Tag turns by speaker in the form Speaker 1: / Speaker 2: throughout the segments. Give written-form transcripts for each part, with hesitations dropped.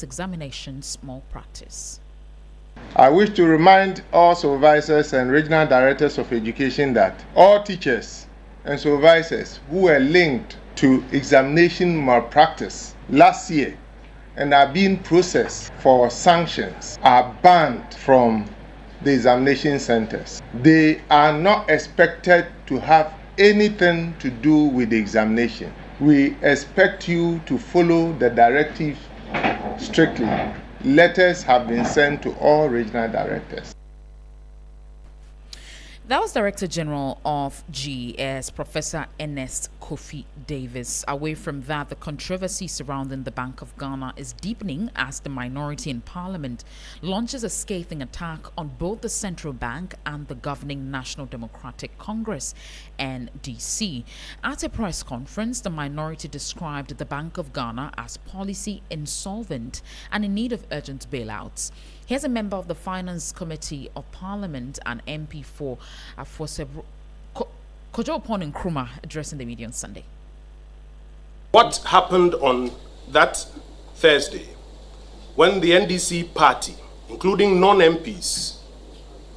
Speaker 1: examinations malpractice.
Speaker 2: I wish to remind all supervisors and regional directors of education that all teachers and supervisors who were linked to examination malpractice last year and are being processed for sanctions are banned from the examination centers. They are not expected to have anything to do with the examination. We expect you to follow the directive strictly. Letters have been sent to all regional directors.
Speaker 1: That was Director General of GES, Professor Ernest Kofi Davis. Away from that, the controversy surrounding the Bank of Ghana is deepening as the minority in Parliament launches a scathing attack on both the central bank and the governing National Democratic Congress, NDC. At a press conference, the minority described the Bank of Ghana as policy insolvent and in need of urgent bailouts. Here's a member of the Finance Committee of Parliament and MP for Kojo Upon Nkrumah addressing the media on Sunday.
Speaker 3: What happened on that Thursday when the NDC party, including non-MPs,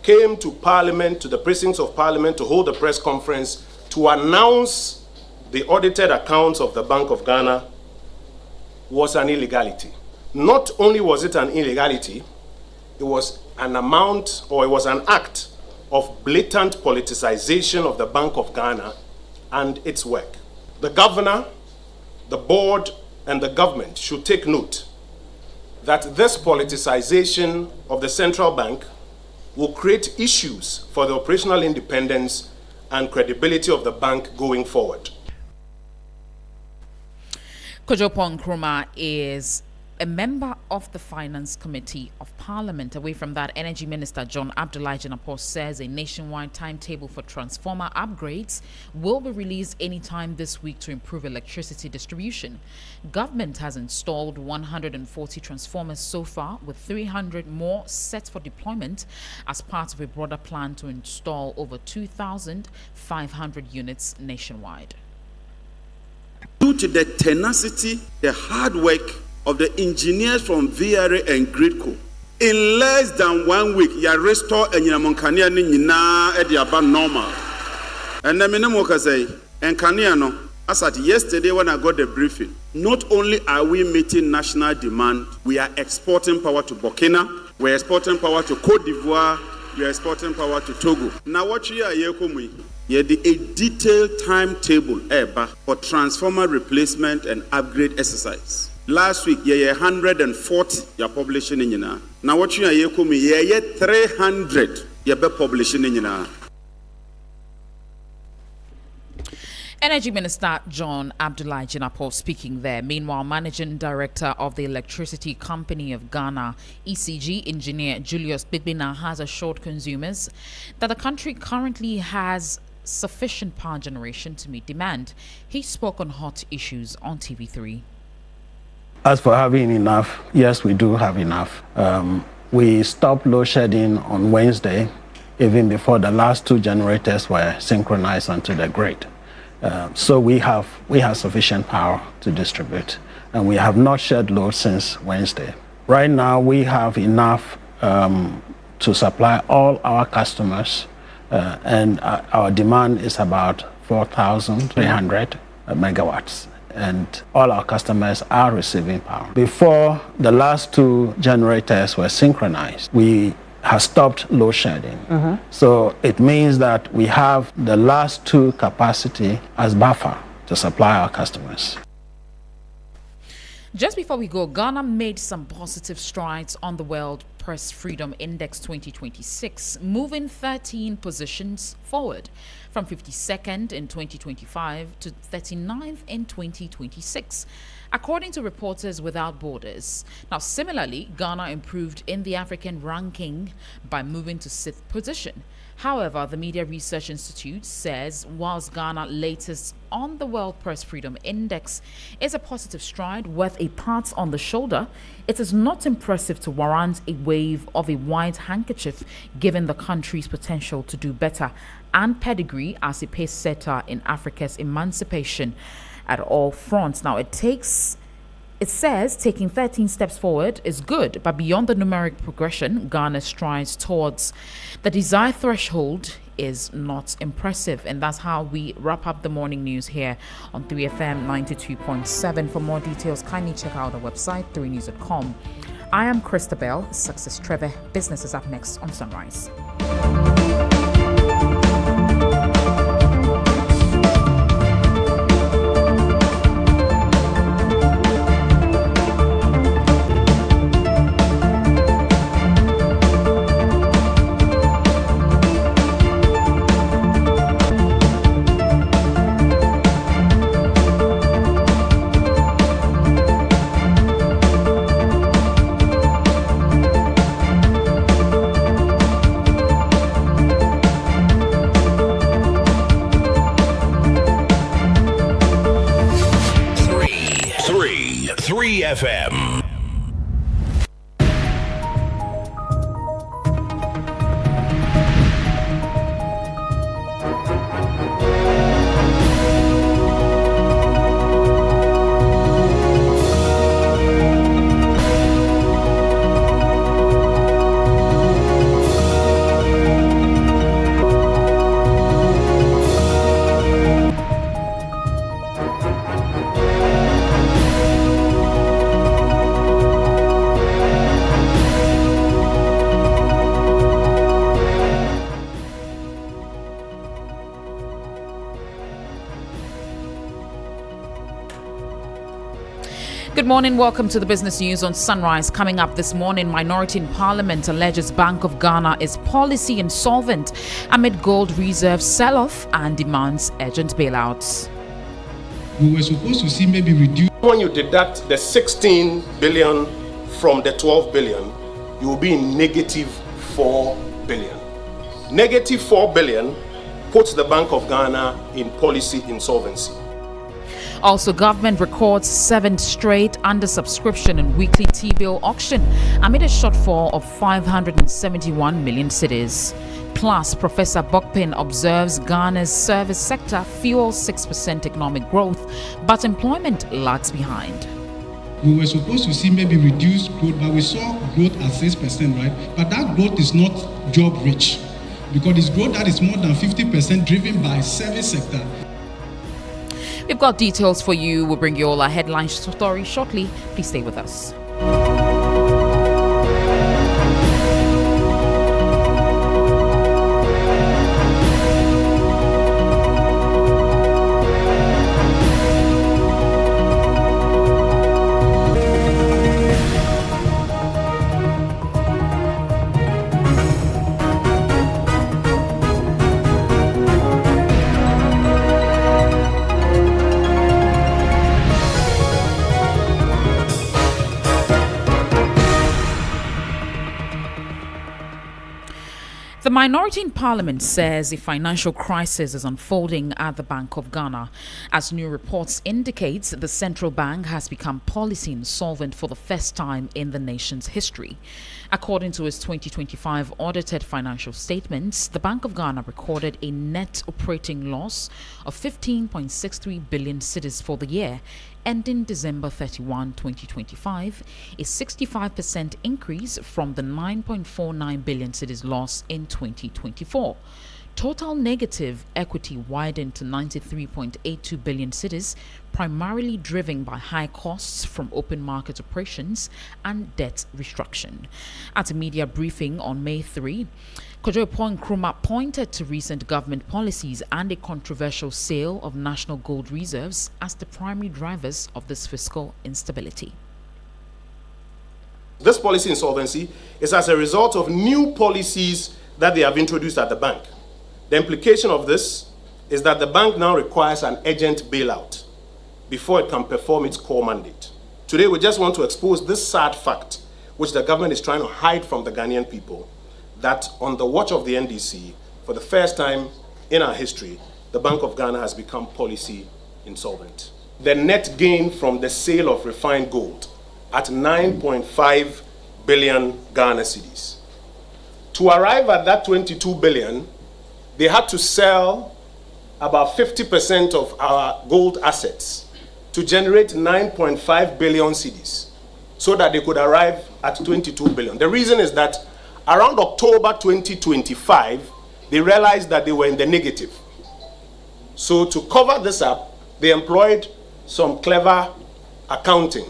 Speaker 3: came to Parliament, to the precincts of Parliament to hold a press conference to announce the audited accounts of the Bank of Ghana was an illegality. Not only was it an illegality, it was an act of blatant politicization of the Bank of Ghana and its work. The governor, the board, and the government should take note that this politicization of the central bank will create issues for the operational independence and credibility of the bank going forward.
Speaker 1: Kojo Upon Nkrumah is a member of the Finance Committee of Parliament. Away from that, Energy Minister John Abdullahi Jinapor says a nationwide timetable for transformer upgrades will be released anytime this week to improve electricity distribution. Government has installed 140 transformers so far, with 300 more set for deployment as part of a broader plan to install over 2,500 units nationwide.
Speaker 4: Due to the tenacity, the hard work of the engineers from VRA and Gridco, in less than 1 week, you restore and Yamonkania Nina at the Aban normal. And the minimum can say, and Kaniano, as at yesterday when I got the briefing, not only are we meeting national demand, we are exporting power to Burkina, we are exporting power to Cote d'Ivoire, we are exporting power to Togo. Now, what you are here, a detailed timetable for transformer replacement and upgrade exercise. Last week, 140 you're publishing in Yina. Now what you are here 300 you're publishing in Yina.
Speaker 1: Energy Minister John Abdullahi Jinapor speaking there. Meanwhile, Managing Director of the Electricity Company of Ghana, ECG, Engineer Julius Bibina, has assured consumers that the country currently has sufficient power generation to meet demand. He spoke on hot issues on TV3.
Speaker 5: As for having enough, yes, we do have enough. We stopped load shedding on Wednesday, even before the last two generators were synchronized onto the grid. So we have sufficient power to distribute, and we have not shed load since Wednesday. Right now, we have enough to supply all our customers, and our demand is about 4,300 megawatts. And all our customers are receiving power. Before the last two generators were synchronized, we have stopped load shedding. So it means that we have the last two capacity as buffer to supply our customers.
Speaker 1: Just before we go, Ghana made some positive strides on the World Press Freedom Index 2026, moving 13 positions forward from 52nd in 2025 to 39th in 2026, according to Reporters Without Borders. Now, similarly, Ghana improved in the African ranking by moving to 6th position. However, the Media Research Institute says whilst Ghana latest on the World Press Freedom Index is a positive stride worth a pat on the shoulder, it is not impressive to warrant a wave of a white handkerchief given the country's potential to do better and pedigree as a pace setter in Africa's emancipation at all fronts. Now, it takes It says taking 13 steps forward is good, but beyond the numeric progression Ghana strides towards, the desired threshold is not impressive. And that's how we wrap up the morning news here on 3FM 92.7. For more details, kindly check out our website, 3news.com. I am Christabel. Success Trevor. Business is up next on Sunrise.
Speaker 6: FM.
Speaker 1: Good morning, welcome to the business news on Sunrise. Coming up this morning, minority in parliament alleges Bank of Ghana is policy insolvent amid gold reserve sell-off and demands urgent bailouts.
Speaker 7: We were supposed to see maybe reduce.
Speaker 3: When you deduct the 16 billion from the 12 billion, you will be in negative 4 billion. Negative 4 billion puts the Bank of Ghana in policy insolvency.
Speaker 1: Also, government records 7th straight undersubscription in weekly T-bill auction amid a shortfall of 571 million cedis. Plus, Professor Bokpin observes Ghana's service sector fuels 6% economic growth, but employment lags behind.
Speaker 7: We were supposed to see maybe reduced growth, but we saw growth at 6%, right? But that growth is not job rich, because it's growth that is more than 50% driven by service sector.
Speaker 1: We've got details for you. We'll bring you all our headline story shortly. Please stay with us. The minority in parliament says a financial crisis is unfolding at the Bank of Ghana. As new reports indicate, the central bank has become policy insolvent for the first time in the nation's history. According to its 2025 audited financial statements, the Bank of Ghana recorded a net operating loss of 15.63 billion cedis for the year, ending December 31, 2025, a 65% increase from the 9.49 billion cedis loss in 2024. Total negative equity widened to 93.82 billion cedis, primarily driven by high costs from open market operations and debt restructuring. At a media briefing on May 3, Kojo Nkrumah pointed to recent government policies and a controversial sale of national gold reserves as the primary drivers of this fiscal instability.
Speaker 3: This policy insolvency is as a result of new policies that they have introduced at the bank. The implication of this is that the bank now requires an urgent bailout before it can perform its core mandate. Today, we just want to expose this sad fact, which the government is trying to hide from the Ghanaian people, that on the watch of the NDC, for the first time in our history, the Bank of Ghana has become policy insolvent. The net gain from the sale of refined gold at 9.5 billion Ghana cedis. To arrive at that 22 billion, they had to sell about 50% of our gold assets to generate 9.5 billion cedis so that they could arrive at 22 billion. The reason is that around October 2025, they realized that they were in the negative. So to cover this up, they employed some clever accounting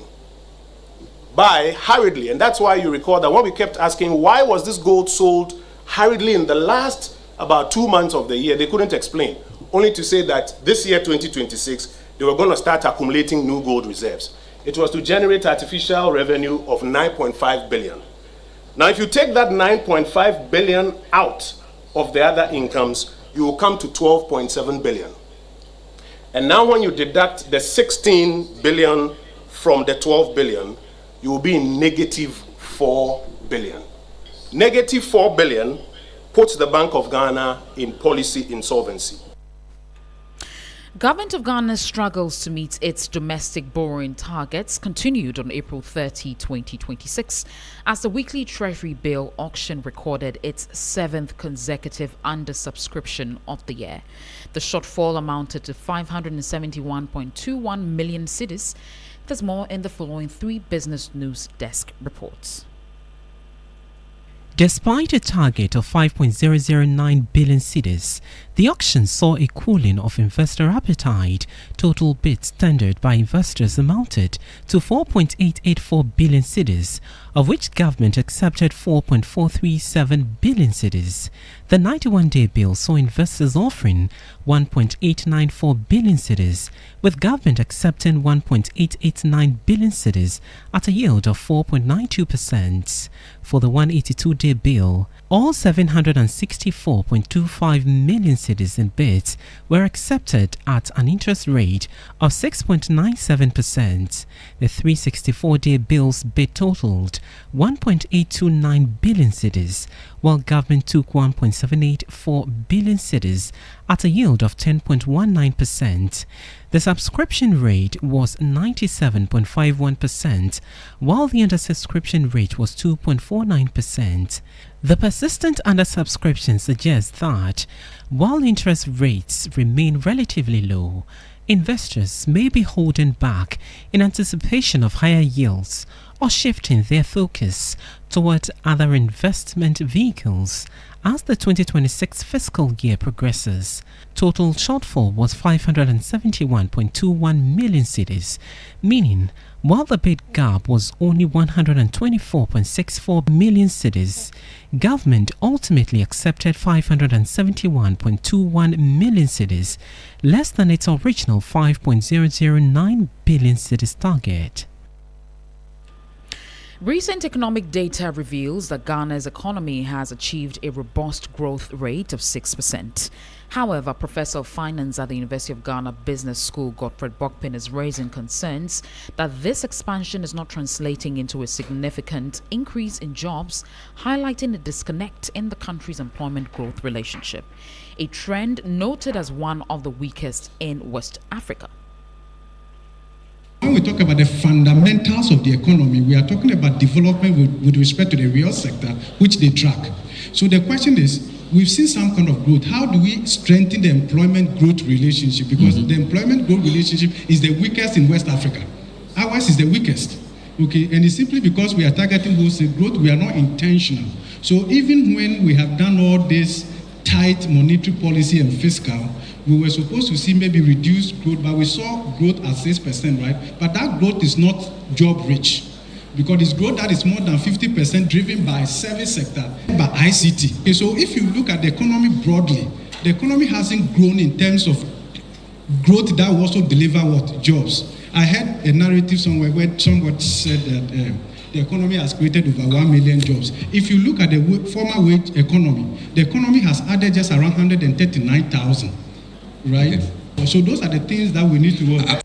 Speaker 3: by hurriedly, and that's why you recall that when we kept asking why was this gold sold hurriedly in the last about 2 months of the year, they couldn't explain, only to say that this year 2026 they were going to start accumulating new gold reserves. It was to generate artificial revenue of 9.5 billion. Now if you take that 9.5 billion out of the other incomes, you will come to 12.7 billion. And now when you deduct the 16 billion from the 12 billion, you will be in negative 4 billion. Negative 4 billion puts the Bank of Ghana in policy insolvency.
Speaker 1: Government of Ghana struggles to meet its domestic borrowing targets continued on April 30, 2026, as the weekly Treasury bill auction recorded its 7th consecutive undersubscription of the year. The shortfall amounted to 571.21 million cedis. There's more in the following 3 Business News Desk reports.
Speaker 6: Despite a target of 5.009 billion cedis, the auction saw a cooling of investor appetite. Total bids tendered by investors amounted to 4.884 billion cedis, of which government accepted 4.437 billion cedis. The 91-day bill saw investors offering 1.894 billion cedis, with government accepting 1.889 billion cedis at a yield of 4.92%. For the 182-day bill, all 764.25 million cedis in bids were accepted at an interest rate of 6.97%. The 364-day bill's bid totaled 1.829 billion cedis, while government took 1.784 billion cedis at a yield of 10.19%. The subscription rate was 97.51%, while the undersubscription rate was 2.49%. The persistent undersubscription suggests that, while interest rates remain relatively low, investors may be holding back in anticipation of higher yields or shifting their focus toward other investment vehicles as the 2026 fiscal year progresses. Total shortfall was 571.21 million cedis, meaning while the bid gap was only 124.64 million cedis, government ultimately accepted 571.21 million cedis, less than its original 5.009 billion cedis target.
Speaker 1: Recent economic data reveals that Ghana's economy has achieved a robust growth rate of 6%. However, Professor of Finance at the University of Ghana Business School, Godfred Bokpin, is raising concerns that this expansion is not translating into a significant increase in jobs, highlighting a disconnect in the country's employment growth relationship, a trend noted as one of the weakest in West Africa.
Speaker 7: When we talk about the fundamentals of the economy, we are talking about development with respect to the real sector, which they track. So the question is, we've seen some kind of growth. How do we strengthen the employment growth relationship? Because the employment growth relationship is the weakest in West Africa. Ours is the weakest. Okay, and it's simply because we are targeting wholesale growth, we are not intentional. So even when we have done all this tight monetary policy and fiscal, we were supposed to see maybe reduced growth, but we saw growth at 6%, right? But that growth is not job rich, because it's growth that is more than 50% driven by service sector, by ICT. Okay, so if you look at the economy broadly, the economy hasn't grown in terms of growth that will also deliver what? Jobs. I heard a narrative somewhere where someone said that the economy has created over 1 million jobs. If you look at the former wage economy, the economy has added just around 139,000. Right? So those are the things that we need to work on.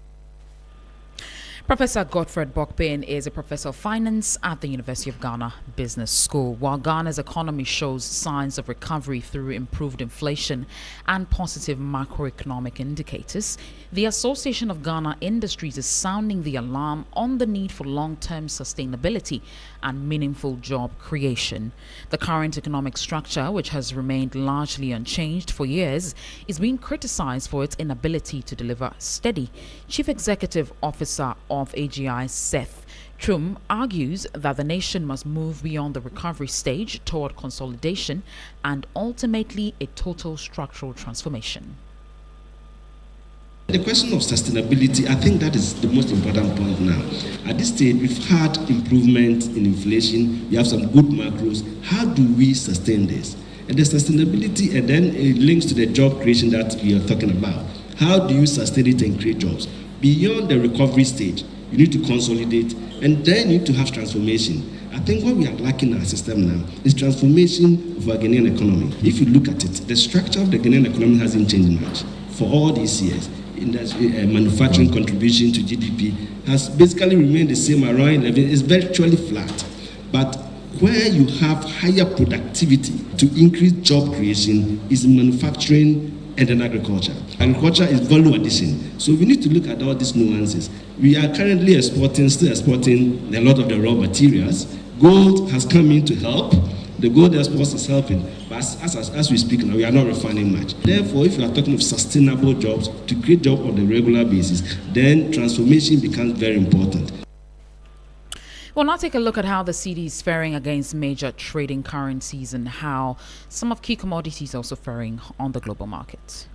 Speaker 1: Professor Godfred Bokpin is a professor of finance at the University of Ghana Business School. While Ghana's economy shows signs of recovery through improved inflation and positive macroeconomic indicators, the Association of Ghana Industries is sounding the alarm on the need for long-term sustainability and meaningful job creation. The current economic structure, which has remained largely unchanged for years, is being criticized for its inability to deliver steady. Chief Executive Officer of AGI, Seth Trum, argues that the nation must move beyond the recovery stage toward consolidation and ultimately a total structural transformation.
Speaker 8: The question of sustainability, I think that is the most important point now. At this stage, we've had improvement in inflation, we have some good macros. How do we sustain this? And the sustainability, and then it links to the job creation that we are talking about. How do you sustain it and create jobs? Beyond the recovery stage, you need to consolidate, and then you need to have transformation. I think what we are lacking in our system now is transformation of our Ghanaian economy. If you look at it, the structure of the Ghanaian economy hasn't changed much for all these years. Manufacturing contribution to GDP has basically remained the same around 11. It's virtually flat. But where you have higher productivity to increase job creation is manufacturing and then agriculture. Agriculture is value addition. So we need to look at all these nuances. We are currently still exporting a lot of the raw materials. Gold has come in to help. The gold exports is helping. But as we speak now, we are not refining much. Therefore, if you are talking of sustainable jobs, to create jobs on a regular basis, then transformation becomes very important.
Speaker 1: We'll now take a look at how the cedi is faring against major trading currencies and how some of key commodities are also faring on the global market.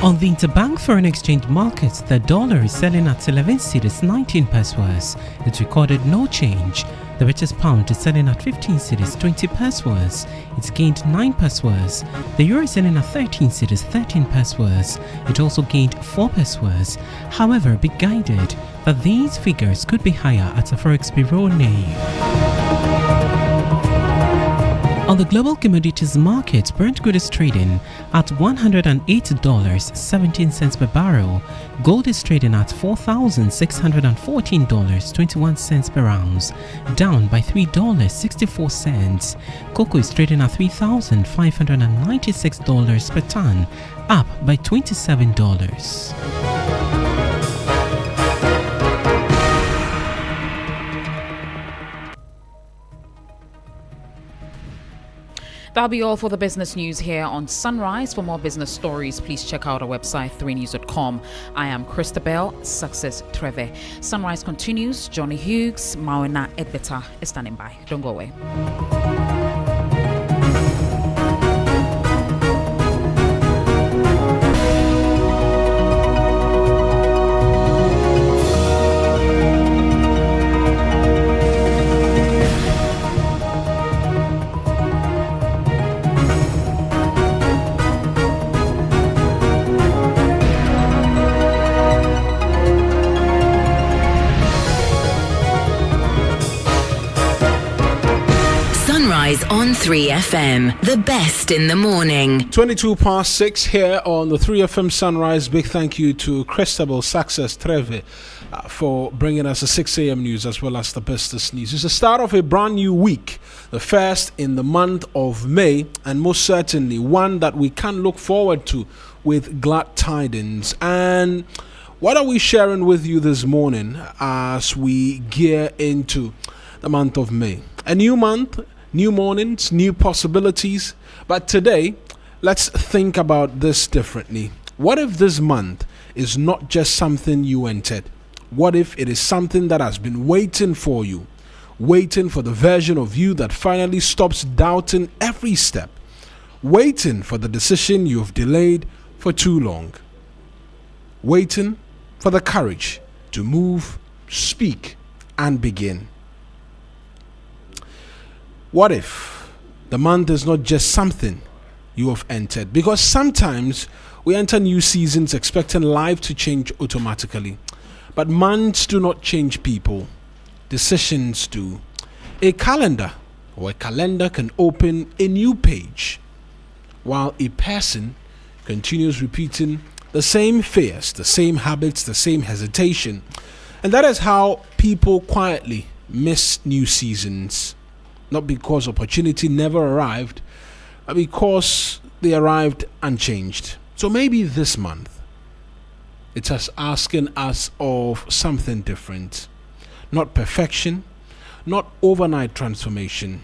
Speaker 6: On the interbank foreign exchange markets, the dollar is selling at 11 cedis 19 pesos. It recorded no change. The British pound is selling at 15 cedis 20 pesos. It's gained 9 pesos. The euro is selling at 13 cedis 13 pesos. It also gained 4 pesos. However, be guided that these figures could be higher at a Forex Bureau name. On the global commodities market, Brent crude is trading at $108.17 per barrel. Gold is trading at $4,614.21 per ounce, down by $3.64. Cocoa is trading at $3,596 per ton, up by $27.
Speaker 1: That'll be all for the business news here on Sunrise. For more business stories, please check out our website, 3news.com. I am Christabel Success Treve. Sunrise continues. Johnnie Hughes, Mawuena, Egbeta is standing by. Don't go away.
Speaker 9: On 3FM, the best in the morning.
Speaker 10: 6 here on the 3FM Sunrise. Big thank you to Christabel Success Treve for bringing us the 6 a.m. news as well as the business news. It's the start of a brand new week, the first in the month of May, and most certainly one that we can look forward to with glad tidings. And what are we sharing with you this morning as we gear into the month of May? A new month, new mornings, new possibilities. But today, let's think about this differently. What if this month is not just something you entered? What if it is something that has been waiting for you? Waiting for the version of you that finally stops doubting every step. Waiting for the decision you've delayed for too long. Waiting for the courage to move, speak, and begin. What if the month is not just something you have entered? Because sometimes we enter new seasons expecting life to change automatically. But months do not change people. Decisions do. A calendar can open a new page, while a person continues repeating the same fears, the same habits, the same hesitation. And that is how people quietly miss new seasons. Not because opportunity never arrived, but because they arrived unchanged. So maybe this month, it's us asking us of something different. Not perfection, not overnight transformation,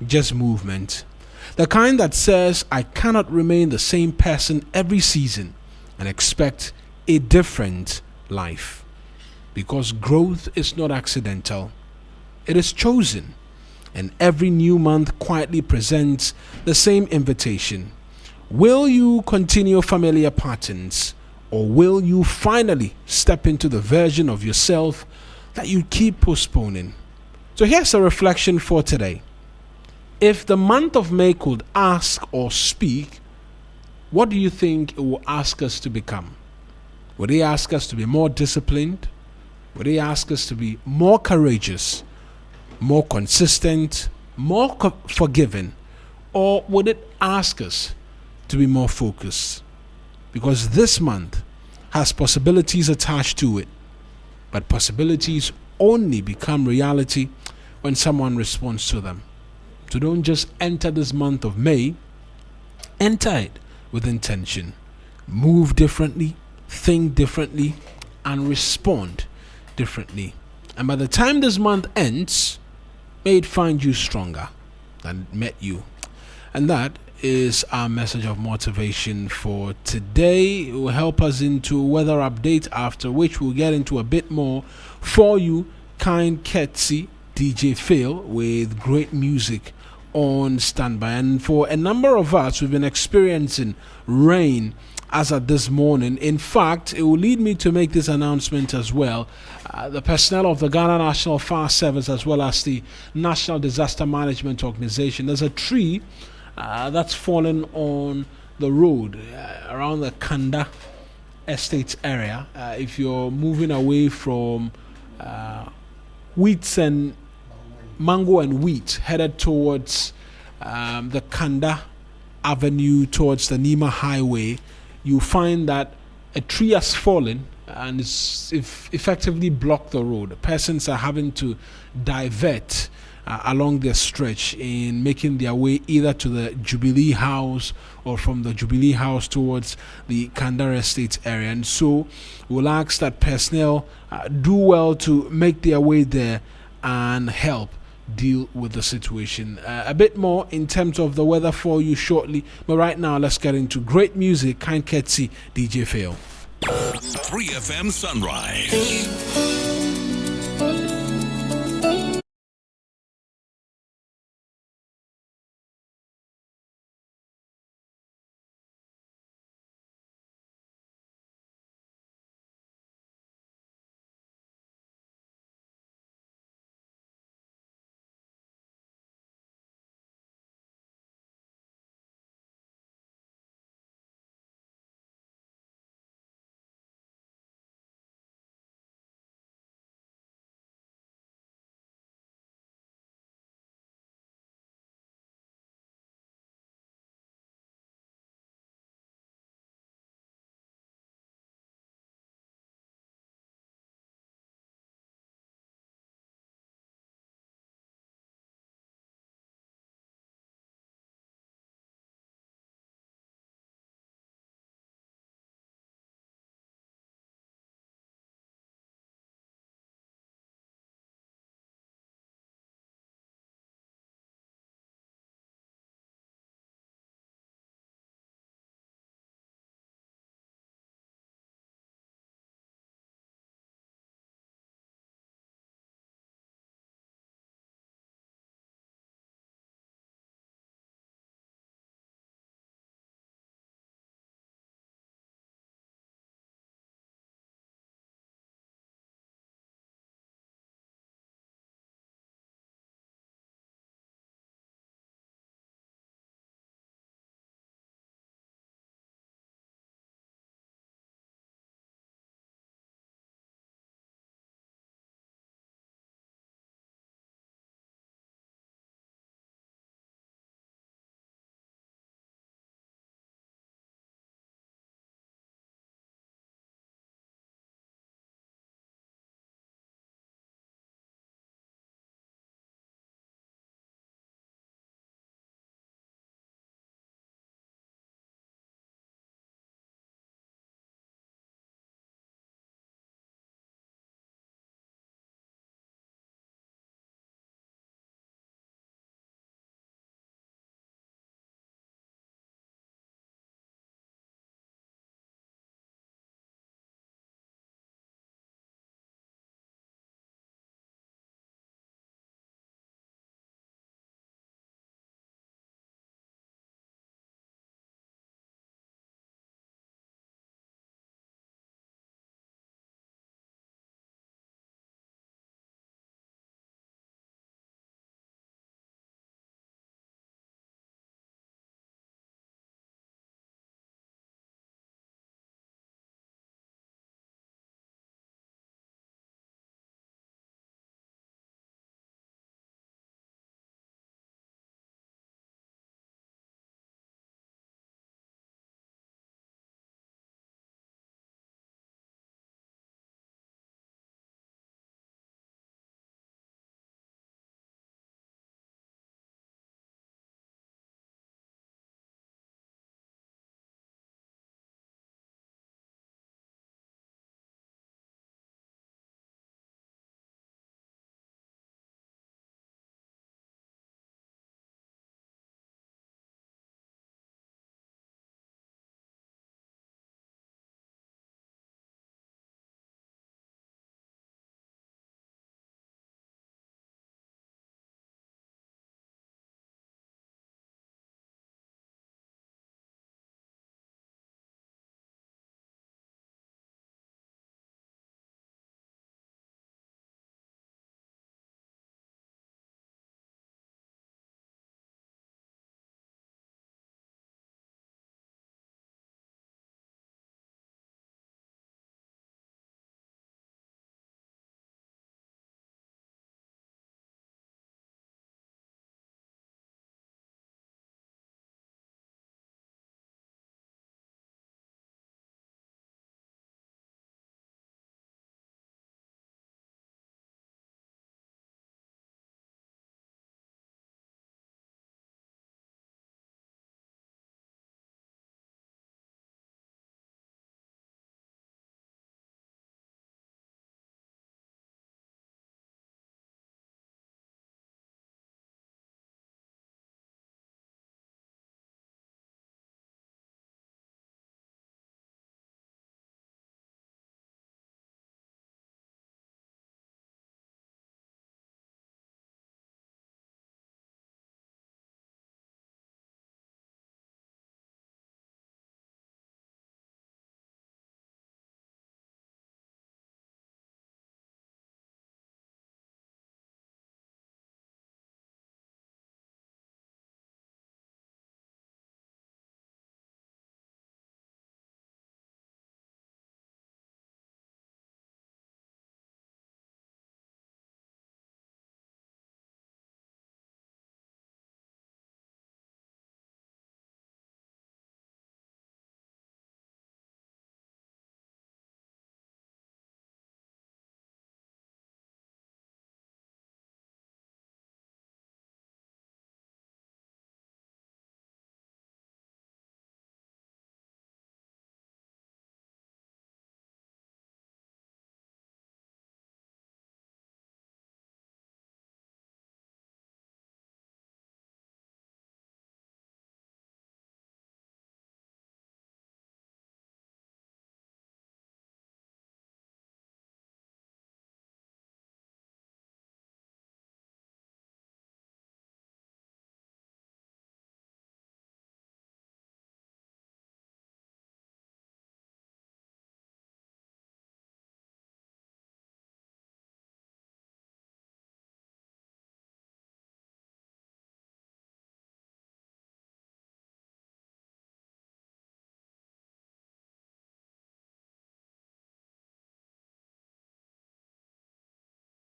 Speaker 10: just movement. The kind that says, I cannot remain the same person every season and expect a different life. Because growth is not accidental, it is chosen. And every new month quietly presents the same invitation. Will you continue familiar patterns, or will you finally step into the version of yourself that you keep postponing? So here's a reflection for today. If the month of May could ask or speak, what do you think it will ask us to become? Would it ask us to be more disciplined? Would it ask us to be more courageous, more consistent, more forgiving? Or would it ask us to be more focused? Because this month has possibilities attached to it, but possibilities only become reality when someone responds to them. So don't just enter this month of May, enter it with intention. Move differently, think differently, and respond differently. And by the time this month ends, may it find you stronger than it met you. And that is our message of motivation for today. It will help us into weather update, after which we'll get into a bit more for you. Kind Ketsy, DJ Phil, with great music on standby. And for a number of us, we've been experiencing rain as at this morning. In fact, it will lead me to make this announcement as well. The personnel of the Ghana National Fire Service, as well as the National Disaster Management Organization, there's a tree that's fallen on the road around the Kanda Estates area. If you're moving away from wheats and mango and wheat, headed towards the Kanda Avenue, towards the Nima Highway, you find that a tree has fallen and it's effectively blocked the road. Persons are having to divert along their stretch in making their way either to the Jubilee House or from the Jubilee House towards the Kandara Estates area. And so we'll ask that personnel do well to make their way there and help deal with the situation. A bit more in terms of the weather for you shortly, but right now let's get into great music. Kind Ketsy, DJ Phil.
Speaker 11: 3FM Sunrise.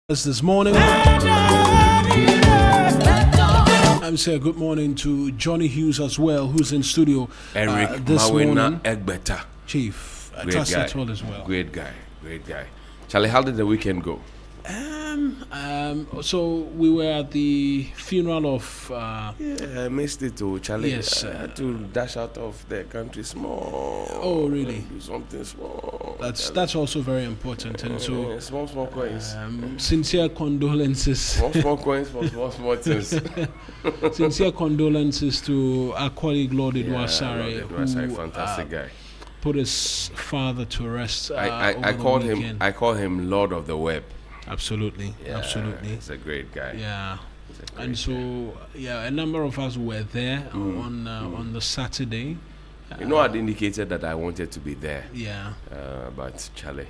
Speaker 10: This morning. I'm saying good morning to Johnnie Hughes as well, who's in studio
Speaker 12: Eric
Speaker 10: this
Speaker 12: Mawuena
Speaker 10: morning.
Speaker 12: Egbeta.
Speaker 10: Chief, I
Speaker 12: Great
Speaker 10: trust
Speaker 12: guy.
Speaker 10: that's all as well.
Speaker 12: Great guy. Charlie, how did the weekend go?
Speaker 10: So we were at the funeral of.
Speaker 12: Yeah, I missed it too, Charlie.
Speaker 10: Yes,
Speaker 12: I had to dash out of the country small.
Speaker 10: Oh, really?
Speaker 12: Do something small.
Speaker 10: That's also very important, and so
Speaker 12: small coins.
Speaker 10: Sincere condolences.
Speaker 12: Small coins for small things.
Speaker 10: Sincere condolences to our colleague Lord Edward Sari, who
Speaker 12: fantastic guy.
Speaker 10: put his father to rest.
Speaker 12: I called him. I call him Lord of the Web.
Speaker 10: Absolutely.
Speaker 12: He's a great guy.
Speaker 10: Yeah. And so, a number of us were there on the Saturday.
Speaker 12: I'd indicated that I wanted to be there.
Speaker 10: Yeah.
Speaker 12: But Charlie,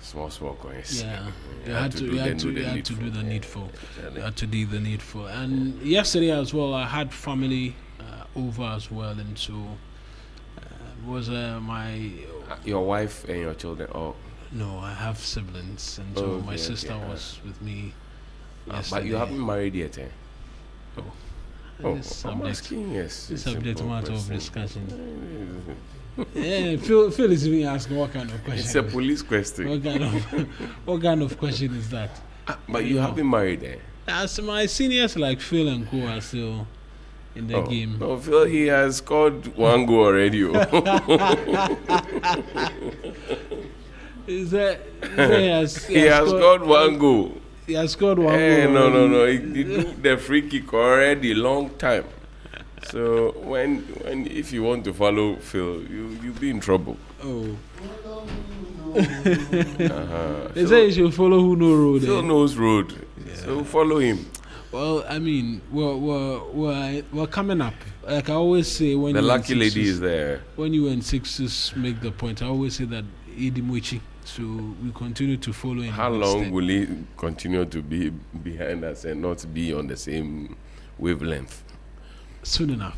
Speaker 12: small coins.
Speaker 10: Yeah. You had to do the needful. You had to do the needful. And yesterday as well, I had family over as well, and so was my
Speaker 12: your wife and your children. Oh.
Speaker 10: No, I have siblings, and so my sister was with me yesterday.
Speaker 12: But you haven't married yet, eh?
Speaker 10: I'm
Speaker 12: asking, yes.
Speaker 10: This subject matter of discussion. Yeah, Phil is even asking what kind of question.
Speaker 12: It's a police question.
Speaker 10: What kind of question is that?
Speaker 12: But you haven't married, eh?
Speaker 10: As my seniors like Phil and Co are still in the game.
Speaker 12: No, Phil, he has scored one goal already.
Speaker 10: He has
Speaker 12: scored one goal.
Speaker 10: He has scored one goal.
Speaker 12: No. He did the free kick already, long time. So if you want to follow Phil, you'll be in trouble.
Speaker 10: Oh. They say you should follow who knows road.
Speaker 12: Phil knows road, so follow him.
Speaker 10: Well, I mean, we're coming up. Like I always say, when
Speaker 12: the lucky lady is there.
Speaker 10: When you and Sixtus make the point, I always say that Idimuchi. So we continue to follow him.
Speaker 12: How long will he continue to be behind us and not be on the same wavelength?
Speaker 10: Soon enough.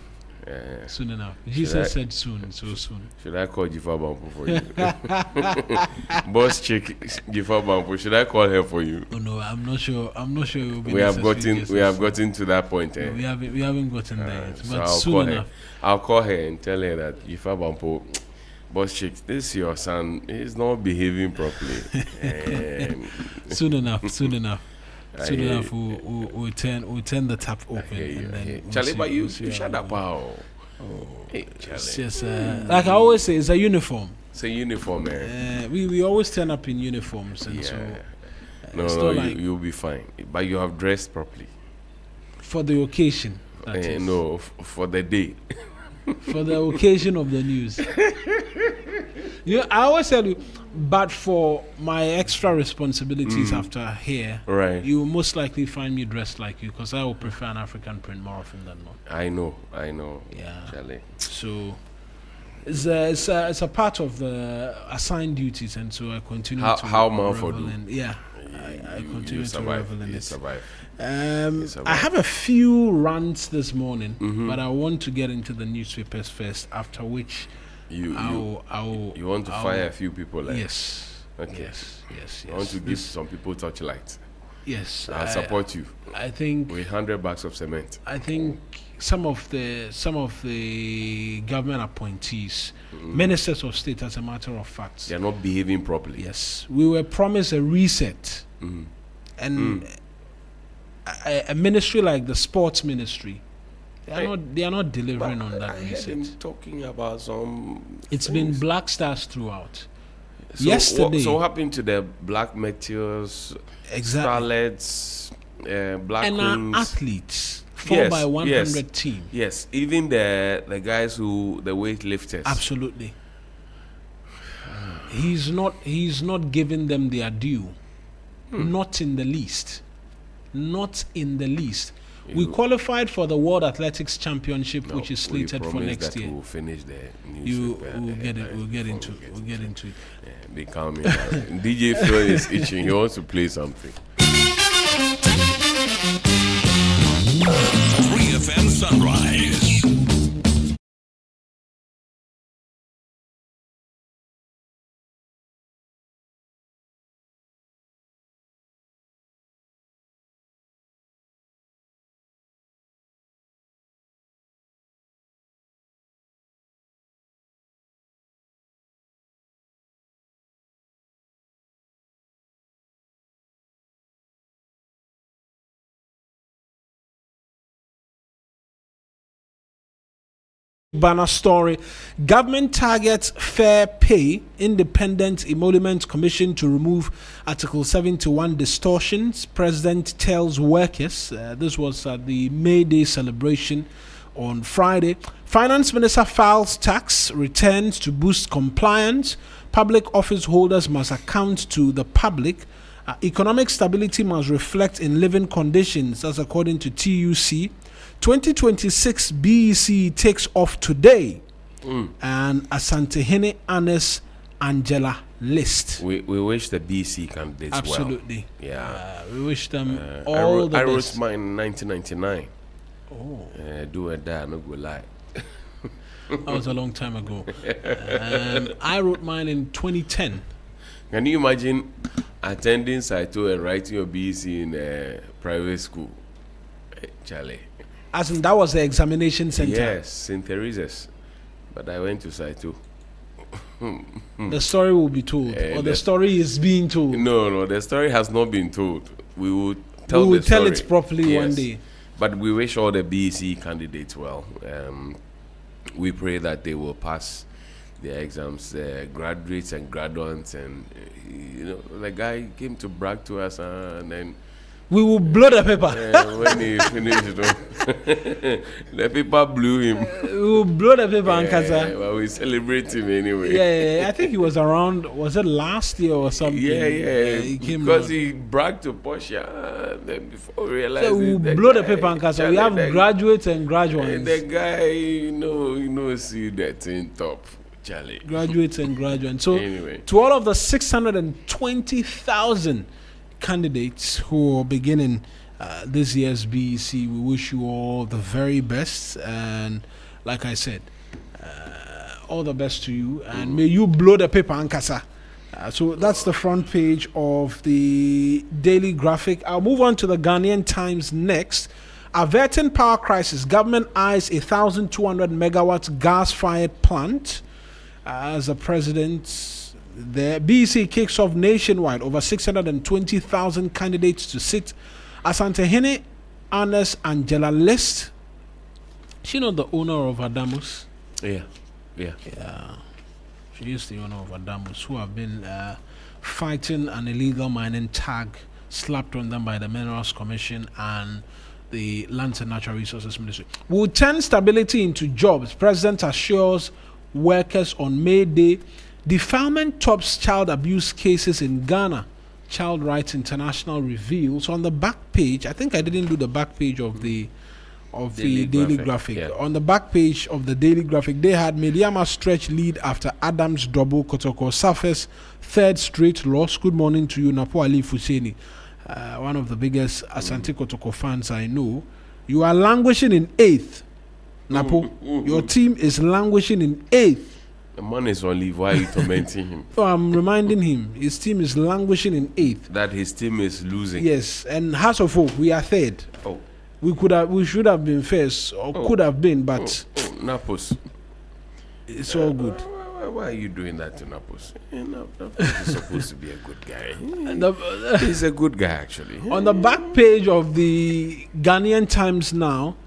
Speaker 10: Soon enough. Jesus said soon, so soon.
Speaker 12: Should I call Jifa Bampo for you? Boss chick Jifa Bampo, should I call her for you?
Speaker 10: Oh no, I'm not sure. It will be
Speaker 12: we have gotten to that point.
Speaker 10: No, we haven't gotten there yet. But
Speaker 12: so
Speaker 10: soon enough.
Speaker 12: I'll call her and tell her that Jifa Bampo, boss chick, this your son is not behaving properly.
Speaker 10: Soon enough. Soon enough, we'll turn the tap open. And then
Speaker 12: Charlie, but you shut up, pal. Hey, Charlie.
Speaker 10: Like I always say, it's a uniform.
Speaker 12: It's a uniform, man.
Speaker 10: We always turn up in uniforms, and so.
Speaker 12: No, you'll be fine. But you have dressed properly.
Speaker 10: For the occasion.
Speaker 12: No, for the day.
Speaker 10: For the occasion of the news. I always tell you, but for my extra responsibilities after here,
Speaker 12: right,
Speaker 10: you will most likely find me dressed like you, because I will prefer an African print more often than not.
Speaker 12: I know.
Speaker 10: Yeah.
Speaker 12: Charlie.
Speaker 10: So it's a part of the assigned duties, and so I continue to revel in. Yeah, I continue to revel in it.
Speaker 12: Survive.
Speaker 10: I have a few rants this morning, but I want to get into the newspapers first. After which,
Speaker 12: you want to fire a few people, like
Speaker 10: yes. Okay. Yes.
Speaker 12: I want to give some people touchlight.
Speaker 10: Yes,
Speaker 12: I'll support you.
Speaker 10: I think
Speaker 12: with 100 bags of cement.
Speaker 10: I think some of the government appointees, ministers of state, as a matter of fact,
Speaker 12: they are not behaving properly.
Speaker 10: Yes, we were promised a reset, and a ministry like the sports ministry, they are not delivering on that reset.
Speaker 12: I'm talking about some.
Speaker 10: It's been black stars throughout.
Speaker 12: So
Speaker 10: Yesterday,
Speaker 12: so what happened to the black meteors, starlets, black
Speaker 10: and
Speaker 12: queens,
Speaker 10: our athletes, 4x100 team.
Speaker 12: Yes, even the guys who the weightlifters.
Speaker 10: Absolutely. He's not giving them their due. Not in the least. Not in the least. We qualified for the World Athletics Championship, which is slated for next year.
Speaker 12: We'll finish the
Speaker 10: We'll get into it.
Speaker 12: Yeah, be calm. DJ Phil is itching. He wants to play something.
Speaker 11: 3FM Sunrise.
Speaker 10: Banner story. Government targets fair pay. Independent Emolument Commission to remove Article 71 distortions. President tells workers. This was at the May Day celebration on Friday. Finance Minister files tax returns to boost compliance. Public office holders must account to the public. Economic stability must reflect in living conditions, as according to TUC. 2026 BEC takes off today, and Asantehene Anes Angela list.
Speaker 12: We wish the BEC candidates
Speaker 10: absolutely
Speaker 12: well. Yeah,
Speaker 10: we wish them all the best.
Speaker 12: I wrote mine in 1999. Do a die, no go lie.
Speaker 10: That was a long time ago. And I wrote mine in 2010.
Speaker 12: Can you imagine attending Saito and writing your BEC in a private school? Charlie.
Speaker 10: As in, that was the examination center?
Speaker 12: Yes, St. Teresa's. But I went to Saito.
Speaker 10: The story will be told, or the story is being told?
Speaker 12: No, the story has not been told. We will tell
Speaker 10: we will tell it properly one day.
Speaker 12: But we wish all the BEC candidates well. We pray that they will pass their exams, graduates and graduates, and the guy came to brag to us, and then
Speaker 10: we will blow the paper.
Speaker 12: When he finished, the paper blew him.
Speaker 10: We will blow the paper, Ankaza.
Speaker 12: But we celebrate him anyway.
Speaker 10: Yeah, I think he was around. Was it last year or something?
Speaker 12: Yeah.
Speaker 10: He came
Speaker 12: because he bragged to Portia. Then before realizing,
Speaker 10: so we will blow the paper, Ankaza. We have graduates and graduates.
Speaker 12: The guy, see that in top. Charlie.
Speaker 10: Graduates and graduates. So,
Speaker 12: anyway,
Speaker 10: to all of the 620,000 candidates who are beginning this year's BEC, we wish you all the very best. And like I said, all the best to you. And may you blow the paper, Ankasa. So that's the front page of the Daily Graphic. I'll move on to the Ghanaian Times next. Averting power crisis. Government eyes 1,200 megawatts gas-fired plant. As the president, the BEC kicks off nationwide. Over 620,000 candidates to sit. Asantehene Anes Angela list. She not the owner of Adamus?
Speaker 12: Yeah.
Speaker 10: She is the owner of Adamus, who have been fighting an illegal mining tag slapped on them by the Minerals Commission and the Lands and Natural Resources Ministry. Will turn stability into jobs. President assures workers on May Day. Defilement tops child abuse cases in Ghana. Child Rights International reveals on the back page. I think I didn't do the back page of the Daily Graphic.
Speaker 12: Yeah.
Speaker 10: On the back page of the Daily Graphic, they had Mediama stretch lead after Adams double Kotoko suffers third straight loss. Good morning to you, Napo Ali Fuseni, one of the biggest Asante Kotoko fans I know. You are languishing in 8th. Napo, your team is languishing in 8th.
Speaker 12: The man is on leave. Why are you tormenting him?
Speaker 10: So I'm reminding him his team is languishing in 8th.
Speaker 12: That his team is losing.
Speaker 10: Yes, and House of Hope, we are 3rd.
Speaker 12: Oh.
Speaker 10: We should have been first, or could have been, but
Speaker 12: Napos.
Speaker 10: It's all good.
Speaker 12: Why are you doing that to Napos? Napos is supposed to be a good guy. He's a good guy, actually.
Speaker 10: On the back page of the Ghanaian Times now,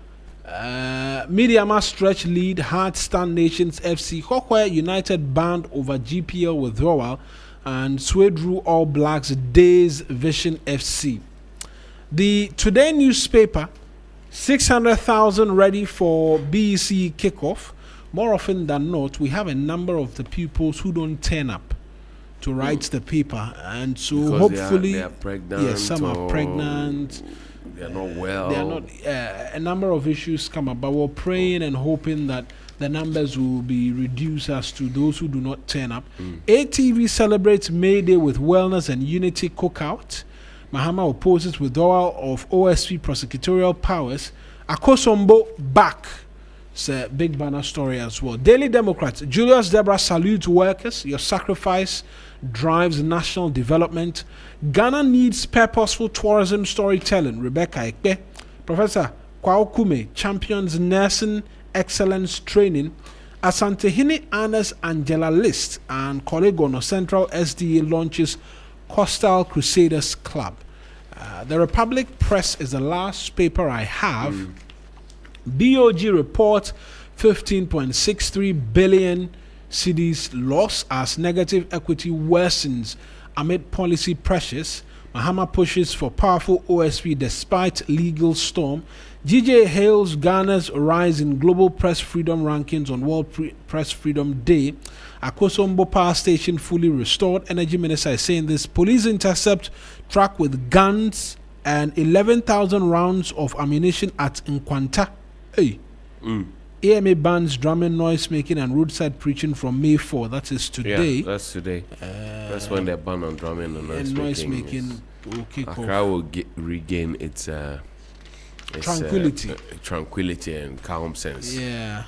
Speaker 10: Mediama stretch lead hard stand Nations FC. Hokwe United banned over GPL withdrawal, and Swedru All Blacks Days Vision FC. The Today newspaper, 600,000 ready for BEC kickoff. More often than not, we have a number of the pupils who don't turn up to write the paper, and so
Speaker 12: because
Speaker 10: hopefully,
Speaker 12: they are pregnant.
Speaker 10: Yes, some are pregnant.
Speaker 12: They are not well.
Speaker 10: They are not. A number of issues come up, but we're praying and hoping that the numbers will be reduced as to those who do not turn up. ATV celebrates May Day with wellness and unity cookout. Mahama opposes withdrawal of OSP prosecutorial powers. Akosombo back. It's a big banner story as well. Daily Democrat, Julius Debra salutes workers. Your sacrifice drives national development. Ghana needs purposeful tourism storytelling. Rebecca Ekpe. Professor Kwao Kume champions nursing excellence training. Asantehene Anes Angela list, and Kolegono Central SDA launches Coastal Crusaders Club. The Republic Press is the last paper I have. BOG report 15.63 billion cedis loss as negative equity worsens amid policy pressures. Mahama pushes for powerful OSP despite legal storm. GJ hails Ghana's rise in global press freedom rankings on World Press Freedom Day. Akosombo Power Station fully restored. Energy Minister is saying this. Police intercept truck with guns and 11,000 rounds of ammunition at Nkwanta. Hey. AMA bans drumming, noise making, and roadside preaching from May 4. That is today.
Speaker 12: Yeah, that's today. That's when they ban on drumming and noise making. Accra will regain its
Speaker 10: tranquility,
Speaker 12: tranquility and calm sense.
Speaker 10: Yeah.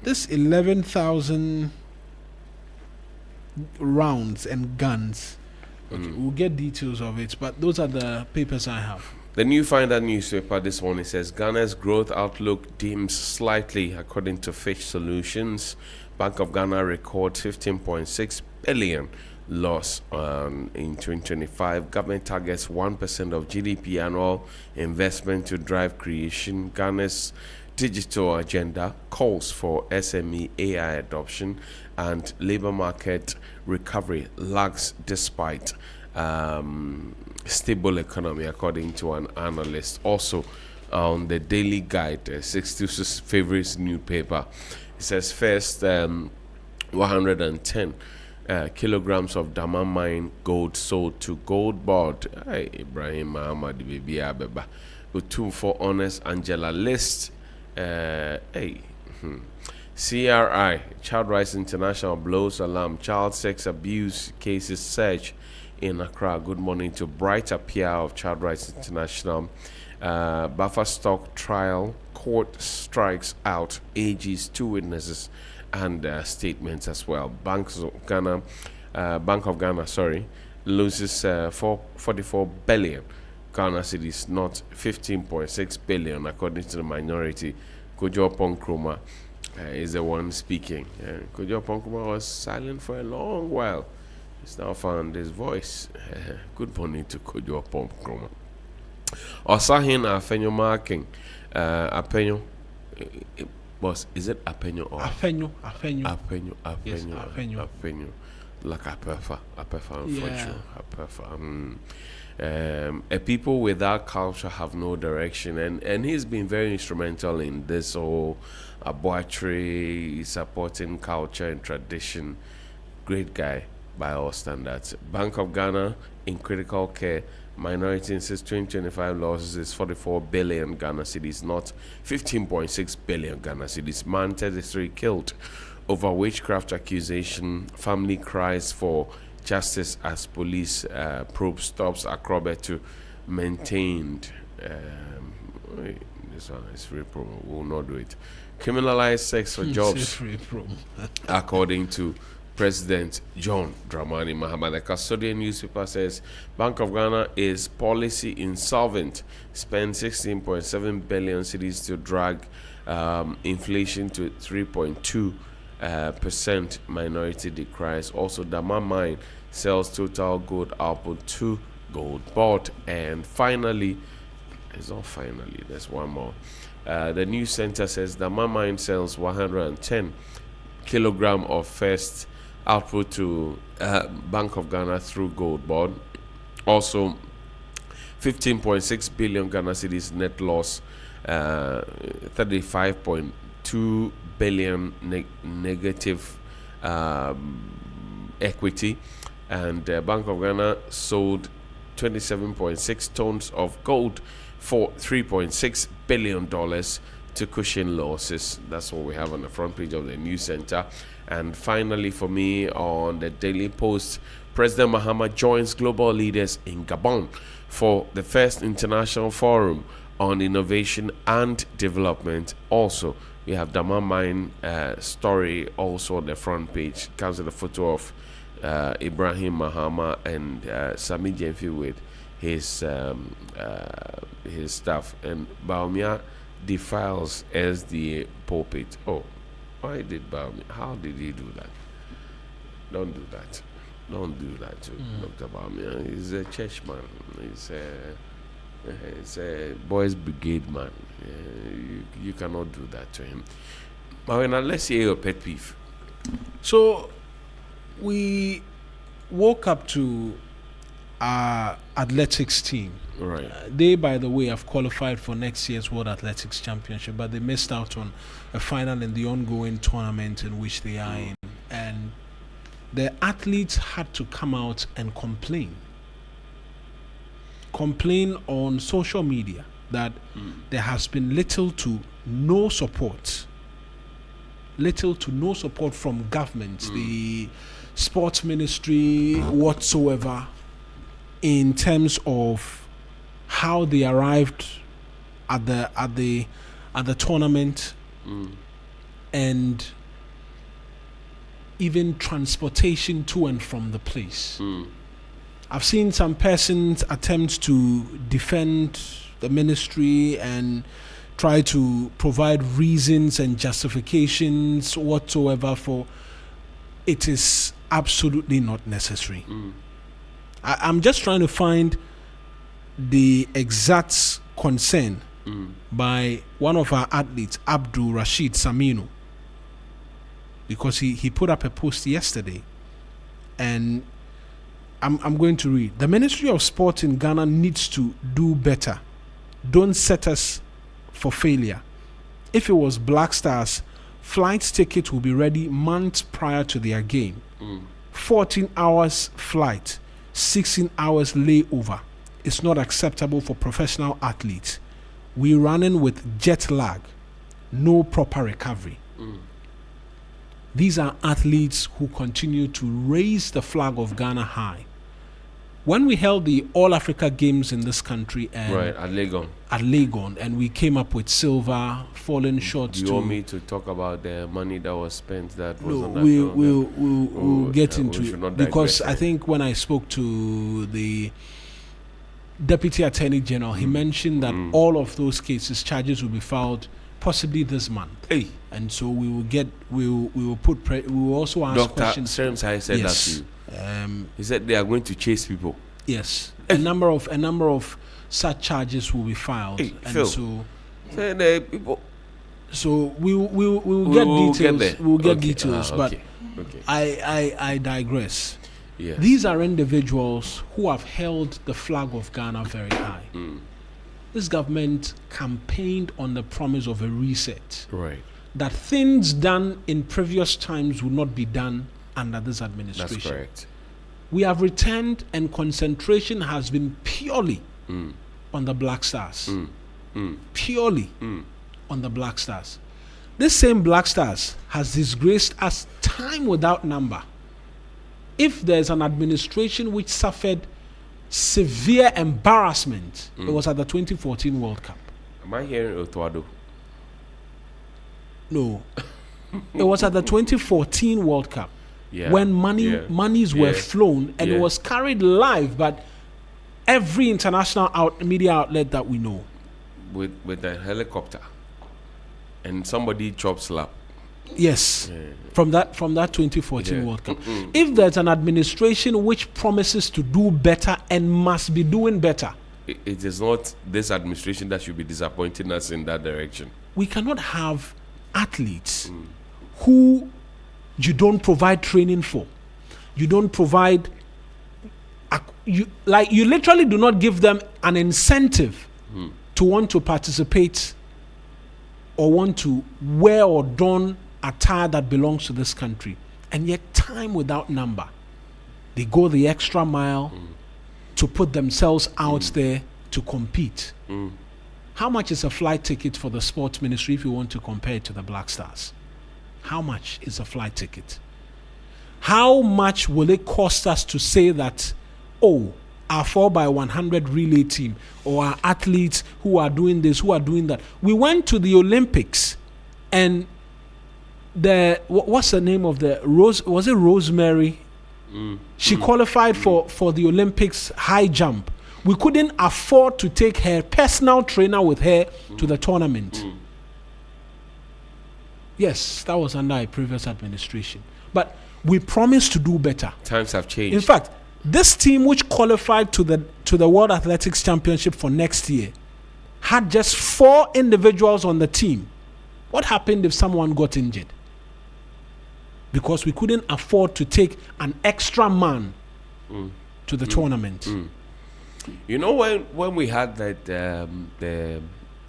Speaker 10: This 11,000 rounds and guns. Okay, we'll get details of it, but those are the papers I have.
Speaker 12: The New Finder newspaper this morning says Ghana's growth outlook dims slightly according to Fitch Solutions. Bank of Ghana records 15.6 billion loss in 2025. Government targets 1% of GDP annual investment to drive creation. Ghana's digital agenda calls for SME AI adoption, and labor market recovery lags despite stable economy, according to an analyst. Also on the Daily Guide, Sixtus' favorite newspaper, it says first 110 kilograms of Dama mine gold sold to Gold Board. Ibrahim Muhammad Bibi Abeba. Utum for honest Angela List. CRI, Child Rights International blows alarm. Child sex abuse cases surge in Accra. Good morning to brighter PR of Child Rights International. Buffer stock trial, court strikes out, AG's 2 witnesses and statements as well. Bank of Ghana, loses 44 billion Ghana cedis, not 15.6 billion, according to the minority. Kojo Ponkroma is the one speaking. Kojo Ponkroma was silent for a long while. He's now found his voice. Good morning to Kojo Ponkroma. Osahin Afenyo marking. Apenyo. Boss, is it Apenyo or
Speaker 10: Afenyo?
Speaker 12: Yes, Apenyo. Like Apefa, unfortunately. A people without culture have no direction, and he's been very instrumental in this whole arbitrary supporting culture and tradition. Great guy by all standards. Bank of Ghana in critical care. Minority since 2025 losses is 44 billion Ghana cedis, not 15.6 billion Ghana cedis. Man 33 killed over witchcraft accusation. Family cries for justice as police probe stops Akrobe to maintained. This one is free promo. We will not do it. Criminalize sex for jobs, according to President John Dramani Mahama. The custodian newspaper says Bank of Ghana is policy insolvent. Spend 16.7 billion cedis to drag inflation to 3.2%. Minority decries. Also, Dama Mine sells total gold output to Gold Board. And finally, it's not finally, there's one more. The news center says Dama Mine sells 110 kilogram of first output to Bank of Ghana through Gold Board. Also, 15.6 billion Ghana cedis net loss, 35.2 billion negative equity, and Bank of Ghana sold 27.6 tons of gold for $3.6 billion to cushion losses. That's what we have on the front page of the news center. And finally, for me, on the Daily Post, President Mahama joins global leaders in Gabon for the first international forum on innovation and development. Also, we have Dama Mine story also on the front page. Comes with a photo of Ibrahim Mahama and Sami Jemfi with his staff. And Baumia defiles as the pulpit. Oh, why did Baumia? How did he do that? Don't do that. Don't do that to Dr. Baumia. He's a churchman. He's a boys brigade man. You cannot do that to him. Mawuena, let's hear your pet peeve.
Speaker 10: So, we woke up to our athletics team.
Speaker 12: Right.
Speaker 10: They, by the way, have qualified for next year's World Athletics Championship, but they missed out on a final in the ongoing tournament in which they are in. And the athletes had to come out and complain on social media that there has been little to no support from government, the sports ministry whatsoever, in terms of how they arrived at the tournament, and even transportation to and from the place. I've seen some persons attempt to defend the ministry and try to provide reasons and justifications whatsoever for it is absolutely not necessary. I'm just trying to find the exact concern by one of our athletes, Abdul Rashid Saminu, because he put up a post yesterday, and I'm going to read. The Ministry of Sport in Ghana needs to do better. Don't set us for failure. If it was Black Stars, flight tickets will be ready months prior to their game. 14 hours flight, 16 hours layover. It's not acceptable for professional athletes. We're running with jet lag, no proper recovery. These are athletes who continue to raise the flag of Ghana high. When we held the All Africa Games in this country, and
Speaker 12: at
Speaker 10: Legon, and we came up with silver, falling short.
Speaker 12: You want me to talk about the money that was spent? That was
Speaker 10: no, we'll get into it, because I think when I spoke to the Deputy Attorney General, he mentioned that all of those cases, charges will be filed possibly this month.
Speaker 12: Hey.
Speaker 10: And so we will also ask
Speaker 12: Dr.
Speaker 10: questions.
Speaker 12: Dr. I said that to you. He said they are going to chase people.
Speaker 10: Yes, a number of such charges will be filed,
Speaker 12: hey,
Speaker 10: and
Speaker 12: Phil,
Speaker 10: people. So we will get details. We'll get details, but I digress.
Speaker 12: Yes.
Speaker 10: These are individuals who have held the flag of Ghana very high. This government campaigned on the promise of a reset.
Speaker 12: Right.
Speaker 10: That things done in previous times would not be done under this administration.
Speaker 12: That's correct.
Speaker 10: We have returned, and concentration has been purely on the Black Stars. Purely on the Black Stars. This same Black Stars has disgraced us time without number. If there's an administration which suffered severe embarrassment, it was at the 2014 World Cup.
Speaker 12: Am I hearing Otuado?
Speaker 10: No. It was at the 2014 World Cup.
Speaker 12: Yeah.
Speaker 10: When monies were flown, and it was carried live, but every international media outlet that we know.
Speaker 12: With a helicopter. And somebody chop slap.
Speaker 10: Yes. From that 2014 World Cup. If there's an administration which promises to do better and must be doing better,
Speaker 12: it is not this administration that should be disappointing us in that direction.
Speaker 10: We cannot have athletes who you don't provide training for. You don't provide you literally do not give them an incentive to want to participate or want to wear or don attire that belongs to this country. And yet, time without number, they go the extra mile to put themselves out there to compete. How much is a flight ticket for the sports ministry if you want to compare it to the Black Stars? How much is a flight ticket? How much will it cost us to say that, oh, our 4x100 relay team or our athletes who are doing this, who are doing that? We went to the Olympics, and what's the name of was it Rosemary? She qualified for the Olympics high jump. We couldn't afford to take her personal trainer with her to the tournament. Yes, that was under a previous administration. But we promised to do better.
Speaker 12: Times have changed.
Speaker 10: In fact, this team which qualified to the World Athletics Championship for next year had just 4 individuals on the team What happened if someone got injured? Because we couldn't afford to take an extra man to the tournament.
Speaker 12: You know, when we had that the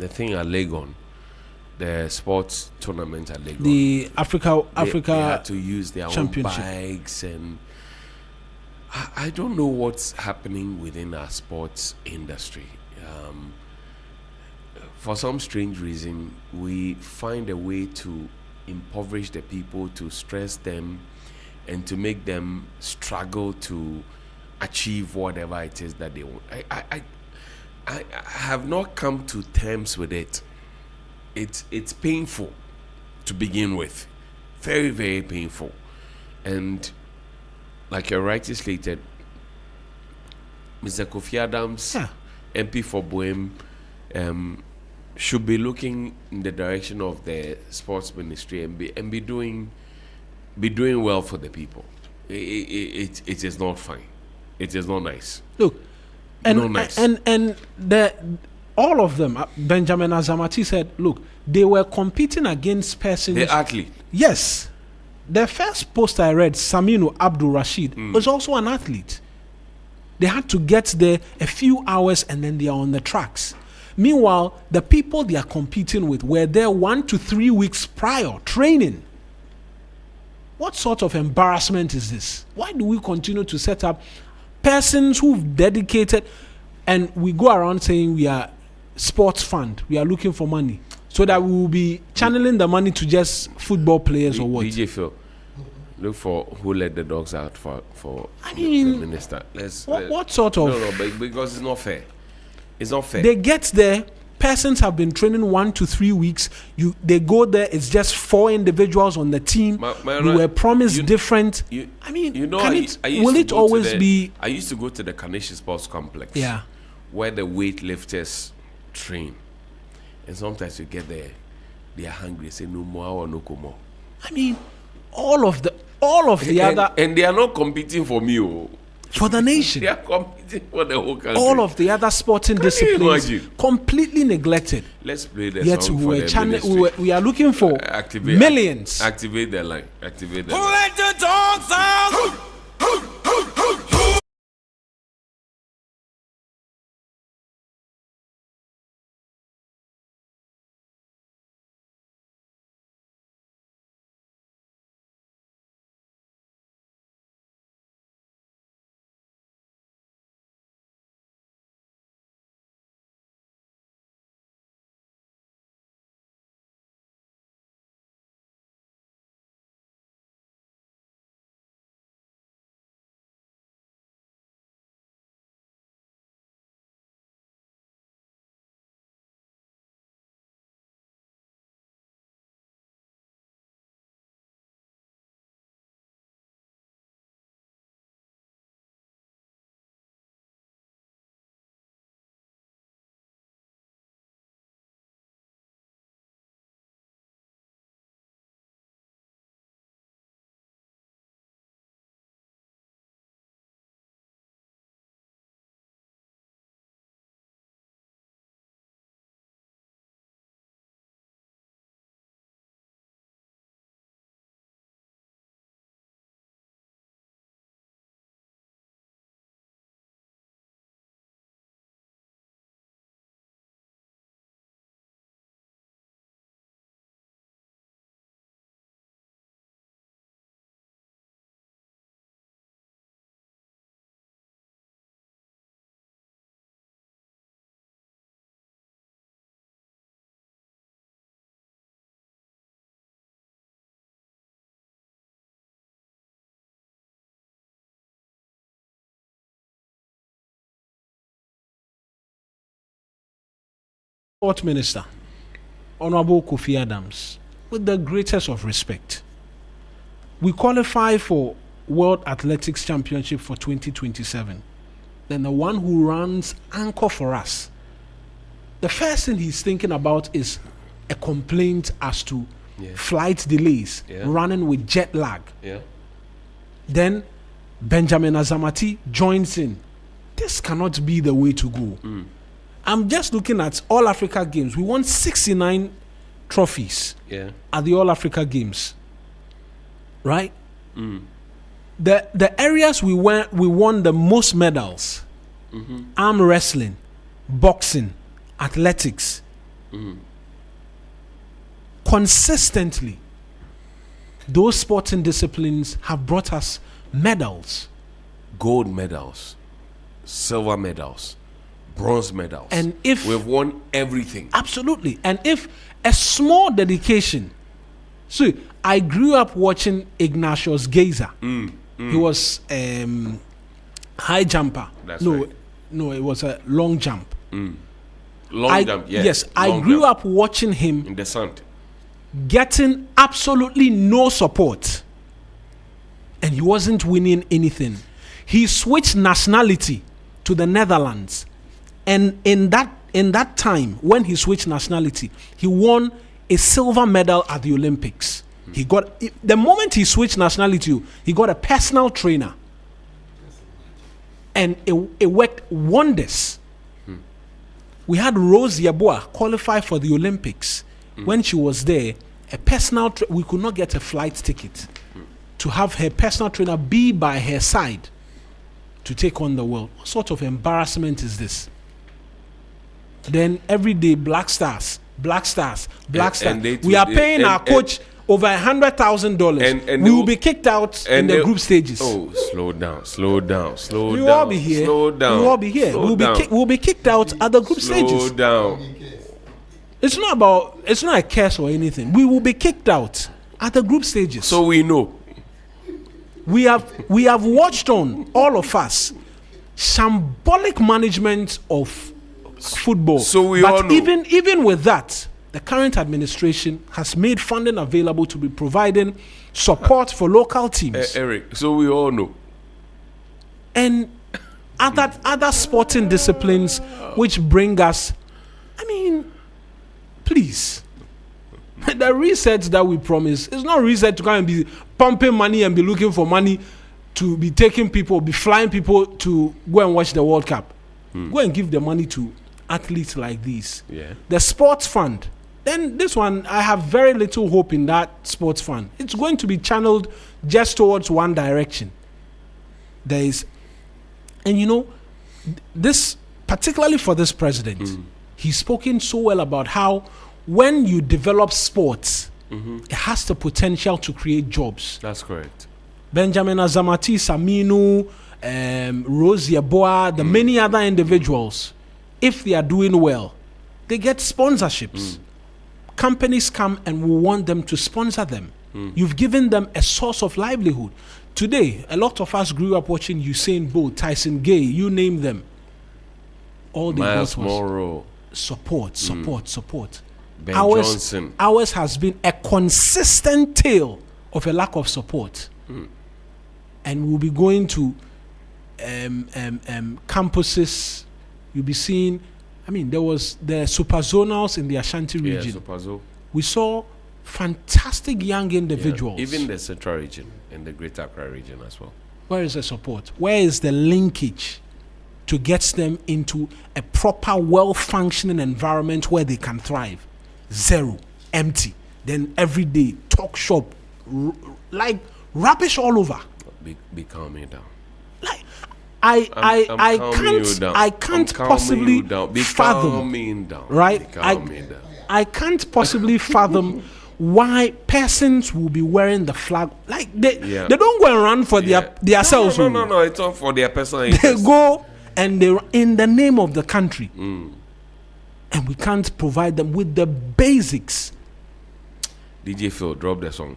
Speaker 12: thing at Legon, the sports tournament at Legon,
Speaker 10: the Africa
Speaker 12: they had to use their own
Speaker 10: Championship.
Speaker 12: bikes, and I don't know what's happening within our sports industry. For some strange reason, we find a way to impoverish the people, to stress them, and to make them struggle to achieve whatever it is that they want. I have not come to terms with it. It's painful to begin with, very, very painful. And like you rightly stated, Mr. Kofi Adams, MP for Boehm, should be looking in the direction of the sports ministry and be doing well for the people. It is not fine. It is not nice.
Speaker 10: Look, and
Speaker 12: not nice.
Speaker 10: and all of them, Benjamin Azamati said, look, they were competing against persons.
Speaker 12: The athlete.
Speaker 10: Yes. The first post I read, Saminu Abdul Rashid, was also an athlete. They had to get there a few hours and then they are on the tracks. Meanwhile, the people they are competing with were there 1 to 3 weeks prior, training. What sort of embarrassment is this? Why do we continue to set up persons who've dedicated, and we go around saying we are sports fund, we are looking for money, so that we will be channeling the money to just football players or what?
Speaker 12: DJ Phil, look for who let the dogs out for
Speaker 10: the
Speaker 12: minister.
Speaker 10: What sort of...
Speaker 12: No, but because it's not fair. It's not fair.
Speaker 10: They get there, persons have been training 1 to 3 weeks. They go there, it's just 4 individuals on the team. We were promised different. Will it always be...
Speaker 12: I used to go to the Kaneshi Sports Complex.
Speaker 10: Yeah.
Speaker 12: Where the weightlifters train. And sometimes you get there, they are hungry, say no more or no more.
Speaker 10: All of the other...
Speaker 12: And they are not competing for me.
Speaker 10: For the nation.
Speaker 12: They are competing for the whole country.
Speaker 10: All of the other sporting disciplines completely neglected.
Speaker 12: Let's play the song for the ministry.
Speaker 10: We are looking for millions.
Speaker 12: Activate the line. Activate the line.
Speaker 11: Who let the dogs out?
Speaker 10: Sport Minister, Honorable Kofi Adams, with the greatest of respect, we qualify for World Athletics Championship for 2027. Then the one who runs anchor for us, the first thing he's thinking about is a complaint as to flight delays, running with jet lag. Then Benjamin Azamati joins in. This cannot be the way to go. I'm just looking at all Africa games. We won 69 trophies at the All Africa Games, right? The areas we won the most medals: arm wrestling, boxing, athletics. Consistently, those sporting disciplines have brought us medals.
Speaker 12: Gold medals, silver medals, bronze medals.
Speaker 10: And if
Speaker 12: we've won everything.
Speaker 10: Absolutely. And if a small dedication. See, I grew up watching Ignatius Geyser. He was high jumper. No, it was a long jump.
Speaker 12: Long jump, yes.
Speaker 10: Yes, I grew up watching him
Speaker 12: in the sun,
Speaker 10: getting absolutely no support, and he wasn't winning anything. He switched nationality to the Netherlands, and in that time when he switched nationality, he won a silver medal at the Olympics. He got, the moment he switched nationality, he got a personal trainer, and it worked wonders. We had Rose Yeboah qualify for the Olympics. When she was there, a personal we could not get a flight ticket to have her personal trainer be by her side to take on the world. What sort of embarrassment is this? Then every day, black stars. We are paying our coach over $100,000. We will be kicked out in the group stages.
Speaker 12: Oh, slow down.
Speaker 10: We will all be here.
Speaker 12: Slow down.
Speaker 10: We will all be here. We'll be kicked out at the group stages.
Speaker 12: Slow down.
Speaker 10: It's not a curse or anything. We will be kicked out at the group stages.
Speaker 12: So we know.
Speaker 10: We have watched on, all of us, shambolic management of football.
Speaker 12: So we all know.
Speaker 10: Even with that, the current administration has made funding available to be providing support for local teams.
Speaker 12: Eric, so we all know.
Speaker 10: And other sporting disciplines which bring us, please. The research that we promise is not research to go and be pumping money and be looking for money to be taking people, be flying people to go and watch the World Cup. Go and give the money to athletes like these.
Speaker 12: Yeah.
Speaker 10: The sports fund. Then this one, I have very little hope in that sports fund. It's going to be channeled just towards one direction. And this, particularly for this president, he's spoken so well about how when you develop sports, it has the potential to create jobs.
Speaker 12: That's correct.
Speaker 10: Benjamin Azamati, Saminu, Rose Yeboah, the many other individuals, if they are doing well, they get sponsorships. Companies come and will want them to sponsor them. You've given them a source of livelihood. Today, a lot of us grew up watching Usain Bolt, Tyson Gay, you name them. All they got was support.
Speaker 12: Ben Johnson.
Speaker 10: Ours has been a consistent tale of a lack of support. And we'll be going to campuses. You'll be seeing, there was the super zonals in the Ashanti region. We saw fantastic young individuals.
Speaker 12: Even the central region and the Greater Accra region as well.
Speaker 10: Where is the support? Where is the linkage to get them into a proper, well-functioning environment where they can thrive? Zero. Empty. Then every day, talk shop, like rubbish all over.
Speaker 12: Be calming down.
Speaker 10: Like, I can't possibly fathom, right? I can't possibly fathom why persons will be wearing the flag. Like they don't go and run for their selves.
Speaker 12: No, it's not for their personal interest.
Speaker 10: They go and they're in the name of the country. And we can't provide them with the basics.
Speaker 12: DJ Phil, drop the song.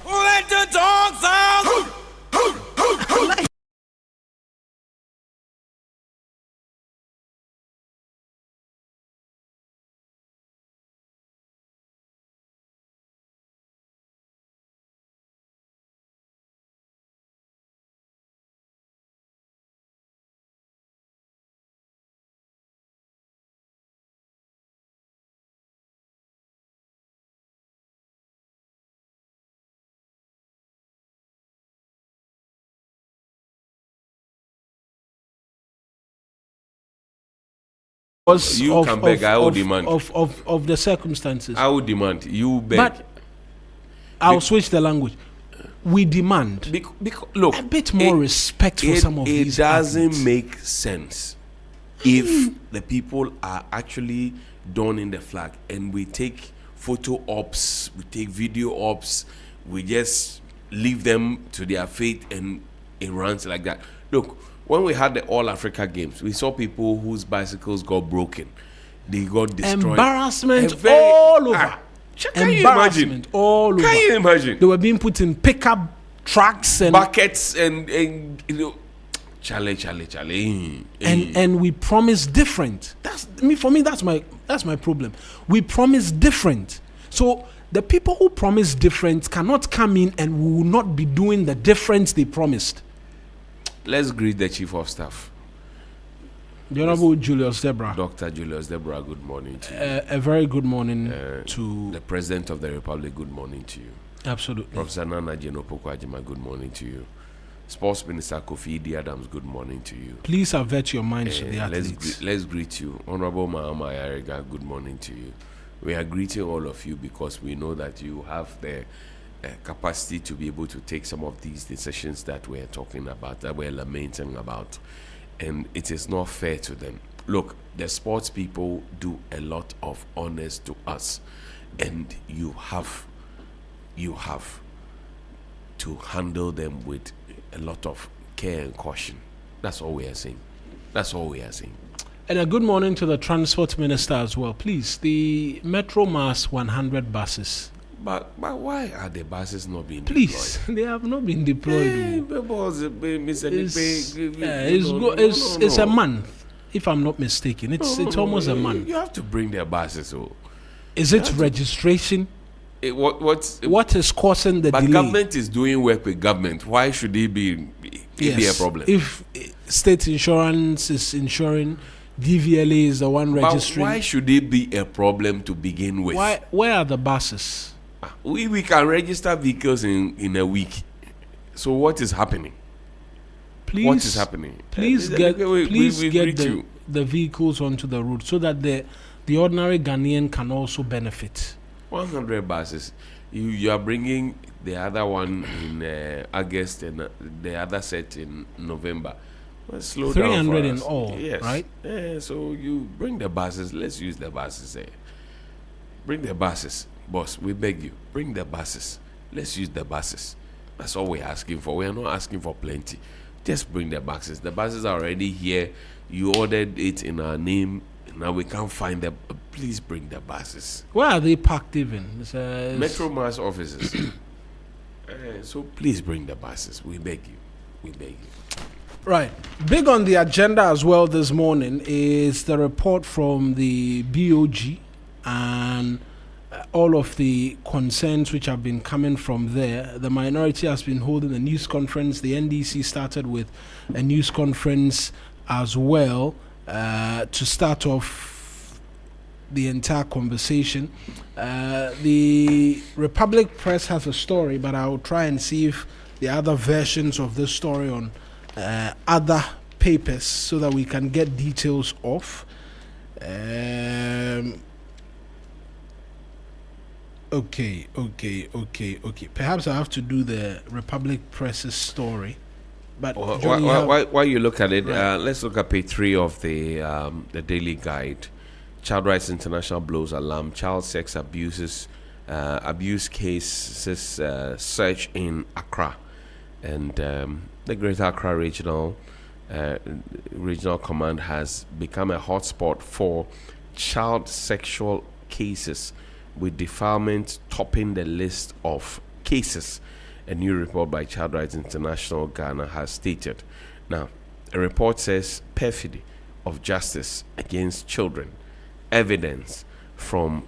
Speaker 11: Let the dogs out.
Speaker 12: You can beg, I will demand.
Speaker 10: Of the circumstances.
Speaker 12: I will demand. You beg.
Speaker 10: But I'll switch the language. We demand
Speaker 12: look,
Speaker 10: a bit more respect for some of these.
Speaker 12: It doesn't
Speaker 10: athletes.
Speaker 12: make sense if the people are actually donning the flag and we take photo ops, we take video ops, we just leave them to their fate and it runs like that. Look, when we had the All Africa Games, we saw people whose bicycles got broken. They got destroyed.
Speaker 10: Embarrassment all over.
Speaker 12: Can you imagine?
Speaker 10: All over.
Speaker 12: Can you imagine?
Speaker 10: They were being put in pickup trucks and
Speaker 12: buckets and you know, Charlie.
Speaker 10: And we promise different. For me that's my problem. We promise different. So the people who promise different cannot come in and we will not be doing the difference they promised.
Speaker 12: Let's greet the Chief of Staff.
Speaker 10: The Honorable Julius Debra.
Speaker 12: Dr. Julius Debra, good morning to you.
Speaker 10: A very good morning to
Speaker 12: the President of the Republic, good morning to you.
Speaker 10: Absolutely.
Speaker 12: Professor Nana Jenopo Kwajima, good morning to you. Sports Minister Kofi D. Adams, good morning to you.
Speaker 10: Please avert your minds to the athletes.
Speaker 12: Let's greet you. Honorable Mahama Yarega, good morning to you. We are greeting all of you because we know that you have the capacity to be able to take some of these decisions that we're talking about, that we're lamenting about. And it is not fair to them. Look, the sports people do a lot of honors to us, and you have to handle them with a lot of care and caution. That's all we are saying. That's all we are saying.
Speaker 10: And a good morning to the Transport Minister as well. Please, the Metro Mass 100 buses.
Speaker 12: But why are the buses not being
Speaker 10: Please,
Speaker 12: deployed?
Speaker 10: They have not been deployed. It's a month, if I'm not mistaken. It's almost a month.
Speaker 12: You have to bring their buses.
Speaker 10: Is it registration? What is causing the delay?
Speaker 12: But government is doing work with government. Why should it be a problem?
Speaker 10: If state insurance is insuring, DVLA is the one registering.
Speaker 12: But why should it be a problem to begin with?
Speaker 10: Where are the buses?
Speaker 12: We can register vehicles in a week. So what is happening? What is happening?
Speaker 10: Please get the vehicles onto the road so that the ordinary Ghanaian can also benefit.
Speaker 12: 100 buses. You are bringing the other one in August and the other set in November. Well, slow
Speaker 10: 300
Speaker 12: down
Speaker 10: in all,
Speaker 12: yes.
Speaker 10: Right?
Speaker 12: So you bring the buses. Let's use the buses. Bring the buses, boss. We beg you. Bring the buses. Let's use the buses. That's all we're asking for. We are not asking for plenty. Just bring the buses. The buses are already here. You ordered it in our name. Now we can't find them. Please bring the buses.
Speaker 10: Where are they parked even?
Speaker 12: Metro Mass offices. So please bring the buses. We beg you. We beg you.
Speaker 10: Right. Big on the agenda as well this morning is the report from the BOG and all of the concerns which have been coming from there. The minority has been holding a news conference. The NDC started with a news conference as well to start off the entire conversation. The Republic Press has a story, but I'll try and see if the other versions of this story on other papers so that we can get details of. Okay. Perhaps I have to do the Republic Press's story. But
Speaker 12: while you look at it,
Speaker 10: right.
Speaker 12: Let's look at page 3 of the Daily Guide. Child Rights International blows alarm. Child sex abuse cases surge in Accra, and the Greater Accra Regional Command has become a hotspot for child sexual cases, with defilement topping the list of cases. A new report by Child Rights International Ghana has stated. Now, a report says perfidy of justice against children, evidence from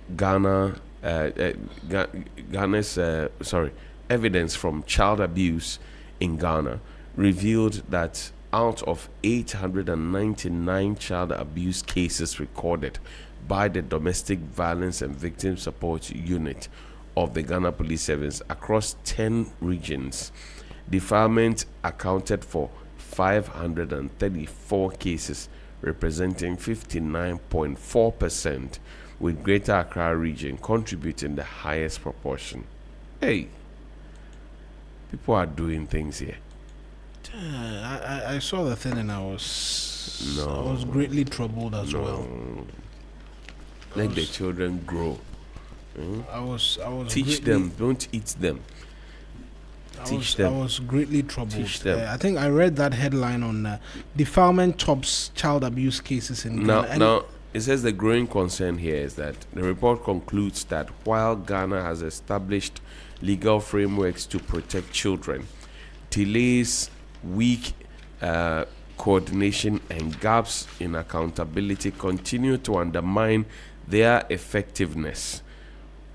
Speaker 12: evidence from child abuse in Ghana revealed that out of 899 child abuse cases recorded by the Domestic Violence and Victim Support Unit of the Ghana Police Service across 10 regions, defilement accounted for 534 cases, representing 59.4%, with Greater Accra region contributing the highest proportion. Hey, people are doing things here.
Speaker 10: I saw the thing and I was greatly troubled as well.
Speaker 12: Let the children grow.
Speaker 10: I was
Speaker 12: teach them, don't eat them. Teach them.
Speaker 10: I was greatly troubled.
Speaker 12: Teach them.
Speaker 10: I think I read that headline on defilement tops child abuse cases in Ghana.
Speaker 12: Now, it says the growing concern here is that the report concludes that while Ghana has established legal frameworks to protect children, delays, weak coordination, and gaps in accountability continue to undermine their effectiveness.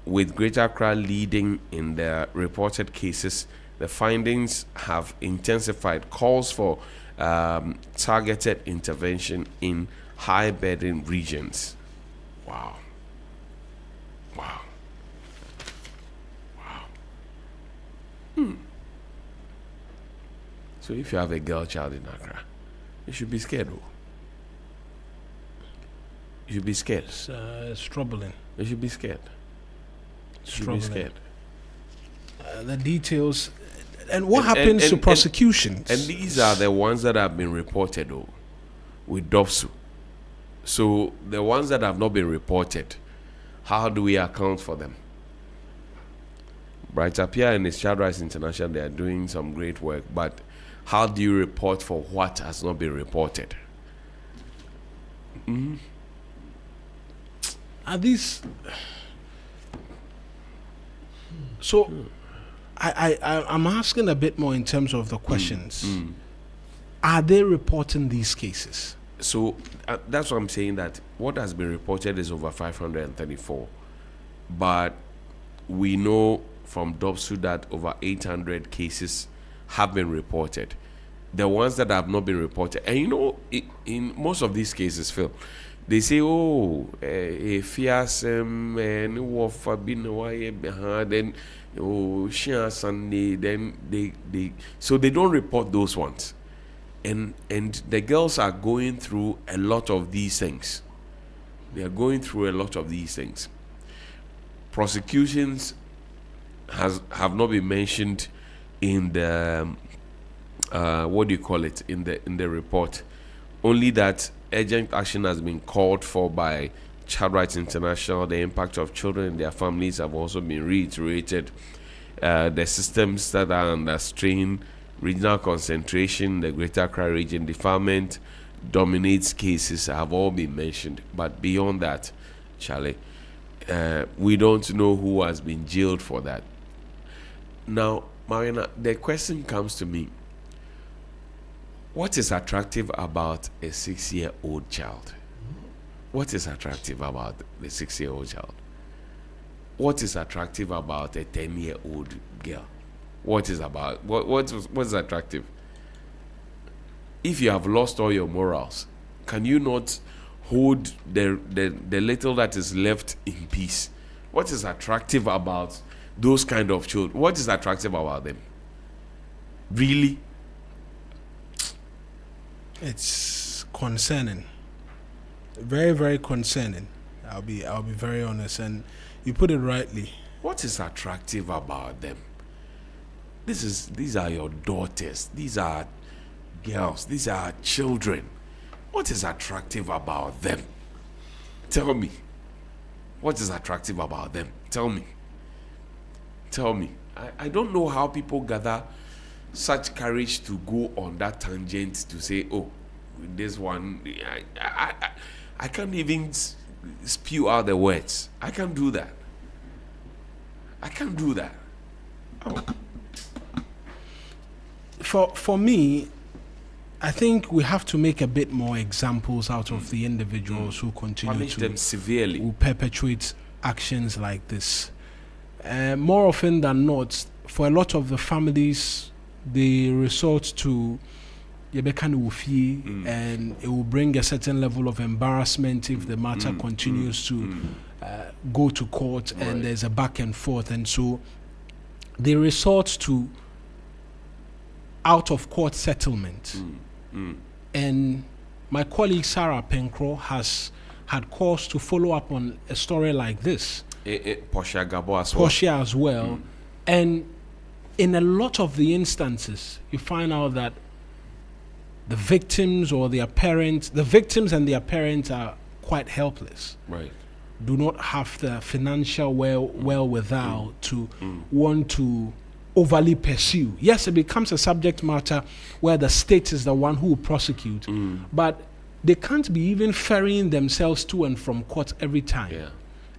Speaker 12: With Greater Accra leading in the reported cases, the findings have intensified calls for targeted intervention in high burden regions. Wow. So if you have a girl child in Accra, you should be scared. You should be scared.
Speaker 10: It's troubling.
Speaker 12: You should be scared.
Speaker 10: Be scared. The details and what happens to prosecutions.
Speaker 12: And these are the ones that have been reported with DOPSU. So the ones that have not been reported, how do we account for them? Bright Appear and his Child Rights International, they are doing some great work, but how do you report for what has not been reported?
Speaker 10: Are these... So, I'm asking a bit more in terms of the questions. Are they reporting these cases?
Speaker 12: So, that's what I'm saying, that what has been reported is over 534. But we know from DOPSU that over 800 cases have been reported. The ones that have not been reported, and you know, in most of these cases, Phil, they say, if yes, and then so they don't report those ones, and the girls are going through a lot of these things. They are going through a lot of these things. Prosecutions have not been mentioned in the in the report. Only that urgent action has been called for by Child Rights International. The impact of children and their families have also been reiterated. The systems that are under strain, regional concentration, the Greater Accra region, defilement dominates cases have all been mentioned. But beyond that, Charlie, we don't know who has been jailed for that. Now, Mawuena, the question comes to me: what is attractive about a 6-year-old child? What is attractive about the 6-year-old child? What is attractive about a 10-year-old girl? What is attractive? If you have lost all your morals, can you not hold the little that is left in peace? What is attractive about those kind of children? What is attractive about them? Really?
Speaker 10: It's concerning. Very, very concerning. I'll be very honest, and you put it rightly.
Speaker 12: What is attractive about them? These are your daughters. These are girls. These are children. What is attractive about them? Tell me. What is attractive about them? Tell me. I don't know how people gather such courage to go on that tangent to say, oh, this one, I can't even spew out the words. I can't do that. Oh.
Speaker 10: For me, I think we have to make a bit more examples out of the individuals who continue
Speaker 12: punish
Speaker 10: to
Speaker 12: them severely,
Speaker 10: who perpetuate actions like this. More often than not, for a lot of the families, they resort to and it will bring a certain level of embarrassment if the matter continues to go to court, and there's a back and forth, and so they resort to out of court settlement. And my colleague Sarah Penkro has had cause to follow up on a story like this.
Speaker 12: Portia Gabo as well.
Speaker 10: Portia as well. And in a lot of the instances, you find out that the victims and their parents are quite helpless.
Speaker 12: Right.
Speaker 10: Do not have the financial wherewithal to want to overly pursue. Yes, it becomes a subject matter where the state is the one who will prosecute, but they can't be even ferrying themselves to and from court every time.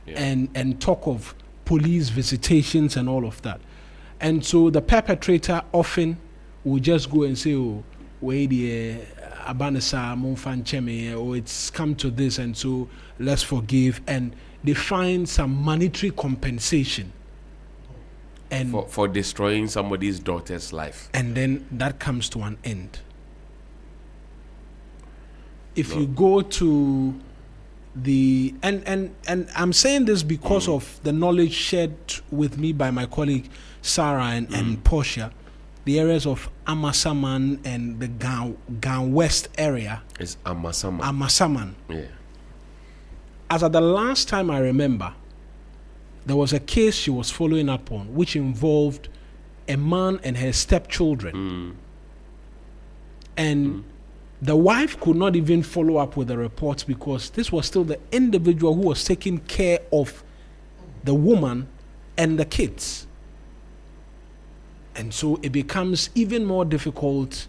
Speaker 10: And talk of police visitations and all of that. And so the perpetrator often will just go and say, oh, wait, abanisa monfancheme, or it's come to this, and so let's forgive. And they find some monetary compensation. And
Speaker 12: for destroying somebody's daughter's life.
Speaker 10: And then that comes to an end. If you go to the and I'm saying this because of the knowledge shared with me by my colleague Sarah and Portia, the areas of Amasaman and the Gan West area.
Speaker 12: It's Amasaman.
Speaker 10: Amasaman.
Speaker 12: Yeah.
Speaker 10: As at the last time I remember, there was a case she was following up on which involved a man and her stepchildren. And the wife could not even follow up with the reports because this was still the individual who was taking care of the woman and the kids. And so it becomes even more difficult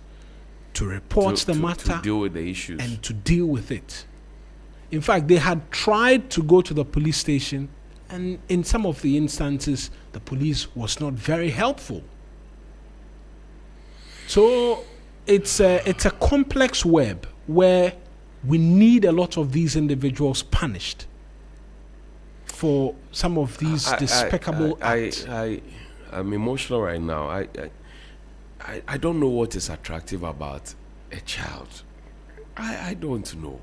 Speaker 10: to report the matter,
Speaker 12: to deal with the issues,
Speaker 10: and to deal with it. In fact, they had tried to go to the police station, and in some of the instances, the police was not very helpful. So it's a complex web where we need a lot of these individuals punished for some of these despicable acts.
Speaker 12: I'm emotional right now. I don't know what is attractive about a child. I don't know.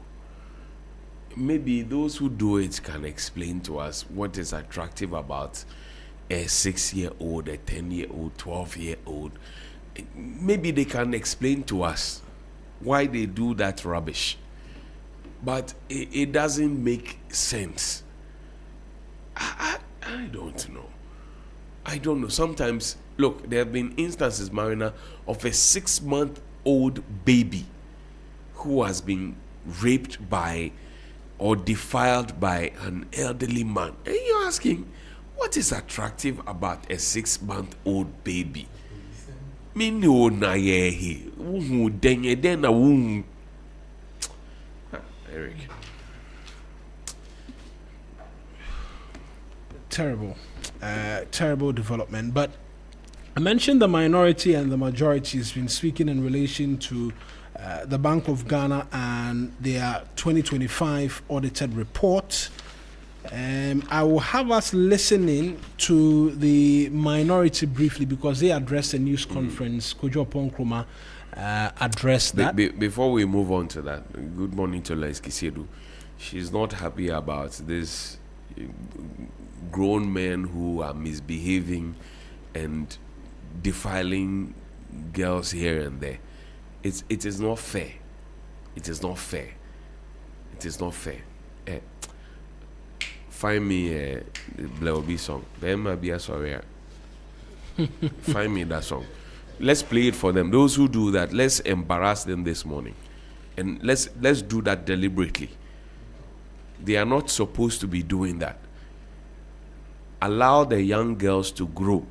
Speaker 12: Maybe those who do it can explain to us what is attractive about a 6-year-old, a 10-year-old, 12-year-old. Maybe they can explain to us why they do that rubbish. But it doesn't make sense. I don't know. I don't know. Sometimes, look, there have been instances, Mawuena, of a 6-month-old baby who has been raped by or defiled by an elderly man. And you're asking, what is attractive about a 6-month-old baby? Eric.
Speaker 10: Terrible development. But I mentioned the minority and the majority has been speaking in relation to the Bank of Ghana and their 2025 audited report. I will have us listening to the minority briefly because they addressed a news conference. Kojo Ponkroma addressed that.
Speaker 12: Before we move on to that, good morning to Leski Sedu. She's not happy about this grown men who are misbehaving and defiling girls here and there. It is not fair. It is not fair. It is not fair. Find me a Bleobi song. Find me that song. Let's play it for them. Those who do that, let's embarrass them this morning. And let's do that deliberately. They are not supposed to be doing that. Allow the young girls to grow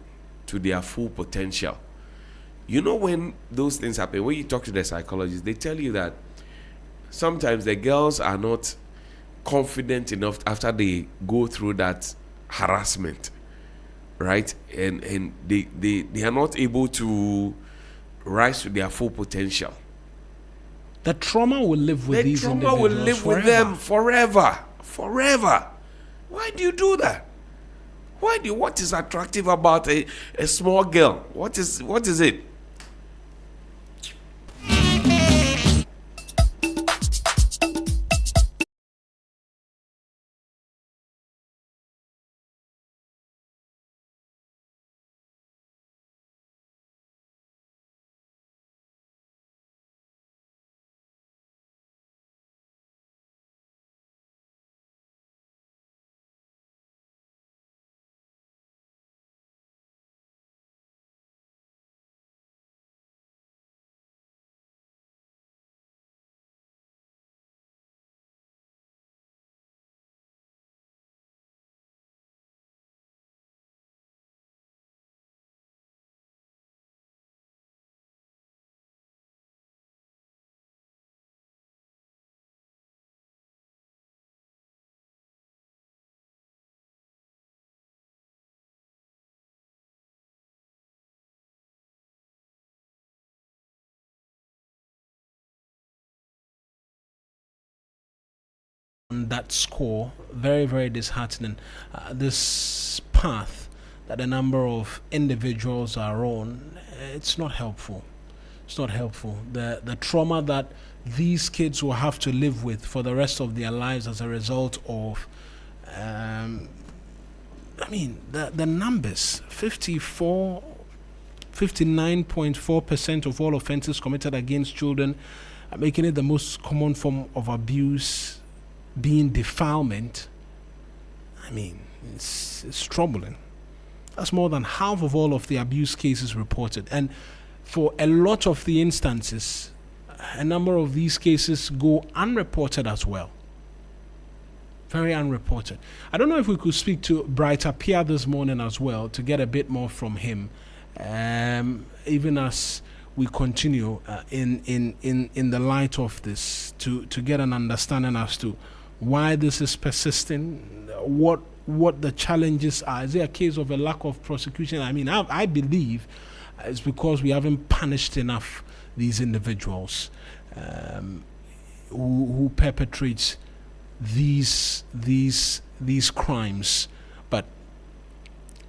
Speaker 12: to their full potential. You know, when those things happen, when you talk to the psychologists, they tell you that sometimes the girls are not confident enough after they go through that harassment, right? And they are not able to rise to their full potential.
Speaker 10: The trauma will live with these individuals.
Speaker 12: The trauma will live with them forever. Why do you do that? What is attractive about a small girl? What is it?
Speaker 10: on that score. Very, very disheartening. This path that a number of individuals are on, it's not helpful. It's not helpful. The trauma that these kids will have to live with for the rest of their lives as a result of, the numbers, 59.4% of all offenses committed against children, making it the most common form of abuse, being defilement. It's troubling. That's more than half of all of the abuse cases reported. And for a lot of the instances, a number of these cases go unreported as well. Very unreported. I don't know if we could speak to Brighter Pierre this morning as well to get a bit more from him, even as we continue in the light of this, to get an understanding as to why this is persisting, what the challenges are. Is there a case of a lack of prosecution? I believe it's because we haven't punished enough these individuals who perpetrate these crimes. But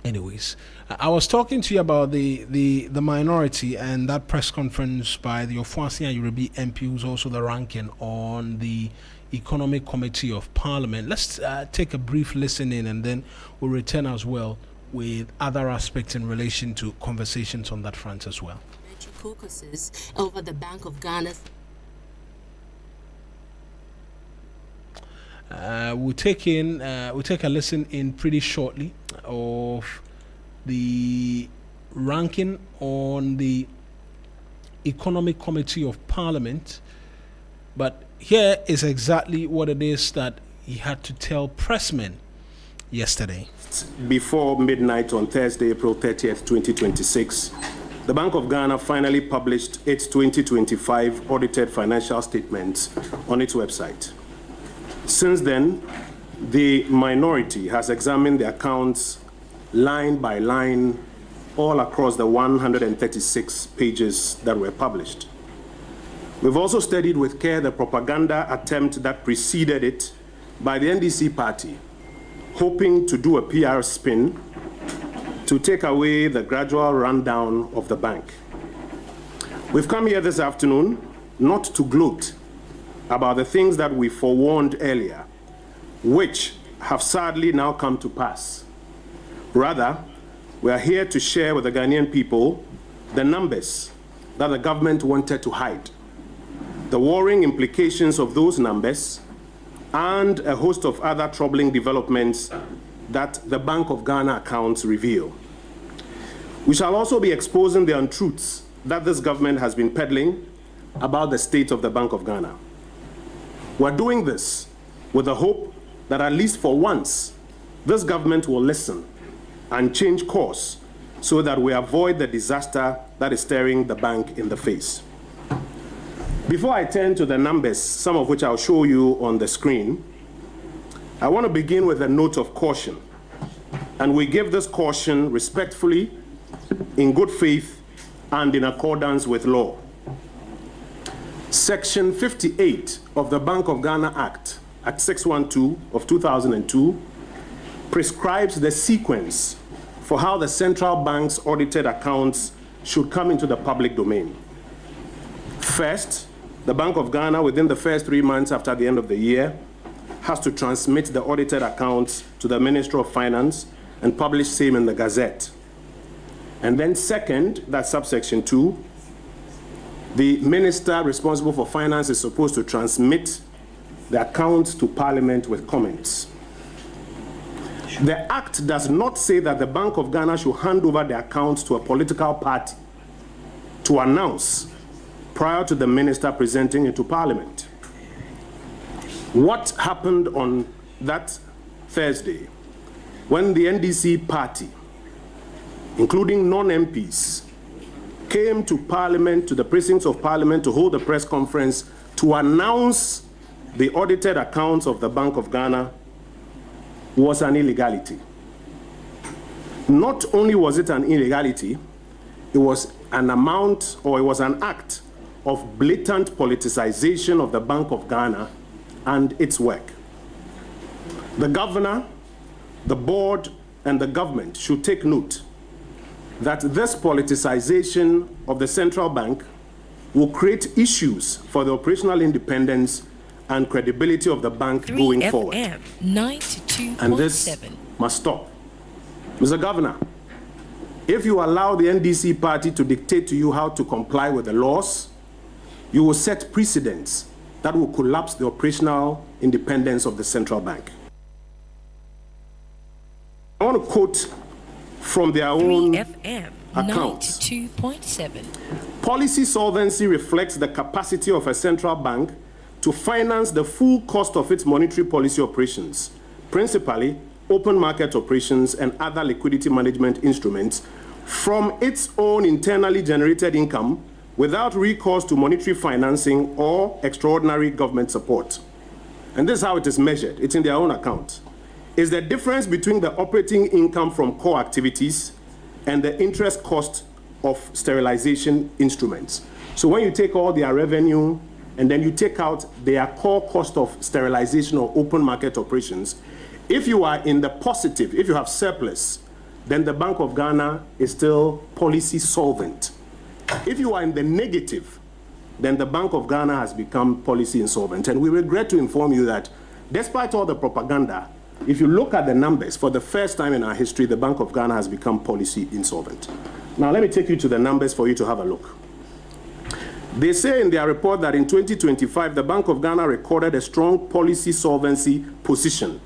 Speaker 10: anyways, I was talking to you about the minority and that press conference by the Ofuasi and Yoruba MP, who's also the ranking on the Economic Committee of Parliament. Let's take a brief listen in, and then we'll return as well with other aspects in relation to conversations on that front as well.
Speaker 13: Caucuses over the Bank of Ghana's.
Speaker 10: We'll take a listen in pretty shortly of the ranking on the Economic Committee of Parliament, but here is exactly what it is that he had to tell pressmen yesterday.
Speaker 3: Before midnight on Thursday, April 30th, 2026, the Bank of Ghana finally published its 2025 audited financial statements on its website. Since then, the minority has examined the accounts line by line all across the 136 pages that were published. We've also studied with care the propaganda attempt that preceded it by the NDC party, hoping to do a PR spin to take away the gradual rundown of the bank. We've come here this afternoon not to gloat about the things that we forewarned earlier, which have sadly now come to pass. Rather, we are here to share with the Ghanaian people the numbers that the government wanted to hide, the worrying implications of those numbers, and a host of other troubling developments that the Bank of Ghana accounts reveal. We shall also be exposing the untruths that this government has been peddling about the state of the Bank of Ghana. We're doing this with the hope that at least for once, this government will listen and change course so that we avoid the disaster that is staring the bank in the face. Before I turn to the numbers, some of which I'll show you on the screen, I want to begin with a note of caution. And we give this caution respectfully, in good faith, and in accordance with law. Section 58 of the Bank of Ghana Act, Act 612 of 2002, prescribes the sequence for how the central bank's audited accounts should come into the public domain. First, the Bank of Ghana, within the first 3 months after the end of the year, has to transmit the audited accounts to the Ministry of Finance and publish same in the Gazette. And then second, that's subsection 2, the minister responsible for finance is supposed to transmit the accounts to Parliament with comments. The Act does not say that the Bank of Ghana should hand over the accounts to a political party to announce prior to the minister presenting it to Parliament. What happened on that Thursday when the NDC party, including non-MPs, came to Parliament, to the precincts of Parliament, to hold a press conference to announce the audited accounts of the Bank of Ghana, was an illegality. Not only was it an illegality, it was an act of blatant politicization of the Bank of Ghana and its work. The governor, the board, and the government should take note that this politicization of the central bank will create issues for the operational independence and credibility of the bank going forward.
Speaker 14: 92.7.
Speaker 3: And this must stop. Mr. Governor, if you allow the NDC party to dictate to you how to comply with the laws, you will set precedents that will collapse the operational independence of the central bank. I want to quote from their own
Speaker 14: 3FM
Speaker 3: accounts.
Speaker 14: 92.7.
Speaker 3: Policy solvency reflects the capacity of a central bank to finance the full cost of its monetary policy operations, principally open market operations and other liquidity management instruments, from its own internally generated income without recourse to monetary financing or extraordinary government support. And this is how it is measured. It's in their own account. Is the difference between the operating income from core activities and the interest cost of sterilization instruments. So when you take all their revenue and then you take out their core cost of sterilization or open market operations, if you are in the positive, if you have surplus, then the Bank of Ghana is still policy solvent. If you are in the negative, then the Bank of Ghana has become policy insolvent. And we regret to inform you that despite all the propaganda, if you look at the numbers, for the first time in our history, the Bank of Ghana has become policy insolvent. Now, let me take you to the numbers for you to have a look. They say in their report that in 2025, the Bank of Ghana recorded a strong policy solvency position,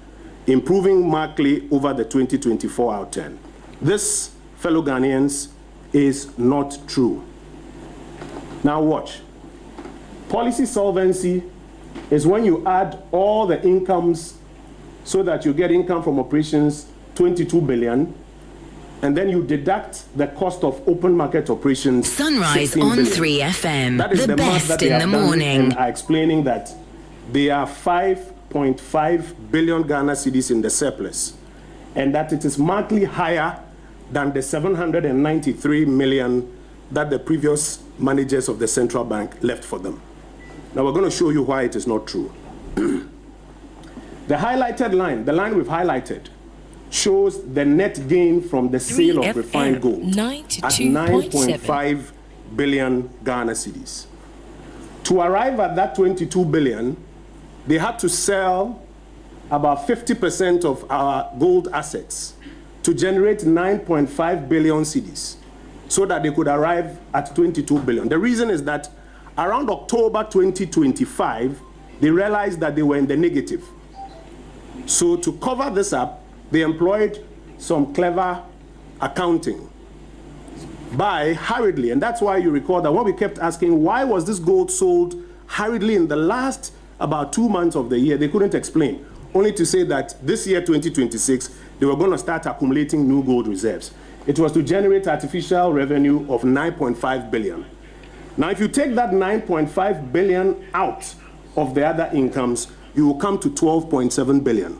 Speaker 3: improving markedly over the 2024 outturn. This, fellow Ghanaians, is not true. Now watch. Policy solvency is when you add all the incomes so that you get income from operations 22 billion, and then you deduct the cost of open market operations.
Speaker 9: Sunrise on
Speaker 3: billion.
Speaker 9: 3FM,
Speaker 3: That is
Speaker 9: the
Speaker 3: math that
Speaker 9: best
Speaker 3: they
Speaker 9: in
Speaker 3: have
Speaker 9: the
Speaker 3: done
Speaker 9: morning.
Speaker 3: And are explaining that they are 5.5 billion Ghana cedis in the surplus, and that it is markedly higher than the 793 million that the previous managers of the central bank left for them. Now we're going to show you why it is not true. The highlighted line, the line we've highlighted, shows the net gain from the sale of refined gold at 9.5 billion Ghana cedis. To arrive at that 22 billion, they had to sell about 50% of our gold assets to generate 9.5 billion cedis so that they could arrive at 22 billion. The reason is that around October 2025, they realized that they were in the negative. So to cover this up, they employed some clever accounting by hurriedly, and that's why you recall that when we kept asking why was this gold sold hurriedly in the last about 2 months of the year, they couldn't explain, only to say that this year 2026 they were going to start accumulating new gold reserves. It was to generate artificial revenue of 9.5 billion. Now if you take that 9.5 billion out of the other incomes, you will come to 12.7 billion.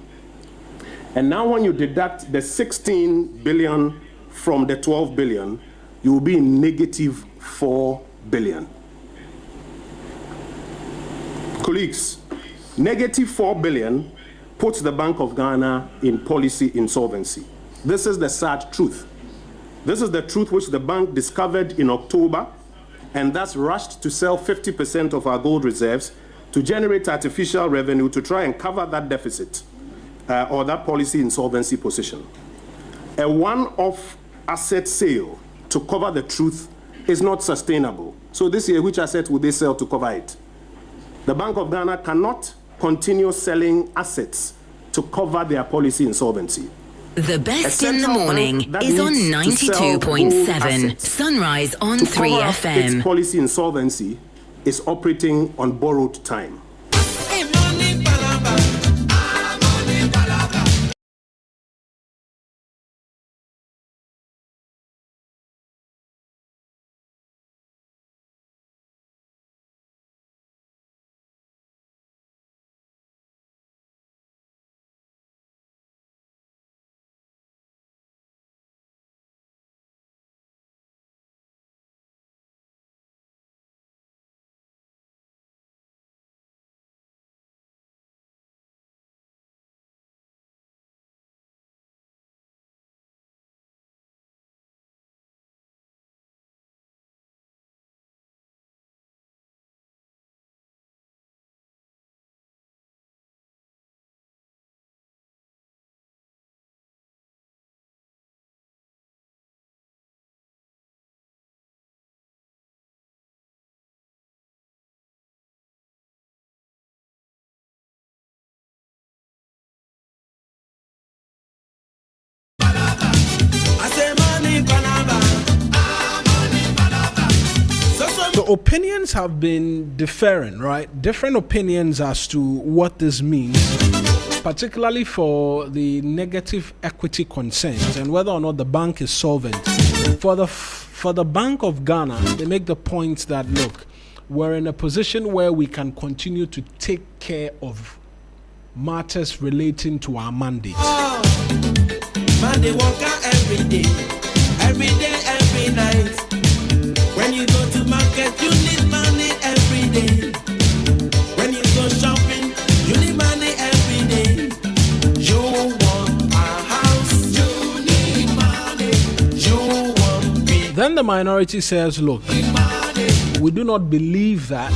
Speaker 3: And now when you deduct the 16 billion from the 12 billion, you will be in negative 4 billion. Colleagues, negative 4 billion puts the Bank of Ghana in policy insolvency. This is the sad truth. This is the truth which the bank discovered in October and thus rushed to sell 50% of our gold reserves to generate artificial revenue to try and cover that deficit or that policy insolvency position. A one-off asset sale to cover the truth is not sustainable. So this year, which asset would they sell to cover it? The Bank of Ghana cannot continue selling assets to cover their policy insolvency.
Speaker 9: The best in the morning is on 92.7. Sunrise on 3FM.
Speaker 3: Its policy insolvency is operating on borrowed time.
Speaker 10: opinions have been differing, right? Different opinions as to what this means, particularly for the negative equity concerns and whether or not the bank is solvent. For the Bank of Ghana, they make the point that, look, we're in a position where we can continue to take care of matters relating to our mandate.
Speaker 11: Monday walk out every day, every night. When you go to market, you need money every day. When you go shopping, you need money every day. You want a house, you need money. You want big.
Speaker 10: Then the minority says, look, we do not believe that,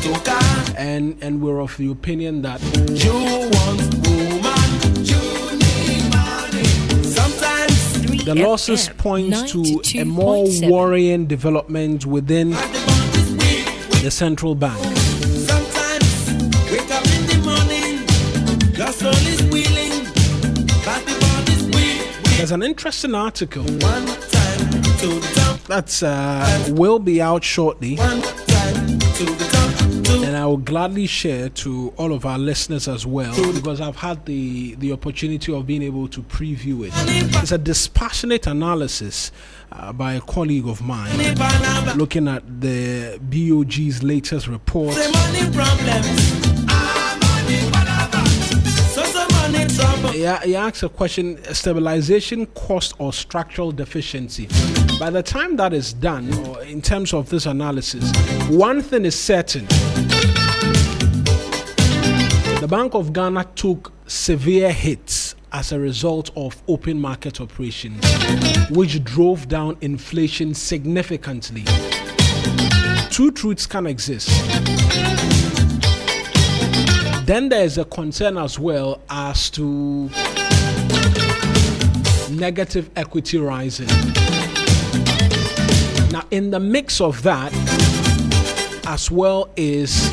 Speaker 10: and we're of the opinion that
Speaker 11: you want woman, you need money. Sometimes
Speaker 10: the losses point to a more worrying development within the central bank.
Speaker 11: Sometimes wake up in the morning, your soul is willing, but the body's weak.
Speaker 10: There's an interesting article
Speaker 11: One time to the top.
Speaker 10: that's will be out shortly,
Speaker 11: One time to the top.
Speaker 10: and I will gladly share to all of our listeners as well, because I've had the opportunity of being able to preview it. It's a dispassionate analysis by a colleague of mine, looking at the BOG's latest report. He asks a question: stabilization cost or structural deficiency? By the time that is done, or in terms of this analysis, one thing is certain: the Bank of Ghana took severe hits as a result of open market operations, which drove down inflation significantly. Two truths can exist. Then there is a concern as well as to negative equity rising. Now, in the mix of that, as well is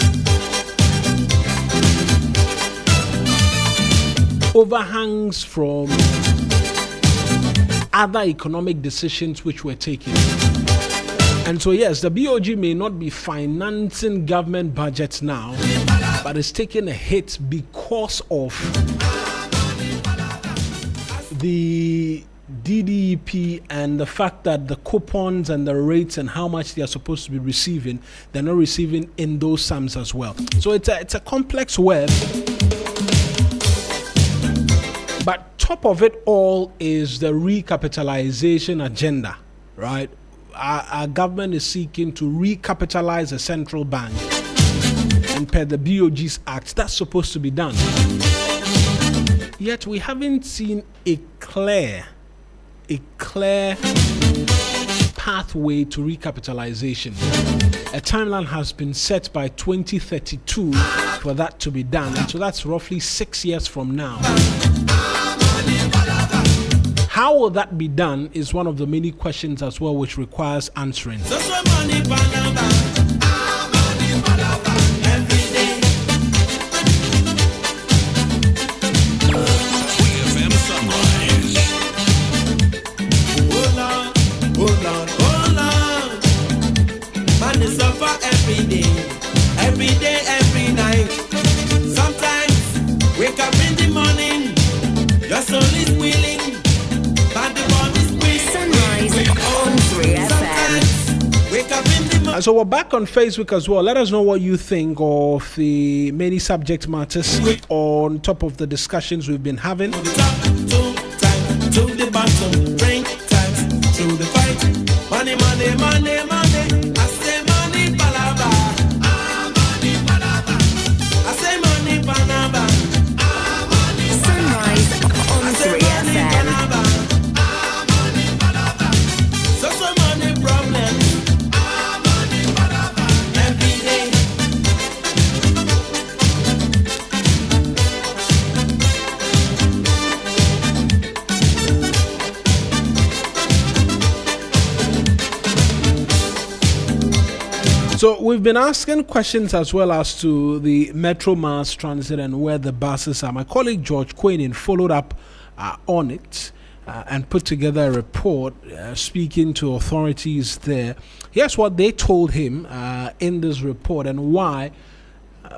Speaker 10: overhangs from other economic decisions which were taken. And so, yes, the BOG may not be financing government budgets now, but it's taking a hit because of the DDEP and the fact that the coupons and the rates and how much they are supposed to be receiving, they're not receiving in those sums as well. So it's a complex web. But top of it all is the recapitalization agenda, right? Our government is seeking to recapitalize the central bank. And per the BOG's Act, that's supposed to be done. Yet we haven't seen a clear pathway to recapitalization. A timeline has been set by 2032 for that to be done. And so that's roughly 6 years from now. How will that be done is one of the many questions as well which requires answering.
Speaker 11: Every night. Sometimes wake up in the morning, your soul is willing, but the body's weak.
Speaker 9: Sunrise on 3FM.
Speaker 11: Wake up in the morning.
Speaker 10: And so we're back on Facebook as well. Let us know what you think of the many subject matters on top of the discussions we've been having.
Speaker 11: To the top, 2 times to the bottom, 3 times to the fight. Money, money, money, money. I say money, palava. Money, palava. I say money, palava.
Speaker 9: Sunrise on 3FM.
Speaker 11: Money, palava. So money problem. Money, palava. Every day.
Speaker 10: So we've been asking questions as well as to the Metro Mass Transit and where the buses are. My colleague George Quainin followed up on it and put together a report speaking to authorities there. Here's what they told him in this report and why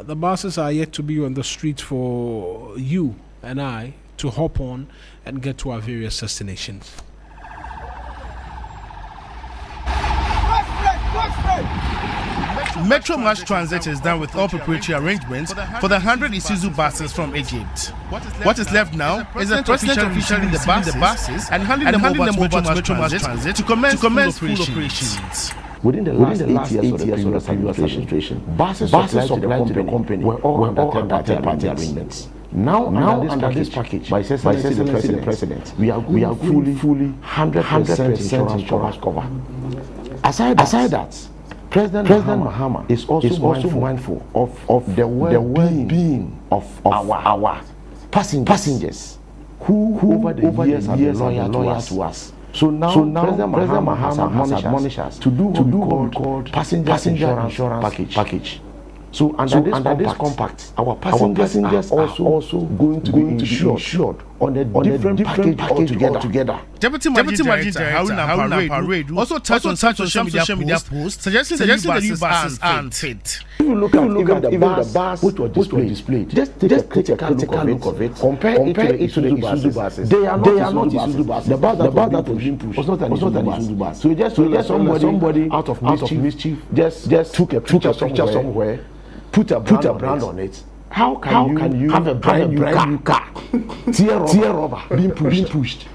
Speaker 10: the buses are yet to be on the street for you and I to hop on and get to our various destinations.
Speaker 15: Metro Mass Transit is done with all preparatory arrangements for the 100 Isuzu buses from Egypt. What is left now is the president officially the buses and handing them over to Metro Mass Transit to commence full operations.
Speaker 16: Within the last 8 years of the previous administration, buses supplied to the company were all under third-party arrangements. Now under this package, by the president, we are fully 100% insurance cover. Aside that, President Mahama is also mindful of the well-being of our passengers who over the years have been loyal to us. So now President Mahama has admonished us to do what we call passenger insurance package. So under this compact, our passengers are also going to be insured on a different package altogether.
Speaker 15: Deputy Managing Director Haruna Parade also touched on some social media posts suggesting the new buses aren't fit.
Speaker 16: If you look at even the bus which was displayed, just take a critical look of it, compare it to the Isuzu buses. They are not Isuzu buses. The bus that was being pushed was not an Isuzu bus. So just somebody out of mischief just took a picture somewhere, put a brand on it. How can you have a brand new car tear rubber being pushed?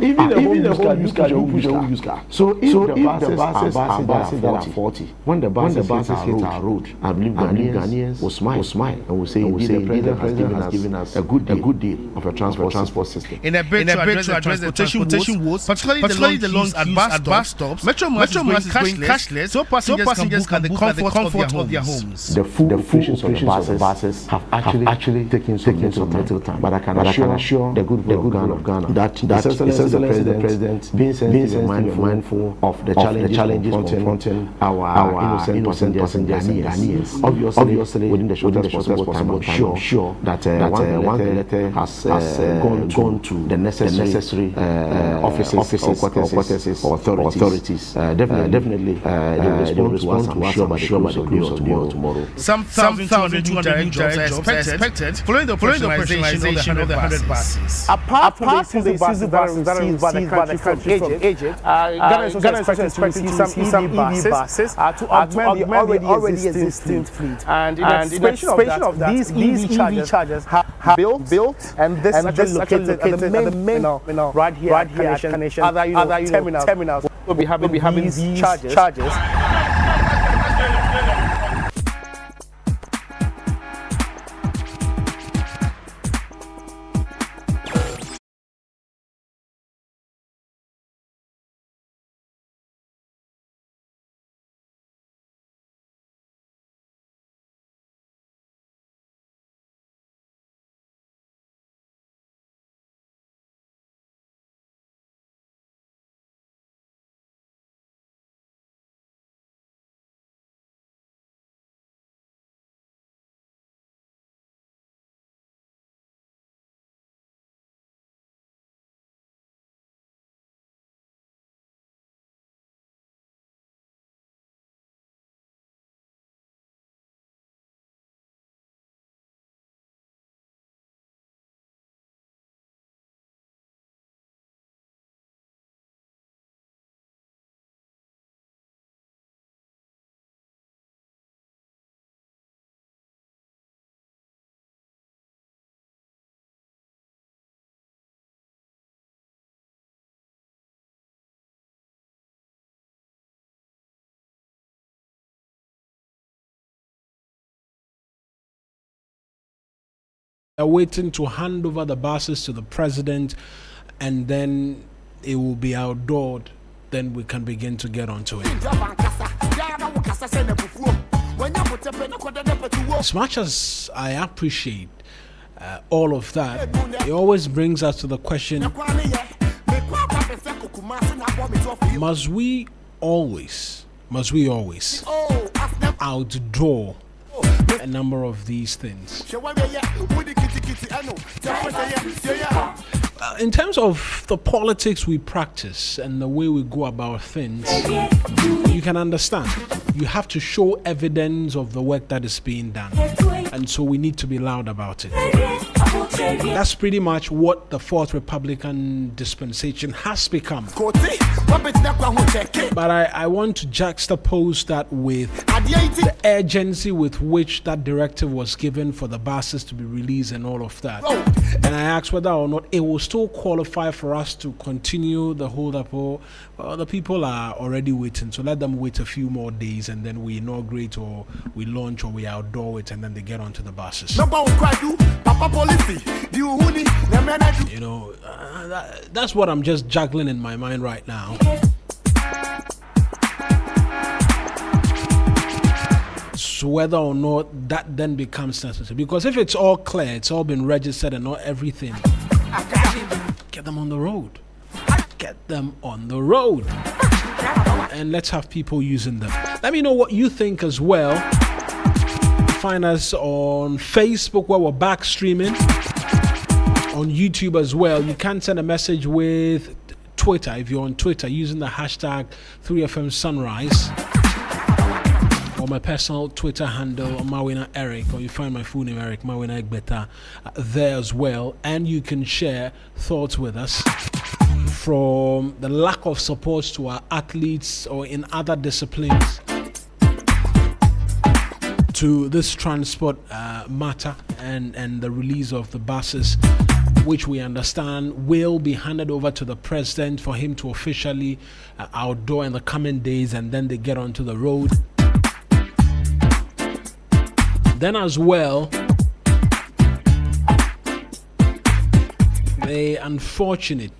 Speaker 16: Even the whole used car. So if the buses are 40, when the buses hit our road, I believe Ghanaians will smile and will say the president has given us a good deal of a transport system.
Speaker 15: In a bid to address the transportation woes, particularly the long queues at bus stops, Metro Mass is going cashless so passengers can book at the comfort of their homes.
Speaker 16: The full operations of the buses have actually taken some little time. But I can assure the good of Ghana that the president being sensitive and mindful of the challenges confronting our innocent passengers and Ghanaians. Obviously, within the shortest possible time, I'm sure that once the letter has gone to the necessary offices or quarters or authorities, definitely they will respond to us. I'm sure by the close of tomorrow.
Speaker 15: Some 1,200 direct jobs are expected following the operationalization of the 100 buses.
Speaker 17: Apart from the Isuzu buses that are received by the country from Egypt, Ghana is also expected to receive some EV buses to augment the already existing fleet. And in anticipation of that, these EV chargers have built and this is located at the main right here at Carnation, other terminals will be having these chargers.
Speaker 10: They're waiting to hand over the buses to the president, and then it will be outdoored. Then we can begin to get onto it. As much as I appreciate all of that, it always brings us to the question: must we always outdraw a number of these things? In terms of the politics we practice and the way we go about things, you can understand. You have to show evidence of the work that is being done. And so we need to be loud about it. That's pretty much what the Fourth Republican dispensation has become. But I want to juxtapose that with the urgency with which that directive was given for the buses to be released and all of that. And I asked whether or not it will still qualify for us to continue the hold-up, or the people are already waiting, so let them wait a few more days and then we inaugurate or we launch or we outdoor it and then they get onto the buses. You know, that's what I'm just juggling in my mind right now. So whether or not that then becomes necessary, because if it's all clear, it's all been registered and not everything, get them on the road. Get them on the road. And let's have people using them. Let me know what you think as well. Find us on Facebook where we're back streaming. On YouTube as well. You can send a message with Twitter if you're on Twitter using the hashtag 3FM Sunrise. Or my personal Twitter handle, Mawuena Eric, or you find my full name Eric Mawuena Egbeta there as well. And you can share thoughts with us from the lack of support to our athletes or in other disciplines to this transport matter and the release of the buses, which we understand will be handed over to the president for him to officially outdoor in the coming days, and then they get onto the road. Then as well, the unfortunate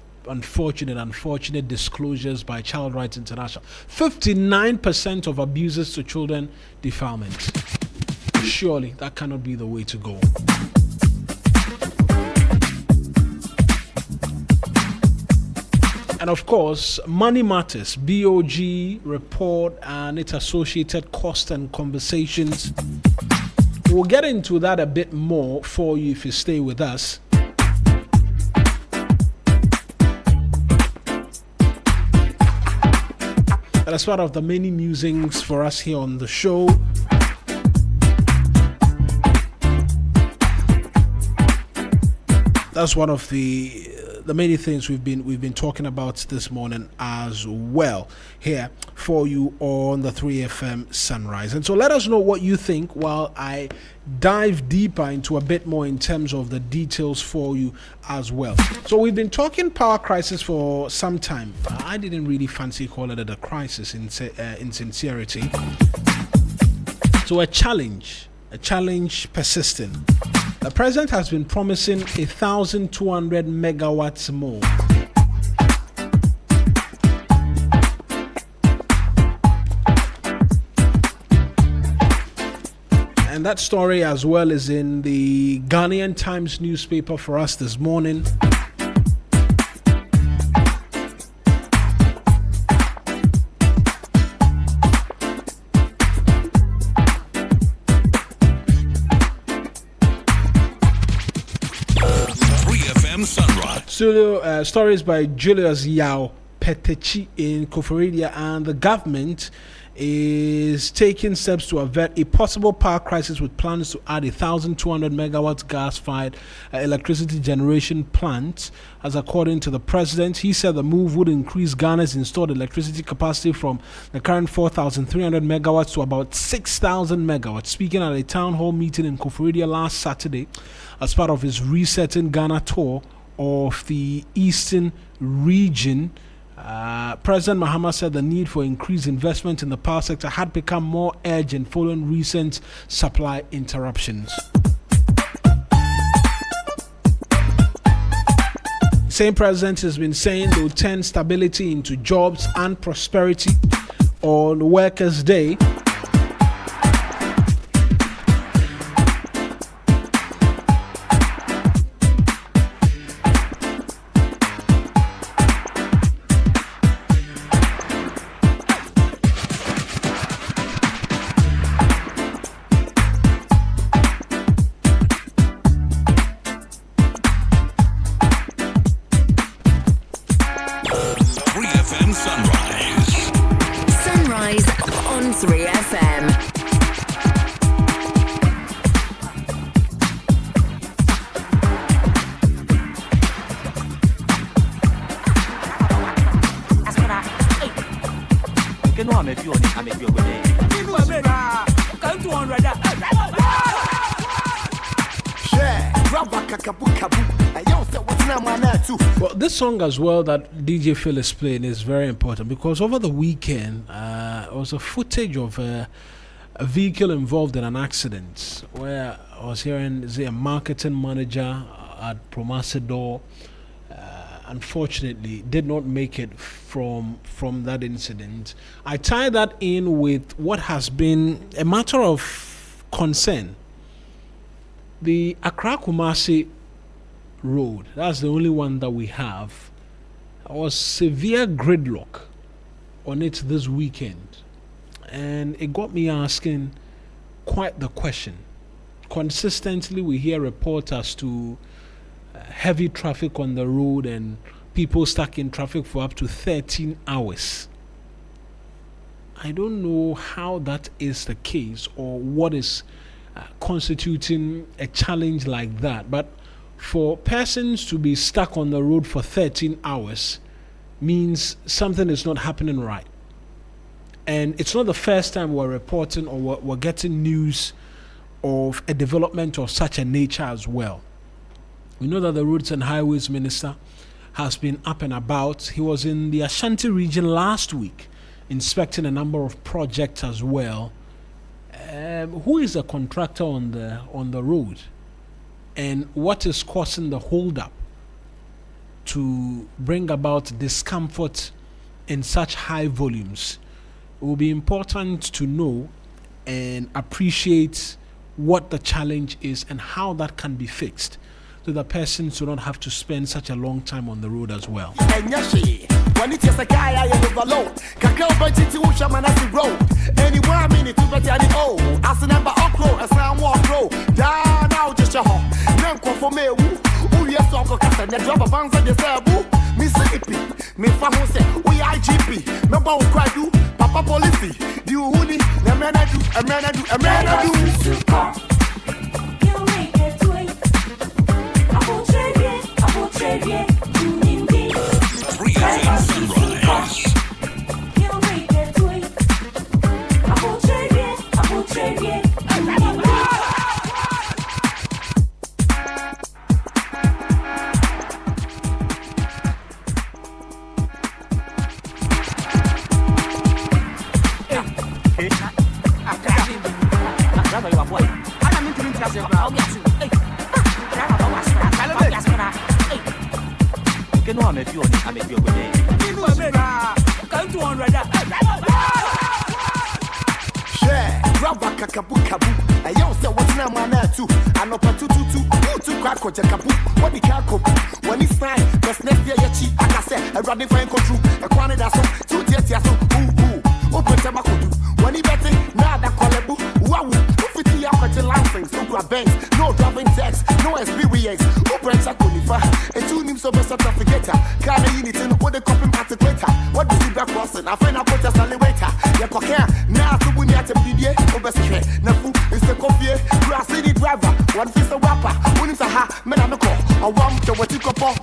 Speaker 10: disclosures by Child Rights International. 59% of abuses to children defilement. Surely that cannot be the way to go. And of course, Money Matters, BOG report and its associated cost and conversations. We'll get into that a bit more for you if you stay with us. And as part of the many musings for us here on the show, that's one of the many things we've been talking about this morning as well here for you on the 3FM Sunrise. And so let us know what you think while I dive deeper into a bit more in terms of the details for you as well. So we've been talking power crisis for some time. I didn't really fancy calling it a crisis in sincerity. So a challenge persisting. The president has been promising 1,200 megawatts more. And that story as well is in the Ghanaian Times newspaper for us this morning. Stories by Julius Yao Petechi in Koforidua, and the government is taking steps to avert a possible power crisis with plans to add 1,200 megawatts gas-fired electricity generation plant. As according to the president, he said the move would increase Ghana's installed electricity capacity from the current 4,300 megawatts to about 6,000 megawatts. Speaking at a town hall meeting in Koforidua last Saturday as part of his Resetting Ghana tour of the eastern region, President Mahama said the need for increased investment in the power sector had become more urgent following recent supply interruptions. Same president has been saying they will turn stability into jobs and prosperity on Workers' Day.
Speaker 18: 3FM Sunrise.
Speaker 9: Sunrise on 3FM.
Speaker 10: Well, this song as well that DJ Phil is playing is very important because over the weekend there was a footage of a vehicle involved in an accident where I was hearing a marketing manager at Promasidor unfortunately did not make it from that incident. I tie that in with what has been a matter of concern. The Accra Kumasi road, that's the only one that we have. There was severe gridlock on it this weekend, and it got me asking quite the question. Consistently we hear reports as to heavy traffic on the road and people stuck in traffic for up to 13 hours. I don't know how that is the case or what is constituting a challenge like that, but for persons to be stuck on the road for 13 hours means something is not happening right. And it's not the first time we're reporting or we're getting news of a development of such a nature as well. We know that the Roads and Highways Minister has been up and about. He was in the Ashanti region last week inspecting a number of projects as well. Who is the contractor on the road? And what is causing the hold-up to bring about discomfort in such high volumes? It will be important to know and appreciate what the challenge is and how that can be fixed, so that persons do not have to spend such a long time on the road as well.
Speaker 19: When it is a guy I overload, Kakao budget to Shamanasi Road. Anywhere I mean it to better than oh, as a number of crow, as I walk road. Down now just a home. Then come for me, who yes, Uncle Castle, and drop a bounce at the Sabu. Mississippi, me famous, we IGP, number one cry do, Papa Policy, do you honey, a man I do, a man I do, a man I do. What the car come when it's time, best next year, yachi, I said, I rather find control. A quantity that's so, 2 years, open Tamakudu. When he betting, now that callable, wow, 50 hours license, no grab banks, no driving tax, no experience, open Sakunifa, and 2 names of a certificate. Can I unit in what the copy particular? What is the back crossing? I find out what just elevator. Yakoka, now to win at a PDA, Obesque, Nafu, Mr. Coffee, Grass City driver, one fist a rapper, when it's a ha, man, I'm a call. I want to what you call for.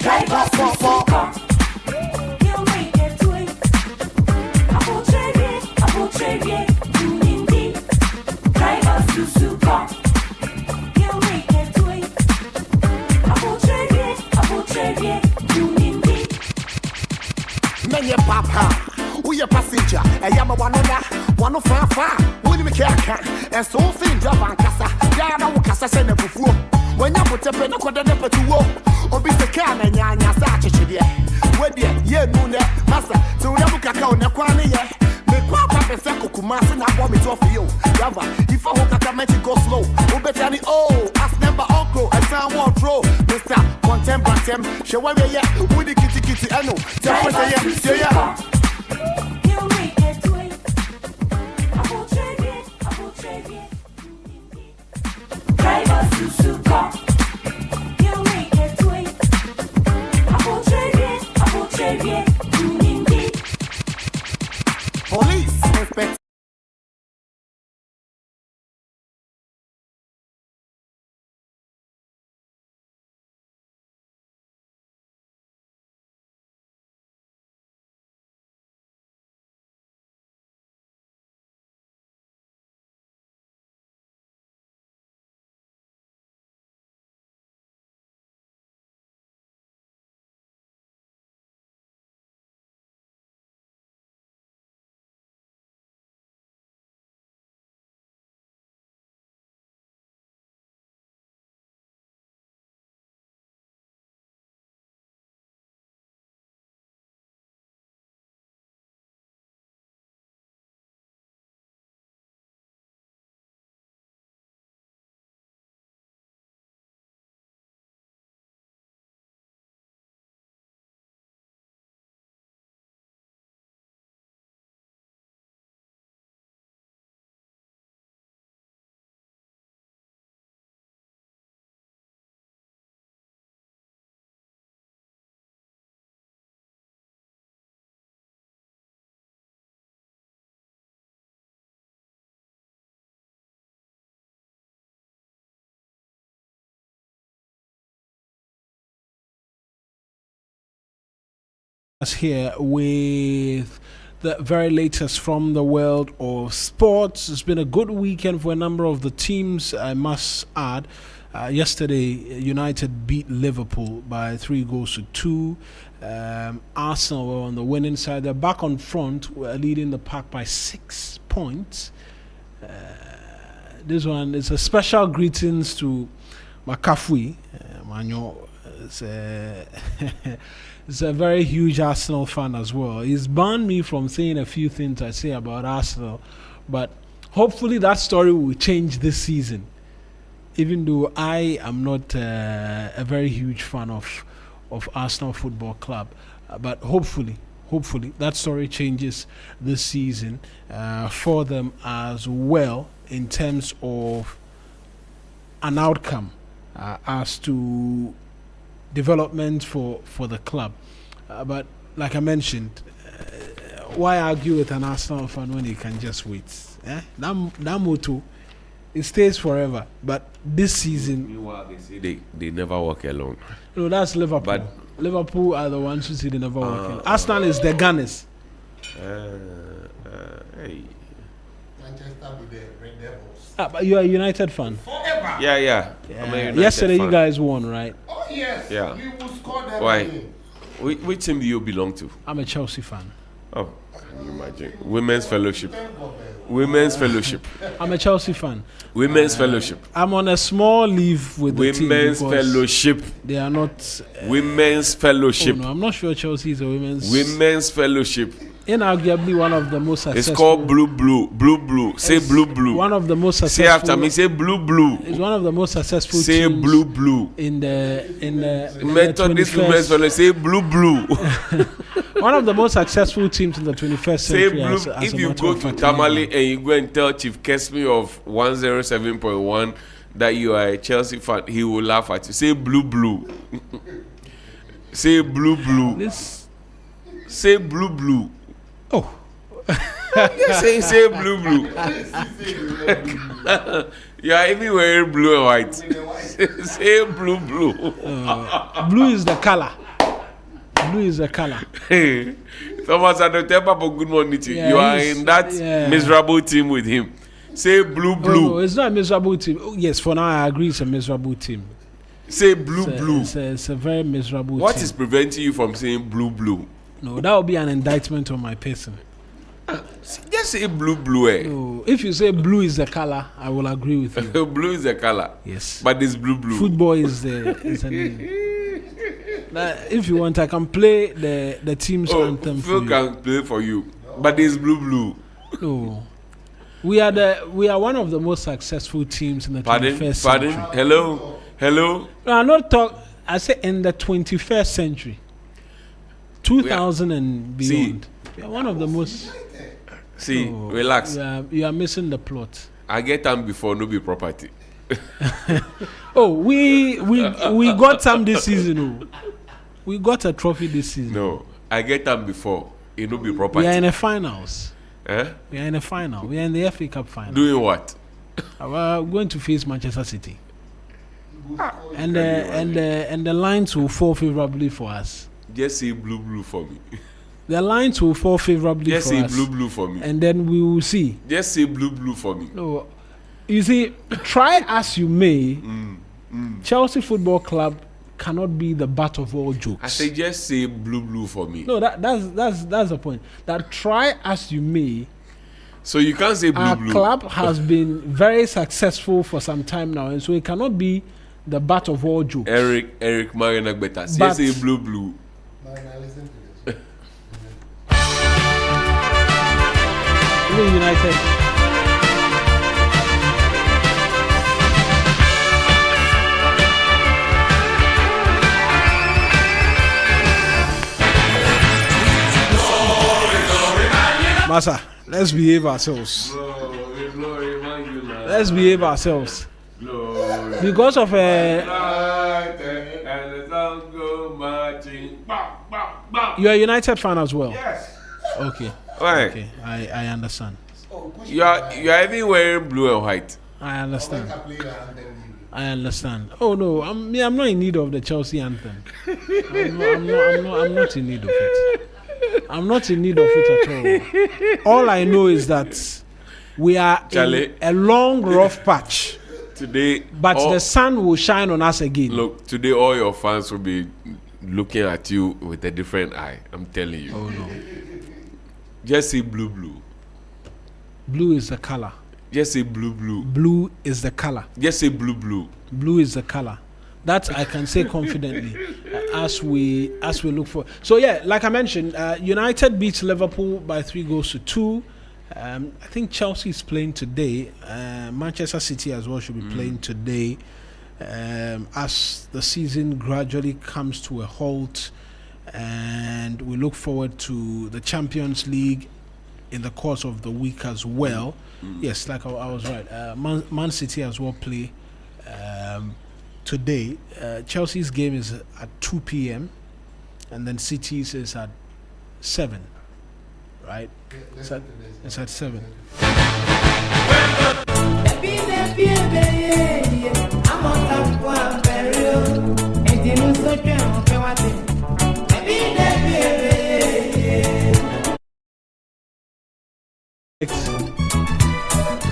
Speaker 19: Many papa, we a passenger, a yama one of far, when we can't, and so thin driver and cassa, Yana Cassa send a before. When you put a pen, a to walk, or be the can and Yana Sachi, where dear, moon, master, so never cacao, Nakwana, make Papa Sako Kumas and I want me to offer you. Java, if I hope I can make it go slow, Obetani, oh, ask number uncle, and some won't throw, Mr. Contem, show me yet, with the kitty, I know, yeah.
Speaker 10: Here with the very latest from the world of sports. It's been a good weekend for a number of the teams, I must add. Yesterday, United beat Liverpool by 3-2. Arsenal were on the winning side. They're back on front. We're leading the pack by 6 points. This one is a special greetings to Makafui. Manyo. It's a very huge Arsenal fan as well. He's banned me from saying a few things I say about Arsenal, but hopefully that story will change this season. Even though I am not a very huge fan of Arsenal Football Club, but hopefully that story changes this season for them as well in terms of an outcome as to development for the club. But like I mentioned, why argue with an Arsenal fan when you can just wait? That motto, it stays forever. But this season,
Speaker 12: meanwhile, they say they never walk alone.
Speaker 10: No, that's Liverpool. But Liverpool are the ones who say they never walk alone. Arsenal is the Gunners.
Speaker 12: Hey.
Speaker 2: Manchester be the Red Devils.
Speaker 10: But you are a United fan.
Speaker 2: Forever.
Speaker 12: Yeah. I'm a United
Speaker 10: Yesterday
Speaker 12: fan.
Speaker 10: you guys won, right?
Speaker 2: Oh yes.
Speaker 12: Yeah.
Speaker 2: We will score them.
Speaker 12: Why?
Speaker 2: Again.
Speaker 12: Which team do you belong to?
Speaker 10: I'm a Chelsea fan.
Speaker 12: Oh, can you imagine? Women's Fellowship. Women's Fellowship.
Speaker 10: I'm a Chelsea fan.
Speaker 12: Women's Fellowship.
Speaker 10: I'm on a small leave with the team.
Speaker 12: Women's Fellowship.
Speaker 10: They are not.
Speaker 12: Women's Fellowship.
Speaker 10: Oh no, I'm not sure Chelsea is a women's.
Speaker 12: Women's Fellowship.
Speaker 10: Inarguably one of the most successful.
Speaker 12: It's called blue. Say blue.
Speaker 10: One of the most successful.
Speaker 12: Say after me. Say blue.
Speaker 10: It's one of the most successful.
Speaker 12: Say
Speaker 10: teams
Speaker 12: blue.
Speaker 10: In the
Speaker 12: Methodist Women's Fellowship. Say blue.
Speaker 10: One of the most successful teams in the 21st
Speaker 12: Say
Speaker 10: century.
Speaker 12: blue. If you go to Tamale and you go and tell Chief Kesme of 107.1 that you are a Chelsea fan, he will laugh at you. Say blue. Say blue. Say blue.
Speaker 10: Oh.
Speaker 12: say blue. You are even wearing blue and white. Say blue.
Speaker 10: Blue is the color. Blue is the color.
Speaker 12: Thomas, I don't tell Papa good morning to you. You are in that miserable team with him. Say blue.
Speaker 10: No, it's not a miserable team. Oh, yes, for now I agree it's a miserable team.
Speaker 12: Say blue.
Speaker 10: It's a very miserable
Speaker 12: What
Speaker 10: team.
Speaker 12: is preventing you from saying blue?
Speaker 10: No, that would be an indictment on my person.
Speaker 12: Just say blue.
Speaker 10: No, if you say blue is the color, I will agree with you.
Speaker 12: Blue is the color.
Speaker 10: Yes.
Speaker 12: But it's blue.
Speaker 10: Football is the name. If you want, I can play the team's anthem for you.
Speaker 12: Phil can play for you. But it's blue.
Speaker 10: No. We are one of the most successful teams in the 21st century.
Speaker 12: Hello?
Speaker 10: No, I'm not talking. I say in the 21st century. 2000 and beyond. We are one of the most.
Speaker 12: Relax.
Speaker 10: You are missing the plot.
Speaker 12: I get them before no be property.
Speaker 10: Oh, we got some this season. We got a trophy this season.
Speaker 12: No, I get them before it no be property.
Speaker 10: We are in the finals.
Speaker 12: We
Speaker 10: are in the final. We are in the FA Cup final.
Speaker 12: Doing what?
Speaker 10: We're going to face Manchester City. And the lines will fall favorably for us.
Speaker 12: Just say blue for me.
Speaker 10: The lines will fall favorably
Speaker 12: Just
Speaker 10: for us.
Speaker 12: Just say blue for me.
Speaker 10: And then we will see.
Speaker 12: Just say blue for me.
Speaker 10: No, you see, try as you may, Chelsea Football Club cannot be the butt of all jokes.
Speaker 12: I say just say blue for me.
Speaker 10: No, that's the point. That try as you may.
Speaker 12: So you can't say blue.
Speaker 10: Our club has been very successful for some time now, and so it cannot be the butt of all jokes.
Speaker 12: Eric Mawuena Egbeta. Just say blue.
Speaker 2: Listen to this.
Speaker 10: United. Massa, let's behave ourselves. Let's behave ourselves. Because of you're a United fan as well.
Speaker 12: Yes.
Speaker 10: Okay.
Speaker 12: Why?
Speaker 10: Okay. I understand.
Speaker 12: You are even wearing blue and white.
Speaker 10: I understand. Oh no, I'm not in need of the Chelsea anthem. I'm not in need of it. I'm not in need of it at all. All I know is that we are in a long, rough patch.
Speaker 12: Today,
Speaker 10: but the sun will shine on us again.
Speaker 12: Look, today all your fans will be looking at you with a different eye. I'm telling you.
Speaker 10: Oh no.
Speaker 12: Just say blue.
Speaker 10: Blue is the color.
Speaker 12: Just say blue.
Speaker 10: Blue is the color.
Speaker 12: Just say blue.
Speaker 10: Blue is the color. That I can say confidently as we look for. So yeah, like I mentioned, United beats Liverpool by 3-2. I think Chelsea is playing today. Manchester City as well should be playing today. As the season gradually comes to a halt, and we look forward to the Champions League in the course of the week as well. Yes, like I was right. Man City as well play today. Chelsea's game is at 2 p.m. and then City's is at 7. Right? It's at 7.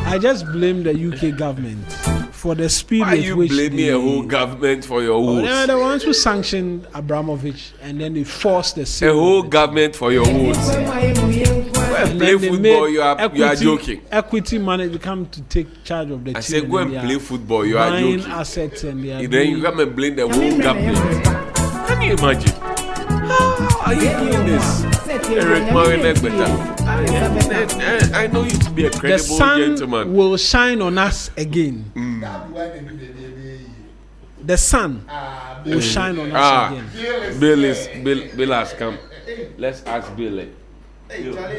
Speaker 10: I just blame the UK government for the speed
Speaker 12: Why
Speaker 10: with
Speaker 12: you
Speaker 10: which
Speaker 12: blaming a whole government for your woes?
Speaker 10: They were the ones who sanctioned Abramovich, and then they forced the
Speaker 12: a whole government for your woes. Well, play football, you are joking.
Speaker 10: Equity managers come to take charge of the team.
Speaker 12: I said go and play football, you are joking.
Speaker 10: Assets and they are
Speaker 12: then you come and blame the whole government. Can you imagine? How are you doing this? Eric Mawuena Egbeta. I know you to be a credible gentleman.
Speaker 10: The sun will shine on us again. The sun will shine on us again.
Speaker 12: Bill has come. Let's ask Bill.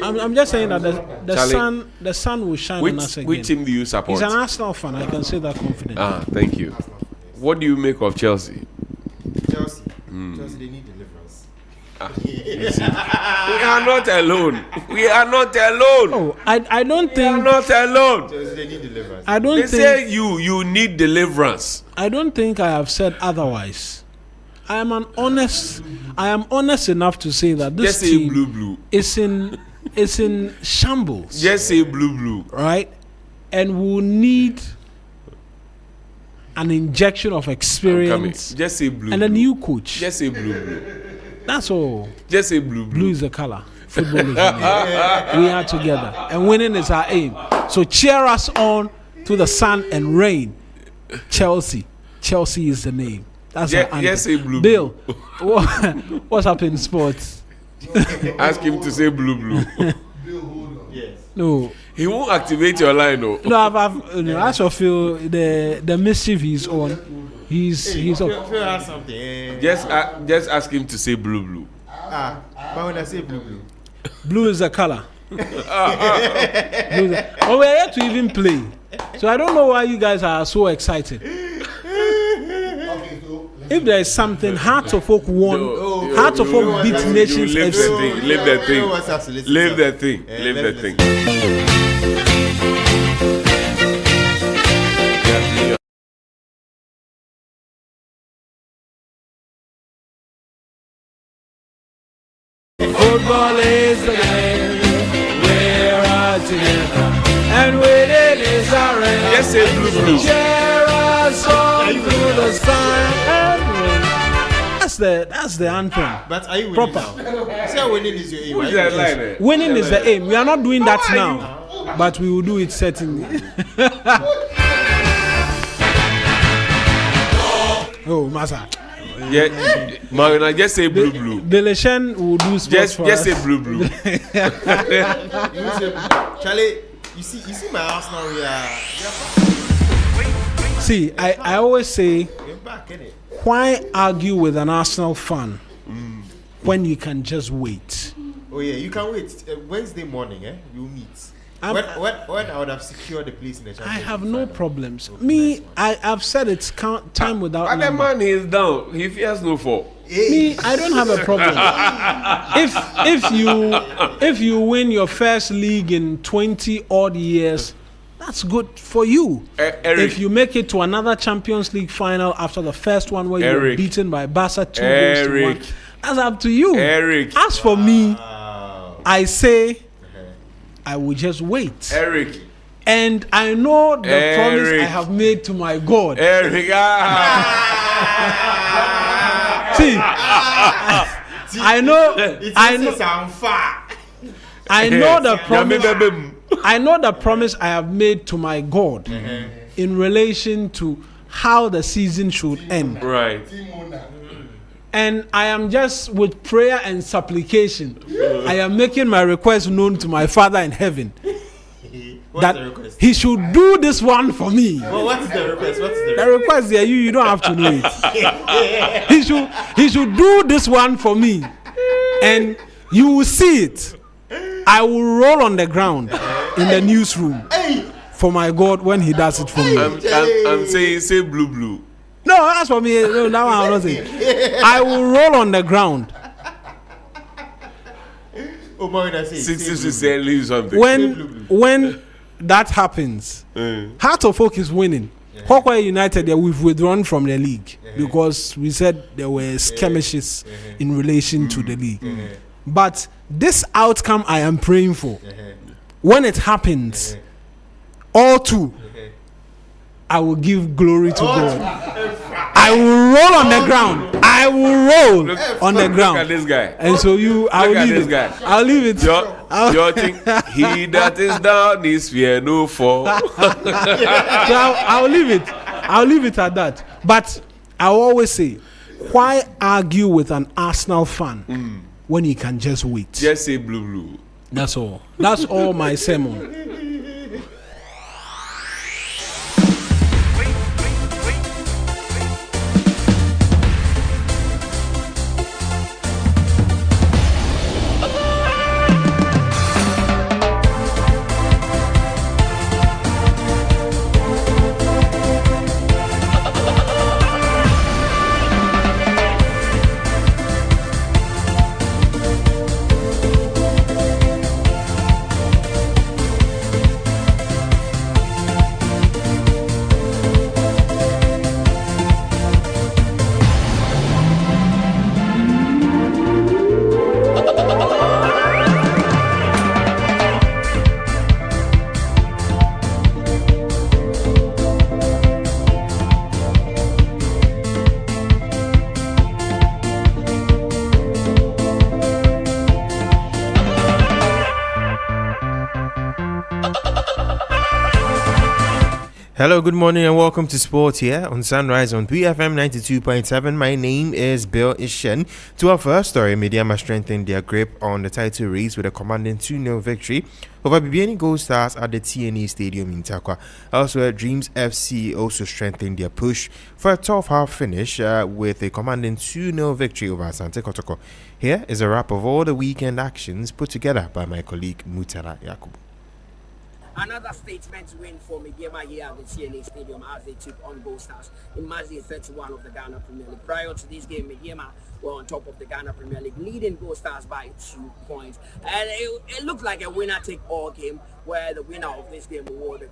Speaker 10: I'm just saying that the sun will shine on us again.
Speaker 12: Which team do you support?
Speaker 10: He's an Arsenal fan. I can say that confidently.
Speaker 12: Thank you. What do you make of Chelsea?
Speaker 20: Chelsea, they need deliverance.
Speaker 12: We are not alone.
Speaker 10: Oh, I don't think.
Speaker 12: We are not alone.
Speaker 20: Chelsea, they need deliverance.
Speaker 10: I don't
Speaker 12: they
Speaker 10: think.
Speaker 12: Say you need deliverance.
Speaker 10: I don't think I have said otherwise. I am honest enough to say that this
Speaker 12: Just
Speaker 10: team
Speaker 12: say blue.
Speaker 10: is in shambles.
Speaker 12: Just say blue.
Speaker 10: Right? And we'll need an injection of experience.
Speaker 12: Just say blue.
Speaker 10: And a new coach.
Speaker 12: Just say blue.
Speaker 10: That's all.
Speaker 12: Just say blue.
Speaker 10: Blue is the color. Football is the name. We are together. And winning is our aim. So cheer us on to the sun and rain. Chelsea. Chelsea is the name. That's our anthem.
Speaker 12: Yes, say blue.
Speaker 10: Bill, what's up in sports?
Speaker 12: Ask him to say blue.
Speaker 20: Yes.
Speaker 10: No.
Speaker 12: He won't activate your line, no.
Speaker 10: No, I shall feel the mischief he's on. He's
Speaker 20: on. Phil has something.
Speaker 12: Just ask him to say blue.
Speaker 20: But when I say blue.
Speaker 10: Blue is the color. Oh, we're here to even play. So I don't know why you guys are so excited. If there is something, Hearts of Oak won. Hearts of Oak beat Nations FC.
Speaker 12: Leave the thing.
Speaker 10: Football is the game. We're together, and winning is our aim.
Speaker 12: Yes, say blue.
Speaker 10: Cheer us on through the sun and rain. That's the anthem.
Speaker 20: But are you winning now? Say winning is your aim.
Speaker 10: Winning is the aim. We are not doing that now, but we will do it certainly. Oh, Masa.
Speaker 12: Yeah, Mawuena, just say blue.
Speaker 10: Delishan will do sports for
Speaker 12: just
Speaker 10: us.
Speaker 12: say blue.
Speaker 20: Charlie, you see my Arsenal here.
Speaker 10: See, I always say, why argue with an Arsenal fan when you can just wait?
Speaker 20: Oh yeah, you can wait. Wednesday morning, we'll meet. When I would have secured the place in the Champions League.
Speaker 10: I have no problems. I've said it's time without
Speaker 12: But
Speaker 10: number.
Speaker 12: the man is down. He fears no fall.
Speaker 10: Me, I don't have a problem. if you win your first league in 20 odd years, that's good for you.
Speaker 12: Eric,
Speaker 10: if you make it to another Champions League final after the first one where you were beaten by Barca 2-1, that's up to you.
Speaker 12: Eric,
Speaker 10: As for me, I say I will just wait.
Speaker 12: Eric.
Speaker 10: And I know the promise I have made to my God.
Speaker 12: Eric.
Speaker 10: See, I know the promise. I know the promise I have made to my God in relation to how the season should end.
Speaker 12: Right.
Speaker 10: And I am just with prayer and supplication. I am making my request known to my Father in heaven. That he should do this one for me.
Speaker 20: Well, what's the request?
Speaker 10: The request there, you don't have to know it. He should do this one for me, and you will see it. I will roll on the ground in the newsroom for my God when he does it for me.
Speaker 12: I'm saying say blue.
Speaker 10: No, that's for me. No, that one I'm not saying. I will roll on the ground.
Speaker 12: Sixtus is saying something.
Speaker 10: When that happens, Heart of Oak is winning. Hawkeye United, we've withdrawn from the league because we said there were skirmishes in relation to the league. But this outcome I am praying for, when it happens, all two, I will give glory to God. I will roll on the ground. I will roll on the ground.
Speaker 12: Look at this guy.
Speaker 10: And so I'll leave it. I'll leave it.
Speaker 12: Your thing, he that is down is fear no fall.
Speaker 10: So I'll leave it. I'll leave it at that. But I always say, why argue with an Arsenal fan when you can just wait?
Speaker 12: Just say blue.
Speaker 10: That's all. That's all my sermon.
Speaker 20: Hello, good morning and welcome to Sport here on Sunrise on 3FM 92.7. My name is Bill Ishen. To our first story, Mediama strengthened their grip on the title race with a commanding 2-0 victory over BBN Gold Stars at the TNE Stadium in Takwa. Elsewhere, Dreams FC also strengthened their push for a tough half finish with a commanding 2-0 victory over Asante Kotoko. Here is a wrap of all the weekend actions put together by my colleague Mutala Yakubu.
Speaker 21: Another statement win for Mediama here at the TNA Stadium as they took on Gold Stars in match day 31 of the Ghana Premier League. Prior to this game, Mediama were on top of the Ghana Premier League, leading Gold Stars by 2 points. And it looked like a winner-take-all game where the winner of this game would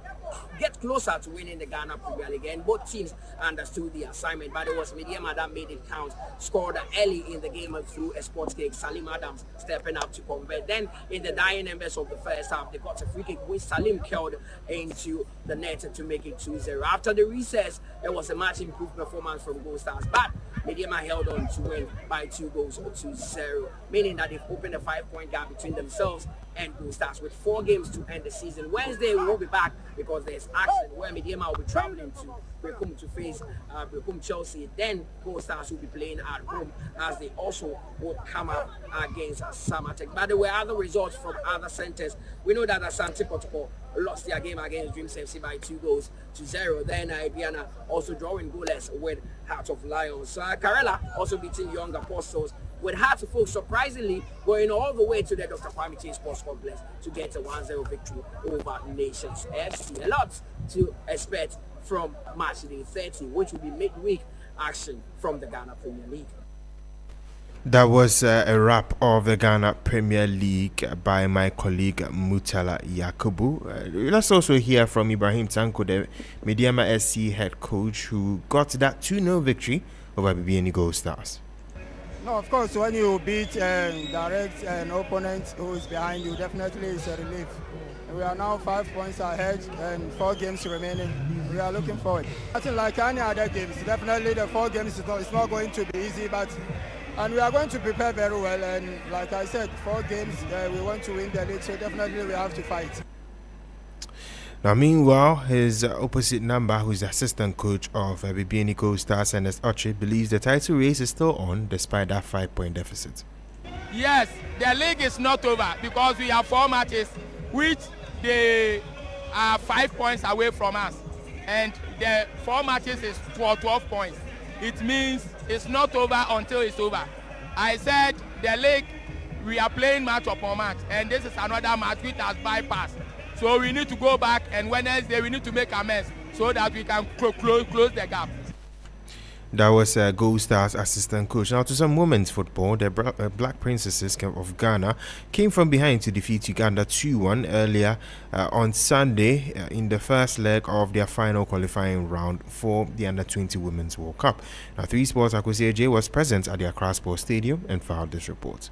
Speaker 21: get closer to winning the Ghana Premier League. And both teams understood the assignment, but it was Mediama that made it count. Scored early in the game through a sports kick. Salim Adams stepping up to convert. Then in the dying embers of the first half, they got a free kick which Salim curled into the net to make it 2-0. After the recess, it was a much improved performance from Gold Stars, but Mediama held on to win by 2 goals to 0, meaning that they've opened a 5-point gap between themselves and Gold Stars with 4 games to end the season. Wednesday we will be back because there's action where Mediama will be traveling to Bekum to face Bekum Chelsea. Then Gold Stars will be playing at home as they also will come up against Samatek. But there were other results from other centers. We know that Asante Kotoko lost their game against Dreams FC by 2 goals to 0. Then Ibiana also drawing goalless with Heart of Lions. Karela also beating Young Apostles with Heart of Oak surprisingly going all the way to the Dr. Kwame Chen Sports Complex to get a 1-0 victory over Nations FC. A lot to expect from match day 30, which will be midweek action from the Ghana Premier League.
Speaker 20: That was a wrap of the Ghana Premier League by my colleague Mutala Yakubu. Let's also hear from Ibrahim Tanko, the Mediama SC head coach, who got that 2-0 victory over BBN Gold Stars.
Speaker 4: No, of course, when you beat direct an opponent who is behind you, definitely it's a relief. We are now 5 points ahead and 4 games remaining. We are looking forward. Nothing like any other games. Definitely the 4 games it's not going to be easy, and we are going to prepare very well. And like I said, 4 games, we want to win the league, so definitely we have to fight.
Speaker 20: Now, meanwhile, his opposite number, who is the assistant coach of BBN Gold Stars, Ernest Oche, believes the title race is still on despite that 5-point deficit.
Speaker 22: Yes, the league is not over because we have 4 matches, which they are 5 points away from us. And the 4 matches is for 12 points. It means it's not over until it's over. I said the league, we are playing match upon match, and this is another match which has bypassed. So we need to go back, and Wednesday we need to make amends so that we can close the gap.
Speaker 20: That was Gold Stars assistant coach. Now to some women's football, the Black Princesses of Ghana came from behind to defeat Uganda 2-1 earlier on Sunday in the first leg of their final qualifying round for the Under-20 Women's World Cup. Now 3 Sports Akosia J was present at the Accra Sports Stadium and filed this report.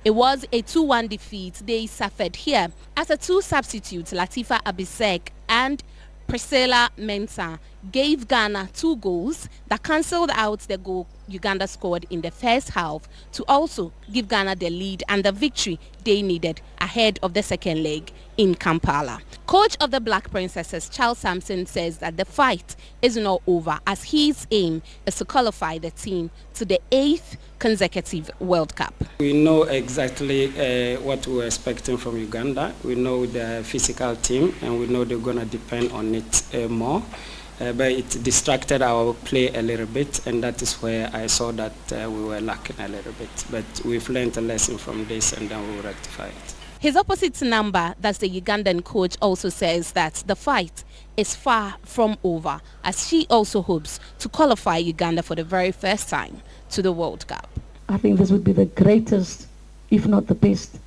Speaker 23: It was a 2-1 defeat they suffered here as the 2 substitutes, Latifa Abisek and Priscilla Mensah, gave Ghana 2 goals that cancelled out the goal Uganda scored in the first half to also give Ghana the lead and the victory they needed ahead of the second leg in Kampala. Coach of the Black Princesses, Charles Sampson, says that the fight is not over as his aim is to qualify the team to the 8th consecutive World Cup.
Speaker 24: We know exactly what we're expecting from Uganda. We know the physical team and we know they're going to depend on it more. But it distracted our play a little bit, and that is where I saw that we were lacking a little bit. But we've learned a lesson from this, and then we'll rectify it.
Speaker 23: His opposite number, that's the Ugandan coach, also says that the fight is far from over, as she also hopes to qualify Uganda for the very first time to the World Cup.
Speaker 25: I think this would be the greatest, if not the best,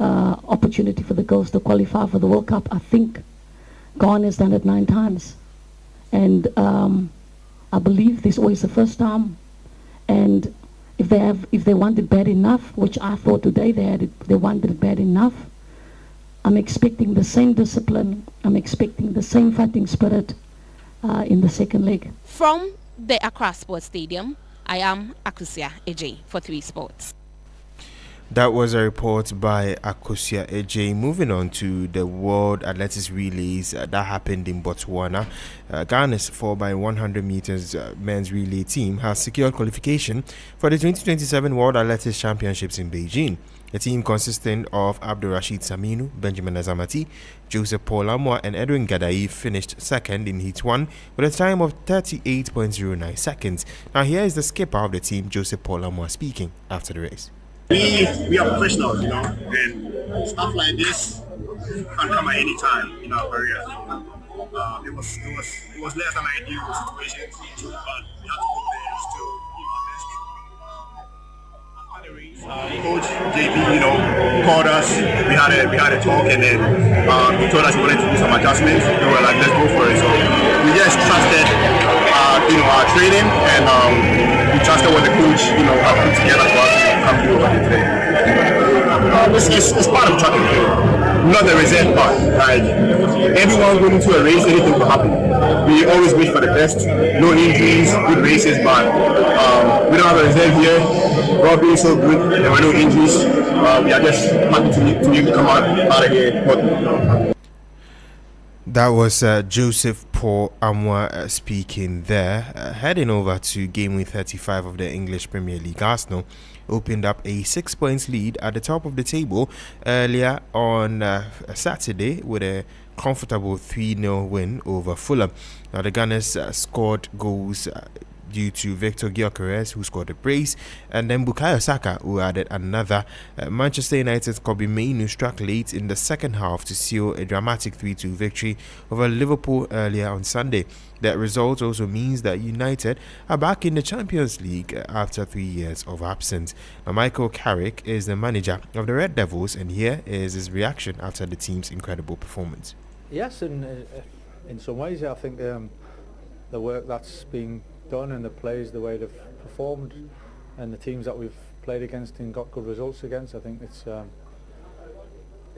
Speaker 25: opportunity for the girls to qualify for the World Cup. I think Ghana has done it 9 times. And I believe this is always the first time. And if they want it bad enough, which I thought today they wanted it bad enough, I'm expecting the same discipline. I'm expecting the same fighting spirit in the second leg.
Speaker 23: From the Accra Sports Stadium, I am Akusia Eje for 3 Sports.
Speaker 20: That was a report by Akosia Eje. Moving on to the World Athletics Relays that happened in Botswana. Ghana's 4x100 meters men's relay team has secured qualification for the 2027 World Athletics Championships in Beijing. The team consisting of Abdul Rashid Saminu, Benjamin Azamati, Joseph Paul Amwa and Edwin Gadai finished second in Heat 1 with a time of 38.09 seconds. Now here is the skipper of the team, Joseph Paul Amwa, speaking after the race.
Speaker 26: We are professionals, you know, and stuff like this can come at any time in our career. It was less than ideal situation, but we had to go there and still give our best. Coach JB, you know, called us. We had a talk, and then he told us he wanted to do some adjustments. We were like, let's go for it. So we just trusted, our training, and we trusted what the coach, had put together for us to come through over here today. It's part of track and field, not the reserve part. Like everyone going into a race, anything could happen. We always wish for the best. No injuries, good races, but we don't have a reserve here. We're all doing so good. There were no injuries. We are just happy to come out of here.
Speaker 20: That was Joseph Paul Amwa speaking there. Heading over to game week 35 of the English Premier League, Arsenal opened up a 6 points lead at the top of the table earlier on Saturday with a comfortable 3-0 win over Fulham. Now the Gunners scored goals due to Victor Gyökeres, who scored a brace, and then Bukayo Saka, who added another. Manchester United's Kobbie Mainoo struck late in the second half to seal a dramatic 3-2 victory over Liverpool earlier on Sunday. That result also means that United are back in the Champions League after 3 years of absence. Now, Michael Carrick is the manager of the Red Devils, and here is his reaction after the team's incredible performance.
Speaker 27: Yes, in some ways, I think the work that's been done and the players, the way they've performed, and the teams that we've played against and got good results against, I think it's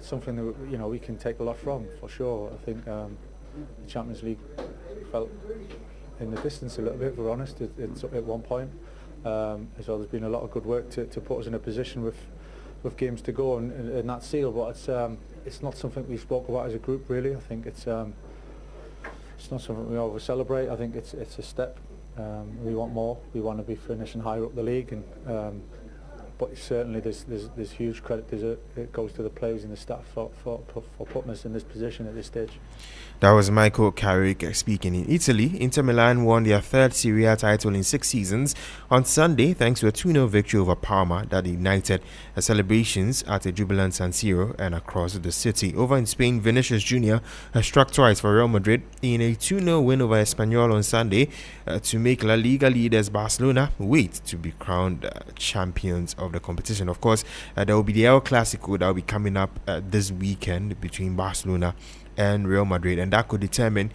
Speaker 27: something that we can take a lot from, for sure. I think the Champions League felt in the distance a little bit, if we're honest, it's at one point. So there's been a lot of good work to put us in a position with games to go and that seal, but it's not something we spoke about as a group, really. I think it's not something we always celebrate. I think it's a step. We want more. We want to be finishing higher up the league, and but certainly there's huge credit it goes to the players and the staff for putting us in this position at this stage.
Speaker 20: That was Michael Carrick speaking. In Italy, Inter Milan won their third Serie A title in 6 seasons on Sunday thanks to a 2-0 victory over Parma that ignited celebrations at a jubilant San Siro and across the city. Over in Spain, Vinicius Jr. Struck twice for Real Madrid in a 2-0 win over Espanyol on Sunday to make La Liga leaders Barcelona wait to be crowned champions of the competition. Of course, there will be the El Clasico that will be coming up this weekend between Barcelona and Real Madrid, and that could determine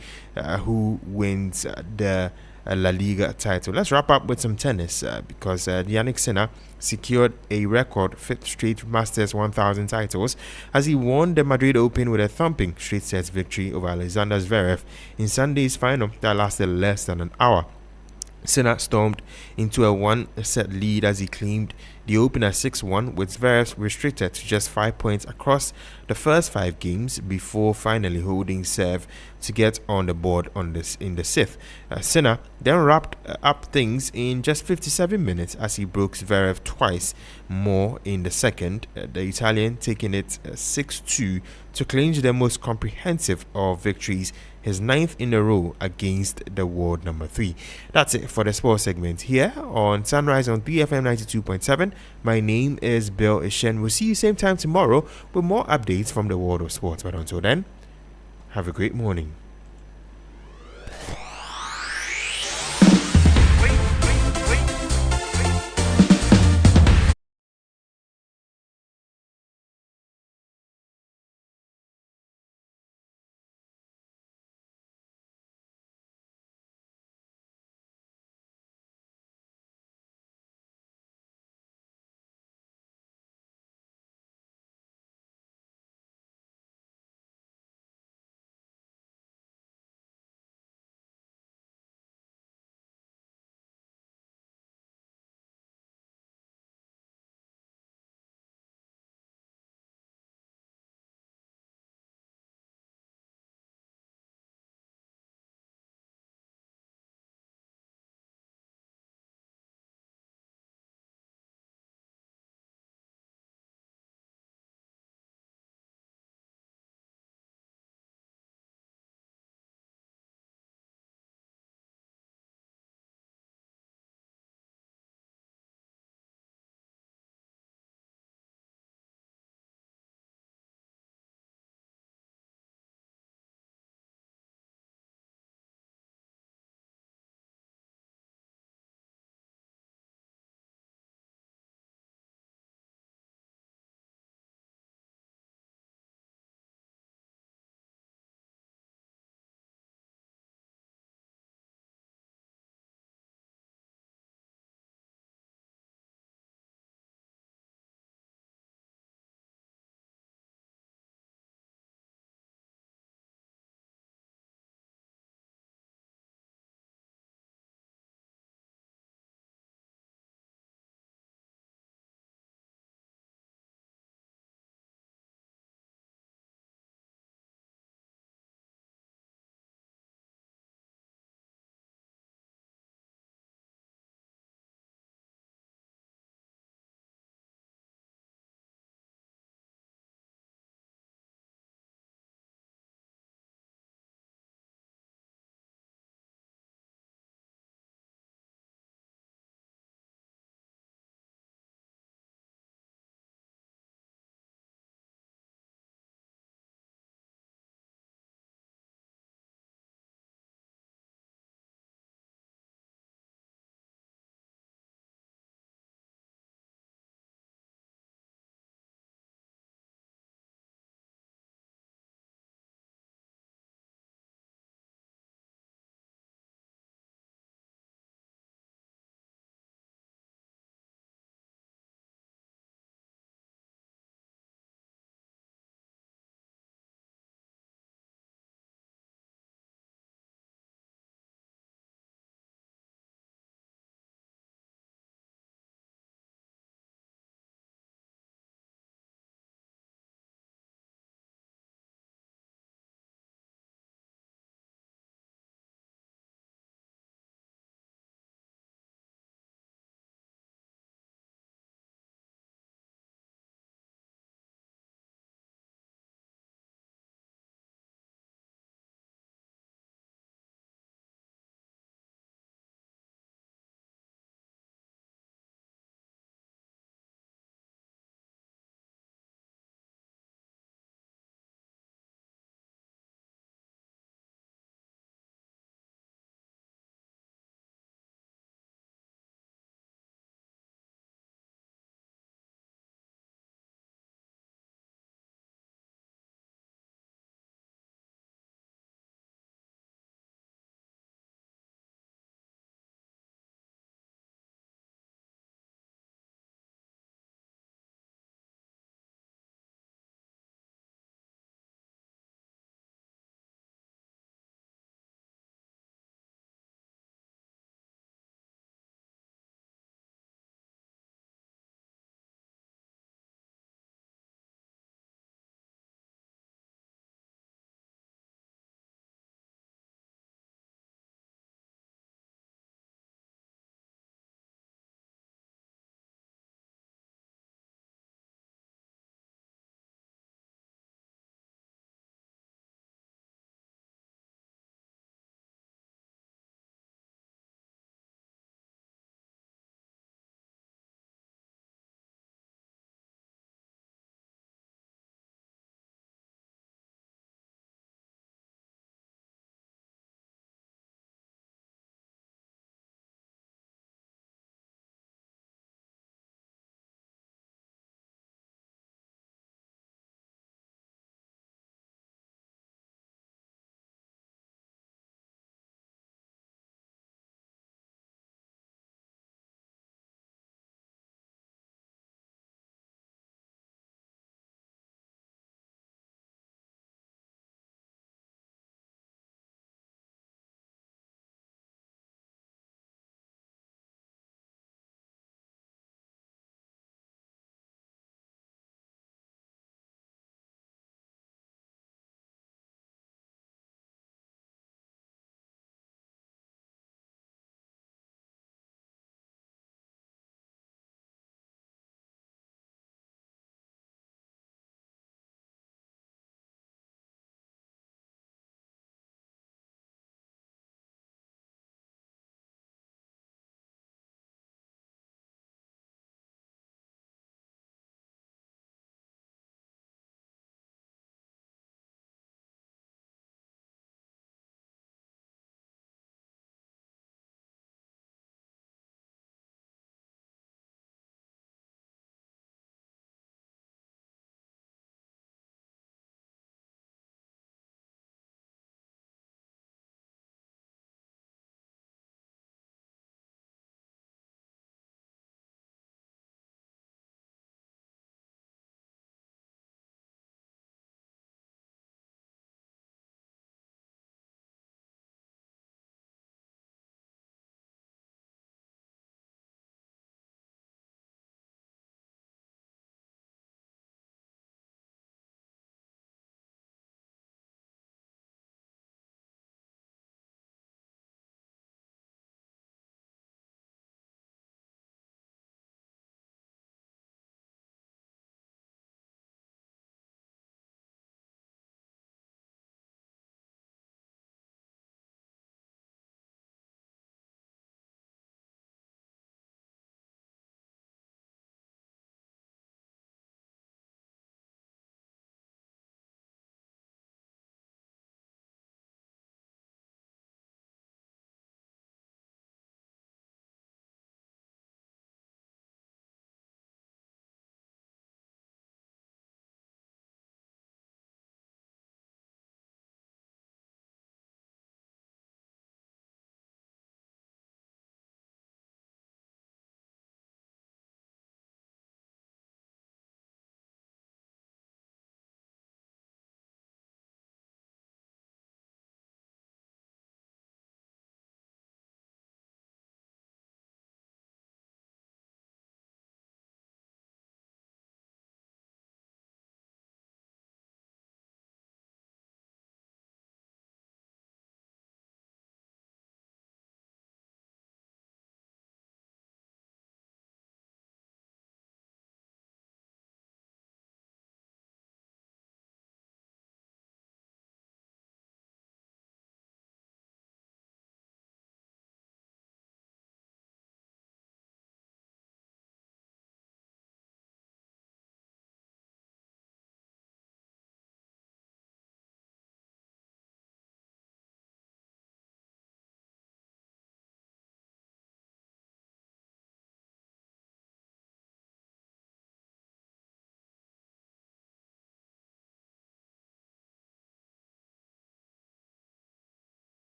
Speaker 20: who wins the La Liga title. Let's wrap up with some tennis because Jannik Sinner secured a record 5th straight Masters 1000 titles as he won the Madrid Open with a thumping straight sets victory over Alexander Zverev in Sunday's final that lasted less than an hour. Sinner stormed into a 1-set lead as he claimed the Open at 6-1, with Zverev restricted to just 5 points across the first 5 games before finally holding serve to get on the board in the 6th. Sinner then wrapped up things in just 57 minutes as he broke Zverev twice more in the second, the Italian taking it 6-2 to clinch the most comprehensive of victories, his 9th in a row against the world number 3. That's it for the sports segment here on Sunrise on BFM 92.7. My name is Bill Ishen. We'll see you same time tomorrow with more updates from the world of sports. But until then, have a great morning.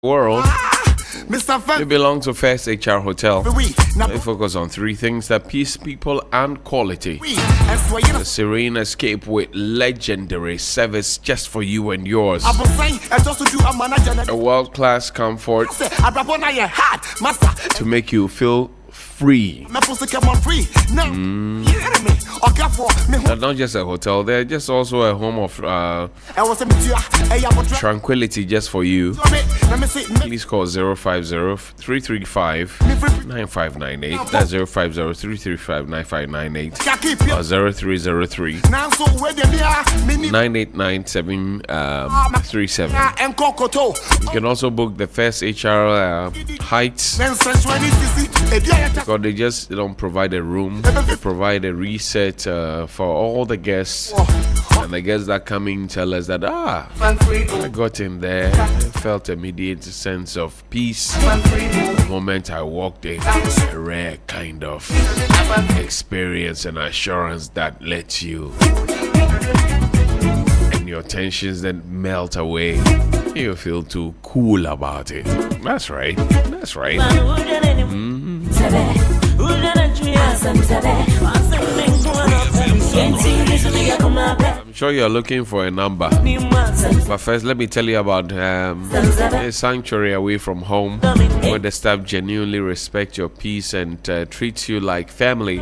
Speaker 12: world. We belong to First HR Hotel. We focus on three things: the peace, people, and quality. A serene escape with legendary service just for you and yours. A world-class comfort to make you feel free. They're not just a hotel, they're just also a home of tranquility just for you. Please call 050-335-9598. That's 050-335-9598 or 0303-989-737. You can also book the First HR Heights, because they just don't provide a room, they provide a reset for all the guests. And the guests that come in tell us that, I got in there, I felt immediate sense of peace. The moment I walked in, a rare kind of experience and assurance that lets you, and your tensions then melt away. You feel too cool about it. That's right. That's right. I'm sure you're looking for a number, but first let me tell you about a sanctuary away from home, where the staff genuinely respect your peace and treats you like family.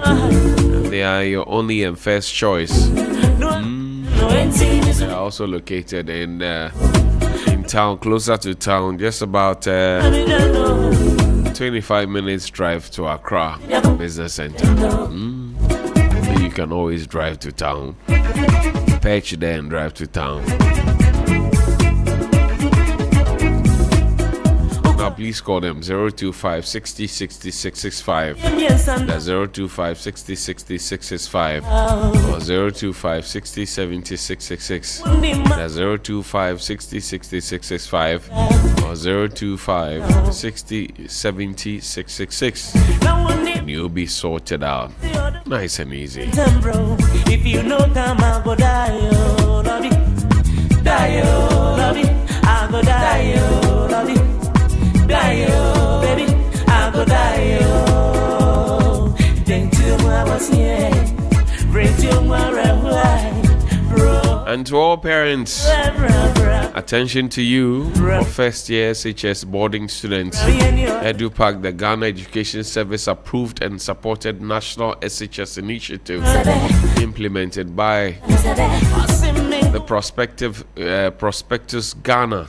Speaker 12: They are your only and first choice. They are also located in town, closer to town, just about 25 minutes drive to Accra Business Center. You can always drive to town, patch there and drive to town. Now please call them 025 60 60 665. That's 025 60 60 665 or 025 60 70 666. That's 025 60 60 665 or 025 60 70 666. And you'll be sorted out. Nice and easy.
Speaker 11: If you know time, I go die, oh, love it. Die, oh, love it. I go die, oh, love it. Die, oh, baby. I go die, oh. Then till I was here. Bring to my
Speaker 12: And to all parents, attention to you, for first year SHS boarding students. EduPack, the Ghana Education Service approved and supported national SHS initiative implemented by the Prospectus Ghana.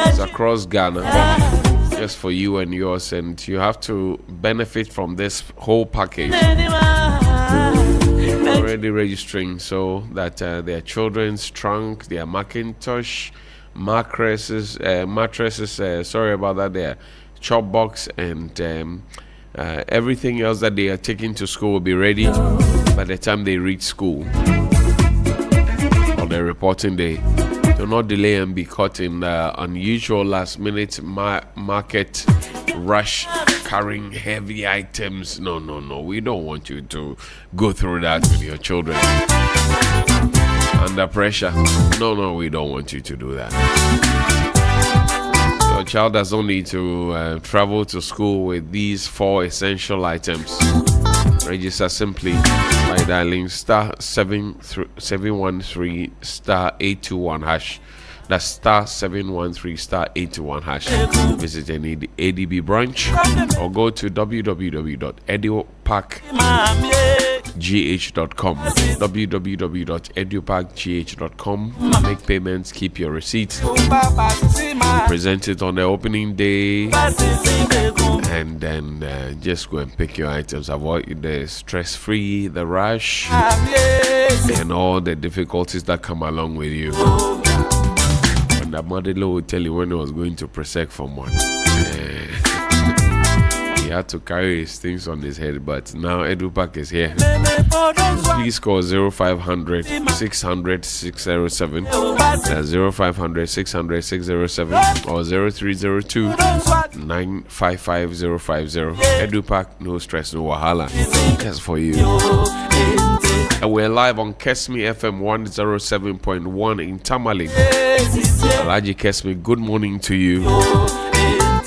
Speaker 12: It's across Ghana, just for you and yours, and you have to benefit from this whole package. Already registering so that their children's trunk, their Macintosh, mattresses, sorry about that, their chop box, and everything else that they are taking to school will be ready by the time they reach school on the reporting day. Do not delay and be caught in unusual last-minute market rush carrying heavy items. No, we don't want you to go through that with your children under pressure. No, we don't want you to do that. Your child doesn't need to travel to school with these 4 essential items. Register simply by dialing *713 *821 hash. That's *713 *821 hash. Visit any ADB branch or go to www.edupackgh.com. www.edupackgh.com. Make payments, keep your receipts, present it on the opening day, and then just go and pick your items. Avoid the stress-free, the rush, and all the difficulties that come along with you. And the mother will tell you when I was going to Presec from one. had to carry his things on his head, but now Edupak is here. Please call 0500 600 607. That's 0500 600 607 or 0302 955 050. Edupak, no stress, no wahala. Just for you. And we're live on Kesmi FM 107.1 in Tamale. Alaji Kesmi, good morning to you.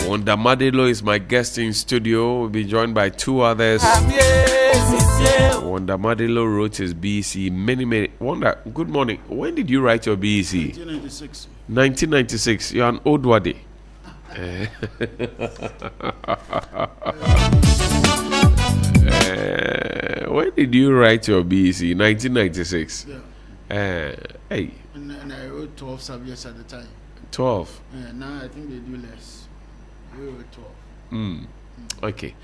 Speaker 12: Wanda Madilo is my guest in studio. We'll be joined by two others. Wanda Madilo wrote his BEC many. Wanda, good morning. When did you write your BEC?
Speaker 1: 1996.
Speaker 12: 1996. You're an old wadi. When did you write your BEC? 1996.
Speaker 1: Yeah.
Speaker 12: Hey.
Speaker 1: And I wrote 12 subjects at the time.
Speaker 12: 12.
Speaker 1: Yeah, now I think they do less. We wrote 12.
Speaker 12: Okay.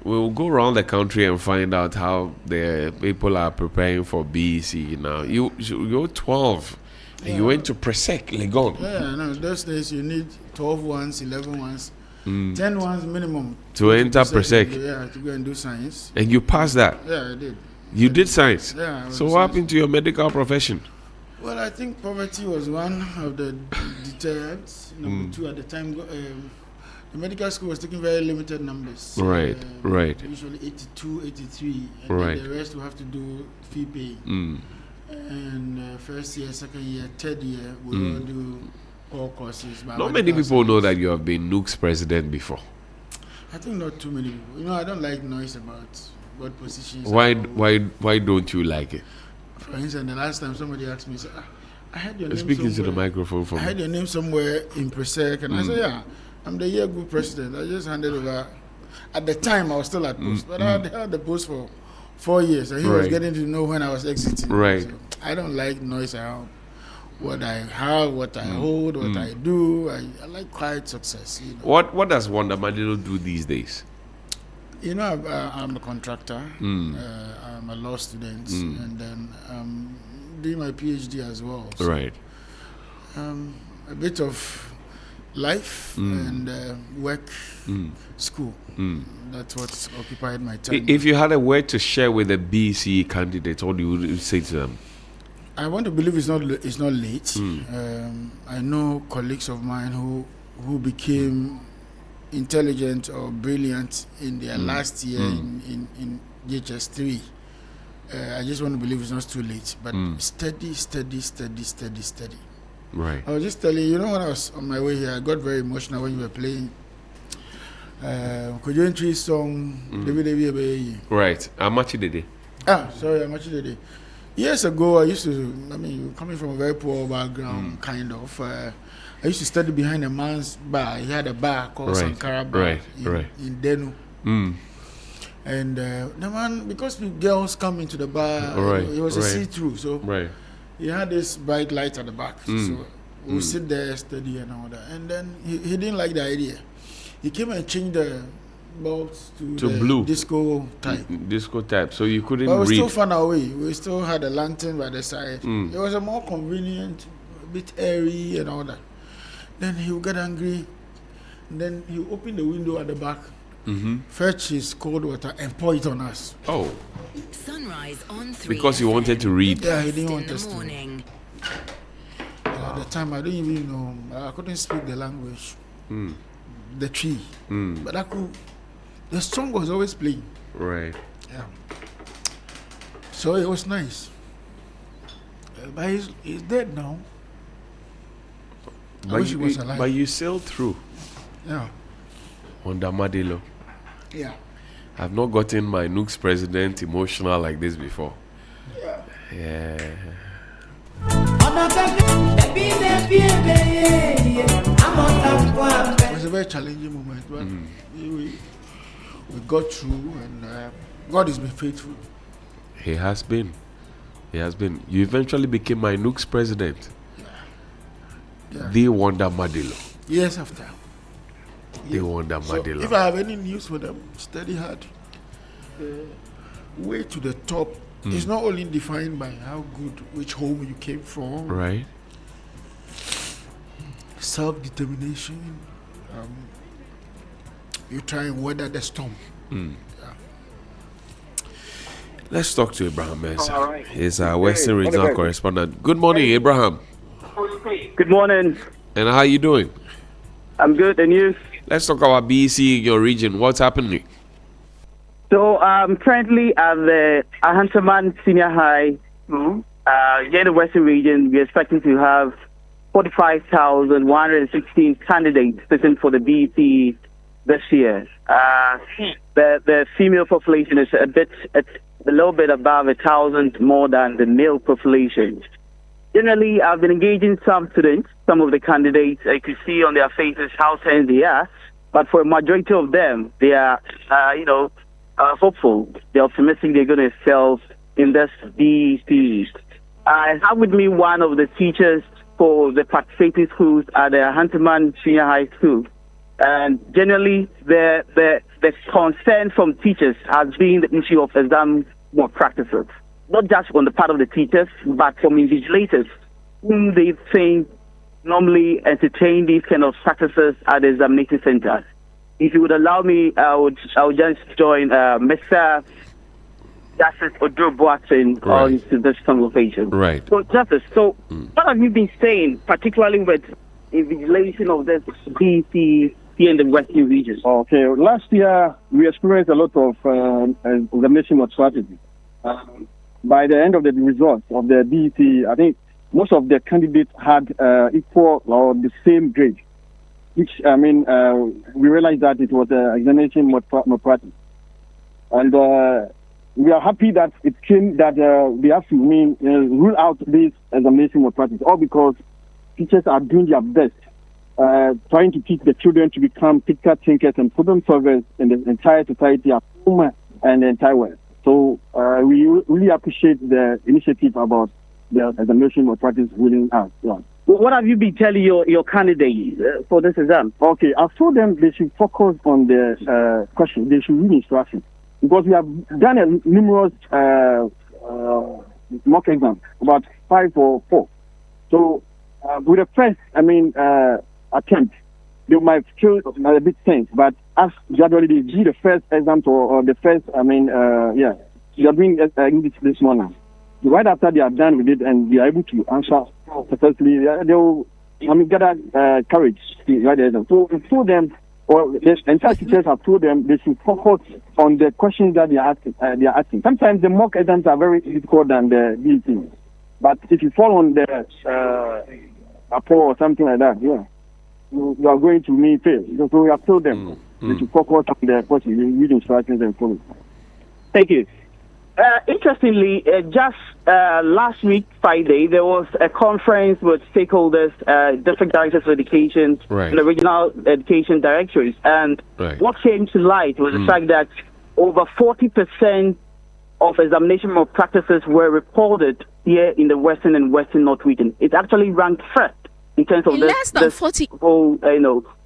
Speaker 12: We'll go around the country and find out how the people are preparing for BEC now. You're 12. And you went to Presec, Legon.
Speaker 1: Yeah, no, those days you need 12 ones, 11 ones, 10 ones minimum.
Speaker 12: To enter Presec.
Speaker 1: Yeah, to go and do science.
Speaker 12: And you passed that?
Speaker 1: Yeah, I did.
Speaker 12: You did science?
Speaker 1: Yeah.
Speaker 12: So what happened to your medical profession?
Speaker 1: Well, I think poverty was one of the deterrents. Number two, at the time, the medical school was taking very limited numbers.
Speaker 12: Right.
Speaker 1: Usually 82, 83. And
Speaker 12: right.
Speaker 1: then the rest will have to do fee pay. And first year, second year, third year, we will do all courses.
Speaker 12: Not many people know that you have been Nook's president before.
Speaker 1: I think not too many people. You know, I don't like noise about what positions.
Speaker 12: Why don't you like it?
Speaker 1: For instance, the last time somebody asked me, I had your name
Speaker 12: Speaking to the microphone for me.
Speaker 1: I had your name somewhere in Presec, and I said, yeah, I'm the year group president. I just handed over. At the time, I was still at post, but I had the post for 4 years, and he was getting to know when I was exiting.
Speaker 12: Right.
Speaker 1: So I don't like noise around what I have, what I hold, what I do. I like quiet success. You know.
Speaker 12: What does Wanda Madilo do these days?
Speaker 1: You know, I'm a contractor. I'm a law student, and then doing my PhD as well. So,
Speaker 12: right.
Speaker 1: A bit of life and work, school. That's what's occupied my time.
Speaker 12: If you had a word to share with the BEC candidates, what would you say to them?
Speaker 1: I want to believe it's not late. I know colleagues of mine who became intelligent or brilliant in their last year in GHS3. I just want to believe it's not too late, but steady.
Speaker 12: Right.
Speaker 1: I was just telling you, when I was on my way here, I got very emotional when you were playing Kojo Entry's song,
Speaker 12: Right. Amachidede.
Speaker 1: Amachidede. Years ago, coming from a very poor background, kind of, I used to study behind a man's bar. He had a bar called Sankara Bar in Denu. And the man, because girls come into the bar, it was a see-through, so he had this bright light at the back. So we'll sit there, study and all that. And then he didn't like the idea. He came and changed the bulbs to the
Speaker 12: blue
Speaker 1: disco type.
Speaker 12: So you couldn't
Speaker 1: but
Speaker 12: read.
Speaker 1: We still far away. We still had a lantern by the side. It was a more convenient, a bit airy and all that. Then he would get angry. And then he would open the window at the back, fetch his cold water and pour it on us.
Speaker 12: Oh.
Speaker 9: Sunrise on 3
Speaker 12: Because he wanted to read.
Speaker 1: Yeah, he didn't want us to. At the time, I didn't even know. I couldn't speak the language. The tree. But the song was always playing.
Speaker 12: Right.
Speaker 1: Yeah. So it was nice. But he's dead now. I wish he was alive.
Speaker 12: But you sailed through.
Speaker 1: Yeah.
Speaker 12: Wanda Madilo.
Speaker 1: Yeah.
Speaker 12: I've not gotten my Nook's president emotional like this before. Yeah.
Speaker 1: It was a very challenging moment, but we got through, and God has been faithful.
Speaker 12: He has been. You eventually became my Nook's president.
Speaker 1: Yeah.
Speaker 12: The Wanda Madilo.
Speaker 1: Years after.
Speaker 12: The Wanda Madilo.
Speaker 1: If I have any news for them, study hard. The way to the top is not only defined by how good, which home you came from.
Speaker 12: Right.
Speaker 1: Self-determination, you try and weather the storm.
Speaker 12: Let's talk to Abraham Mensah. He's our Western Regional correspondent. Good morning, Abraham.
Speaker 3: Good morning.
Speaker 12: And how are you doing?
Speaker 3: I'm good, and you?
Speaker 12: Let's talk about BC in your region. What's happening?
Speaker 3: So I'm currently at the Ahantaman Senior High School. Here in the Western region, we're expecting to have 45,116 candidates sitting for the BC this year. The female population is a little bit above 1,000 more than the male population. Generally, I've been engaging some students, some of the candidates. I could see on their faces how tense they are. But for a majority of them, they are, hopeful. They're optimistic they're going to excel in this BC. I have with me one of the teachers for the participating schools at the Hunterman Senior High School. And generally, the concern from teachers has been the issue of exam practices. Not just on the part of the teachers, but from invigilators, whom they think normally entertain these kind of practices at the examination centers. If you would allow me, I would just join Mr. Justice Odro Boateng on this conversation.
Speaker 12: Right.
Speaker 3: So, Justice, what have you been saying, particularly with invigilation of this BC here in the Western region?
Speaker 5: Okay, last year we experienced a lot of examination strategy. By the end of the results of the BET, I think most of the candidates had equal or the same grade, which, we realized that it was an examination malpractice. And we are happy that it came that we have to rule out this examination malpractice, all because teachers are doing their best, trying to teach the children to become critical thinkers and problem solvers in the entire society at home and the entire world. So we really appreciate the initiative about the examination malpractice ruling out. Yeah.
Speaker 3: What have you been telling your candidates for this exam?
Speaker 5: Okay, I've told them they should focus on the question. They should read instructions. Because we have done numerous mock exams, about 5 or 4. So with the first, attempt, they might feel a bit tense, but as gradually they do the first exam or the first, they are doing English this morning. Right after they are done with it and they are able to answer successfully, they will gather courage to write the exam. So we told them, or the entire teachers have told them they should focus on the questions that they are asking. Sometimes the mock exams are very difficult than the BET. But if you fall on the APO or something like that, you are going to fail. So we have told them they should focus on the questions, read instructions and follow.
Speaker 3: Thank you. Interestingly, just last week, Friday, there was a conference with stakeholders, district directors of education, and the regional education directors. And what came to light was the fact that over 40% of examination malpractices were reported here in the Western and Western North region. It's actually ranked first in terms of this whole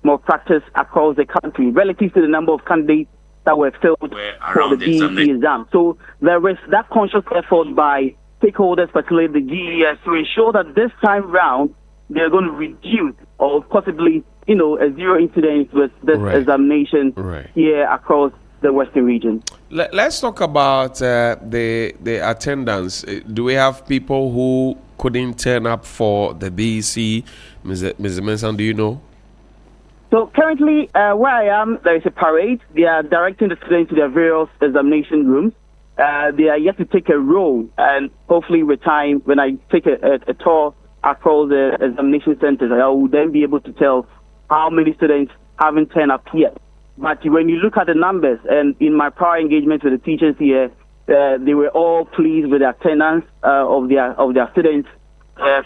Speaker 3: malpractice across the country relative to the number of candidates that were filled for the BEC exam. So there is that conscious effort by stakeholders, particularly the GES, to ensure that this time round they're going to reduce or possibly, a zero incidence with this examination here across the Western region.
Speaker 12: Let's talk about the attendance. Do we have people who couldn't turn up for the BEC? Ms. Mensah, do you know?
Speaker 3: So currently, where I am, there is a parade. They are directing the students to their various examination rooms. They are yet to take a roll, and hopefully with time, when I take a tour across the examination centers, I will then be able to tell how many students haven't turned up yet. But when you look at the numbers, and in my prior engagement with the teachers here, they were all pleased with the attendance of their students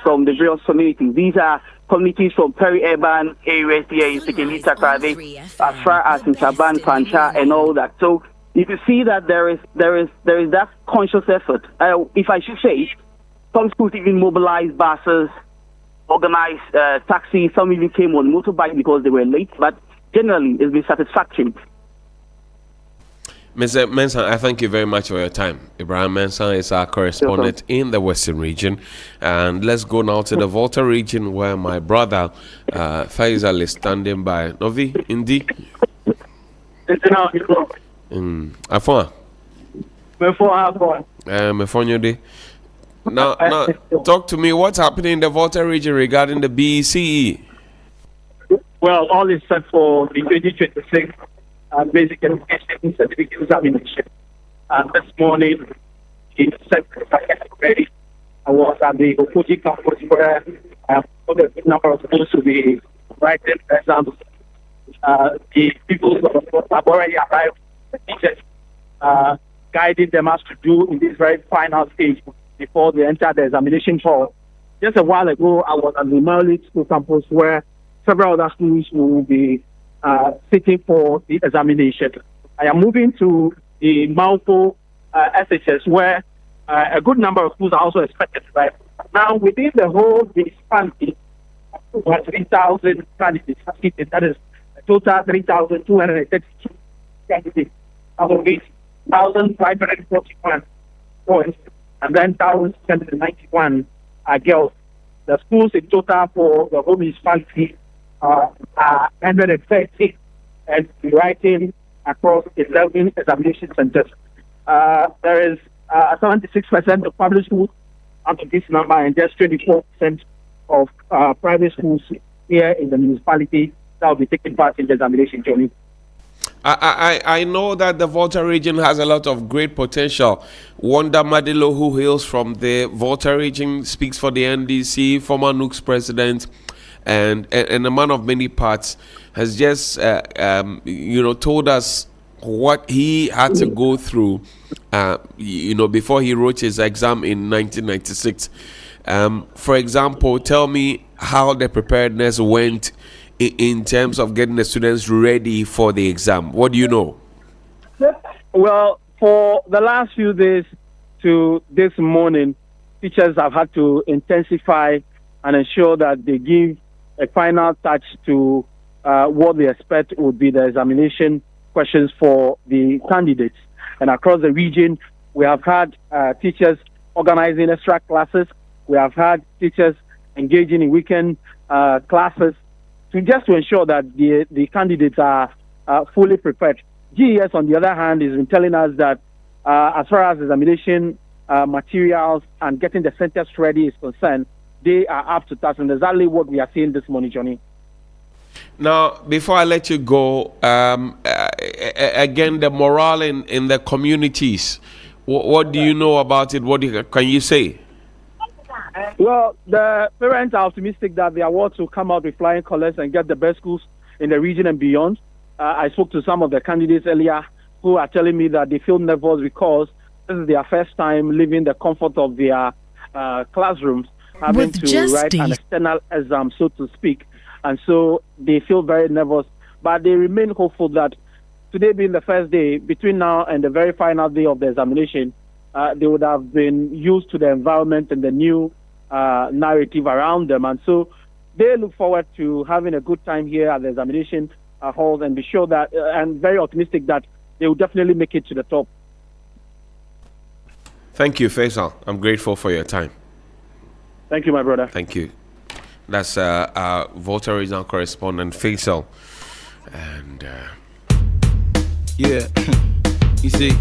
Speaker 3: from the various communities. These are communities from peri-urban areas here in Sekemita, Krade, as far as in Saban, Pancha, and all that. So you can see that there is that conscious effort. If I should say, some schools even mobilized buses, organized taxis. Some even came on motorbike because they were late. But generally, it's been satisfactory.
Speaker 12: Mr. Mensah, I thank you very much for your time. Abraham Mensah is our correspondent in the Western region. And let's go now to the Volta region where my brother Faisal is standing by. Novi, Indi? Afon. Now, talk to me. What's happening in the Volta region regarding the BECE?
Speaker 6: Well, all is set for the 2026 basic education certificate examination. This morning, it's set ready. I was at the Okoji campus where a good number of schools to be writing exams. The people have already arrived, the teachers guiding them as to do in this very final stage before they enter the examination hall. Just a while ago, I was at the Mawuena school campus where several other schools will be sitting for the examination. I am moving to the Mawuena SHS where a good number of schools are also expected, right? Now, within the whole municipality, 3,000 candidates have seated. That is a total 3,232 candidates out of which 1,541 boys and then 1,691 are girls. The schools in total for the whole municipality are 130 and writing across 11 examination centers. There is 76% of public schools out of this number and just 24% of private schools here in the municipality that will be taking part in the examination journey.
Speaker 12: I know that the Volta region has a lot of great potential. Wanda Madilo, who hails from the Volta region, speaks for the NDC, former NUC's president, and a man of many parts, has just told us what he had to go through before he wrote his exam in 1996. For example, tell me how the preparedness went in terms of getting the students ready for the exam. What do you know?
Speaker 6: Well, for the last few days to this morning, teachers have had to intensify and ensure that they give a final touch to what they expect would be the examination questions for the candidates. And across the region, we have had teachers organizing extra classes. We have had teachers engaging in weekend classes to ensure that the candidates are fully prepared. GES, on the other hand, is telling us that as far as examination materials and getting the centers ready is concerned, they are up to task, and exactly what we are seeing this morning, Johnny.
Speaker 12: Now, before I let you go, again, the morale in the communities, what do you know about it? What can you say?
Speaker 6: Well, the parents are optimistic that the awards will come out with flying colors and get the best schools in the region and beyond. I spoke to some of the candidates earlier who are telling me that they feel nervous because this is their first time leaving the comfort of their classrooms, having to write an external exam, so to speak. And so they feel very nervous, but they remain hopeful that today being the first day, between now and the very final day of the examination, they would have been used to the environment and the new narrative around them. And so they look forward to having a good time here at the examination halls and be sure that, and very optimistic that they will definitely make it to the top.
Speaker 12: Thank you, Faisal. I'm grateful for your time.
Speaker 6: Thank you, my brother.
Speaker 12: Thank you. That's our Volta regional correspondent, Faisal. And
Speaker 7: yeah, you see.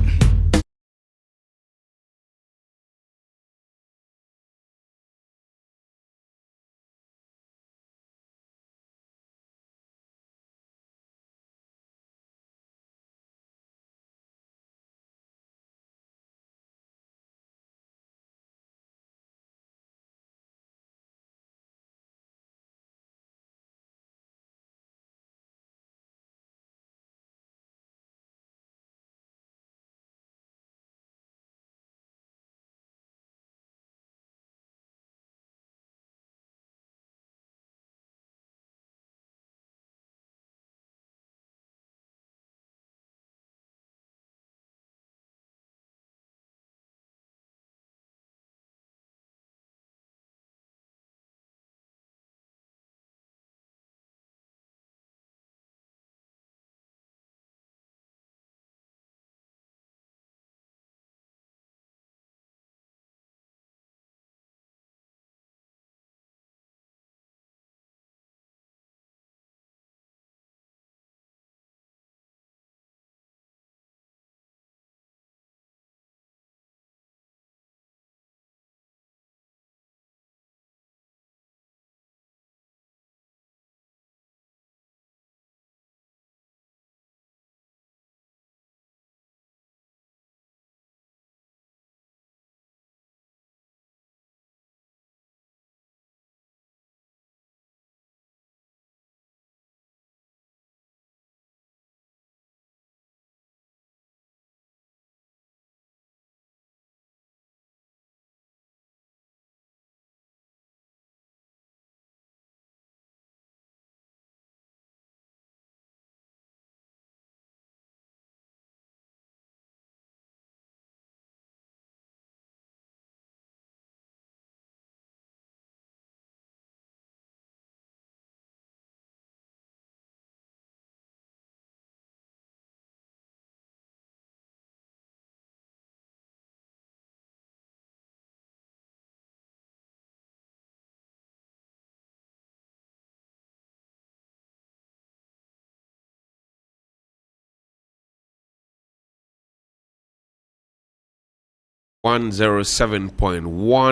Speaker 12: 107.1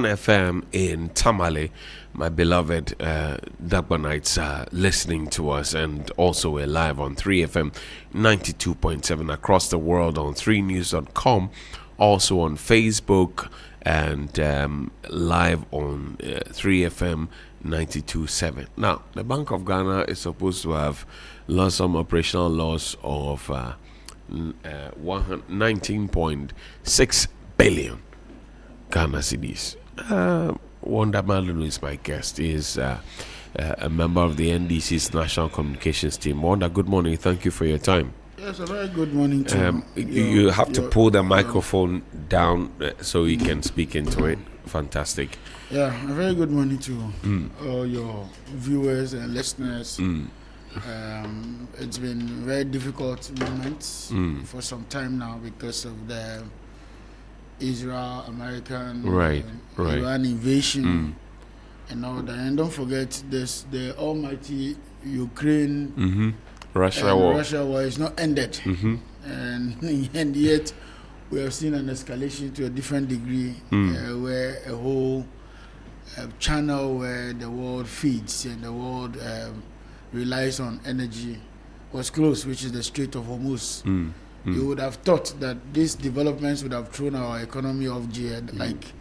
Speaker 12: FM in Tamale. My beloved Dagbanites are listening to us, and also we're live on 3FM 92.7 across the world on 3news.com, also on Facebook, and live on 3FM 92.7. Now, the Bank of Ghana is supposed to have lost some operational loss of 19.6 billion Ghana cedis. Wanda Malunu is my guest. He is a member of the NDC's National Communications team. Wanda, good morning. Thank you for your time.
Speaker 1: Yes, a very good morning to
Speaker 12: you. Have to pull the microphone down so you can speak into it. Fantastic.
Speaker 1: Yeah, a very good morning to all your viewers and listeners. It's been very difficult moments for some time now because of the Israel-American Iran invasion and all that. And don't forget this: the almighty Ukraine
Speaker 12: Russia war
Speaker 1: is not ended, and yet we have seen an escalation to a different degree, where a whole channel where the world feeds and the world relies on energy was closed, which is the Strait of Hormuz. You would have thought that these developments would have thrown our economy off gear, like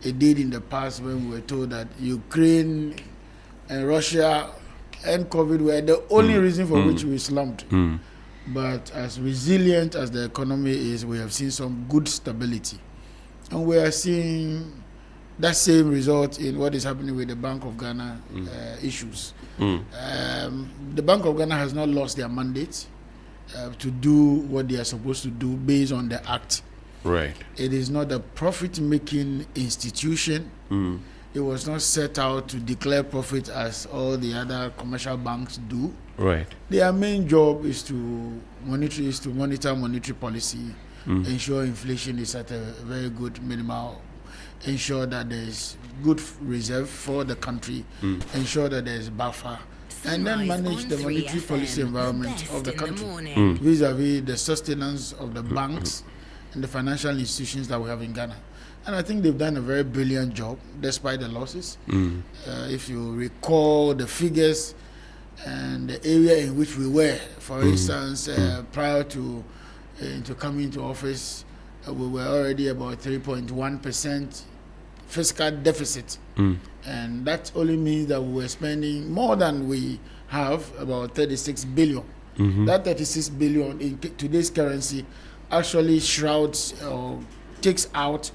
Speaker 1: it did in the past when we were told that Ukraine and Russia and COVID were the only reason for which we slumped. But as resilient as the economy is, we have seen some good stability. And we are seeing that same result in what is happening with the Bank of Ghana issues. The Bank of Ghana has not lost their mandate to do what they are supposed to do based on the act.
Speaker 12: Right.
Speaker 1: It is not a profit-making institution. It was not set out to declare profit as all the other commercial banks do.
Speaker 12: Right.
Speaker 1: Their main job is to monitor monetary policy, ensure inflation is at a very good minimal, ensure that there is good reserve for the country, ensure that there is buffer, and then manage the monetary policy environment of the country vis-a-vis the sustenance of the banks and the financial institutions that we have in Ghana. And I think they've done a very brilliant job despite the losses. If you recall the figures and the area in which we were, for instance, prior to coming into office, we were already about 3.1% fiscal deficit. And that only means that we were spending more than we have, about 36 billion. That 36 billion in today's currency actually shrouds or takes out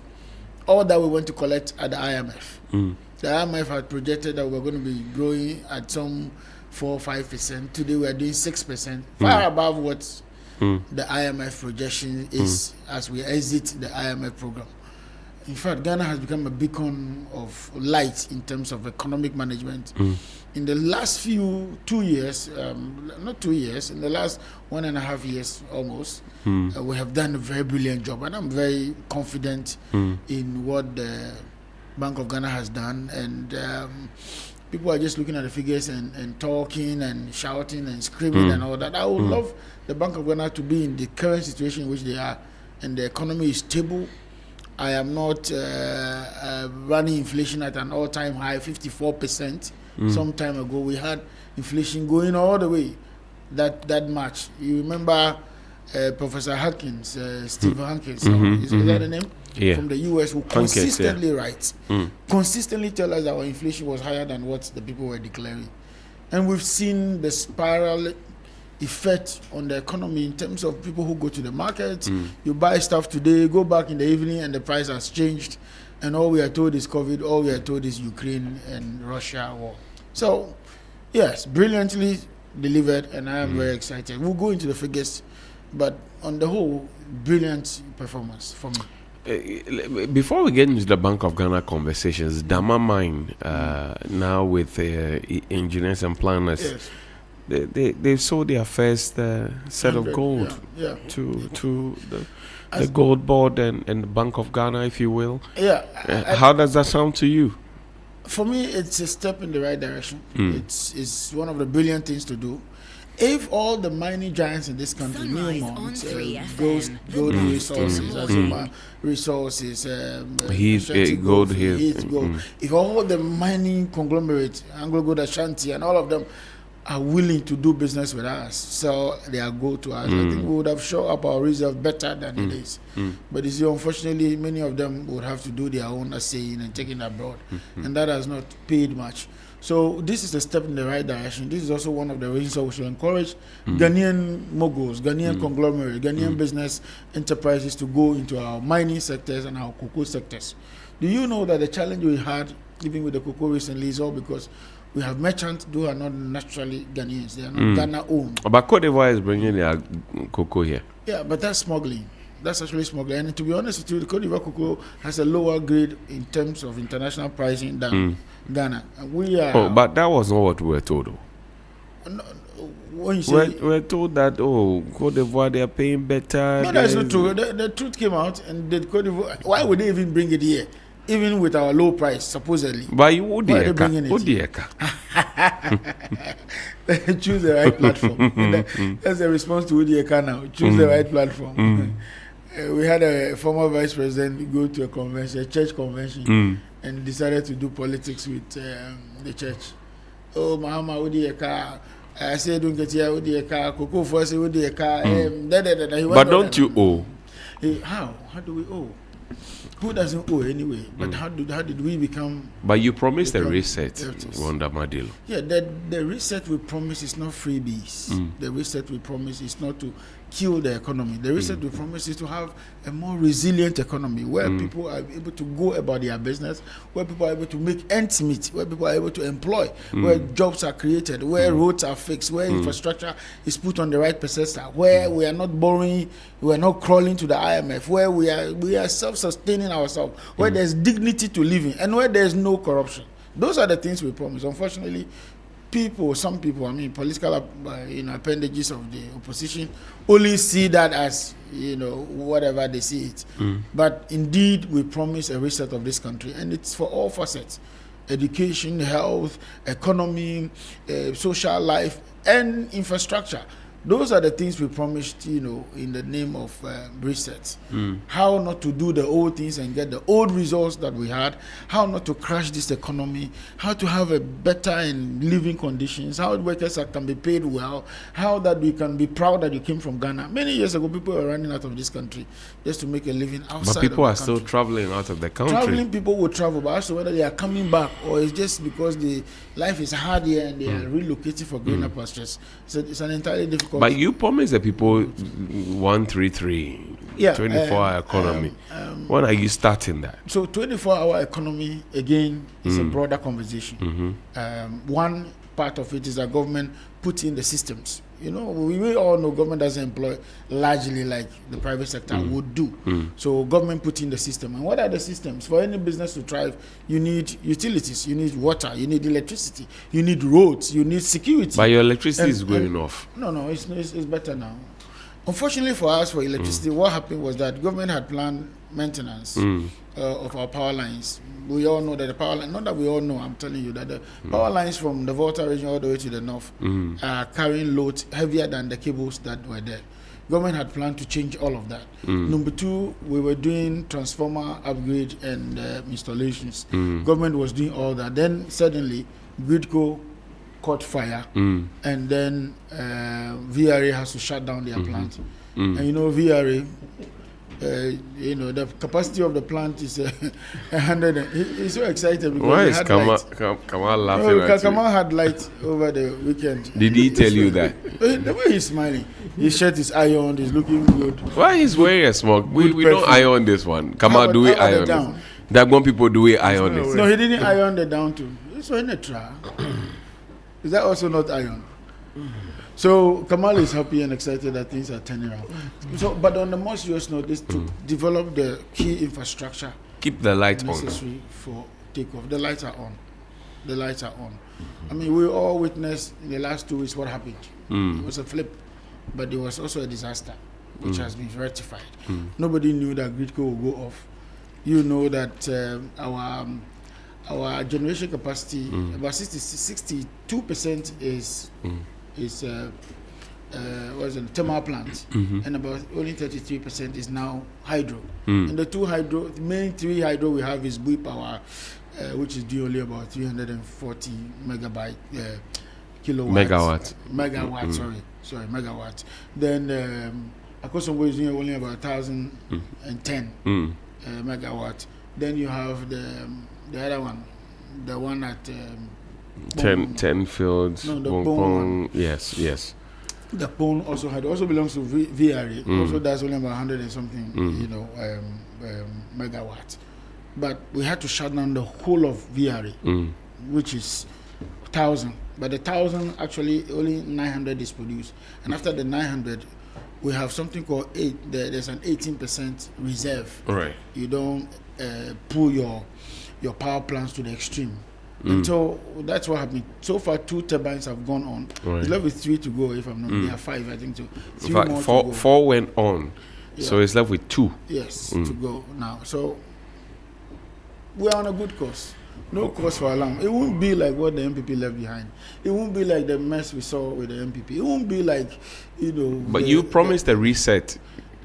Speaker 1: all that we want to collect at the IMF. The IMF had projected that we were going to be growing at some 4 or 5%. Today we are doing 6%, far above what the IMF projection is as we exit the IMF program. In fact, Ghana has become a beacon of light in terms of economic management. In the last 2 years, not 2 years, in the last 1.5 years almost, we have done a very brilliant job. And I'm very confident in what the Bank of Ghana has done. And people are just looking at the figures and talking and shouting and screaming and all that. I would love the Bank of Ghana to be in the current situation in which they are, and the economy is stable. I am not running inflation at an all-time high, 54%. Some time ago, we had inflation going all the way that much. You remember Professor Hankins, Steve Hankins, is that the name?
Speaker 12: Yeah.
Speaker 1: From the US, who consistently writes, consistently tell us that our inflation was higher than what the people were declaring. And we've seen the spiral effect on the economy in terms of people who go to the market. You buy stuff today, go back in the evening, and the price has changed. And all we are told is COVID, all we are told is Ukraine and Russia war. So, yes, brilliantly delivered, and I am very excited. We'll go into the figures, but on the whole, brilliant performance for me.
Speaker 12: Before we get into the Bank of Ghana conversations, Dama Mine, now with engineers and planners,
Speaker 1: Yes.
Speaker 12: They've sold their first set of gold to the gold board and the Bank of Ghana, if you will. How does that sound to you?
Speaker 1: For me, it's a step in the right direction. It's one of the brilliant things to do. If all the mining giants in this country, Newmont, Gold Resources, Azuma Resources,
Speaker 12: Gold Hills,
Speaker 1: if all the mining conglomerates, Anglo Gold Ashanti, and all of them are willing to do business with us, sell their gold to us, I think we would have shown up our reserve better than it is. But you see, unfortunately, many of them would have to do their own assaying and taking abroad, and that has not paid much. So this is a step in the right direction. This is also one of the reasons we should encourage Ghanaian moguls, Ghanaian conglomerates, Ghanaian business enterprises to go into our mining sectors and our cocoa sectors. Do you know that the challenge we had, even with the cocoa recently, is all because we have merchants who are not naturally Ghanaians. They are not Ghana-owned.
Speaker 12: But Cote d'Ivoire is bringing their cocoa here.
Speaker 1: Yeah, but that's smuggling. That's actually smuggling. And to be honest with you, the Cote d'Ivoire cocoa has a lower grade in terms of international pricing than Ghana. And we are.
Speaker 12: Oh, but that was not what we were told.
Speaker 1: No, when you say
Speaker 12: we're told that Cote d'Ivoire they are paying better.
Speaker 1: No, that's not true. The truth came out, and the Cote d'Ivoire. Why would they even bring it here? Even with our low price, supposedly.
Speaker 12: But you would
Speaker 1: choose the right platform. That's the response to Udieka now. Choose the right platform. We had a former vice president go to a convention, a church convention, and decided to do politics with the church. Oh, Mahama Udieka. I said, don't get here Udieka. Koko Fosse Udieka.
Speaker 12: But don't you owe?
Speaker 1: How? How do we owe? Who doesn't owe anyway? But how did we become?
Speaker 12: But you promised a reset, Wanda Madilo.
Speaker 1: Yeah, the reset we promise is not freebies. The reset we promise is not to kill the economy. The reset we promise is to have a more resilient economy where people are able to go about their business, where people are able to make ends meet, where people are able to employ, where jobs are created, where roads are fixed, where infrastructure is put on the right processor, where we are not borrowing, we are not crawling to the IMF, where we are self-sustaining ourselves, where there's dignity to living, and where there's no corruption. Those are the things we promise. Unfortunately, some people, political appendages of the opposition only see that as, whatever they see it. But indeed, we promise a reset of this country, and it's for all facets: education, health, economy, social life, and infrastructure. Those are the things we promised, in the name of resets. How not to do the old things and get the old results that we had. How not to crash this economy. How to have a better and living conditions. How workers can be paid well. How that we can be proud that you came from Ghana. Many years ago, people were running out of this country just to make a living outside.
Speaker 12: But people are still traveling out of the country.
Speaker 1: Traveling people will travel, but as to whether they are coming back or it's just because the life is hard here and they are relocating for greener pastures. So it's an entirely difficult.
Speaker 12: But you promised the people 133, 24-hour economy. When are you starting that?
Speaker 1: So 24-hour economy, again, is a broader conversation. One part of it is that government puts in the systems. We all know government doesn't employ largely like the private sector would do. So government put in the system. And what are the systems? For any business to thrive, you need utilities, you need water, you need electricity, you need roads, you need security.
Speaker 12: But your electricity is going off.
Speaker 1: No, it's better now. Unfortunately for us, for electricity, what happened was that government had planned maintenance of our power lines. We all know that the power line, not that we all know, I'm telling you that the power lines from the Volta region all the way to the north are carrying loads heavier than the cables that were there. Government had planned to change all of that. Number two, we were doing transformer upgrade and installations. Government was doing all that. Then suddenly, Gridco caught fire, and then VRA has to shut down their plant. And VRA, the capacity of the plant is 100. He's so excited because
Speaker 12: why is Kamal laughing at you?
Speaker 1: Kamal had light over the weekend.
Speaker 12: Did he tell you that?
Speaker 1: The way he's smiling, his shirt is ironed, he's looking good.
Speaker 12: Why he's wearing a smock? We don't iron this one. Kamal, do we iron this? That one people do we iron this?
Speaker 1: No, he didn't iron the down too. It's in a trial. Is that also not iron? So Kamal is happy and excited that things are turning around. So, but on the more serious note, is to develop the key infrastructure.
Speaker 12: Keep the light
Speaker 1: necessary for takeoff. The lights are on. The lights are on. We all witnessed in the last 2 weeks what happened. It was a flip, but it was also a disaster, which has been rectified. Nobody knew that Gridco would go off. You know that our generation capacity, about 62% is thermal plants, and about only 33% is now hydro. And the main three hydro we have is Bui Power, which is due only about 340 megawatts. Megawatts. Then Akosombo is doing only about 1,010 megawatts. Then you have the other one, the one at
Speaker 12: 10 fields.
Speaker 1: No, the Bone.
Speaker 12: Yes.
Speaker 1: The Bone also belongs to VRA. Also, that's only about 100 and something, megawatts. But we had to shut down the whole of VRA, which is 1,000. But the 1,000 actually only 900 is produced, and after the 900, we have something called there's an 18% reserve.
Speaker 12: Right.
Speaker 1: You don't pull your power plants to the extreme. And so that's what happened. So far, 2 turbines have gone on.
Speaker 12: Right.
Speaker 1: It's left with 3 to go, if I'm not there are 5, I think so. 3
Speaker 12: In fact,
Speaker 1: more to go.
Speaker 12: 4 went on.
Speaker 1: Yeah.
Speaker 12: So it's left with 2.
Speaker 1: Yes, to go now. So we're on a good course. No cause for alarm. It won't be like what the MPP left behind. It won't be like the mess we saw with the MPP. It won't be like,
Speaker 12: But you promised a reset.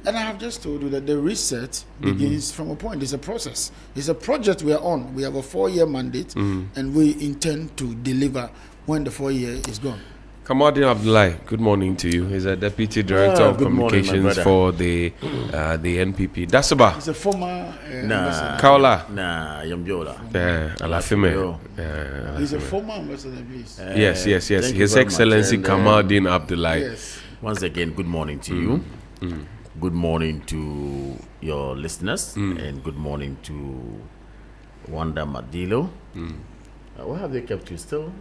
Speaker 1: And I have just told you that the reset begins from a point. It's a process. It's a project we are on. We have a 4-year mandate, and we intend to deliver when the 4-year is gone.
Speaker 12: Kamaldeen Abdullahi, good morning to you. He's a Deputy Director of Communications for the NPP. Dasaba.
Speaker 1: He's a former ambassador.
Speaker 12: Kaola.
Speaker 8: Yambiola.
Speaker 12: Alafime.
Speaker 1: He's a former ambassador, please.
Speaker 12: Yes. His Excellency Kamaldeen Abdullahi.
Speaker 1: Yes.
Speaker 8: Once again, good morning to you. Good morning to your listeners, and good morning to Wanda Madilo. Where have they kept you still?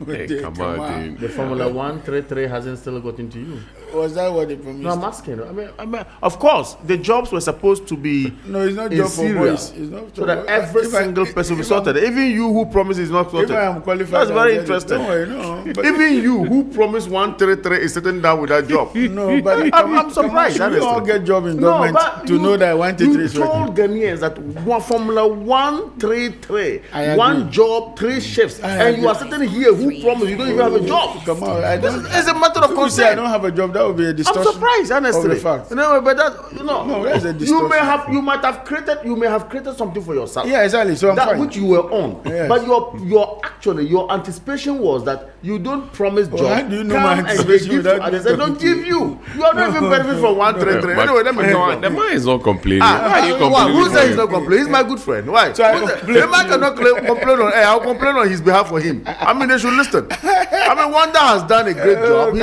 Speaker 12: Hey, come on,
Speaker 8: the Formula 133 hasn't still gotten to you.
Speaker 1: Was that what they promised?
Speaker 8: No, I'm asking. I mean, of course, the jobs were supposed to be.
Speaker 1: No, it's not job for boys. It's not
Speaker 8: so that every single person will be sorted. Even you who promised is not sorted.
Speaker 1: If I am qualified,
Speaker 8: that's very interesting.
Speaker 1: Don't worry, no.
Speaker 8: Even you who promised 133 is sitting down with that job.
Speaker 1: No, but
Speaker 8: I'm surprised.
Speaker 1: We all get job in government to know that 133 is
Speaker 8: working. You told Ghanaians that Formula 133, one job, 3 shifts, and you are sitting here who promised you don't even have a job.
Speaker 1: Come on,
Speaker 8: it's a matter of concern.
Speaker 1: I don't have a job. That would be a distortion.
Speaker 8: I'm surprised, honestly.
Speaker 1: Of the fact.
Speaker 8: No, but that
Speaker 1: no, that's a distortion.
Speaker 8: You may have created something for yourself.
Speaker 1: Yeah, exactly. So I'm
Speaker 8: that
Speaker 1: fine.
Speaker 8: Which you were on. Yes. But your anticipation was that you don't promise job.
Speaker 1: How do you know my anticipation?
Speaker 8: They don't give you. You are not even benefit from 133. Anyway, let me go on.
Speaker 12: The man is not complaining.
Speaker 8: Why are you complaining? Who said he's not complaining? He's my good friend. Why? The man cannot complain on air. I'll complain on his behalf for him. I mean, they should listen. I mean, Wanda has done a great job.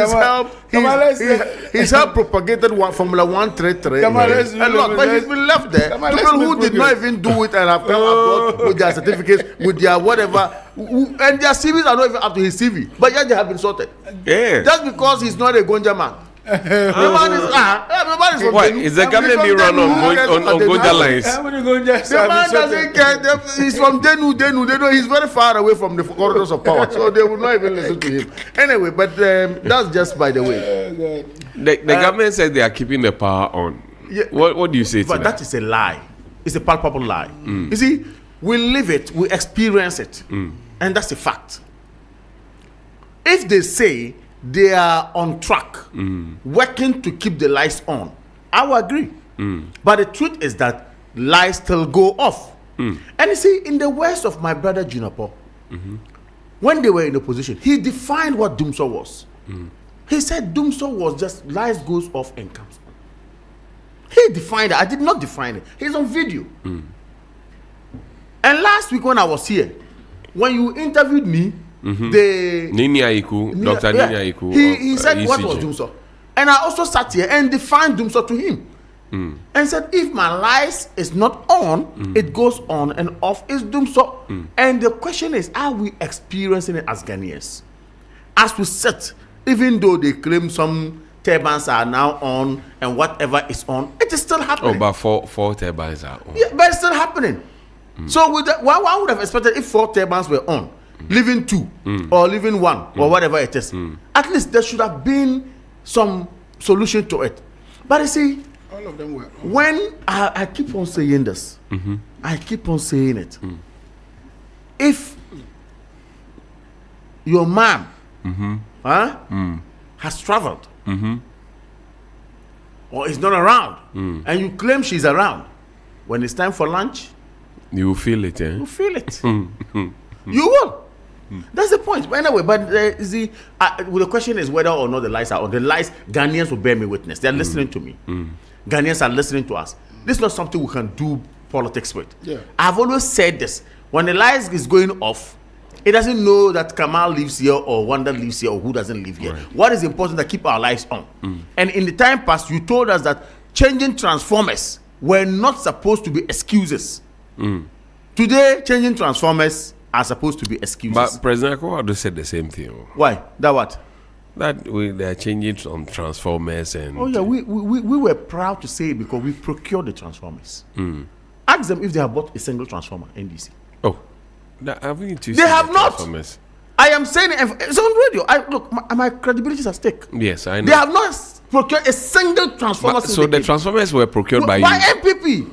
Speaker 8: He's helped propagated Formula 133 a lot, but he's been left there. People who did not even do it and have come abroad with their certificates, with their whatever, and their CVs are not even up to his CV, but yet they have been sorted.
Speaker 12: Yeah.
Speaker 8: Just because he's not a Gonja man.
Speaker 12: Is the government be run on Gonja lines?
Speaker 8: The man doesn't care. He's from Denu. He's very far away from the corridors of power, so they will not even listen to him. Anyway, but that's just by the way.
Speaker 12: The government said they are keeping the power on. Yeah, what do you say to that?
Speaker 8: But that is a lie. It's a palpable lie. You see, we live it, we experience it, and that's a fact. If they say they are on track, working to keep the lights on, I will agree. But the truth is that lights still go off. And you see, in the words of my brother Juniper, when they were in opposition, he defined what Doomsor was. He said Doomsor was just lights goes off and comes on. He defined it. I did not define it. He's on video. And last week when I was here, when you interviewed me,
Speaker 12: Dr. Nini Aiku.
Speaker 8: He said what was Doomsor. And I also sat here and defined Doomsor to him. And said if my lights is not on, it goes on and off, is Doomsor. And the question is, are we experiencing it as Ghanaians? As we sit, even though they claim some turbines are now on and whatever is on, it is still happening.
Speaker 12: Oh, but four turbines are on.
Speaker 8: Yeah, but it's still happening. So with that, one would have expected if 4 turbines were on, leaving 2 or leaving 1 or whatever it is. At least there should have been some solution to it. But you see,
Speaker 1: all of them were.
Speaker 8: When I keep on saying this, I keep on saying it. If your man has traveled or is not around, and you claim she's around, when it's time for lunch,
Speaker 12: you will feel it.
Speaker 8: You feel it. You will. That's the point. But anyway, the question is whether or not the lies are on. The lies, Ghanaians will bear me witness. They're listening to me. Ghanaians are listening to us. This is not something we can do politics with.
Speaker 1: Yeah.
Speaker 8: I've always said this. When the lies is going off, it doesn't know that Kamal lives here or Wanda lives here or who doesn't live here.
Speaker 12: Right.
Speaker 8: What is important to keep our lives on. And in the time past, you told us that changing transformers were not supposed to be excuses. Today, changing transformers are supposed to be excuses.
Speaker 12: But President Akufo said the same thing.
Speaker 8: Why? That what?
Speaker 12: That they are changing some transformers and.
Speaker 8: Oh yeah, we were proud to say it because we procured the transformers. Ask them if they have bought a single transformer, NDC.
Speaker 12: Oh,
Speaker 8: they have not. I am saying it's on radio. Look, my credibility is at stake.
Speaker 12: Yes, I know.
Speaker 8: They have not procured a single transformer.
Speaker 12: So the transformers were procured by
Speaker 8: MPP.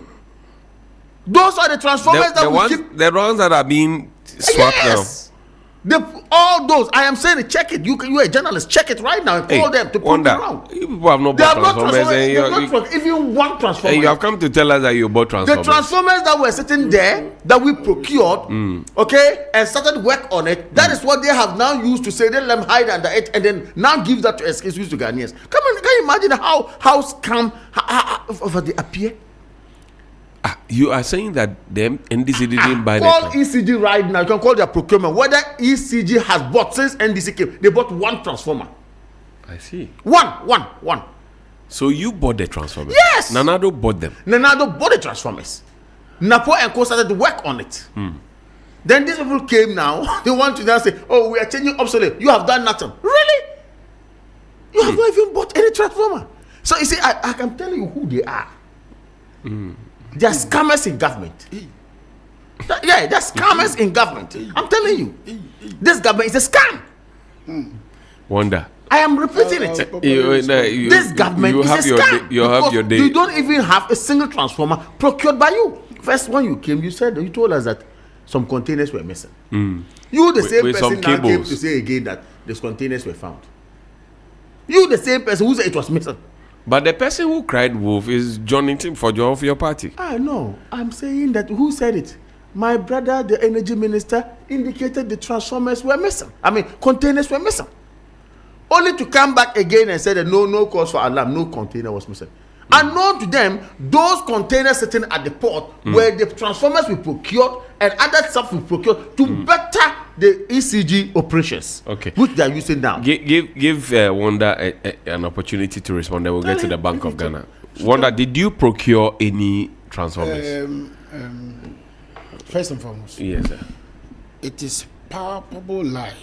Speaker 8: Those are the transformers
Speaker 12: the ones that are being swapped now.
Speaker 8: All those, I am saying it, check it. You are a journalist, check it right now and call them to prove it wrong.
Speaker 12: You people have not bought transformers.
Speaker 8: Even one transformer.
Speaker 12: And you have come to tell us that you bought transformers.
Speaker 8: The transformers that were sitting there, that we procured, okay, and started work on it, that is what they have now used to say, they let them hide under it, and then now give that to excuse to Ghanaians. Come on, can you imagine how scam over they appear?
Speaker 12: You are saying that them NDC didn't buy
Speaker 8: call ECG right now. You can call their procurement. Whether ECG has bought since NDC came, they bought one transformer.
Speaker 12: I see.
Speaker 8: One.
Speaker 12: So you bought the transformers?
Speaker 8: Yes.
Speaker 12: Nanado bought them.
Speaker 8: Nanado bought the transformers. Napo and Co started to work on it. Then these people came now. They want to now say, "Oh, we are changing obsolete. You have done nothing." Really? You have not even bought any transformer. So you see, I can tell you who they are. They are scammers in government. Yeah, they're scammers in government. I'm telling you. This government is a scam.
Speaker 12: Wonder.
Speaker 8: I am repeating it. This government is a scam.
Speaker 12: You have your day.
Speaker 8: You don't even have a single transformer procured by you. First, when you came, you told us that some containers were missing. You, the same person, now came to say again that these containers were found. You, the same person who said it was missing.
Speaker 12: But the person who cried wolf is Johnnie for your party.
Speaker 8: I know. I'm saying that who said it? My brother, the energy minister, indicated the transformers were missing. Containers were missing. Only to come back again and say that no cause for alarm, no container was missing. Unknown to them, those containers sitting at the port where the transformers we procured and other stuff we procured to better the ECG operations, which they are using now.
Speaker 12: Give Wanda an opportunity to respond. Then we'll get to the Bank of Ghana. Wanda, did you procure any transformers?
Speaker 1: First and foremost,
Speaker 12: yes, sir.
Speaker 1: It is palpable lie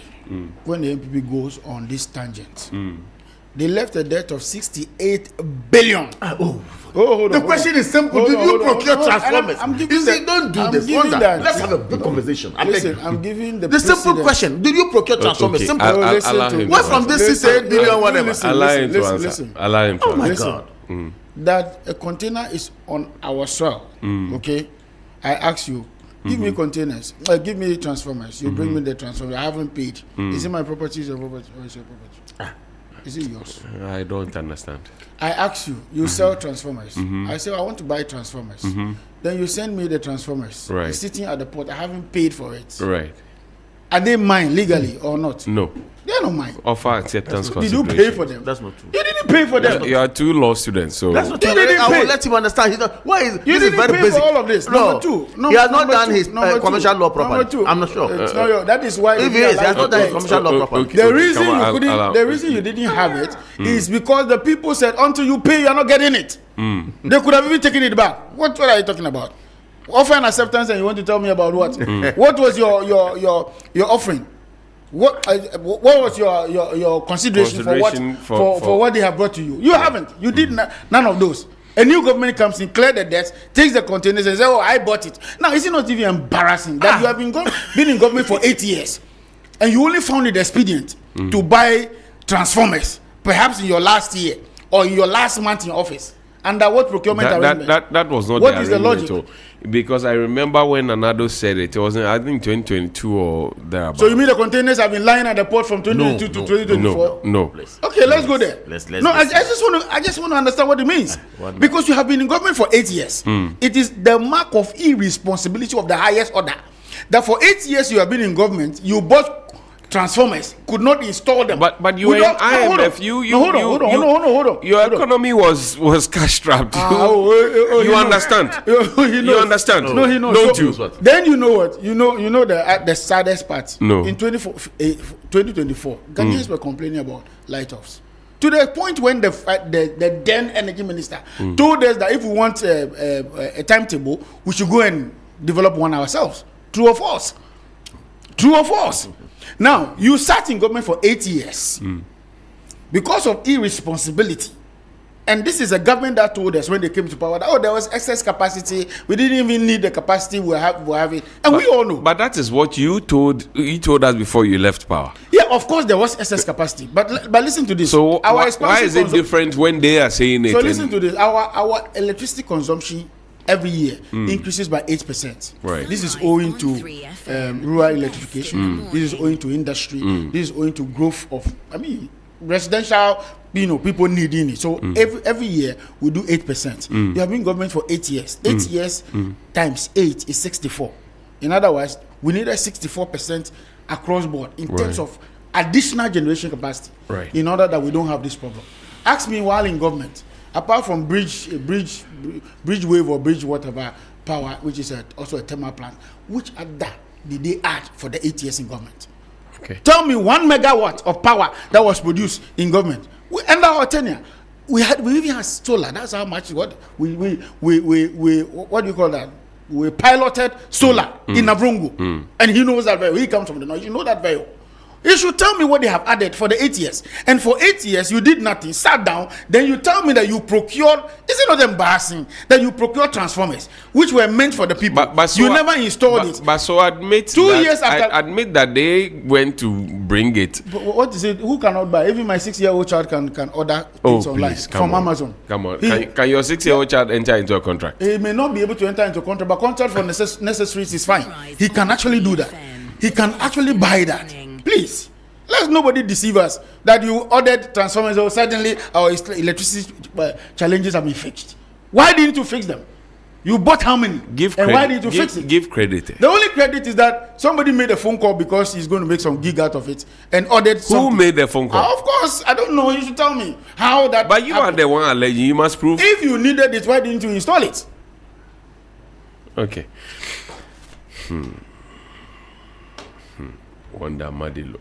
Speaker 1: when the MPP goes on this tangent. They left a debt of 68 billion.
Speaker 8: The question is simple. Did you procure transformers? Don't do this. Let's have a big conversation.
Speaker 1: I'm giving the
Speaker 8: simple question. Did you procure transformers? Simple.
Speaker 12: What
Speaker 8: from this 68 billion, whatever?
Speaker 12: Allow him to answer. Allow him to answer.
Speaker 8: Oh my God.
Speaker 1: That a container is on our soil. Okay? I ask you, give me containers. Give me transformers. You bring me the transformers. I haven't paid. Is it my property? Is your property? Or is your property? Is it yours?
Speaker 12: I don't understand.
Speaker 1: I ask you, you sell transformers. I say, I want to buy transformers. Then you send me the transformers.
Speaker 12: Right.
Speaker 1: It's sitting at the port. I haven't paid for it.
Speaker 12: Right.
Speaker 1: Are they mine legally or not?
Speaker 12: No.
Speaker 1: They're not mine.
Speaker 12: Offer acceptance.
Speaker 1: Did you pay for them?
Speaker 8: That's not true.
Speaker 1: You didn't pay for them.
Speaker 12: You are two law students, so
Speaker 8: that's not true. I will let him understand.
Speaker 1: You didn't pay for all of this. Number two.
Speaker 8: He has not done his commercial law properly.
Speaker 1: Number two.
Speaker 8: I'm not sure.
Speaker 1: That is why.
Speaker 8: If he has not done his commercial law properly.
Speaker 1: The reason you didn't have it is because the people said until you pay, you are not getting it. They could have even taken it back. What are you talking about? Offer and acceptance, and you want to tell me about what? What was your offering? What was your consideration for what they have brought to you? You haven't. You did none of those. A new government comes in, clear the debts, takes the containers and says, "Oh, I bought it." Now, is it not even embarrassing that you have been in government for 8 years and you only found it expedient to buy transformers, perhaps in your last year or in your last month in office, Under what procurement arrangement?
Speaker 12: That was not
Speaker 1: what
Speaker 12: the
Speaker 1: is the
Speaker 12: arrangement
Speaker 1: logic?
Speaker 12: Because I remember when Anado said it was in, I think 2022 or thereabouts.
Speaker 1: So you mean the containers have been lying at the port from 2022 to 2024?
Speaker 12: No.
Speaker 1: Okay, let's go there.
Speaker 13: Let's
Speaker 1: I just want to understand what it means. Because you have been in government for 8 years. It is the mark of irresponsibility of the highest order that for 8 years you have been in government, you bought transformers, could not install them.
Speaker 12: But you were in IMF. Hold on. Your economy was cash strapped. You understand? You understand?
Speaker 1: No, he knows.
Speaker 12: Don't you?
Speaker 1: Then you know what? You know the saddest part.
Speaker 12: No.
Speaker 1: In 2024, Ghanaians were complaining about light-offs. To the point when the then energy minister told us that if we want a timetable, we should go and develop one ourselves. True or false? True or false? Now, you sat in government for 8 years because of irresponsibility. And this is a government that told us when they came to power that, there was excess capacity. We didn't even need the capacity we're having. And we all know.
Speaker 12: But that is what you told us before you left power.
Speaker 1: Yeah, of course there was excess capacity. But listen to this.
Speaker 12: So why is it different when they are saying it?
Speaker 1: So listen to this. Our electricity consumption every year increases by 8%.
Speaker 12: Right.
Speaker 1: This is owing to rural electrification. This is owing to industry. This is owing to growth of, residential, people needing it. So every year we do 8%. You have been in government for 8 years. 8 years times 8 is 64. In other words, we need a 64% across board in terms of additional generation capacity in order that we don't have this problem. Ask me while in government, apart from bridge wave or bridge whatever power, which is also a thermal plant, which other did they add for the 8 years in government?
Speaker 12: Okay.
Speaker 1: Tell me 1 megawatt of power that was produced in government. Under our tenure, we even had solar. That's how much what we what do you call that? We piloted solar in Navrungu, and he knows that very well. He comes from the north. You know that very well. You should tell me what they have added for the 8 years. And for 8 years, you did nothing, sat down, then you tell me that you procured, is it not embarrassing that you procured transformers, which were meant for the people? But so you never installed it.
Speaker 12: But so admit
Speaker 1: 2 years after.
Speaker 12: Admit that they went to bring it.
Speaker 1: But what is it? Who cannot buy? Even my 6-year-old child can order things online from Amazon.
Speaker 12: Come on. Can your 6-year-old child enter into a contract?
Speaker 1: He may not be able to enter into a contract, but contract for necessaries is fine. He can actually do that. He can actually buy that. Please, let nobody deceive us that you ordered transformers or suddenly our electricity challenges have been fixed. Why didn't you fix them? You bought how many? Why didn't you fix it?
Speaker 12: Give credit.
Speaker 1: The only credit is that somebody made a phone call because he's going to make some gig out of it and ordered something.
Speaker 12: Who made the phone call?
Speaker 1: Of course, I don't know. You should tell me how that.
Speaker 12: But you happened. Are the one alleging. You must prove.
Speaker 1: If you needed it, why didn't you install it?
Speaker 12: Okay. Wonder Madilo.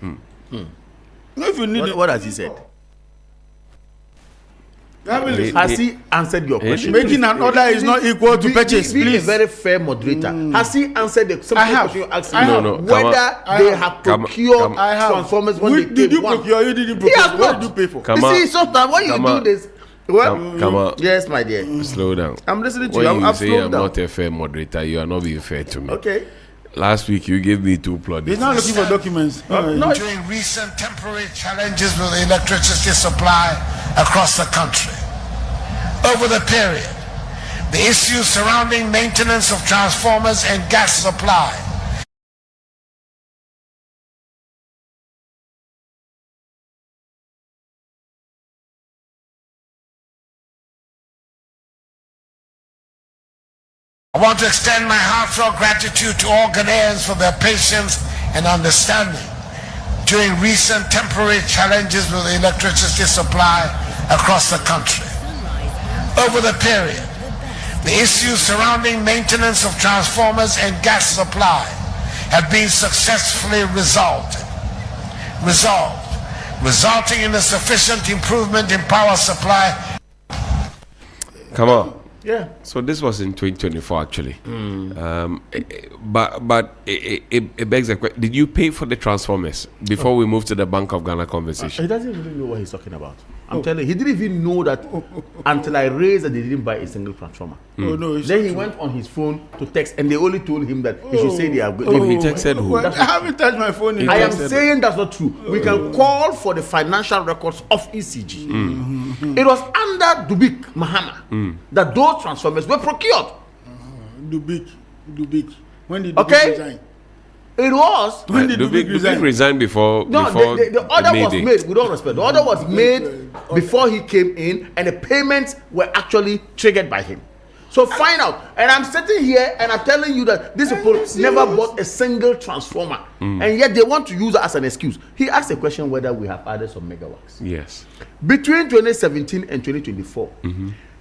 Speaker 1: No, if you need
Speaker 13: what has he said? Has he answered your question?
Speaker 1: Making an order is not equal to purchase.
Speaker 13: Be a very fair moderator. Has he answered the simple question you asked him?
Speaker 12: No.
Speaker 13: Whether they have procured transformers when they
Speaker 1: did you procure? You didn't procure. What did you pay for?
Speaker 13: You see, sometimes when you do this.
Speaker 12: Come on.
Speaker 13: Yes, my dear.
Speaker 12: Slow down.
Speaker 13: I'm listening to
Speaker 12: when
Speaker 13: you.
Speaker 12: You say I'm not a fair moderator, you are not being fair to me.
Speaker 13: Okay.
Speaker 12: Last week you gave me 2 plots.
Speaker 1: He's not looking for documents.
Speaker 14: During recent temporary challenges with the electricity supply across the country. Over the period, the issues surrounding maintenance of transformers and gas supply I want to extend my heartfelt gratitude to all Ghanaians for their patience and understanding during recent temporary challenges with the electricity supply across the country. Over the period, the issues surrounding maintenance of transformers and gas supply have been successfully resolved, resulting in a sufficient improvement in power supply.
Speaker 12: Come on.
Speaker 13: Yeah.
Speaker 12: So this was in 2024 actually. But it begs the question: did you pay for the transformers before we move to the Bank of Ghana conversation?
Speaker 13: He doesn't really know what he's talking about. I'm telling you, he didn't even know that until I raised that they didn't buy a single transformer. Then he went on his phone to text, and they only told him that he should say they are good.
Speaker 12: He texted who?
Speaker 1: I haven't touched my phone.
Speaker 13: I am saying that's not true. We can call for the financial records of ECG.
Speaker 8: It was under Dubik Mahama that those transformers were procured.
Speaker 1: Dubik. When did
Speaker 8: Dubik
Speaker 1: resign?
Speaker 8: It was
Speaker 12: when did Dubik resign before?
Speaker 8: No,
Speaker 12: before
Speaker 8: the order was made. With all respect, the order was made before he came in, and the payments were actually triggered by him. So find out. And I'm sitting here and I'm telling you that these people never bought a single transformer, and yet they want to use it as an excuse. He asked a question whether we have added some megawatts.
Speaker 12: Yes.
Speaker 8: Between 2017 and 2024,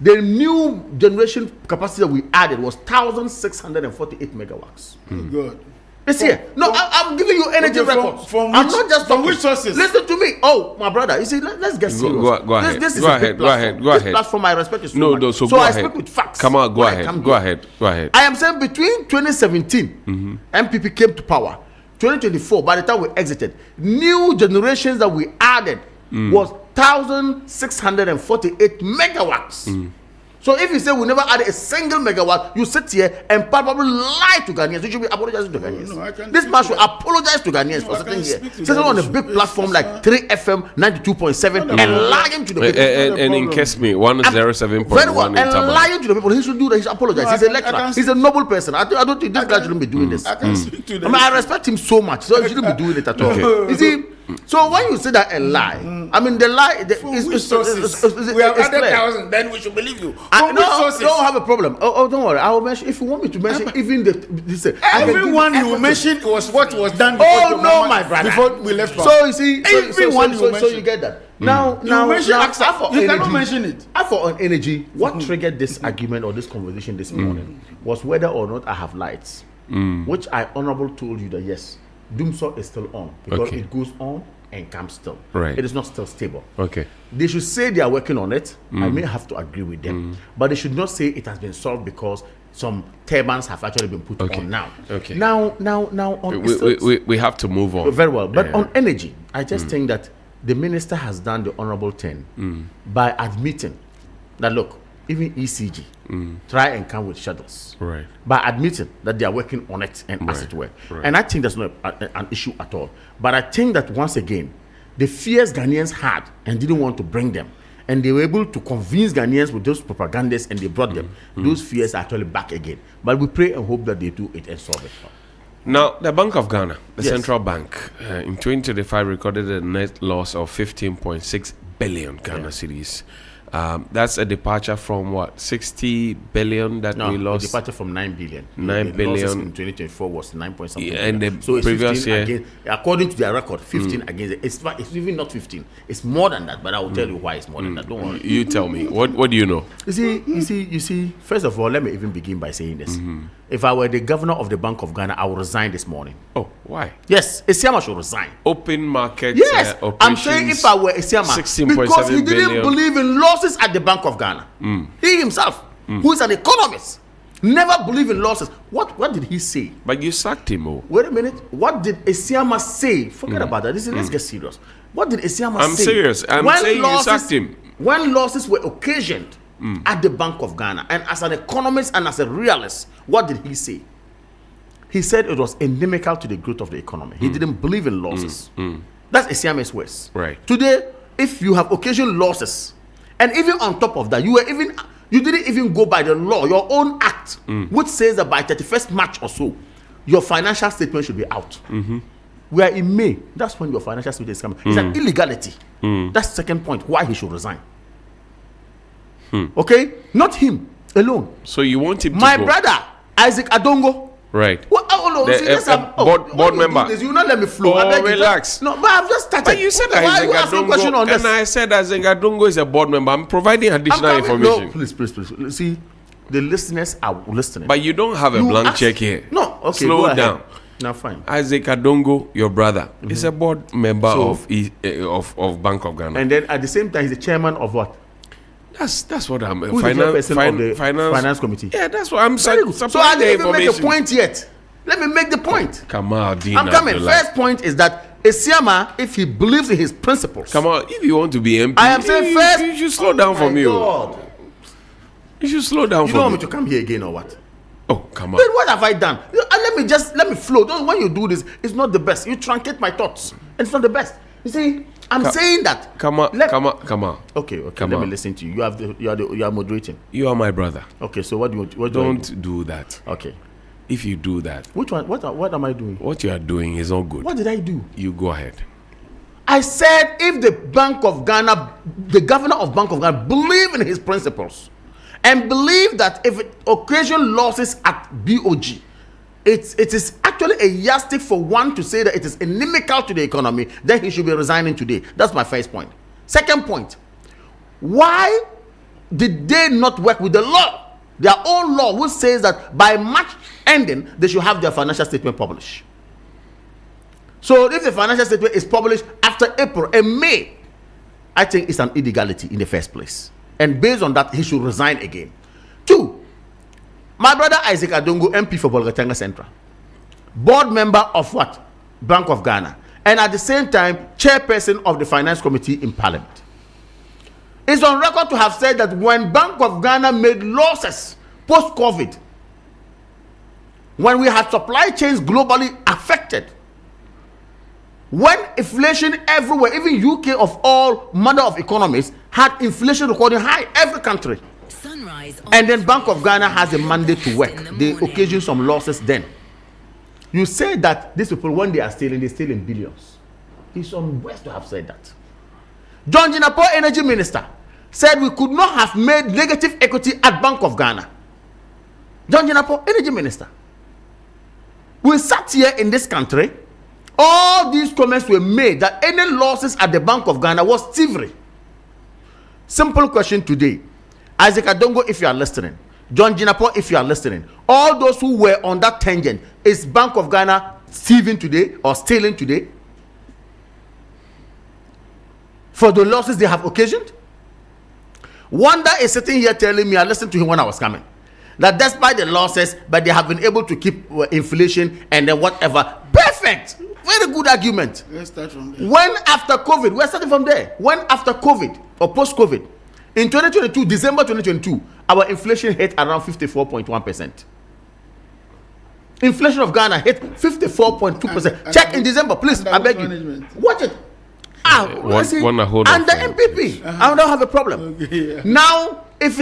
Speaker 8: the new generation capacity that we added was 1,648 megawatts.
Speaker 1: Good.
Speaker 8: It's here. No, I'm giving you energy records. I'm not just
Speaker 1: from which sources?
Speaker 8: Listen to me. Oh, my brother. You see, let's get serious.
Speaker 12: Go ahead.
Speaker 8: This is
Speaker 12: go
Speaker 8: a
Speaker 12: ahead.
Speaker 8: big platform.
Speaker 12: Go ahead.
Speaker 8: This platform I respect is so much.
Speaker 12: No, so
Speaker 8: go
Speaker 12: I
Speaker 8: ahead.
Speaker 12: speak
Speaker 8: with facts.
Speaker 12: Come on, go ahead.
Speaker 8: I am saying between 2017, MPP came to power. 2024, by the time we exited, new generations that we added was 1,648 megawatts. So if you say we never added a single megawatt, you sit here and probably lie to Ghanaians. You should be apologizing to Ghanaians. This man should apologize to Ghanaians for sitting here, sitting on a big platform like 3FM 92.7 and lying to the people.
Speaker 12: And in Kesme 107.1.
Speaker 8: Very well, and lying to the people. He should do that. He should apologize. He's a lecturer. He's a noble person. I don't think this guy shouldn't be doing this. I respect him so much, so he shouldn't be doing it at all. You see. So when you say that a lie, I mean the lie is
Speaker 1: we have added thousands, then we should believe you.
Speaker 8: Don't have a problem. Oh, don't worry. I will mention if you want me to mention even this.
Speaker 1: Everyone you mentioned was what was done.
Speaker 8: Oh no, my brother.
Speaker 1: Before we left.
Speaker 8: So you see,
Speaker 1: everyone
Speaker 8: so you get that. Now,
Speaker 1: you cannot mention it.
Speaker 8: For on energy, what triggered this argument or this conversation this morning was whether or not I have lights, which I honorable told you that yes. Doomsaw is still on because it goes on and comes still.
Speaker 12: Right.
Speaker 8: It is not still stable.
Speaker 12: Okay.
Speaker 8: They should say they are working on it. I may have to agree with them, but they should not say it has been solved because some turbines have actually been put on now.
Speaker 12: Okay.
Speaker 8: Now on
Speaker 12: we have to move on.
Speaker 8: Very well, but on energy, I just think that the minister has done the honorable thing by admitting that look, even ECG try and come with schedules.
Speaker 12: Right.
Speaker 8: By admitting that they are working on it and as it were. Right. And I think that's not an issue at all. But I think that once again, the fears Ghanaians had and didn't want to bring them, and they were able to convince Ghanaians with those propagandas and they brought them. Those fears are actually back again. But we pray and hope that they do it and solve it.
Speaker 12: Now, the Bank of Ghana, the central bank, in 2025 recorded a net loss of 15.6 billion Ghana cedis. That's a departure from what 60 billion that we lost.
Speaker 8: A departure from 9 billion.
Speaker 12: 9 billion
Speaker 8: in 2024 was 9 point something.
Speaker 12: And the
Speaker 8: so
Speaker 12: previous year,
Speaker 8: against, according to their record, 15 against it. It's even not 15. It's more than that. But I will tell you why it's more than that. Don't worry.
Speaker 12: You tell me. What do you know?
Speaker 8: You see. First of all, let me even begin by saying this. If I were the governor of the Bank of Ghana, I would resign this morning.
Speaker 12: Oh, why?
Speaker 8: Yes, Esiama should resign.
Speaker 12: Open market.
Speaker 8: Yes, I'm saying if I were Esiama, because he didn't believe in losses at the Bank of Ghana. He himself, who is an economist, never believed in losses. What did he say?
Speaker 12: But you sacked him. Oh.
Speaker 8: Wait a minute. What did Esiama say? Forget about that. Let's get serious. What did Esiama say?
Speaker 12: I'm serious. I'm saying you sacked him.
Speaker 8: When losses were occasioned at the Bank of Ghana, and as an economist and as a realist, what did he say? He said it was endemical to the growth of the economy. He didn't believe in losses. That's Esiama's words.
Speaker 12: Right.
Speaker 8: Today, if you have occasional losses, and even on top of that, you didn't even go by the law, your own act, which says that by 31st March or so, your financial statement should be out. We are in May. That's when your financial statement is coming. It's an illegality. That's the second point why he should resign. Okay, not him alone.
Speaker 12: So you want him to
Speaker 8: my
Speaker 12: go.
Speaker 8: brother Isaac Adongo.
Speaker 12: Right.
Speaker 8: Well,
Speaker 12: board member.
Speaker 8: You not let me flow.
Speaker 12: Oh, relax.
Speaker 8: No, but I've just started.
Speaker 12: But you said Isaac Adongo, and I said Isaac Adongo is a board member. I'm providing additional information.
Speaker 8: No, please. See, the listeners are listening.
Speaker 12: But you don't have a blank check here.
Speaker 8: No, okay.
Speaker 12: Slow down.
Speaker 8: Now, fine.
Speaker 12: Isaac Adongo, your brother, is a board member of Bank of Ghana.
Speaker 8: And then at the same time, he's the chairman of what?
Speaker 12: That's what I'm.
Speaker 8: Who's the chairperson of the finance committee?
Speaker 12: Yeah, that's what I'm saying.
Speaker 8: So I didn't even make a point yet. Let me make the point.
Speaker 12: Come on, Dean.
Speaker 8: I'm coming. First point is that Esiama, if he believes in his principles.
Speaker 12: Come on, if you want to be MP,
Speaker 8: I am saying first.
Speaker 12: You should slow down for me.
Speaker 8: God.
Speaker 12: You should slow down for me.
Speaker 8: You don't want me to come here again or what?
Speaker 12: Oh, come on.
Speaker 8: Then what have I done? Let me flow. When you do this, it's not the best. You truncate my thoughts. And it's not the best. You see,
Speaker 13: I'm saying that.
Speaker 12: Come on.
Speaker 13: Okay. Let me listen to you. You are moderating.
Speaker 12: You are my brother.
Speaker 13: Okay, so what do you
Speaker 12: Don't do that.
Speaker 13: Okay.
Speaker 12: If you do that.
Speaker 13: Which one? What am I doing?
Speaker 12: What you are doing is not good.
Speaker 13: What did I do?
Speaker 12: You go ahead.
Speaker 13: I said if the Bank of Ghana, the governor of Bank of Ghana, believe in his principles and believe that if it occasion losses at BOG, it is actually a yardstick for one to say that it is inimical to the economy, then he should be resigning today. That's my first point. Second point, why did they not work with the law? Their own law, which says that by March ending, they should have their financial statement published. So if the financial statement is published after April and May, I think it's an illegality in the first place. And based on that, he should resign again. 2, my brother Isaac Adongo, MP for Bolgatanga Central, board member of what? Bank of Ghana, and at the same time, chairperson of the Finance Committee in Parliament, is on record to have said that when Bank of Ghana made losses post-COVID, when we had supply chains globally affected, when inflation everywhere, even UK of all mother of economies, had inflation recording high, every country. And then Bank of Ghana has a mandate to work. They occasion some losses then. You say that these people, when they steal in billions. He's on West to have said that. John Jinapo, Energy Minister, said we could not have made negative equity at Bank of Ghana. John Jinapo, Energy Minister. We sat here in this country. All these comments were made that any losses at the Bank of Ghana was thievery. Simple question today. Isaac Adongo, if you are listening. John Jinapo, if you are listening. All those who were on that tangent, is Bank of Ghana thieving today or stealing today? For the losses they have occasioned? Wanda is sitting here telling me, I listened to him when I was coming, that despite the losses, but they have been able to keep inflation and then whatever. Perfect. Very good argument.
Speaker 1: Let's start from there.
Speaker 13: When after COVID, we're starting from there. When after COVID or post-COVID, in 2022, December 2022, our inflation hit around 54.1%. Inflation of Ghana hit 54.2%. Check in December, please. I beg you. Watch it.
Speaker 12: Under
Speaker 13: MPP, I don't have a problem.
Speaker 1: Okay, yeah.
Speaker 13: Now, if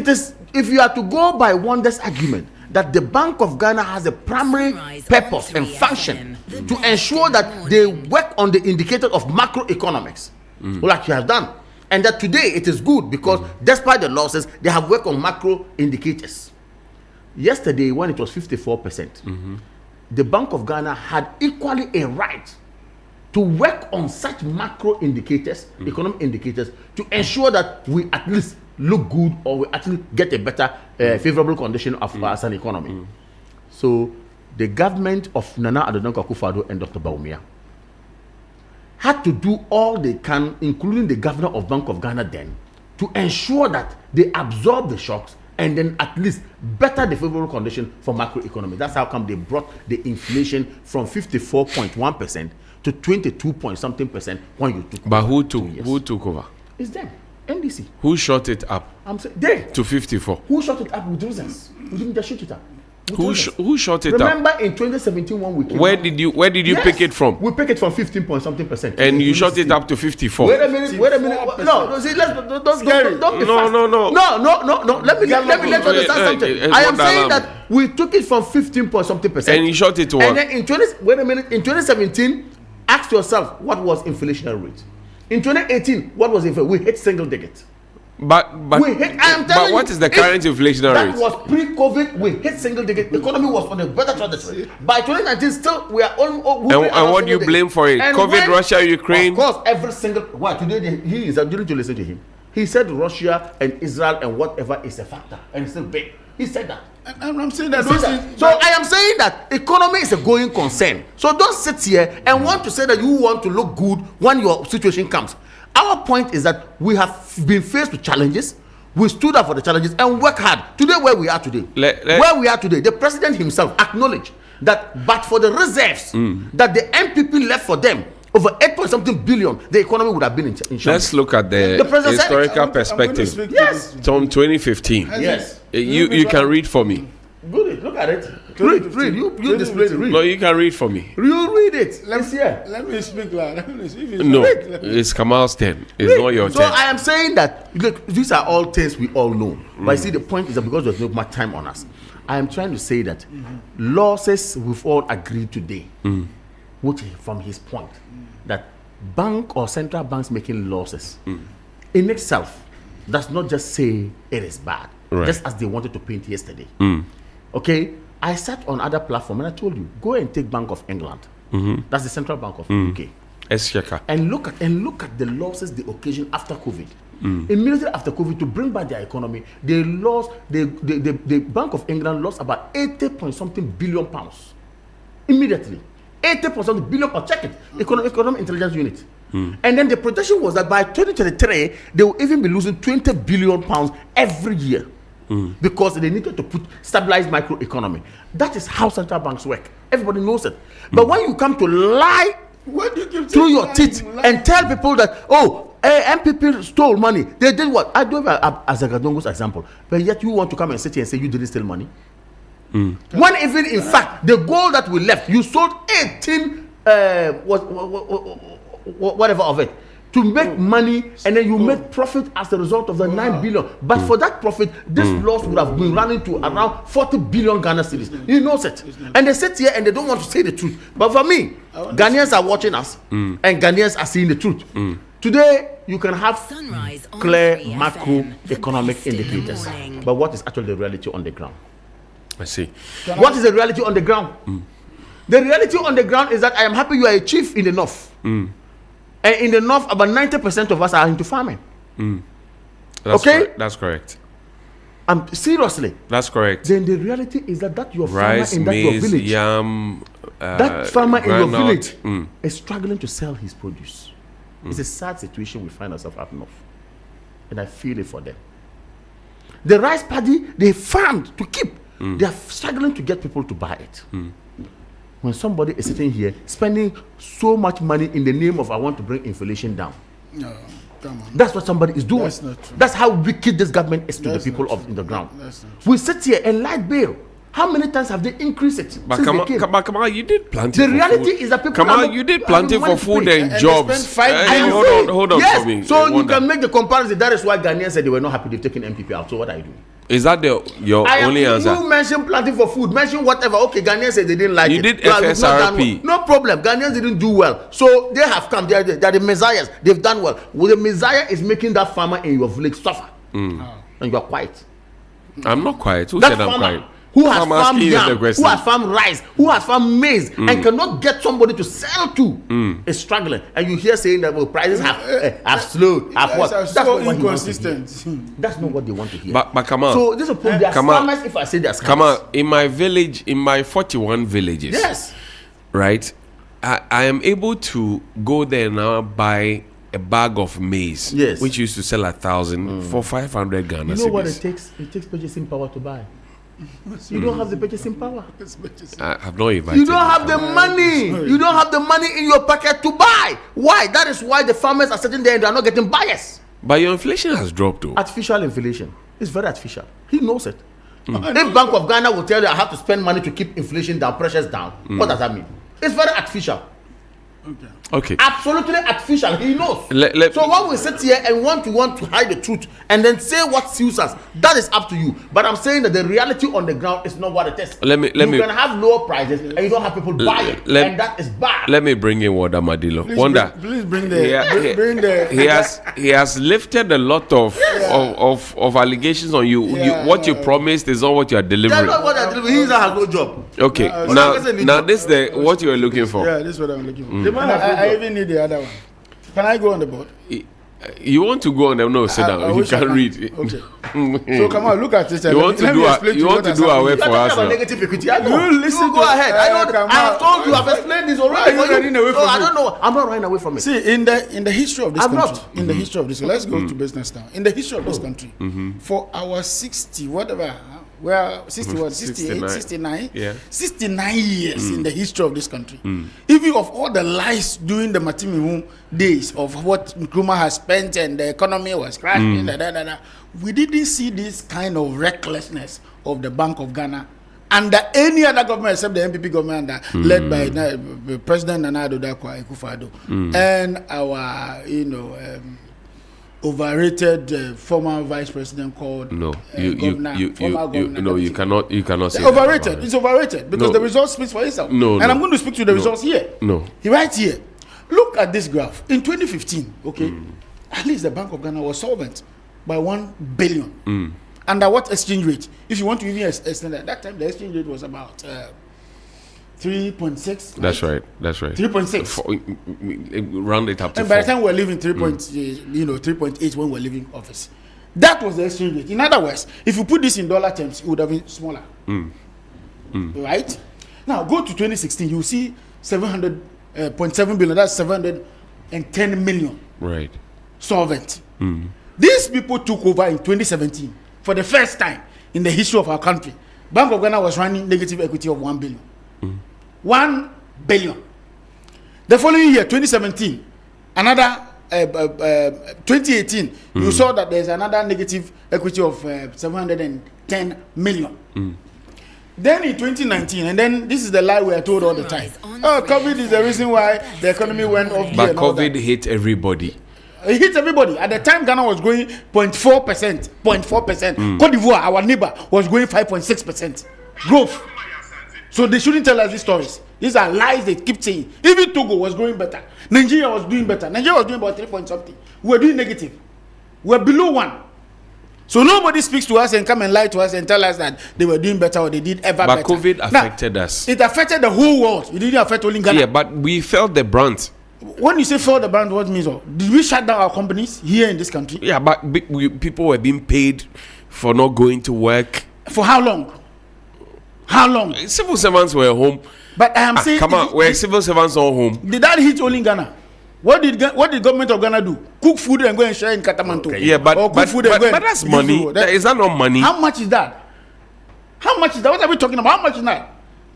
Speaker 13: you are to go by Wanda's argument that the Bank of Ghana has a primary purpose and function to ensure that they work on the indicator of macroeconomics, like you have done, and that today it is good because despite the losses, they have worked on macro indicators. Yesterday, when it was 54%, the Bank of Ghana had equally a right to work on such macro indicators, economic indicators, to ensure that we at least look good or we actually get a better favorable condition of as an economy. So the government of Nana Addo Dankwa Akufo-Addo and Dr. Bawumia had to do all they can, including the governor of Bank of Ghana then, to ensure that they absorb the shocks and then at least better the favorable condition for macroeconomy. That's how come they brought the inflation from 54.1% to 22-point-something% when you took.
Speaker 12: But who took over?
Speaker 13: It's them. NDC.
Speaker 12: Who shot it up?
Speaker 13: I'm saying they
Speaker 12: to 54.
Speaker 13: Who shot it up with reasons? We didn't just shoot it up.
Speaker 12: Who shot it
Speaker 13: Remember
Speaker 12: up?
Speaker 13: in 2017 when we came
Speaker 12: Where did you pick it from?
Speaker 13: We picked it from 15-point-something%.
Speaker 12: And you shot it up to 54.
Speaker 13: Wait a minute. No, see, don't be fast. No. Let me let you understand something. I am saying that we took it from 15-point-something%.
Speaker 12: And you shot it to what?
Speaker 13: And then in 2017, ask yourself what was inflationary rate. In 2018, what was inflation? We hit single digit.
Speaker 12: But what is the current inflation rate?
Speaker 13: That was pre-COVID. We hit single digit. The economy was on a better trajectory. By 2019, still we are on.
Speaker 12: And what do you blame for it? COVID, Russia, Ukraine.
Speaker 13: Of course, every single. Why today he is. Didn't you listen to him? He said Russia and Israel and whatever is a factor, and it's still big. He said that.
Speaker 1: I'm saying that.
Speaker 13: So I am saying that economy is a going concern. So don't sit here and want to say that you want to look good when your situation comes. Our point is that we have been faced with challenges. We stood up for the challenges and work hard. Today, where we are today, the president himself acknowledged that, but for the reserves that the MPP left for them, over 8-point-something billion, the economy would have been in shambles.
Speaker 12: Let's look at the historical perspective.
Speaker 13: Yes.
Speaker 12: From 2015.
Speaker 13: Yes.
Speaker 12: You can read for me.
Speaker 13: Good. Look at it.
Speaker 8: Read. You display it. Read.
Speaker 12: No, you can read for me.
Speaker 8: You read it. Let's hear.
Speaker 1: Let me speak loud.
Speaker 12: No, it's Kamal's turn. It's not your
Speaker 8: So
Speaker 12: turn.
Speaker 8: I am saying that look, these are all things we all know. But you see, the point is that because there's no much time on us, I am trying to say that losses we've all agreed today, which from his point, that bank or central banks making losses in itself does not just say it is bad, just as they wanted to paint yesterday. Okay, I sat on other platform and I told you, go and take Bank of England. That's the central bank of the UK. And look at the losses they occasioned after COVID. Immediately after COVID, to bring back their economy, they lost. The Bank of England lost about 80-point-something billion pounds. Immediately, 80-point-something billion pounds. Check it, Economic Intelligence Unit. And then the projection was that by 2023, they will even be losing 20 billion pounds every year. Because they needed to put stabilized microeconomy. That is how central banks work. Everybody knows it. But when you come to lie through your teeth and tell people that, MPP stole money, they did what? I do have as a Gadongo's example. But yet you want to come and sit here and say you didn't steal money? When even in fact, the gold that we left, you sold 18, whatever of it, to make money, and then you make profit as a result of the 9 billion. But for that profit, this loss would have been running to around 40 billion Ghana cedis. You know it. And they sit here and they don't want to say the truth. But for me, Ghanaians are watching us, and Ghanaians are seeing the truth. Today, you can have clear macroeconomic indicators. But what is actually the reality on the ground?
Speaker 12: I see.
Speaker 8: What is the reality on the ground? The reality on the ground is that I am happy you are a chief in the north. And in the north, about 90% of us are into farming. Okay?
Speaker 12: That's correct.
Speaker 8: Seriously.
Speaker 12: That's correct.
Speaker 8: Then the reality is that your
Speaker 12: rice,
Speaker 8: farmer in
Speaker 12: maize,
Speaker 8: that your village,
Speaker 12: yam,
Speaker 8: that farmer in your
Speaker 12: granite,
Speaker 8: village is struggling to sell his produce. It's a sad situation we find ourselves up north. And I feel it for them. The rice paddy they farmed to keep, they are struggling to get people to buy it. When somebody is sitting here spending so much money in the name of I want to bring inflation down.
Speaker 1: No, come on.
Speaker 8: That's what somebody is doing.
Speaker 1: That's not true.
Speaker 8: That's how wicked this government is to the people in the ground. We sit here and light bill. How many times have they increased it?
Speaker 12: But come on, you did plenty.
Speaker 8: The reality is that people.
Speaker 12: Come on, you did plenty for food and jobs. Hold on for me.
Speaker 8: So you can make the comparison. That is why Ghanaians said they were not happy they've taken MPP out. So what are you doing?
Speaker 12: Is that your only answer?
Speaker 8: You mentioned planting for food, mention whatever. Okay, Ghanaians said they didn't like it.
Speaker 12: You did FSRP.
Speaker 8: No problem. Ghanaians didn't do well. So they have come. They are the messiahs. They've done well. Well, the messiah is making that farmer in your village suffer. And you are quiet.
Speaker 12: I'm not quiet. Who
Speaker 8: that
Speaker 12: said I'm
Speaker 8: farmer,
Speaker 12: quiet?
Speaker 8: Who has farmed yam, who has farmed rice, who has farmed maize, and cannot get somebody to sell to, is struggling. And you hear saying that prices have slowed, have what? That's
Speaker 1: so
Speaker 8: not
Speaker 1: inconsistent.
Speaker 8: That's not what they want to hear.
Speaker 12: But come on.
Speaker 8: So this is a problem. They are scammers if I say they are scammers.
Speaker 12: Come on. In my village, in my 41 villages,
Speaker 8: yes,
Speaker 12: right, I am able to go there now buy a bag of maize,
Speaker 8: yes,
Speaker 12: which used to sell 1,000 for 500 Ghana cedis.
Speaker 8: You know what it takes? It takes purchasing power to buy. You don't have the purchasing power.
Speaker 12: I have not invited.
Speaker 8: You don't have the money. You don't have the money in your pocket to buy. Why? That is why the farmers are sitting there and they are not getting buyers.
Speaker 12: But your inflation has dropped too.
Speaker 8: Artificial inflation. It's very artificial. He knows it. If Bank of Ghana will tell you I have to spend money to keep inflation down, pressures down, what does that mean? It's very artificial.
Speaker 12: Okay.
Speaker 8: Absolutely artificial. He knows. So when we sit here and want to hide the truth and then say what suits us, that is up to you. But I'm saying that the reality on the ground is not what it is. You can have lower prices and you don't have people buying, and that is bad.
Speaker 12: Let me bring in Wanda Madilo. Wanda,
Speaker 1: please bring the.
Speaker 12: He has lifted a lot of allegations on you. What you promised is not what you are delivering.
Speaker 8: That's not what I'm delivering. He has no job.
Speaker 12: Okay. Now this is what you are looking for.
Speaker 1: Yeah, this is what I'm looking for. I even need the other one. Can I go on the board?
Speaker 12: You want to go on them? No, sit down. You can read.
Speaker 1: Okay. So come on, look at this.
Speaker 12: You want to do away for us now.
Speaker 8: Negative equity.
Speaker 1: You listen.
Speaker 8: Go ahead. I have told you. I've explained this already. I don't know. I'm not running away from it.
Speaker 1: See, in the history of this country, in the history of this, let's go to business now. In the history of this country, for our 60 whatever. Well, 68, 69?
Speaker 12: Yeah.
Speaker 1: 69 years in the history of this country. Even of all the lies during the Matimimu days of what Nkrumah has spent and the economy was crashing, we didn't see this kind of recklessness of the Bank of Ghana under any other government except the MPP government led by President Nana Addo Dankwa Akufo-Addo and our, overrated former vice president called
Speaker 12: you cannot say
Speaker 1: overrated. It's overrated because the results speaks for itself. I'm going to speak to the results here. He writes here. Look at this graph. In 2015, at least the Bank of Ghana was solvent by 1 billion. Under what exchange rate? If you want to even extend that time, the exchange rate was about 3.6.
Speaker 12: That's right.
Speaker 1: 3.6.
Speaker 12: Round it up to 4.
Speaker 1: And by the time we're leaving 3.8 when we're leaving office. That was the exchange rate. In other words, if you put this in dollar terms, it would have been smaller. Right? Now go to 2016, you see 700.7 billion. That's 710 million.
Speaker 12: Right.
Speaker 1: Solvent. These people took over in 2017 for the first time in the history of our country. Bank of Ghana was running negative equity of 1 billion. 1 billion. The following year, 2017, another 2018, you saw that there's another negative equity of 710 million. Then in 2019, and then this is the lie we are told all the time. COVID is the reason why the economy went off.
Speaker 12: But COVID hit everybody.
Speaker 1: It hit everybody. At the time, Ghana was growing 0.4%. 0.4%. Cote d'Ivoire, our neighbor, was growing 5.6% growth. So they shouldn't tell us these stories. These are lies they keep saying. Even Togo was growing better. Nigeria was doing better. Nigeria was doing about 3 point something. We were doing negative. We were below 1. So nobody speaks to us and come and lie to us and tell us that they were doing better or they did ever better.
Speaker 12: But COVID affected us.
Speaker 1: It affected the whole world. It didn't affect only Ghana.
Speaker 12: Yeah, but we felt the brunt.
Speaker 1: When you say felt the brunt, what means? Did we shut down our companies here in this country?
Speaker 12: Yeah, but people were being paid for not going to work.
Speaker 1: For how long? How long?
Speaker 12: Civil servants were home.
Speaker 1: But I am saying,
Speaker 12: come on, were civil servants not home?
Speaker 1: Did that hit only Ghana? What did government of Ghana do? Cook food and go and share in Katamanto?
Speaker 12: Okay, yeah, but that's money. Is that not money?
Speaker 1: How much is that? How much is that? What are we talking about? How much is that?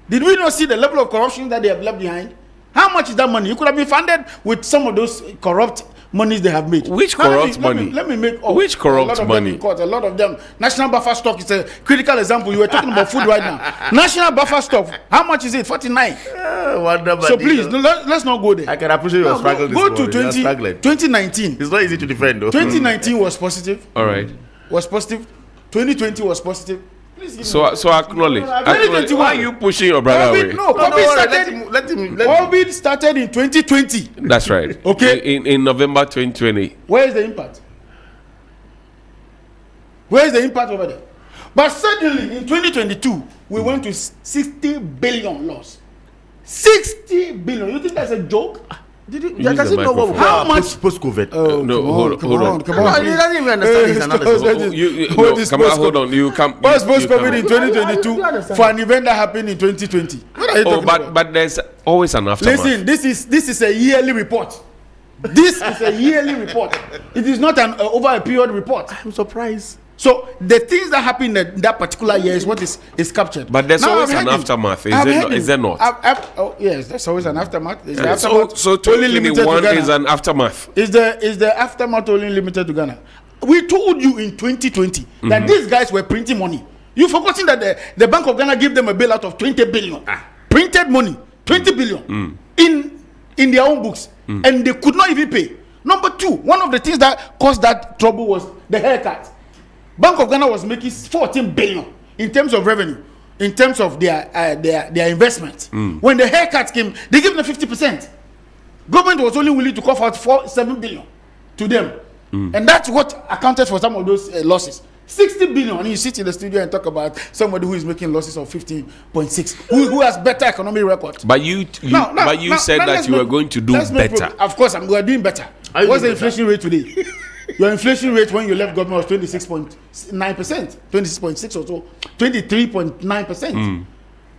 Speaker 1: Did we not see the level of corruption that they have left behind? How much is that money? You could have been funded with some of those corrupt monies they have made.
Speaker 12: Which corrupt money?
Speaker 1: Let me make
Speaker 12: which corrupt money?
Speaker 1: A lot of them. National buffer stock is a critical example. You were talking about food right now. National buffer stock. How much is it? 49. So please, let's not go there.
Speaker 8: I can appreciate your struggle.
Speaker 1: Go to 2019.
Speaker 8: It's not easy to defend though.
Speaker 1: 2019 was positive.
Speaker 12: All right.
Speaker 1: Was positive. 2020 was positive.
Speaker 12: So acknowledge. Why are you pushing your brother away?
Speaker 1: COVID started in 2020.
Speaker 12: That's right.
Speaker 1: Okay.
Speaker 12: In November 2020.
Speaker 1: Where is the impact? Where is the impact over there? But suddenly in 2022, we went to 60 billion loss. 60 billion. You think that's a joke?
Speaker 8: How much post-COVID?
Speaker 12: No, hold on.
Speaker 1: Come on.
Speaker 8: He doesn't even understand his analysis.
Speaker 12: Hold on. You come.
Speaker 1: What's post-COVID in 2022 for an event that happened in 2020? What are you talking about?
Speaker 12: But there's always an aftermath.
Speaker 1: Listen, this is a yearly report. This is a yearly report. It is not an over a period report.
Speaker 8: I'm surprised.
Speaker 1: So the things that happen in that particular year is what is captured.
Speaker 12: But there's always an aftermath. Is there not?
Speaker 1: Yes, there's always an aftermath.
Speaker 12: So 2021 is an aftermath.
Speaker 1: Is the aftermath only limited to Ghana? We told you in 2020 that these guys were printing money. You forgotten that the Bank of Ghana gave them a bailout of 20 billion. Printed money, 20 billion in their own books. And they could not even pay. Number two, one of the things that caused that trouble was the haircut. Bank of Ghana was making 14 billion in terms of revenue, in terms of their investment. When the haircuts came, they gave them 50%. Government was only willing to cough out 7 billion to them. And that's what accounted for some of those losses. 60 billion, and you sit in the studio and talk about somebody who is making losses of 15.6, who has better economic record.
Speaker 12: But you said that you were going to do better.
Speaker 1: Of course, we are doing better. What's the inflation rate today? Your inflation rate when you left government was 26.9%, 26.6 or so, 23.9%.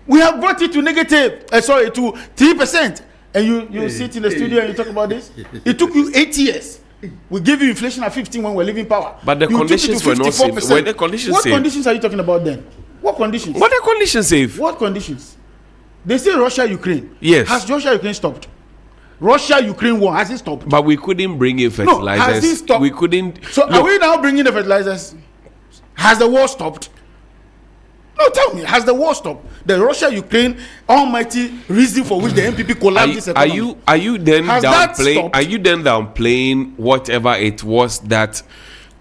Speaker 1: We have brought it to negative, to 3%. And you sit in the studio and you talk about this. It took you 8 years. We gave you inflation at 15 when we're leaving power.
Speaker 12: But the conditions were not safe. Were the conditions
Speaker 1: What
Speaker 12: safe?
Speaker 1: conditions are you talking about then? What conditions?
Speaker 12: What are conditions safe?
Speaker 1: What conditions? They say Russia, Ukraine.
Speaker 12: Yes.
Speaker 1: Has Russia, Ukraine stopped? Russia-Ukraine war, has it stopped?
Speaker 12: But we couldn't bring in fertilizers.
Speaker 1: No, has it stopped?
Speaker 12: We couldn't.
Speaker 1: So are we now bringing the fertilizers? Has the war stopped? No, tell me, has the war stopped? The Russia-Ukraine almighty reason for which the MPP collapsed this economy.
Speaker 12: Are you then
Speaker 1: Has that
Speaker 12: downplaying?
Speaker 1: stopped?
Speaker 12: Are you then downplaying whatever it was that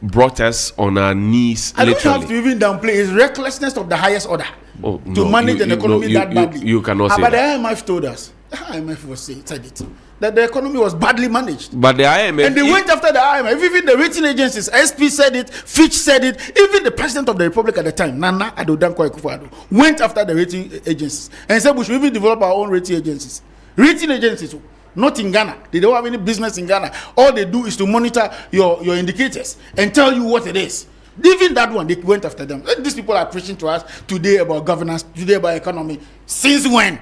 Speaker 12: brought us on our knees?
Speaker 1: I don't
Speaker 12: literally?
Speaker 1: have to even downplay. It's recklessness of the highest order to manage an economy that badly.
Speaker 12: You cannot say
Speaker 1: but
Speaker 12: that.
Speaker 1: the IMF told us. The IMF said it. That the economy was badly managed.
Speaker 12: But the IMF...
Speaker 1: And they went after the IMF. Even the rating agencies, SP said it, Fitch said it. Even the president of the republic at the time, Nana Addo Dankwa Akufo-Addo, went after the rating agencies and said we should even develop our own rating agencies. Rating agencies, not in Ghana. They don't have any business in Ghana. All they do is to monitor your indicators and tell you what it is. Even that one, they went after them. And these people are preaching to us today about governance, today about economy. Since when?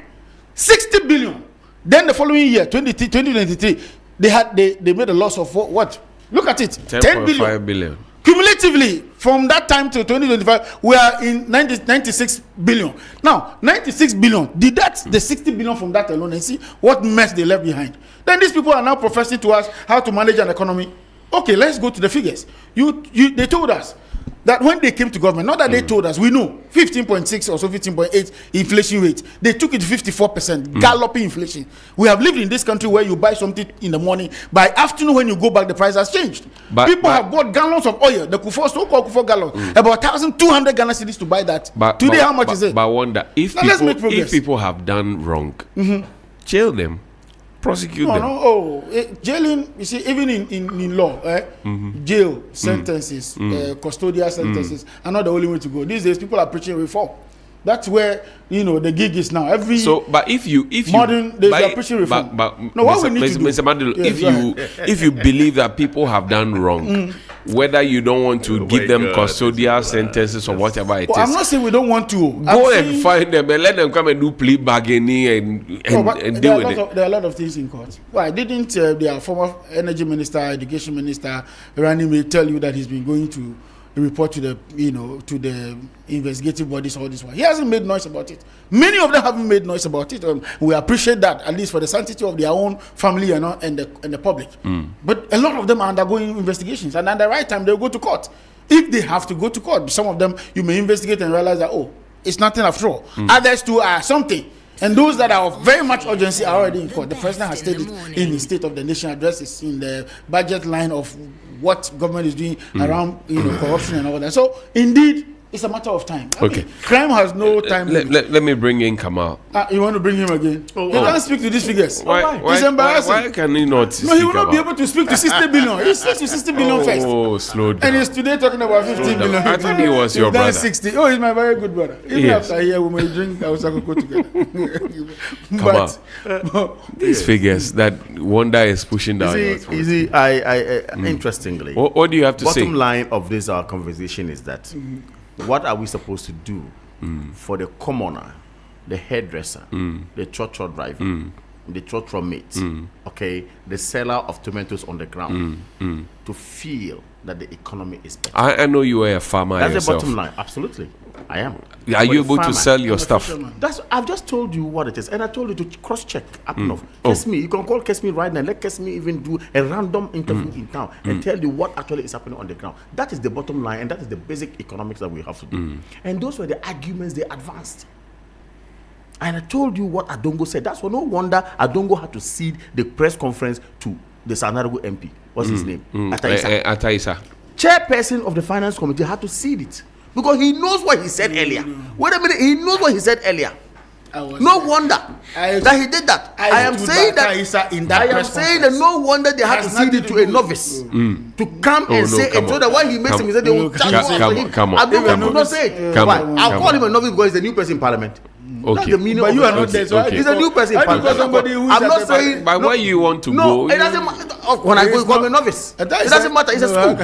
Speaker 1: 60 billion. Then the following year, 2023, they made a loss of what? Look at it, 10 billion. Cumulatively, from that time to 2025, we are in 96 billion. Now, 96 billion, deduct the 60 billion from that alone and see what mess they left behind. Then these people are now professing to us how to manage an economy. Okay, let's go to the figures. They told us that when they came to government, not that they told us, we know 15.6 or so 15.8 inflation rate. They took it to 54%, galloping inflation. We have lived in this country where you buy something in the morning, by afternoon when you go back, the price has changed. People have bought gallons of oil, the so-called Kufo gallon, about 1,200 Ghana cedis to buy that. Today, how much is it?
Speaker 12: But I wonder, if people have done wrong, jail them. Prosecute them.
Speaker 1: Jailing, you see, even in law, jail sentences, custodial sentences are not the only way to go. These days, people are preaching reform. That's where the gig is now.
Speaker 12: But if you
Speaker 1: modern days are preaching reform. No, what we need to do,
Speaker 12: Mr. Mandela, if you believe that people have done wrong, whether you don't want to give them custodial sentences or whatever it is,
Speaker 1: I'm not saying we don't want to.
Speaker 12: Go and find them and let them come and do plea bargaining and deal with it.
Speaker 1: There are a lot of things in court. Why didn't their former energy minister, education minister, Rani may tell you that he's been going to report to the to the investigative bodies all this while? He hasn't made noise about it. Many of them haven't made noise about it. We appreciate that, at least for the sanctity of their own family and the public. But a lot of them are undergoing investigations, and at the right time they'll go to court. If they have to go to court, some of them you may investigate and realize that it's nothing after all. Others too are something. And those that are of very much urgency are already in court. The president has stated in his State of the Nation address, is in the budget line of what government is doing around corruption and all that. So indeed, it's a matter of time. I mean, crime has no time.
Speaker 12: Let me bring in Kamal.
Speaker 1: You want to bring him again? He can't speak to these figures.
Speaker 12: Why
Speaker 1: embarrassing.
Speaker 12: Why can he not?
Speaker 1: No, he will not be able to speak to 60 billion. He speaks to 60 billion first.
Speaker 12: Oh, slow down.
Speaker 1: And he's today talking about 15 billion.
Speaker 12: I thought he was your brother.
Speaker 1: 60. Oh, he's my very good brother. Even after here, we may drink Awusakoko together.
Speaker 12: But these figures that Wanda is pushing down.
Speaker 13: Interestingly,
Speaker 12: what do you have to say?
Speaker 13: Bottom line of this conversation is that what are we supposed to do for the commoner, the hairdresser, the trotro driver, the trotro mate, okay, the seller of tomatoes on the ground, to feel that the economy is better?
Speaker 12: I know you are a farmer.
Speaker 13: That's
Speaker 12: yourself.
Speaker 13: the bottom line. Absolutely, I am.
Speaker 12: Are you able to sell your stuff?
Speaker 13: I've just told you what it is, and I told you to cross-check up north. Kesmi, you can call Kesmi right now. Let Kesmi even do a random interview in town and tell you what actually is happening on the ground. That is the bottom line, and that is the basic economics that we have to do. And those were the arguments they advanced. And I told you what Adongo said. That's why no wonder Adongo had to cede the press conference to the Sanarago MP. What's his name?
Speaker 12: Ataisa.
Speaker 13: Chairperson of the finance committee had to cede it because he knows what he said earlier. Wait a minute, he knows what he said earlier. No wonder that he did that. I am saying that no wonder they had to cede it to a novice to come and say it, so that when he makes a mistake, they will charge him. I will not say it. I'll call him a novice because he's a new person in parliament. That's the meaning
Speaker 1: but
Speaker 13: of
Speaker 1: you are not there, so
Speaker 13: he's a new person in parliament. I'm not saying.
Speaker 12: But where you want to go?
Speaker 13: No, it doesn't matter. When I go, I'm a novice. It doesn't matter. It's a school.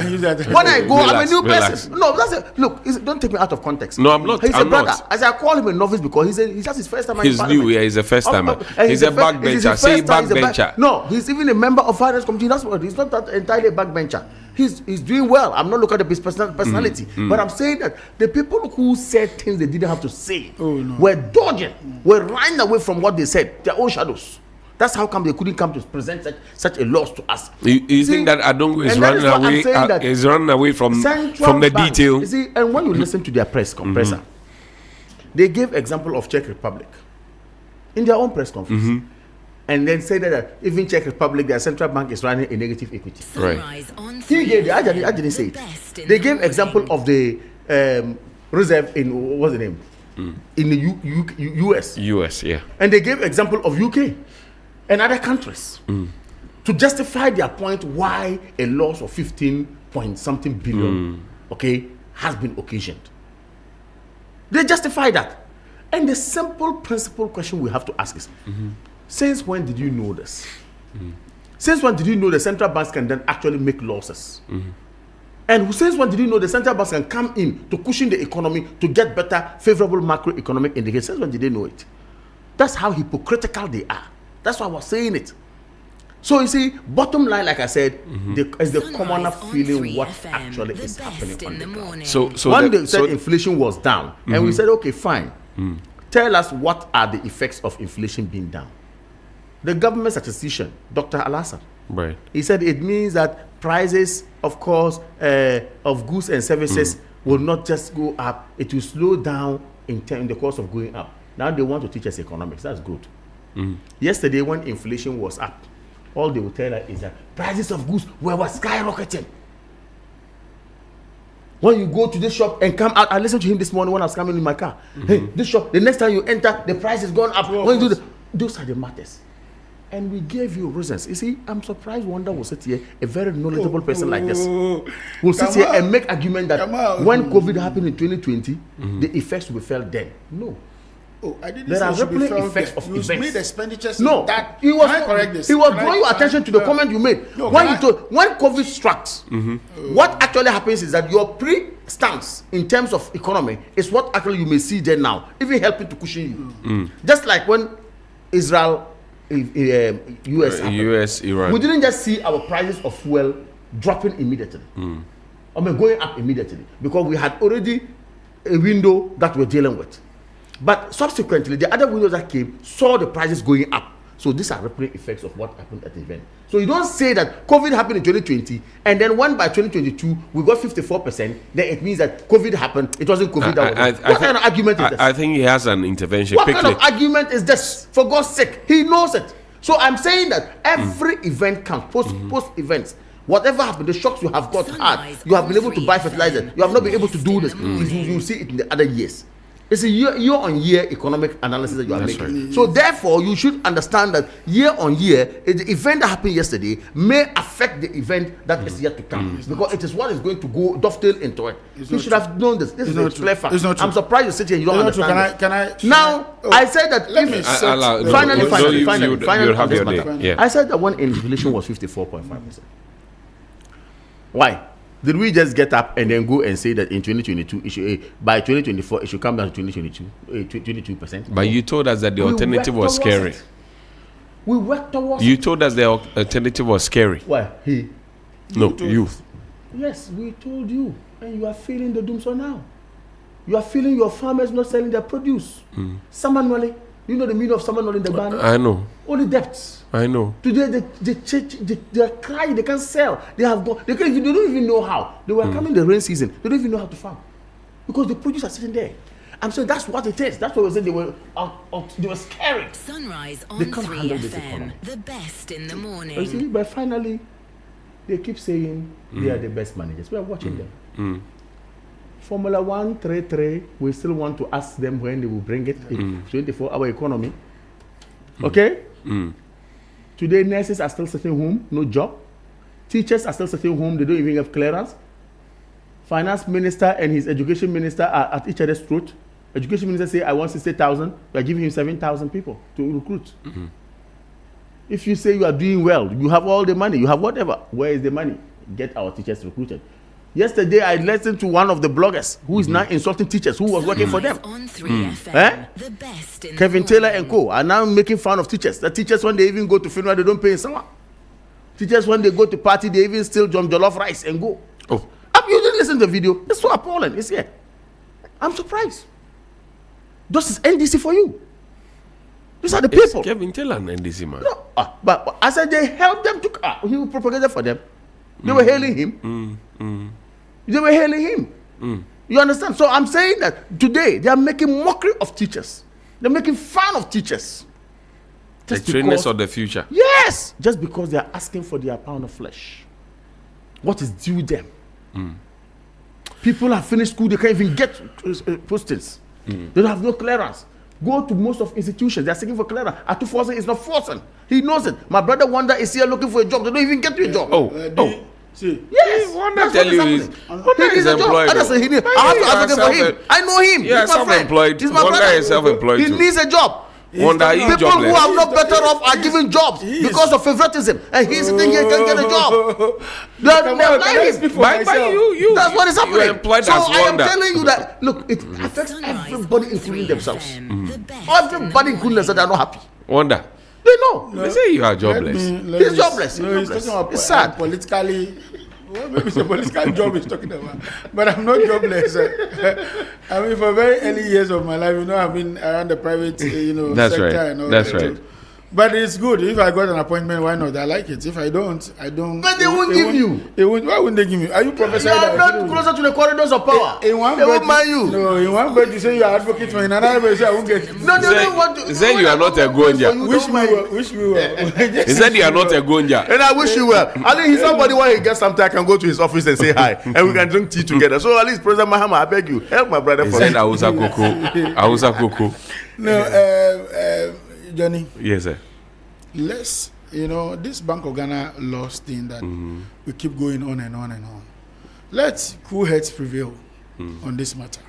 Speaker 13: When I go, I'm a new person. No, look. Don't take me out of context.
Speaker 12: No, I'm not.
Speaker 13: He's a brother. As I call him a novice because he's just his first time.
Speaker 12: He's new. Yeah, he's the first timer. He's a backbencher. Say backbencher.
Speaker 13: No, he's even a member of finance committee. That's what. He's not that entirely a backbencher. He's doing well. I'm not looking at his personality, but I'm saying that the people who said things they didn't have to say were dodging, were running away from what they said, their own shadows. That's how come they couldn't come to present such a loss to us.
Speaker 12: You think that Adongo is running away? Is running away from the detail?
Speaker 13: You see, and when you listen to their press compressor, They gave example of Czech Republic in their own press conference.
Speaker 12: Mm-hmm.
Speaker 13: And then said that even Czech Republic, their central bank is running a negative equity.
Speaker 12: Right.
Speaker 13: He gave, I didn't say it. They gave example of the reserve in, what's the name? In the US.
Speaker 12: US, yeah.
Speaker 13: And they gave example of UK and other countries to justify their point why a loss of 15 point something billion, okay, has been occasioned. They justify that. And the simple principle question we have to ask is, since when did you know this? Since when did you know the central banks can then actually make losses? And since when did you know the central banks can come in to cushion the economy to get better, favorable macroeconomic indicators? Since when did they know it? That's how hypocritical they are. That's why I was saying it. So you see, bottom line, like I said, is the commoner feeling what actually is happening on the ground.
Speaker 12: So
Speaker 13: when they said inflation was down, and we said, okay, fine. Tell us what are the effects of inflation being down. The government statistician, Dr. Alassane,
Speaker 12: right,
Speaker 13: he said it means that prices, of course, of goods and services will not just go up, it will slow down in the course of going up. Now they want to teach us economics. That's good. Yesterday, when inflation was up, all they will tell us is that prices of goods were skyrocketing. When you go to this shop and come out, I listened to him this morning when I was coming in my car. Hey, this shop, the next time you enter, the price is gone up. When you do those are the matters. And we gave you reasons. You see, I'm surprised Wanda will sit here, a very knowledgeable person like this, will sit here and make argument that when COVID happened in 2020, the effects will be felt then. No.
Speaker 1: I didn't
Speaker 13: there
Speaker 1: say
Speaker 13: are
Speaker 1: it should be
Speaker 13: rippling
Speaker 1: felt
Speaker 13: effects
Speaker 1: there.
Speaker 13: of
Speaker 1: You
Speaker 13: events.
Speaker 1: made expenditures
Speaker 13: No,
Speaker 1: that.
Speaker 13: he was
Speaker 1: Can I correct this?
Speaker 13: He was
Speaker 1: Can
Speaker 13: drawing your attention to the comment you made.
Speaker 1: No,
Speaker 13: when COVID struck, what actually happens is that your pre-stance in terms of economy is what actually you may see there now, even helping to cushion you. Just like when Israel, US,
Speaker 12: Iran.
Speaker 13: We didn't just see our prices of fuel dropping immediately. I mean, going up immediately because we had already a window that we're dealing with. But subsequently, the other windows that came saw the prices going up. So these are rippling effects of what happened at the event. So you don't say that COVID happened in 2020, and then when by 2022 we got 54%, then it means that COVID happened. It wasn't COVID. What kind of argument is this?
Speaker 12: I think he has an intervention.
Speaker 13: What kind of argument is this? For God's sake, he knows it. So I'm saying that every event counts, post events. Whatever happened, the shocks you have got hard, you have been able to buy fertilizer, you have not been able to do this. You see it in the other years. It's a year-on-year economic analysis that you are making. Right. So therefore, you should understand that year-on-year, the event that happened yesterday may affect the event that is yet to come. Because it is what is going to go dovetail into it. You should have known this. This is a clear fact. I'm surprised you sit here and you don't understand. I said that finally, I said that when inflation was 54.5%. Why? Did we just get up and then go and say that in 2022, by 2024, it should come down to 22%?
Speaker 12: But you told us that the alternative was scary.
Speaker 13: We worked towards
Speaker 12: You told us the alternative was scary.
Speaker 13: Why?
Speaker 12: No, you.
Speaker 13: Yes, we told you. And you are feeling the doom so now. You are feeling your farmers not selling their produce. Samanwale. You know the meaning of Samanwale in the Ghana?
Speaker 12: I know.
Speaker 13: Only debts.
Speaker 12: I know.
Speaker 13: Today they are crying, they can't sell. They have gone, they don't even know how. They were coming the rain season. They don't even know how to farm. Because the produce are sitting there. I'm saying that's what it is. That's what we said they were scary.
Speaker 9: Sunrise on
Speaker 13: they can't
Speaker 9: 3
Speaker 13: handle this
Speaker 9: FM,
Speaker 13: economy.
Speaker 9: the best in the morning.
Speaker 13: You see, but finally, they keep saying they are the best managers. We are watching them. Formula 133, we still want to ask them when they will bring it in 24-hour economy. Okay? Today, nurses are still sitting home, no job. Teachers are still sitting home, they don't even have clearance. Finance minister and his education minister are at each other's throat. Education minister say, I want 60,000. We are giving him 7,000 people to recruit. If you say you are doing well, you have all the money, you have whatever, where is the money? Get our teachers recruited. Yesterday, I listened to one of the bloggers who is now insulting teachers who was working for them.
Speaker 9: On 3 FM, the best in
Speaker 13: Kevin
Speaker 9: the
Speaker 13: Taylor and co. are now making fun of teachers. The teachers, when they even go to funeral, they don't pay someone. Teachers, when they go to party, they even steal jollof rice and go.
Speaker 12: Oh.
Speaker 13: You didn't listen to the video. It's so appalling. It's here. I'm surprised. This is NDC for you. These are the people.
Speaker 12: Kevin Taylor and NDC, man.
Speaker 13: No, but I said they helped them to. He propagated for them. They were hailing him. They were hailing him. You understand? So I'm saying that today they are making mockery of teachers. They're making fun of teachers.
Speaker 12: The trainers of the future.
Speaker 13: Yes, just because they are asking for their pound of flesh. What is due them? People have finished school, they can't even get postings. They don't have no clearance. Go to most of institutions, they are seeking for clearance. Atuforcing is not forcing. He knows it. My brother Wanda is here looking for a job. They don't even get you a job.
Speaker 1: See,
Speaker 13: yes,
Speaker 12: Wanda tell you he's employed.
Speaker 13: I have to advocate for him. I know him.
Speaker 12: Yeah,
Speaker 13: he's my
Speaker 12: self-employed.
Speaker 13: He's my
Speaker 12: Wanda
Speaker 13: brother.
Speaker 12: is self-employed.
Speaker 13: He
Speaker 12: too.
Speaker 13: needs a job.
Speaker 12: Wanda, he's
Speaker 13: people
Speaker 12: jobless.
Speaker 13: who are not better off are given jobs because of favoritism, and he's thinking he can get a job. They're lying. That's what is happening. So I am telling you that look, it affects everybody, including themselves. Everybody, including themselves, are not happy.
Speaker 12: Wanda,
Speaker 13: they know.
Speaker 12: They say you are jobless.
Speaker 13: He's jobless.
Speaker 1: He's talking about
Speaker 13: it's sad.
Speaker 1: Politically. Well, maybe it's a political job he's talking about, but I'm not jobless. I mean, for very early years of my life, I've been around the private,
Speaker 12: That's
Speaker 1: sector
Speaker 12: right.
Speaker 1: and all
Speaker 12: That's
Speaker 1: that.
Speaker 12: right.
Speaker 1: Too. But it's good. If I got an appointment, why not? I like it. If I don't, I don't.
Speaker 13: But they won't give you.
Speaker 1: Why wouldn't they give me? Are you professor?
Speaker 13: You are not closer to the corridors of power.
Speaker 1: In one
Speaker 13: they
Speaker 1: breath,
Speaker 13: won't mind you.
Speaker 1: No, in one breath you say you are advocate for, in another breath you say I won't get it.
Speaker 13: No, they don't want to.
Speaker 12: He said you are not a Gonja.
Speaker 1: Wish me well.
Speaker 12: He said you are not a Gonja.
Speaker 13: And I wish you well. I think he's somebody when he gets something, I can go to his office and say hi, and we can drink tea together. So at least President Mahama, I beg you, help my brother.
Speaker 12: He said Awusa Koko.
Speaker 1: No, Johnny.
Speaker 12: Yes, sir.
Speaker 1: Let's, this Bank of Ghana loss thing that we keep going on and on and on. Let's cool heads prevail on this matter,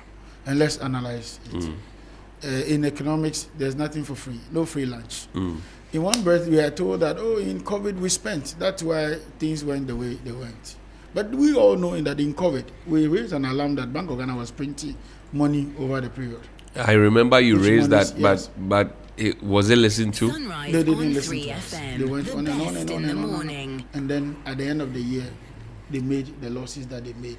Speaker 1: and let's analyze it. In economics, there's nothing for free, no free lunch. In one breath, we are told that, in COVID we spent. That's why things went the way they went. But we all know that in COVID, we raised an alarm that Bank of Ghana was printing money over the period.
Speaker 12: I remember you raised that,
Speaker 1: yes.
Speaker 12: but was it listened to?
Speaker 1: They didn't listen to us. They went on and on and on and on. And then at the end of the year, they made the losses that they made.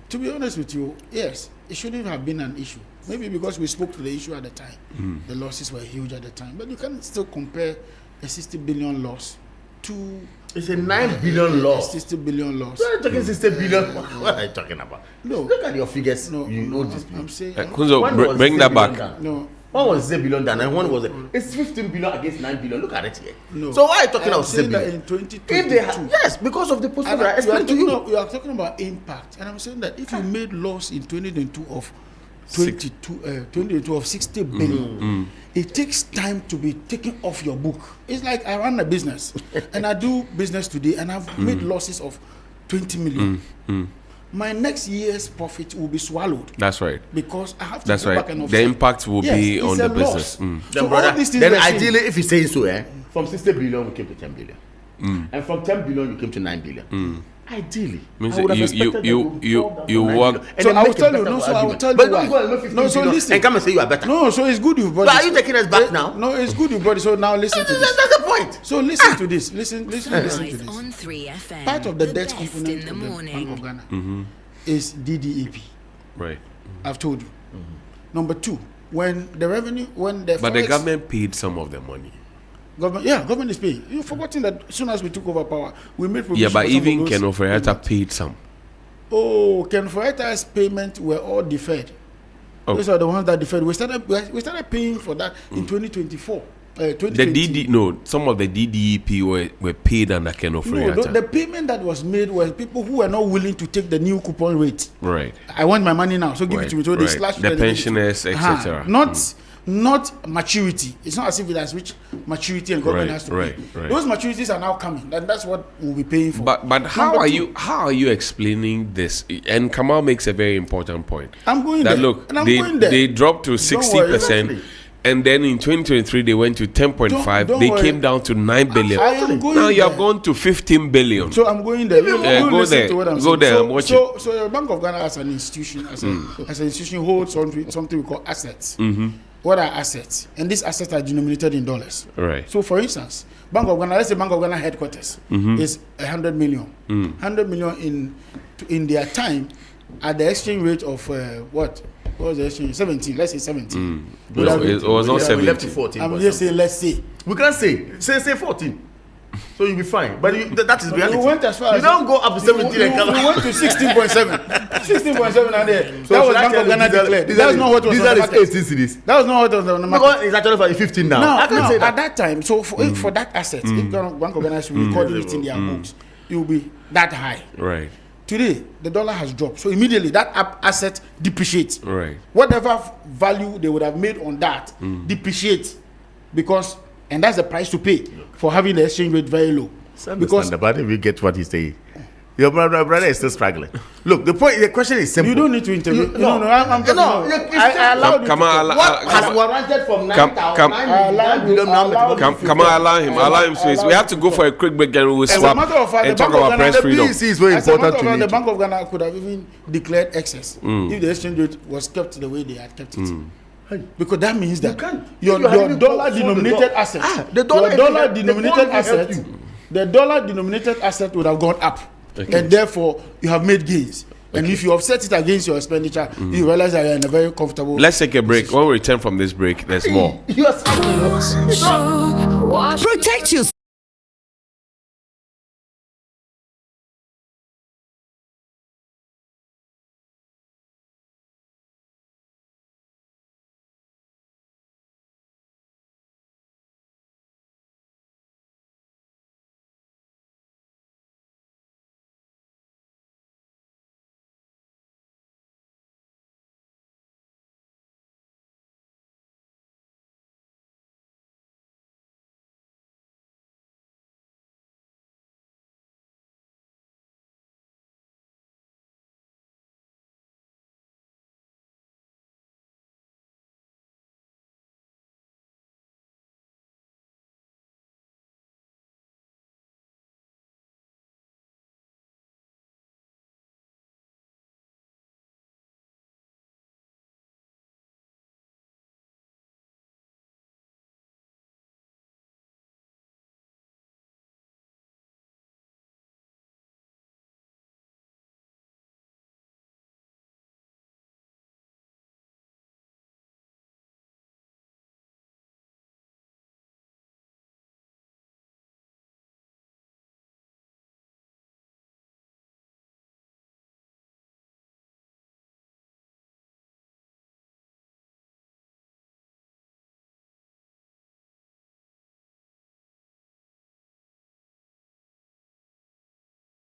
Speaker 1: To be honest with you, yes, it shouldn't have been an issue. Maybe because we spoke to the issue at the time. The losses were huge at the time. But you can still compare a 60 billion loss to...
Speaker 13: It's a 9 billion loss.
Speaker 1: 60 billion loss.
Speaker 13: You're talking 60 billion. What are you talking about?
Speaker 1: No.
Speaker 13: Look at your figures.
Speaker 1: No,
Speaker 13: you know this.
Speaker 1: I'm saying...
Speaker 12: Kunzo, bring that back.
Speaker 1: No.
Speaker 13: One was 6 billion down and one was it's 15 billion against 9 billion. Look at it here.
Speaker 1: No.
Speaker 13: So why are you talking about
Speaker 1: 6
Speaker 13: billion?
Speaker 1: In 2022.
Speaker 13: If they yes, because of the postcode. I explained to you.
Speaker 1: You are talking about impact, and I'm saying that if you made loss in 2022 of 2022 of 60 billion, it takes time to be taken off your book. It's like I run a business, and I do business today, and I've made losses of 20 million. My next year's profit will be swallowed.
Speaker 12: That's right.
Speaker 1: Because I have to
Speaker 12: That's
Speaker 1: go
Speaker 12: right.
Speaker 1: back and offset.
Speaker 12: The impact will be on the business.
Speaker 1: So all these things
Speaker 13: then ideally, if you say so, from 60 billion we came to 10 billion, and from 10 billion you came to 9 billion. Ideally,
Speaker 12: means
Speaker 13: I would have expected
Speaker 12: you work.
Speaker 1: So I will tell you. No, so I will tell you why. No, so listen.
Speaker 13: And come and say you are better.
Speaker 1: No, so it's good you brought.
Speaker 13: So are you taking us back now?
Speaker 1: No, it's good you brought it. So now listen to this.
Speaker 13: That's the point.
Speaker 1: So listen to this. Listen to this.
Speaker 9: On 3FM,
Speaker 1: Part of the
Speaker 9: the
Speaker 1: debt
Speaker 9: best
Speaker 1: component
Speaker 9: in
Speaker 1: of
Speaker 9: the
Speaker 1: the
Speaker 9: morning.
Speaker 1: Bank of Ghana is DDEP.
Speaker 12: Right.
Speaker 1: I've told you. Number two, when the revenue,
Speaker 12: but the government paid some of the money.
Speaker 1: Government is paying. You've forgotten that as soon as we took over power, we made provision.
Speaker 12: Yeah, but even Ken
Speaker 1: Ofori
Speaker 12: Ofori-Atta paid some.
Speaker 1: Oh, Ken Ofori-Atta's payment were all deferred. Those are the ones that deferred. We started paying for that in 2024. 2020.
Speaker 12: Some of the DDEP were paid under Ken Ofori-Atta.
Speaker 1: No, the payment that was made were people who were not willing to take the new coupon rate.
Speaker 12: Right.
Speaker 1: I want my money now, so give it to me. So they slashed
Speaker 12: the pensioners, etc.
Speaker 1: Not maturity. It's not as if it has reached maturity and government has to pay.
Speaker 12: Right.
Speaker 1: Those maturities are now coming, and that's what we'll be paying for.
Speaker 12: But how are you explaining this? And Kamal makes a very important point.
Speaker 1: I'm going
Speaker 12: that
Speaker 1: there.
Speaker 12: look,
Speaker 1: and I'm going there.
Speaker 12: They dropped to 60%. And then in 2023 they went to 10.5. They came down to 9 billion. Now you have gone to 15 billion.
Speaker 1: So I'm going there.
Speaker 12: Go there. Go there and watch it.
Speaker 1: So the Bank of Ghana as an institution, as an institution holds something we call assets. What are assets? And these assets are denominated in dollars.
Speaker 12: Right.
Speaker 1: So for instance, Bank of Ghana, let's say Bank of Ghana headquarters is 100 million. 100 million in their time at the exchange rate of what? What was the exchange? 17. Let's say 17.
Speaker 12: It was not 17.
Speaker 13: We left to 14.
Speaker 1: I'm just saying, let's say.
Speaker 13: We can't say 14. So you'll be fine. But that is reality.
Speaker 1: We went as far
Speaker 13: you don't go up to 17 and come.
Speaker 1: We went to 16.7. 16.7 and there. So that was Bank of Ghana declared. That was not what was on the market.
Speaker 13: 18 cities.
Speaker 1: That was not what was on the market.
Speaker 13: Because it's actually for 15 now.
Speaker 1: No,
Speaker 13: I can say that.
Speaker 1: at that time, so for that asset, if Bank of Ghana should record it in their books, it will be that high.
Speaker 12: Right.
Speaker 1: Today, the dollar has dropped. So immediately that asset depreciates.
Speaker 12: Right.
Speaker 1: Whatever value they would have made on that depreciates because, and that's the price to pay for having the exchange rate very low.
Speaker 13: Because but if you get what he's saying, your brother is still struggling. Look, the question is simple.
Speaker 1: You don't need to interview.
Speaker 13: No,
Speaker 1: I'm talking.
Speaker 13: No, I allowed you. What has warranted from 9,000?
Speaker 12: Allow him space. We have to go for a quick break and we'll swap and talk about press freedom.
Speaker 13: PEC is very important to me.
Speaker 1: The Bank of Ghana could have even declared excess if the exchange rate was kept the way they had kept it. Because that means that your dollar denominated asset, the dollar denominated asset would have gone up, and therefore you have made gains. And if you offset it against your expenditure, you realize that you're in a very comfortable.
Speaker 12: Let's take a break. When we return from this break, there's more.
Speaker 9: Protect yourself.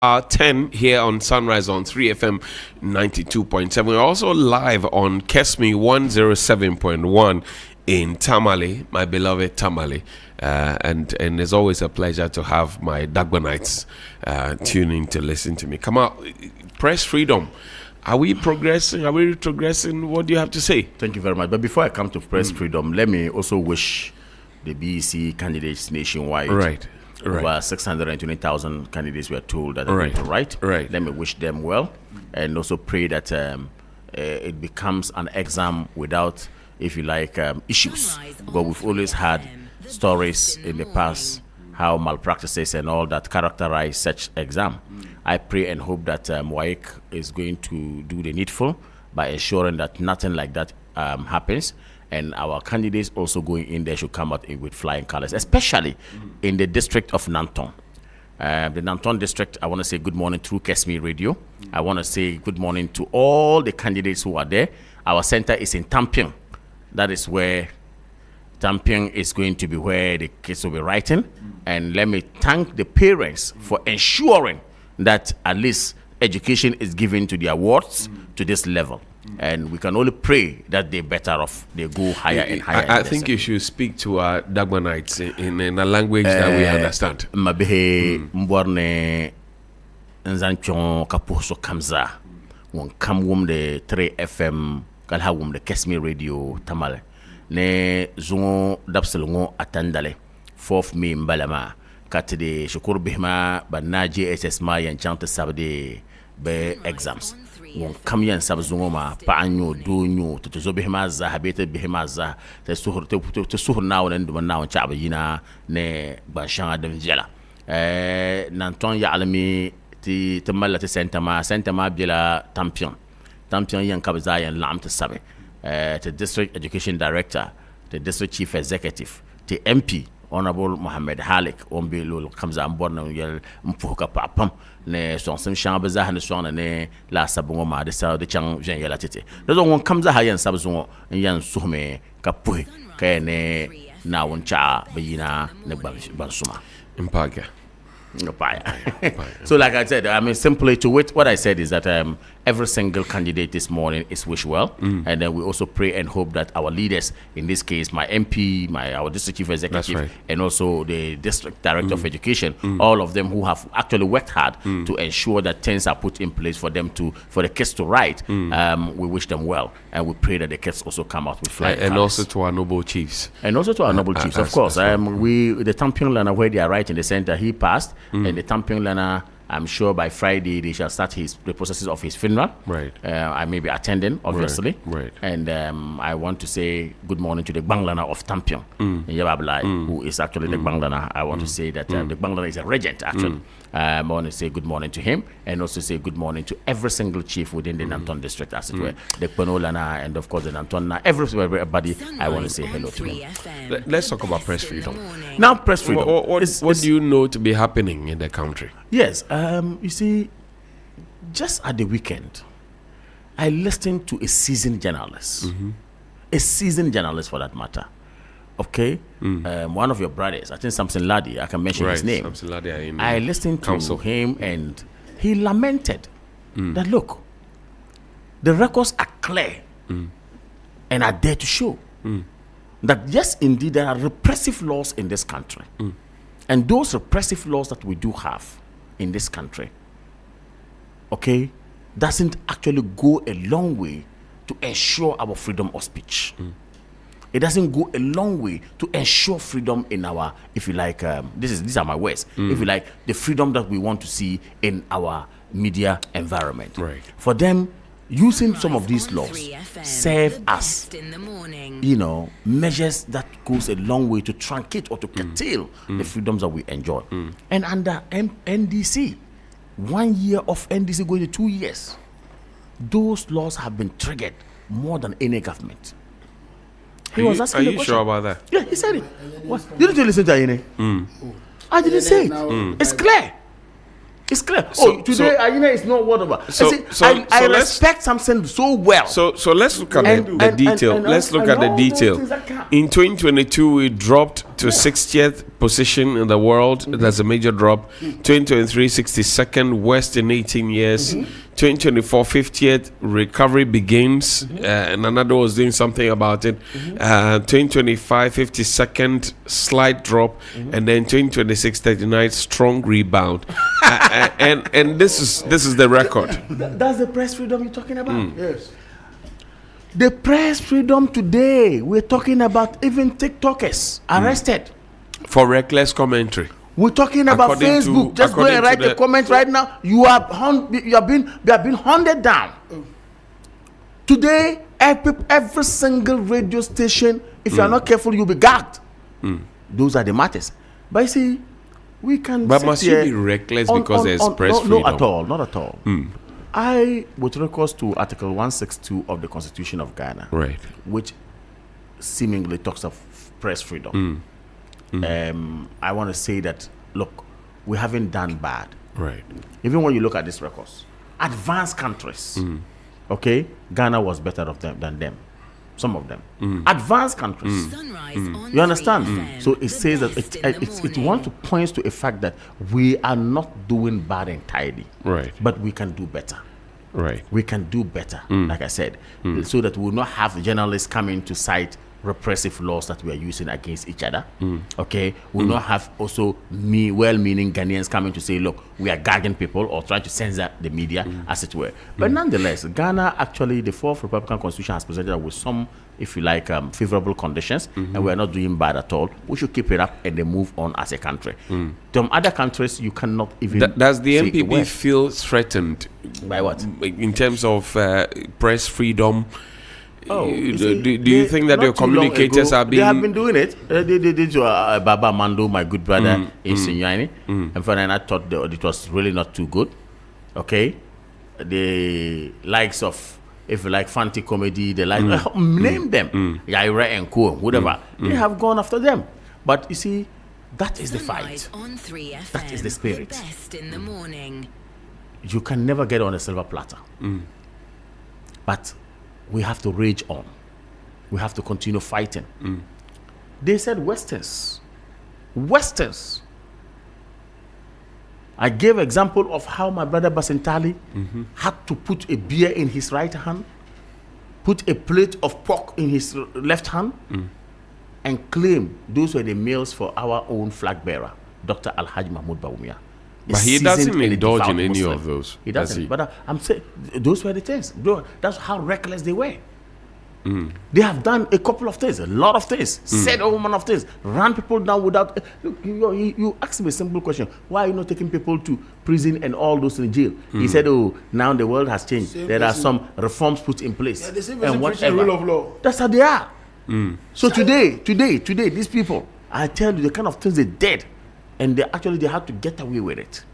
Speaker 12: $10 here on Sunrise on 3FM 92.7. We're also live on Kesmi 107.1 in Tamale, my beloved Tamale. And it's always a pleasure to have my Dagbanites tuning to listen to me. Come out, press freedom. Are we progressing? Are we retrogressing? What do you have to say?
Speaker 13: Thank you very much. But before I come to press freedom, let me also wish the BEC candidates nationwide.
Speaker 12: Right.
Speaker 13: Over 620,000 candidates were told that they're going to write.
Speaker 12: Right.
Speaker 13: Let me wish them well and also pray that it becomes an exam without, if you like, issues. Because we've always had stories in the past how malpractices and all that characterize such exam. I pray and hope that WAEC is going to do the needful by ensuring that nothing like that happens. And our candidates also going in there should come out with flying colors, especially in the district of Nanton. The Nanton district, I want to say good morning through Kesmi Radio. I want to say good morning to all the candidates who are there. Our center is in Tampion. That is where Tampion is going to be where the kids will be writing. And let me thank the parents for ensuring that at least education is given to the awards to this level. And we can only pray that they're better off. They go higher and higher.
Speaker 12: I think you should speak to our Dagbanites in a language that we understand.
Speaker 13: Mabehe mborne nzanchon kapuso kamza won kamwum de 3FM kalhawum de Kesmi Radio Tamale ne zungo dapselungo atandale 4th May mbalama katide shukur bihma banaji SS ma yanchante sabde be exams. Won kamyan sabzungo ma paanyo donyo to zo bihma za habete bihma za te suhur nawo nen dum nawo chaba yina ne banshan adam jela nanton ya alami ti tamalla ti sentama bila Tampion yan kabza yan lam te sabe the district education director, the district chief executive, the MP Honorable Mohammed Halik ombi lul kamza ambon yel mpuka papam ne son sim shamba za ne son ne la sabungo ma de sa de chang jen yela tete do won kamza ha yan sabzungo yan suhme ka puhi ka ne na won cha bayina ne bansuma
Speaker 12: impaga.
Speaker 13: So like I said, I mean, simply to wait, what I said is that every single candidate this morning is wish well, and then we also pray and hope that our leaders, in this case my MP, our district chief executive, and also the district director of education, all of them who have actually worked hard to ensure that things are put in place for them for the kids to write. We wish them well, and we pray that the kids also come out with flying
Speaker 12: and
Speaker 13: colors.
Speaker 12: also to our noble chiefs,
Speaker 13: of course. The champion learner where they are right in the center, he passed. And the champion learner, I'm sure by Friday they shall start the processes of his funeral.
Speaker 12: Right.
Speaker 13: I may be attending, obviously.
Speaker 12: Right.
Speaker 13: And I want to say good morning to the Bang learner of champion, who is actually the Bang learner. I want to say that the Bang learner is a regent, actually. I want to say good morning to him, and also say good morning to every single chief within the Nanton district, as it were. The Pono Lana, and of course the Nanton, everybody. I want to say hello to them.
Speaker 12: Let's talk about press freedom.
Speaker 13: Now, press freedom.
Speaker 12: What do you know to be happening in the country?
Speaker 13: Yes, you see, just at the weekend, I listened to a seasoned journalist, for that matter. Okay, one of your brothers, I think Samson Ladi, I can mention his name.
Speaker 12: Samson Ladi,
Speaker 13: I listened to him, and he lamented that look, the records are clear and are there to show that yes, indeed, there are repressive laws in this country, and those repressive laws that we do have in this country, okay, doesn't actually go a long way to ensure our freedom of speech. It doesn't go a long way to ensure freedom in our, if you like, these are my words, if you like, the freedom that we want to see in our media environment.
Speaker 12: Right.
Speaker 13: For them, using some of these laws serve as, measures that goes a long way to truncate or to curtail the freedoms that we enjoy. And under NDC, 1 year of NDC going to 2 years, those laws have been triggered more than any government.
Speaker 12: Are you sure about that?
Speaker 13: Yeah, he said it. What? Didn't you listen to Ayine? I didn't say it. It's clear. It's clear. Today Ayine is not whatever. I respect something so well.
Speaker 12: So let's look at the detail. Let's look at the detail. In 2022, we dropped to 60th position in the world. That's a major drop. 2023, 62nd, worst in 18 years. 2024, 50th, recovery begins. And another was doing something about it. 2025, 52nd, slight drop. And then 2026, 39th, strong rebound. And this is the record.
Speaker 13: That's the press freedom you're talking about? Yes. The press freedom today, we're talking about even TikTokers arrested.
Speaker 12: For reckless commentary.
Speaker 13: We're talking about Facebook. Just go and write a comment right now. You have been hunted down. Today, every single radio station, if you are not careful, you'll be gagged. Those are the matters. But you see, we can.
Speaker 12: But must you be reckless because there's press freedom?
Speaker 13: Not at all. With recourse to Article 162 of the Constitution of Ghana,
Speaker 12: right,
Speaker 13: which seemingly talks of press freedom. I want to say that, look, we haven't done bad.
Speaker 12: Right.
Speaker 13: Even when you look at these records, advanced countries, okay, Ghana was better than them. Some of them. Advanced countries. You understand? So it says that it wants to point to a fact that we are not doing bad entirely.
Speaker 12: Right.
Speaker 13: But we can do better.
Speaker 12: Right.
Speaker 13: We can do better, like I said, so that we will not have journalists coming to cite repressive laws that we are using against each other. Okay, we will not have also well-meaning Ghanaians coming to say, look, we are gagging people or trying to censor the media, as it were. But nonetheless, Ghana, actually, the fourth Republican Constitution has presented us with some, if you like, favorable conditions, and we are not doing bad at all. We should keep it up and then move on as a country. Some other countries, you cannot even.
Speaker 12: Does the NPP feel threatened
Speaker 13: by what
Speaker 12: in terms of press freedom? Do you think that your communicators are being...
Speaker 13: They have been doing it. They did to Baba Mando, my good brother, in Sinyani. And for then I thought it was really not too good. Okay? The likes of, if you like, Fanti Comedy, the like, name them. Yaira and Co, whatever. They have gone after them. But you see, That is the
Speaker 9: Sunrise
Speaker 13: fight.
Speaker 9: on 3FM.
Speaker 13: That is the spirit.
Speaker 9: Best in the morning.
Speaker 13: You can never get on a silver platter. But we have to rage on. We have to continue fighting. They said Westerns. I gave example of how my brother Basentali had to put a beer in his right hand, put a plate of pork in his left hand, and claim those were the meals for our own flag bearer, Dr. Alhaji Mahmoud Bawumia.
Speaker 12: But he doesn't indulge in any of those.
Speaker 13: He doesn't. But I'm saying those were the things. That's how reckless they were. They have done a couple of things, a lot of things, said a woman of things, ran people down without. Look, you asked me a simple question: why are you not taking people to prison and all those in jail? He said, "Oh, now the world has changed. There are some reforms put in place, and whatever."
Speaker 1: Rule of law.
Speaker 13: That's how they are. So today, these people, I tell you, the kind of things they did, and they had to get away with it.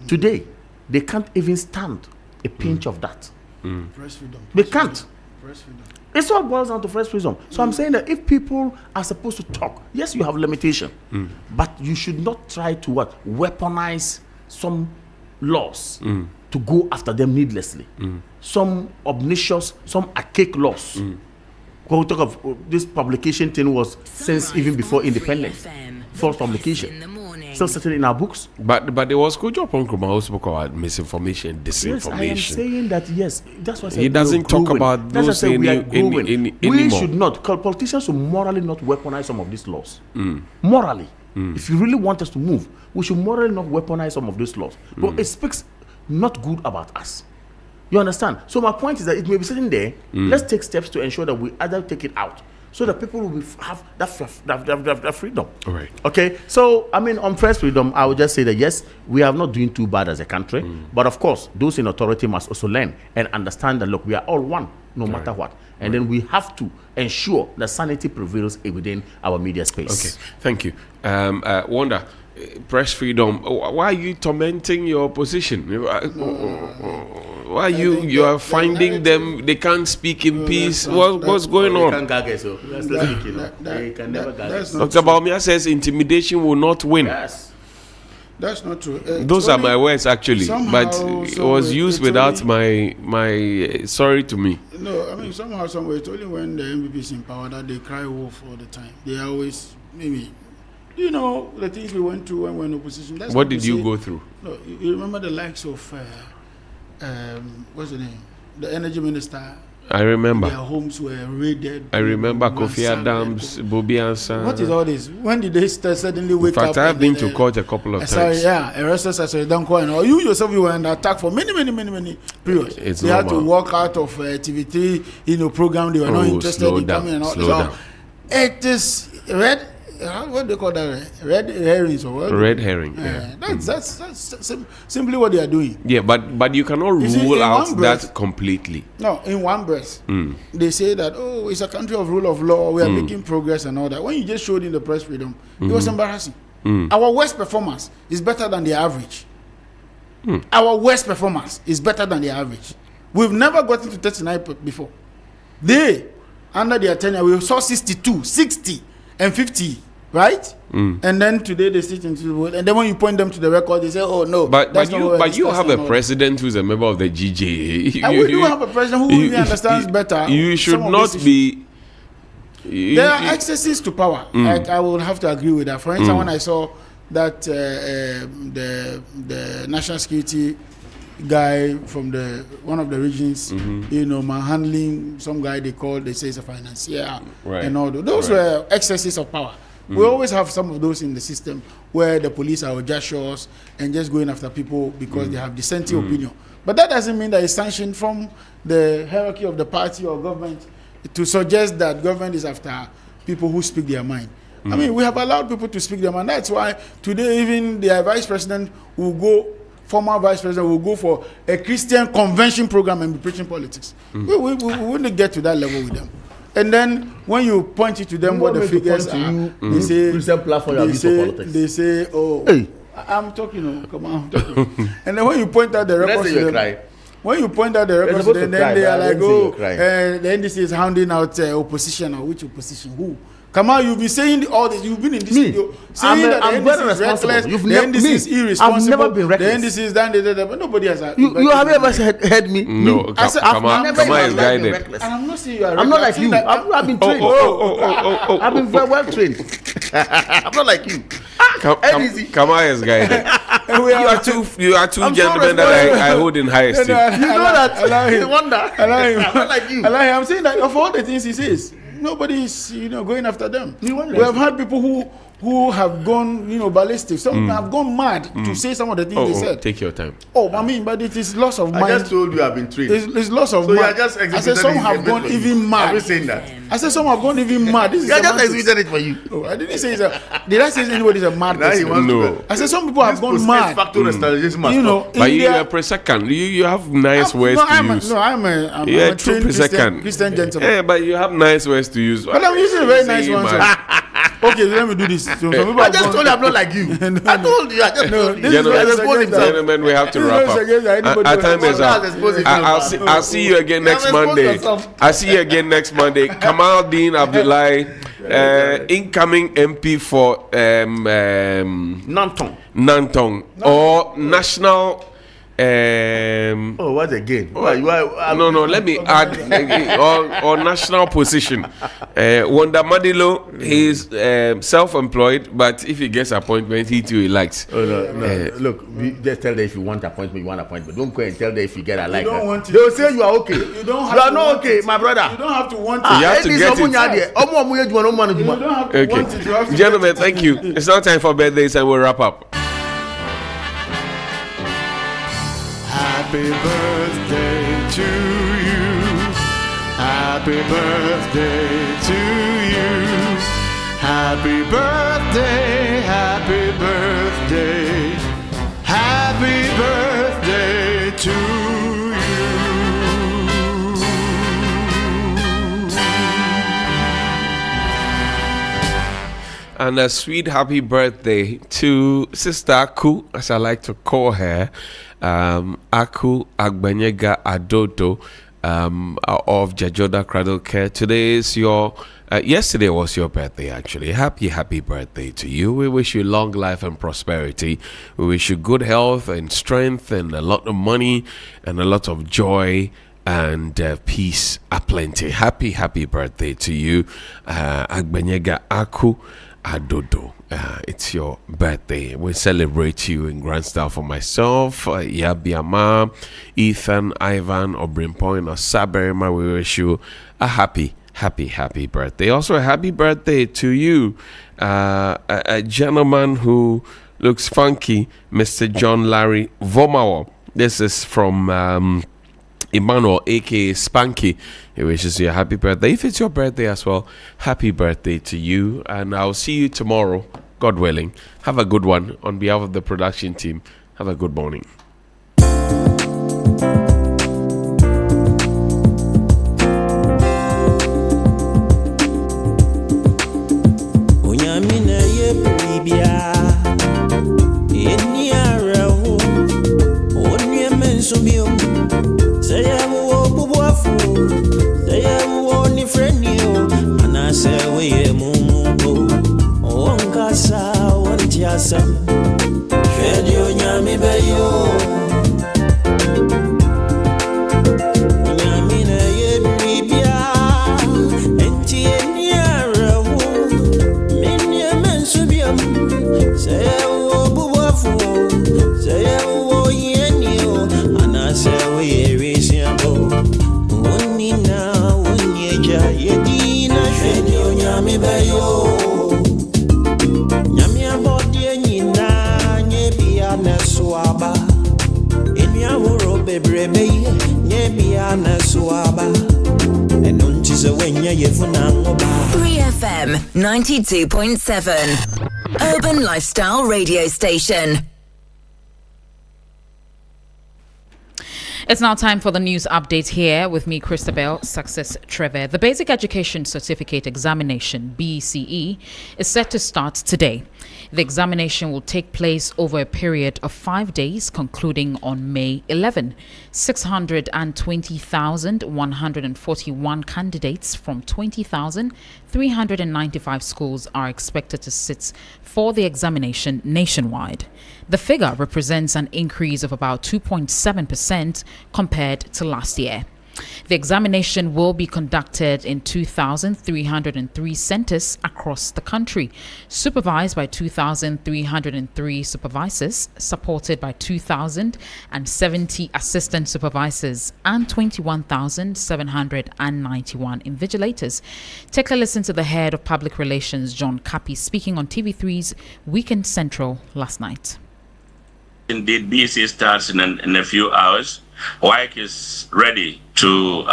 Speaker 13: Today, they can't even stand a pinch of that.
Speaker 1: Press freedom.
Speaker 13: They can't.
Speaker 1: Press freedom.
Speaker 13: It's all boils down to fresh freedom. So I'm saying that if people are supposed to talk, yes, you have limitation, but you should not try to weaponize some laws to go after them needlessly. Some obnoxious, some archaic laws. When we talk of this publication thing was since even before independence. False publication. Still sitting in our books.
Speaker 12: But there was Kojo Ponkroma who spoke about misinformation, disinformation.
Speaker 13: Yes, I am saying that, yes. That's what I said.
Speaker 12: He doesn't talk about those anymore.
Speaker 13: We should not. Politicians should morally not weaponize some of these laws. Morally. If you really want us to move, we should morally not weaponize some of these laws. But it speaks not good about us. You understand? So my point is that it may be sitting there. Let's take steps to ensure that we either take it out, so that people will have that freedom.
Speaker 12: All right.
Speaker 13: Okay. So I mean, on press freedom, I would just say that yes, we are not doing too bad as a country, but of course, those in authority must also learn and understand that look, we are all one, no matter what, and then we have to ensure that sanity prevails within our media space.
Speaker 12: Okay. Thank you, Wanda. Press freedom. Why are you tormenting your opposition? Why you are finding them? They can't speak in peace. What's going on?
Speaker 13: They can't gag, so they can never gag.
Speaker 12: Dr. Bawumia says intimidation will not win.
Speaker 1: Yes, that's not true.
Speaker 12: Those are my words actually, but it was used without my sorry to me.
Speaker 1: No, I mean somehow, somewhere, it's only when the MPP is in power that they cry wolf all the time. They always maybe. You know, the things we went through when we were in opposition. That's
Speaker 12: what did you go through?
Speaker 1: No, you remember the likes of, what's the name? The energy minister.
Speaker 12: I remember.
Speaker 1: Their homes were raided.
Speaker 12: I remember Kofi Adams, Bobby Ansa.
Speaker 1: What is all this? When did they suddenly wake up?
Speaker 12: In fact, I've been to court a couple of times.
Speaker 1: Arrested as a Danko and all. You yourself, you were under attack for many periods. They had to walk out of TV3, program. They were not interested in coming and all. So it is red. What do they call that? Red herrings or what?
Speaker 12: Red herring.
Speaker 1: That's simply what they are doing.
Speaker 12: Yeah, but you cannot rule out that completely.
Speaker 1: No, in one breath, they say that it's a country of rule of law. We are making progress and all that. When you just showed in the press freedom, it was embarrassing. Our worst performance is better than the average. Our worst performance is better than the average. We've never gotten to 39 before. They, under their tenure, we saw 62, 60, and 50. Right? And then today they sit into the vote, and then when you point them to the record, they say, "Oh no."
Speaker 12: But you have a president who's a member of the GJA.
Speaker 1: And we do have a president who really understands better.
Speaker 12: You should not be.
Speaker 1: There are excesses to power. Like I would have to agree with that. For instance, when I saw that the national security guy from one of the regions, manhandling some guy they say is a financier, and all those were excesses of power. We always have some of those in the system where the police are just and just going after people because they have dissenting opinion. But that doesn't mean that it's sanctioned from the hierarchy of the party or government to suggest that government is after people who speak their mind. I mean, we have allowed people to speak their mind. That's why today even the vice president former vice president will go for a Christian convention program and be preaching politics. We wouldn't get to that level with them. And then when you point it to them, what the figures are, they say, "Oh, hey. I'm talking. Come on, I'm talking." And then when you point out the records to them, then they are like, "Oh, the NDC is hounding out opposition." Or which opposition? Who? Kamal, you've been saying all this. You've been in this video saying that
Speaker 13: I'm
Speaker 1: the
Speaker 13: very
Speaker 1: NDC is
Speaker 13: responsible.
Speaker 1: reckless.
Speaker 13: You've
Speaker 1: The
Speaker 13: never
Speaker 1: NDC is irresponsible.
Speaker 13: I've never been reckless.
Speaker 1: The NDC is done, but nobody has.
Speaker 13: You have ever heard me?
Speaker 12: No, Kamal is guided.
Speaker 1: And I'm not saying you are.
Speaker 13: I'm not like you. I've been trained. I've been very well trained. I'm not like you.
Speaker 12: Kamal is guided. You are two gentlemen that I hold in high esteem.
Speaker 13: You know that.
Speaker 1: Allow him.
Speaker 13: No wonder.
Speaker 1: Allow him.
Speaker 13: I'm not like you.
Speaker 1: Allow him. I'm saying that of all the things he says, nobody is going after them. We have had people who have gone ballistic. Some have gone mad to say some of the things they said.
Speaker 12: Take your time.
Speaker 1: But it is loss of mind.
Speaker 13: I just told you I've been trained.
Speaker 1: It's loss of mind. I said some have gone even mad.
Speaker 13: Are you saying that?
Speaker 1: I said some have gone even mad. This is
Speaker 13: just exhibited it for you.
Speaker 1: Oh, I didn't say that. Did I say anybody's a mad person?
Speaker 12: No.
Speaker 1: I said some people have gone mad.
Speaker 12: But you are per second. You have nice words to use.
Speaker 1: I'm a trained Christian gentleman.
Speaker 12: Yeah, but you have nice words to use.
Speaker 1: But I'm using a very nice one. Okay, let me do this. So
Speaker 13: I just told you I'm not like you. I told you. I just told you.
Speaker 12: Gentlemen, we have to wrap up. Our time is up. I'll see you again next Monday. I'll see you again next Monday. Kamal Dean Abdullahi, incoming MP for Nantong or National.
Speaker 13: What again?
Speaker 12: No, let me add or national position. Wanda Madilo, he's self-employed, but if he gets appointment, he too likes.
Speaker 13: Look, just tell them if you want appointment, you want appointment. Don't go and tell them if you get a like that.
Speaker 1: They
Speaker 13: will say you are okay. You are not okay, my brother.
Speaker 1: You don't have to want it.
Speaker 12: You have to get it. Okay, gentlemen, thank you. It's now time for birthdays, and we'll wrap up.
Speaker 2: Happy birthday to you. Happy birthday to you. Happy birthday, happy birthday. Happy birthday to you.
Speaker 12: And a sweet happy birthday to Sister Aku, as I like to call her. Aku Agbenyega Adodo of Jajoda Cradle Care. Today is your yesterday was your birthday, actually. Happy birthday to you. We wish you long life and prosperity. We wish you good health and strength and a lot of money and a lot of joy and peace aplenty. Happy birthday to you, Agbenyega Aku Adodo. It's your birthday. We celebrate you in grand style for myself, Yabiama, Ethan, Ivan, Obrimpoint, or Saberima. We wish you a happy birthday. Also, a happy birthday to you, a gentleman who looks funky, Mr. John Larry Vomawo. This is from Emmanuel, aka Spanky. He wishes you a happy birthday. If it's your birthday as well, happy birthday to you. And I'll see you tomorrow, God willing. Have a good one. On behalf of the production team, have a good morning.
Speaker 9: FM 92.7 Urban Lifestyle Radio Station.
Speaker 10: It's now time for the news update here with me, Christabel Success Trevor. The Basic Education Certificate Examination, BCE, is set to start today. The examination will take place over a period of 5 days, concluding on May 11. 620,141 candidates from 20,000 395 schools are expected to sit for the examination nationwide. The figure represents an increase of about 2.7% compared to last year. The examination will be conducted in 2,303 centers across the country, supervised by 2,303 supervisors, supported by 2,070 assistant supervisors, and 21,791 invigilators. Take a listen to the head of public relations, John Kapi, speaking on TV3's Weekend Central last night.
Speaker 4: Indeed, BC starts in a few hours. WIC is ready to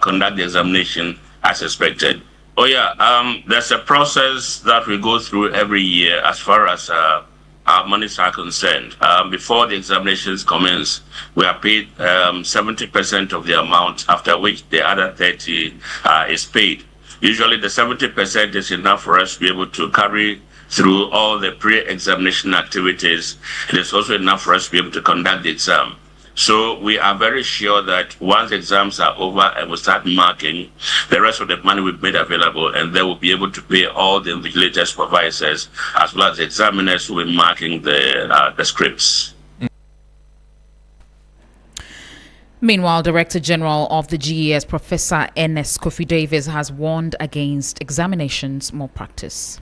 Speaker 4: conduct the examination as expected. There's a process that we go through every year as far as our monies are concerned. Before the examinations commence, we are paid 70% of the amount, after which the other 30% is paid. Usually the 70% is enough for us to be able to carry through all the pre-examination activities. It is also enough for us to be able to conduct the exam. So we are very sure that once the exams are over and we start marking, the rest of the money will be made available, and they will be able to pay all the invigilator supervisors as well as the examiners who will be marking the scripts.
Speaker 10: Meanwhile, Director General of the GES, Professor Ernest Kofi Davis, has warned against examinations malpractice.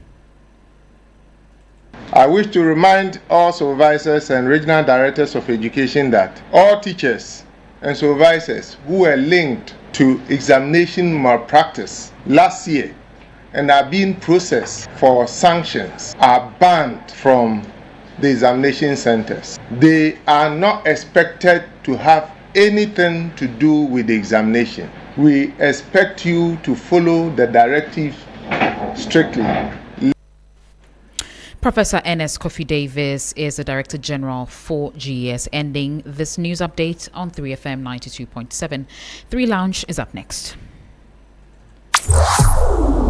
Speaker 15: I wish to remind all supervisors and regional directors of education that all teachers and supervisors who were linked to examination malpractice last year and are being processed for sanctions are banned from the examination centers. They are not expected to have anything to do with the examination. We expect you to follow the directive strictly.
Speaker 10: Professor Ernest Kofi Davis is the Director General for GES, ending this news update on 3FM 92.7. 3 Lounge is up next.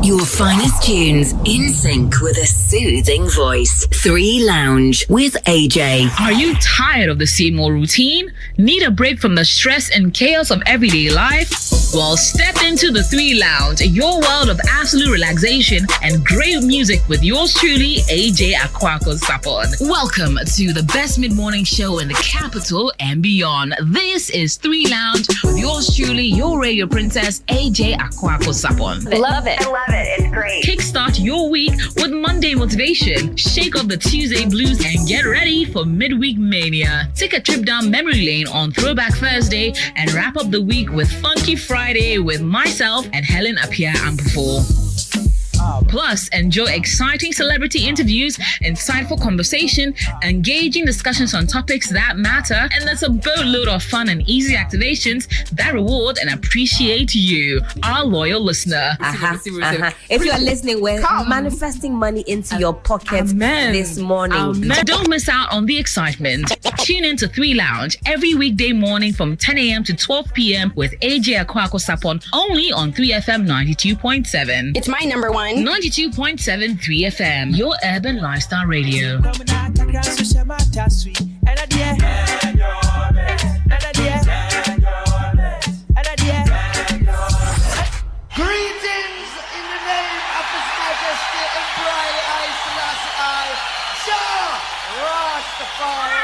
Speaker 9: Your finest tunes in sync with a soothing voice. 3 Lounge with AJ.
Speaker 16: Are you tired of the same old routine? Need a break from the stress and chaos of everyday life? Well, step into the 3 Lounge, your world of absolute relaxation and great music with yours truly, AJ Akwako Sapon. Welcome to the best mid-morning show in the capital and beyond. This is 3 Lounge with yours truly, your radio princess, AJ Akwako Sapon.
Speaker 17: Love it. I love it. It's great.
Speaker 16: Kickstart your week with Monday motivation. Shake off the Tuesday blues and get ready for midweek mania. Take a trip down memory lane on Throwback Thursday and wrap up the week with Funky Friday with myself and Helen Appiah Ampufo. Plus, enjoy exciting celebrity interviews, insightful conversation, engaging discussions on topics that matter, and there's a boatload of fun and easy activations that reward and appreciate you, our loyal listener.
Speaker 17: If you are listening, we're manifesting money into your pockets this morning.
Speaker 16: Don't miss out on the excitement. Tune in to 3 Lounge every weekday morning from 10 a.m. to 12 p.m. with AJ Akwako Sapon, only on 3FM 92.7.
Speaker 17: It's my number one.
Speaker 16: 92.7 3FM, your urban lifestyle radio.
Speaker 11: Greetings in the name of His Majesty Emperor I Selassie Jah Rastafari.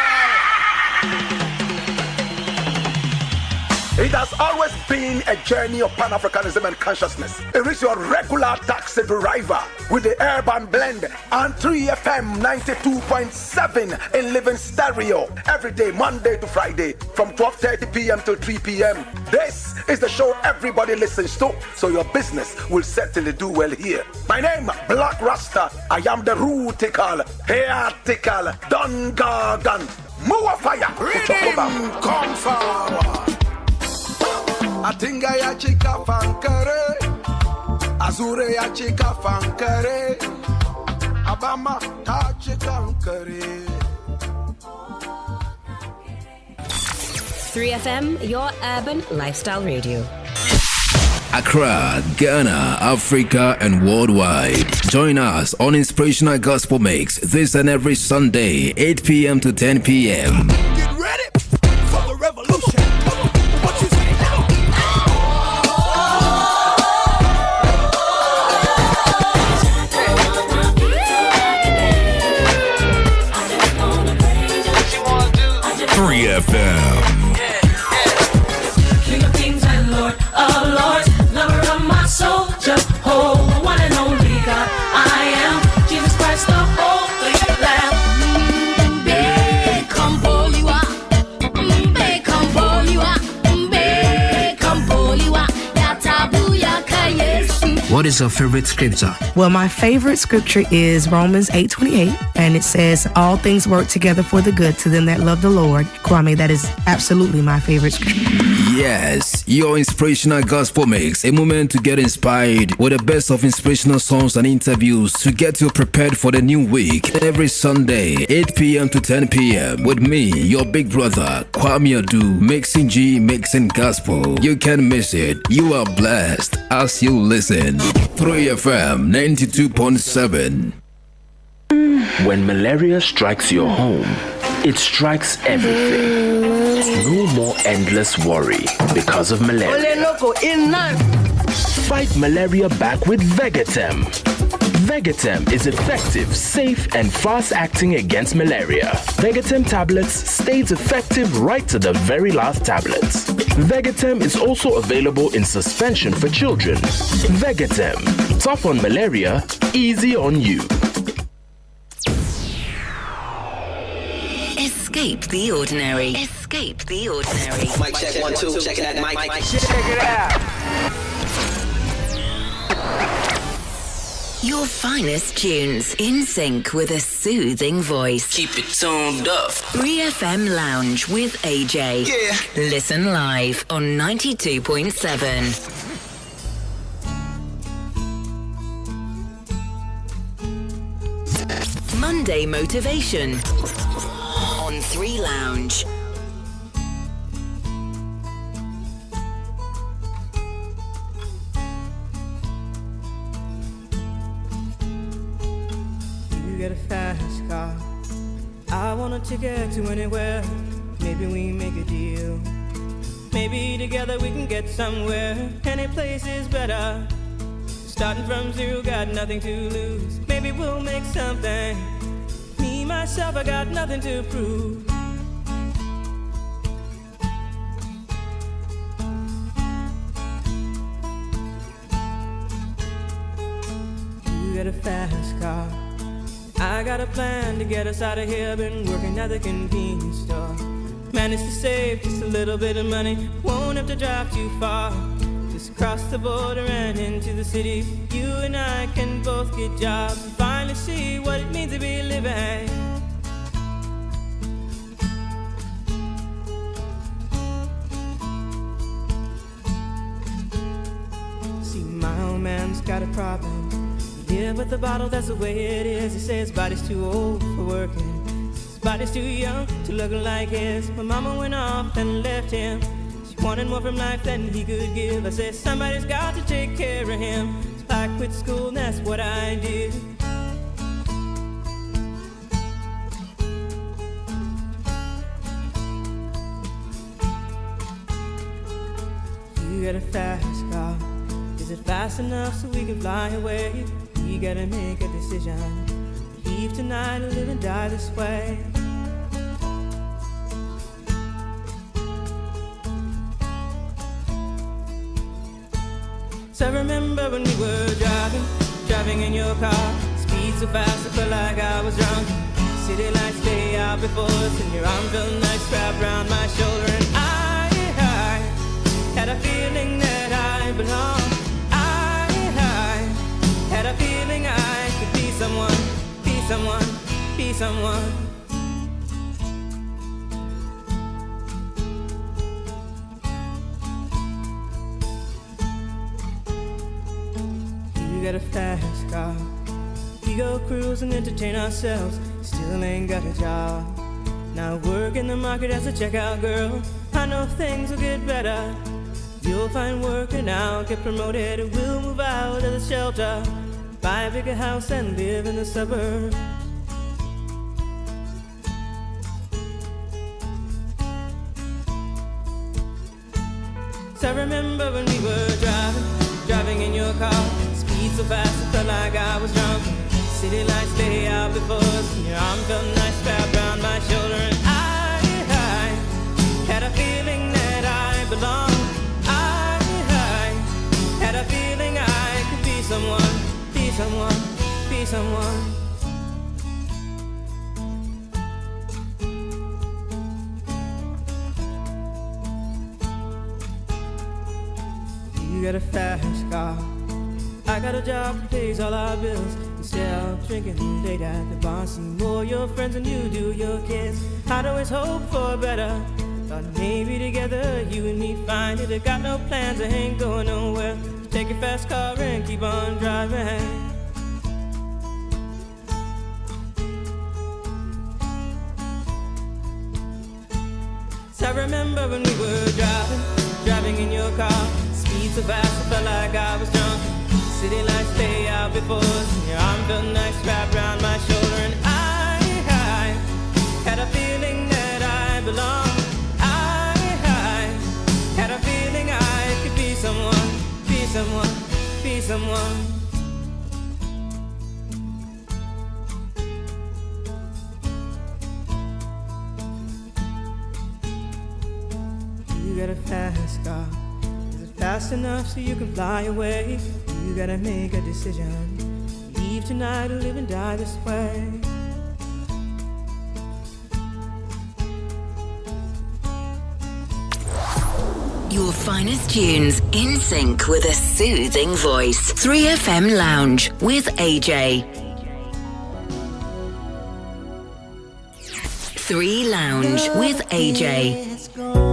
Speaker 18: It has always been a journey of Pan-Africanism and consciousness. It is your regular taxi driver with the urban blend and 3FM 92.7 in living stereo every day, Monday to Friday, from 12:30 p.m. till 3 p.m. This is the show everybody listens to, so your business will certainly do well here. My name, Black Rasta. I am the rootical, hairtical, Don Gargan, Mua Fire.
Speaker 11: Come forward. Atinga ya chika fankare, Azure ya chika fankare, Abama ta chika fankare.
Speaker 17: 3FM, your urban lifestyle radio.
Speaker 19: Accra, Ghana, Africa, and worldwide. Join us on Inspirational Gospel Mix this and every Sunday, 8 p.m. to 10 p.m.
Speaker 11: Get ready for the revolution. What you say now?
Speaker 19: 3FM.
Speaker 11: King of kings and Lord of lords, lover of my soul, Jehovah, one and only God. I am Jesus Christ, the Holy Lamb.
Speaker 19: What is your favorite scripture?
Speaker 21: Well, my favorite scripture is Romans 8:28, and it says, all things work together for the good to them that love the Lord. Kwame, that is absolutely my favorite scripture.
Speaker 19: Yes, your inspirational gospel mix, a moment to get inspired with the best of inspirational songs and interviews to get you prepared for the new week. Every Sunday, 8 p.m. to 10 p.m. with me, your big brother, Kwame Adu, mixing G, mixing gospel. You can't miss it. You are blessed as you listen. 3FM 92.7.
Speaker 22: When malaria strikes your home, it strikes everything. No more endless worry because of malaria. Fight malaria back with Vegetem. Vegetem is effective, safe, and fast-acting against malaria. Vegetem tablets stays effective right to the very last tablets. Vegetem is also available in suspension for children. Vegetem, tough on malaria, easy on you.
Speaker 9: Escape the ordinary. Escape the ordinary.
Speaker 23: Mic check 1 2. Checking that mic.
Speaker 9: Check it out. Your finest tunes in sync with a soothing voice.
Speaker 23: Keep it tuned up.
Speaker 9: 3FM Lounge with AJ.
Speaker 23: Yeah.
Speaker 9: Listen live on 92.7. Monday Motivation on 3 Lounge.
Speaker 24: You get a fast car. I want a ticket to anywhere. Maybe we make a deal. Maybe together we can get somewhere. Any place is better. Starting from zero, got nothing to lose. Maybe we'll make something. Me, myself, I got nothing to prove. You get a fast car. I got a plan to get us out of here. Been working at the convenience store. Managed to save just a little bit of money. Won't have to drive too far. Just cross the border and into the city. You and I can both get jobs and finally see what it means to be living. See, my old man's got a problem. Yeah, but the bottle, that's the way it is. He says his body's too old for working. His body's too young to look like his. My mama went off and left him. She wanted more from life than he could give. I said, somebody's got to take care of him. So I quit school and that's what I did. You got a fast car. Is it fast enough so we can fly away? We gotta make a decision. Leave tonight or live and die this way. So I remember when we were driving in your car. Speed so fast I felt like I was drunk. City lights lay out before us, and your arm felt nice wrapped around my shoulder. And I had a feeling that I belonged. Had a feeling I could be someone, be someone, be someone. You got a fast car. We go cruise and entertain ourselves. Still ain't got a job. Now work in the market as a checkout girl. I know things will get better. You'll find work and I'll get promoted. And we'll move out of the shelter. Buy a bigger house and live in the suburbs. So I remember when we were driving in your car. Speed so fast I felt like I was drunk. City lights lay out before us, and your arm felt nice wrapped around my shoulder. And I You got a fast car. I got a job that pays all our bills. Instead of drinking late at the bar, see more your friends than you do your kids. I'd always hope for better. Thought maybe together you and me find it. I got no plans, I ain't going nowhere. So take your fast car and keep on driving. I remember when we were driving in your car. Speed so fast, I felt like I was drunk. City lights lay out before us, and your arm felt nice wrapped around my shoulder. And I had a feeling that I belonged. I had a feeling I could be someone, be someone, be someone. You got a fast car. Is it fast enough so you can fly away? You gotta make a decision. Leave tonight or live and die this way.
Speaker 9: Your finest tunes in sync with a soothing voice. 3FM Lounge with AJ. 3 Lounge with AJ.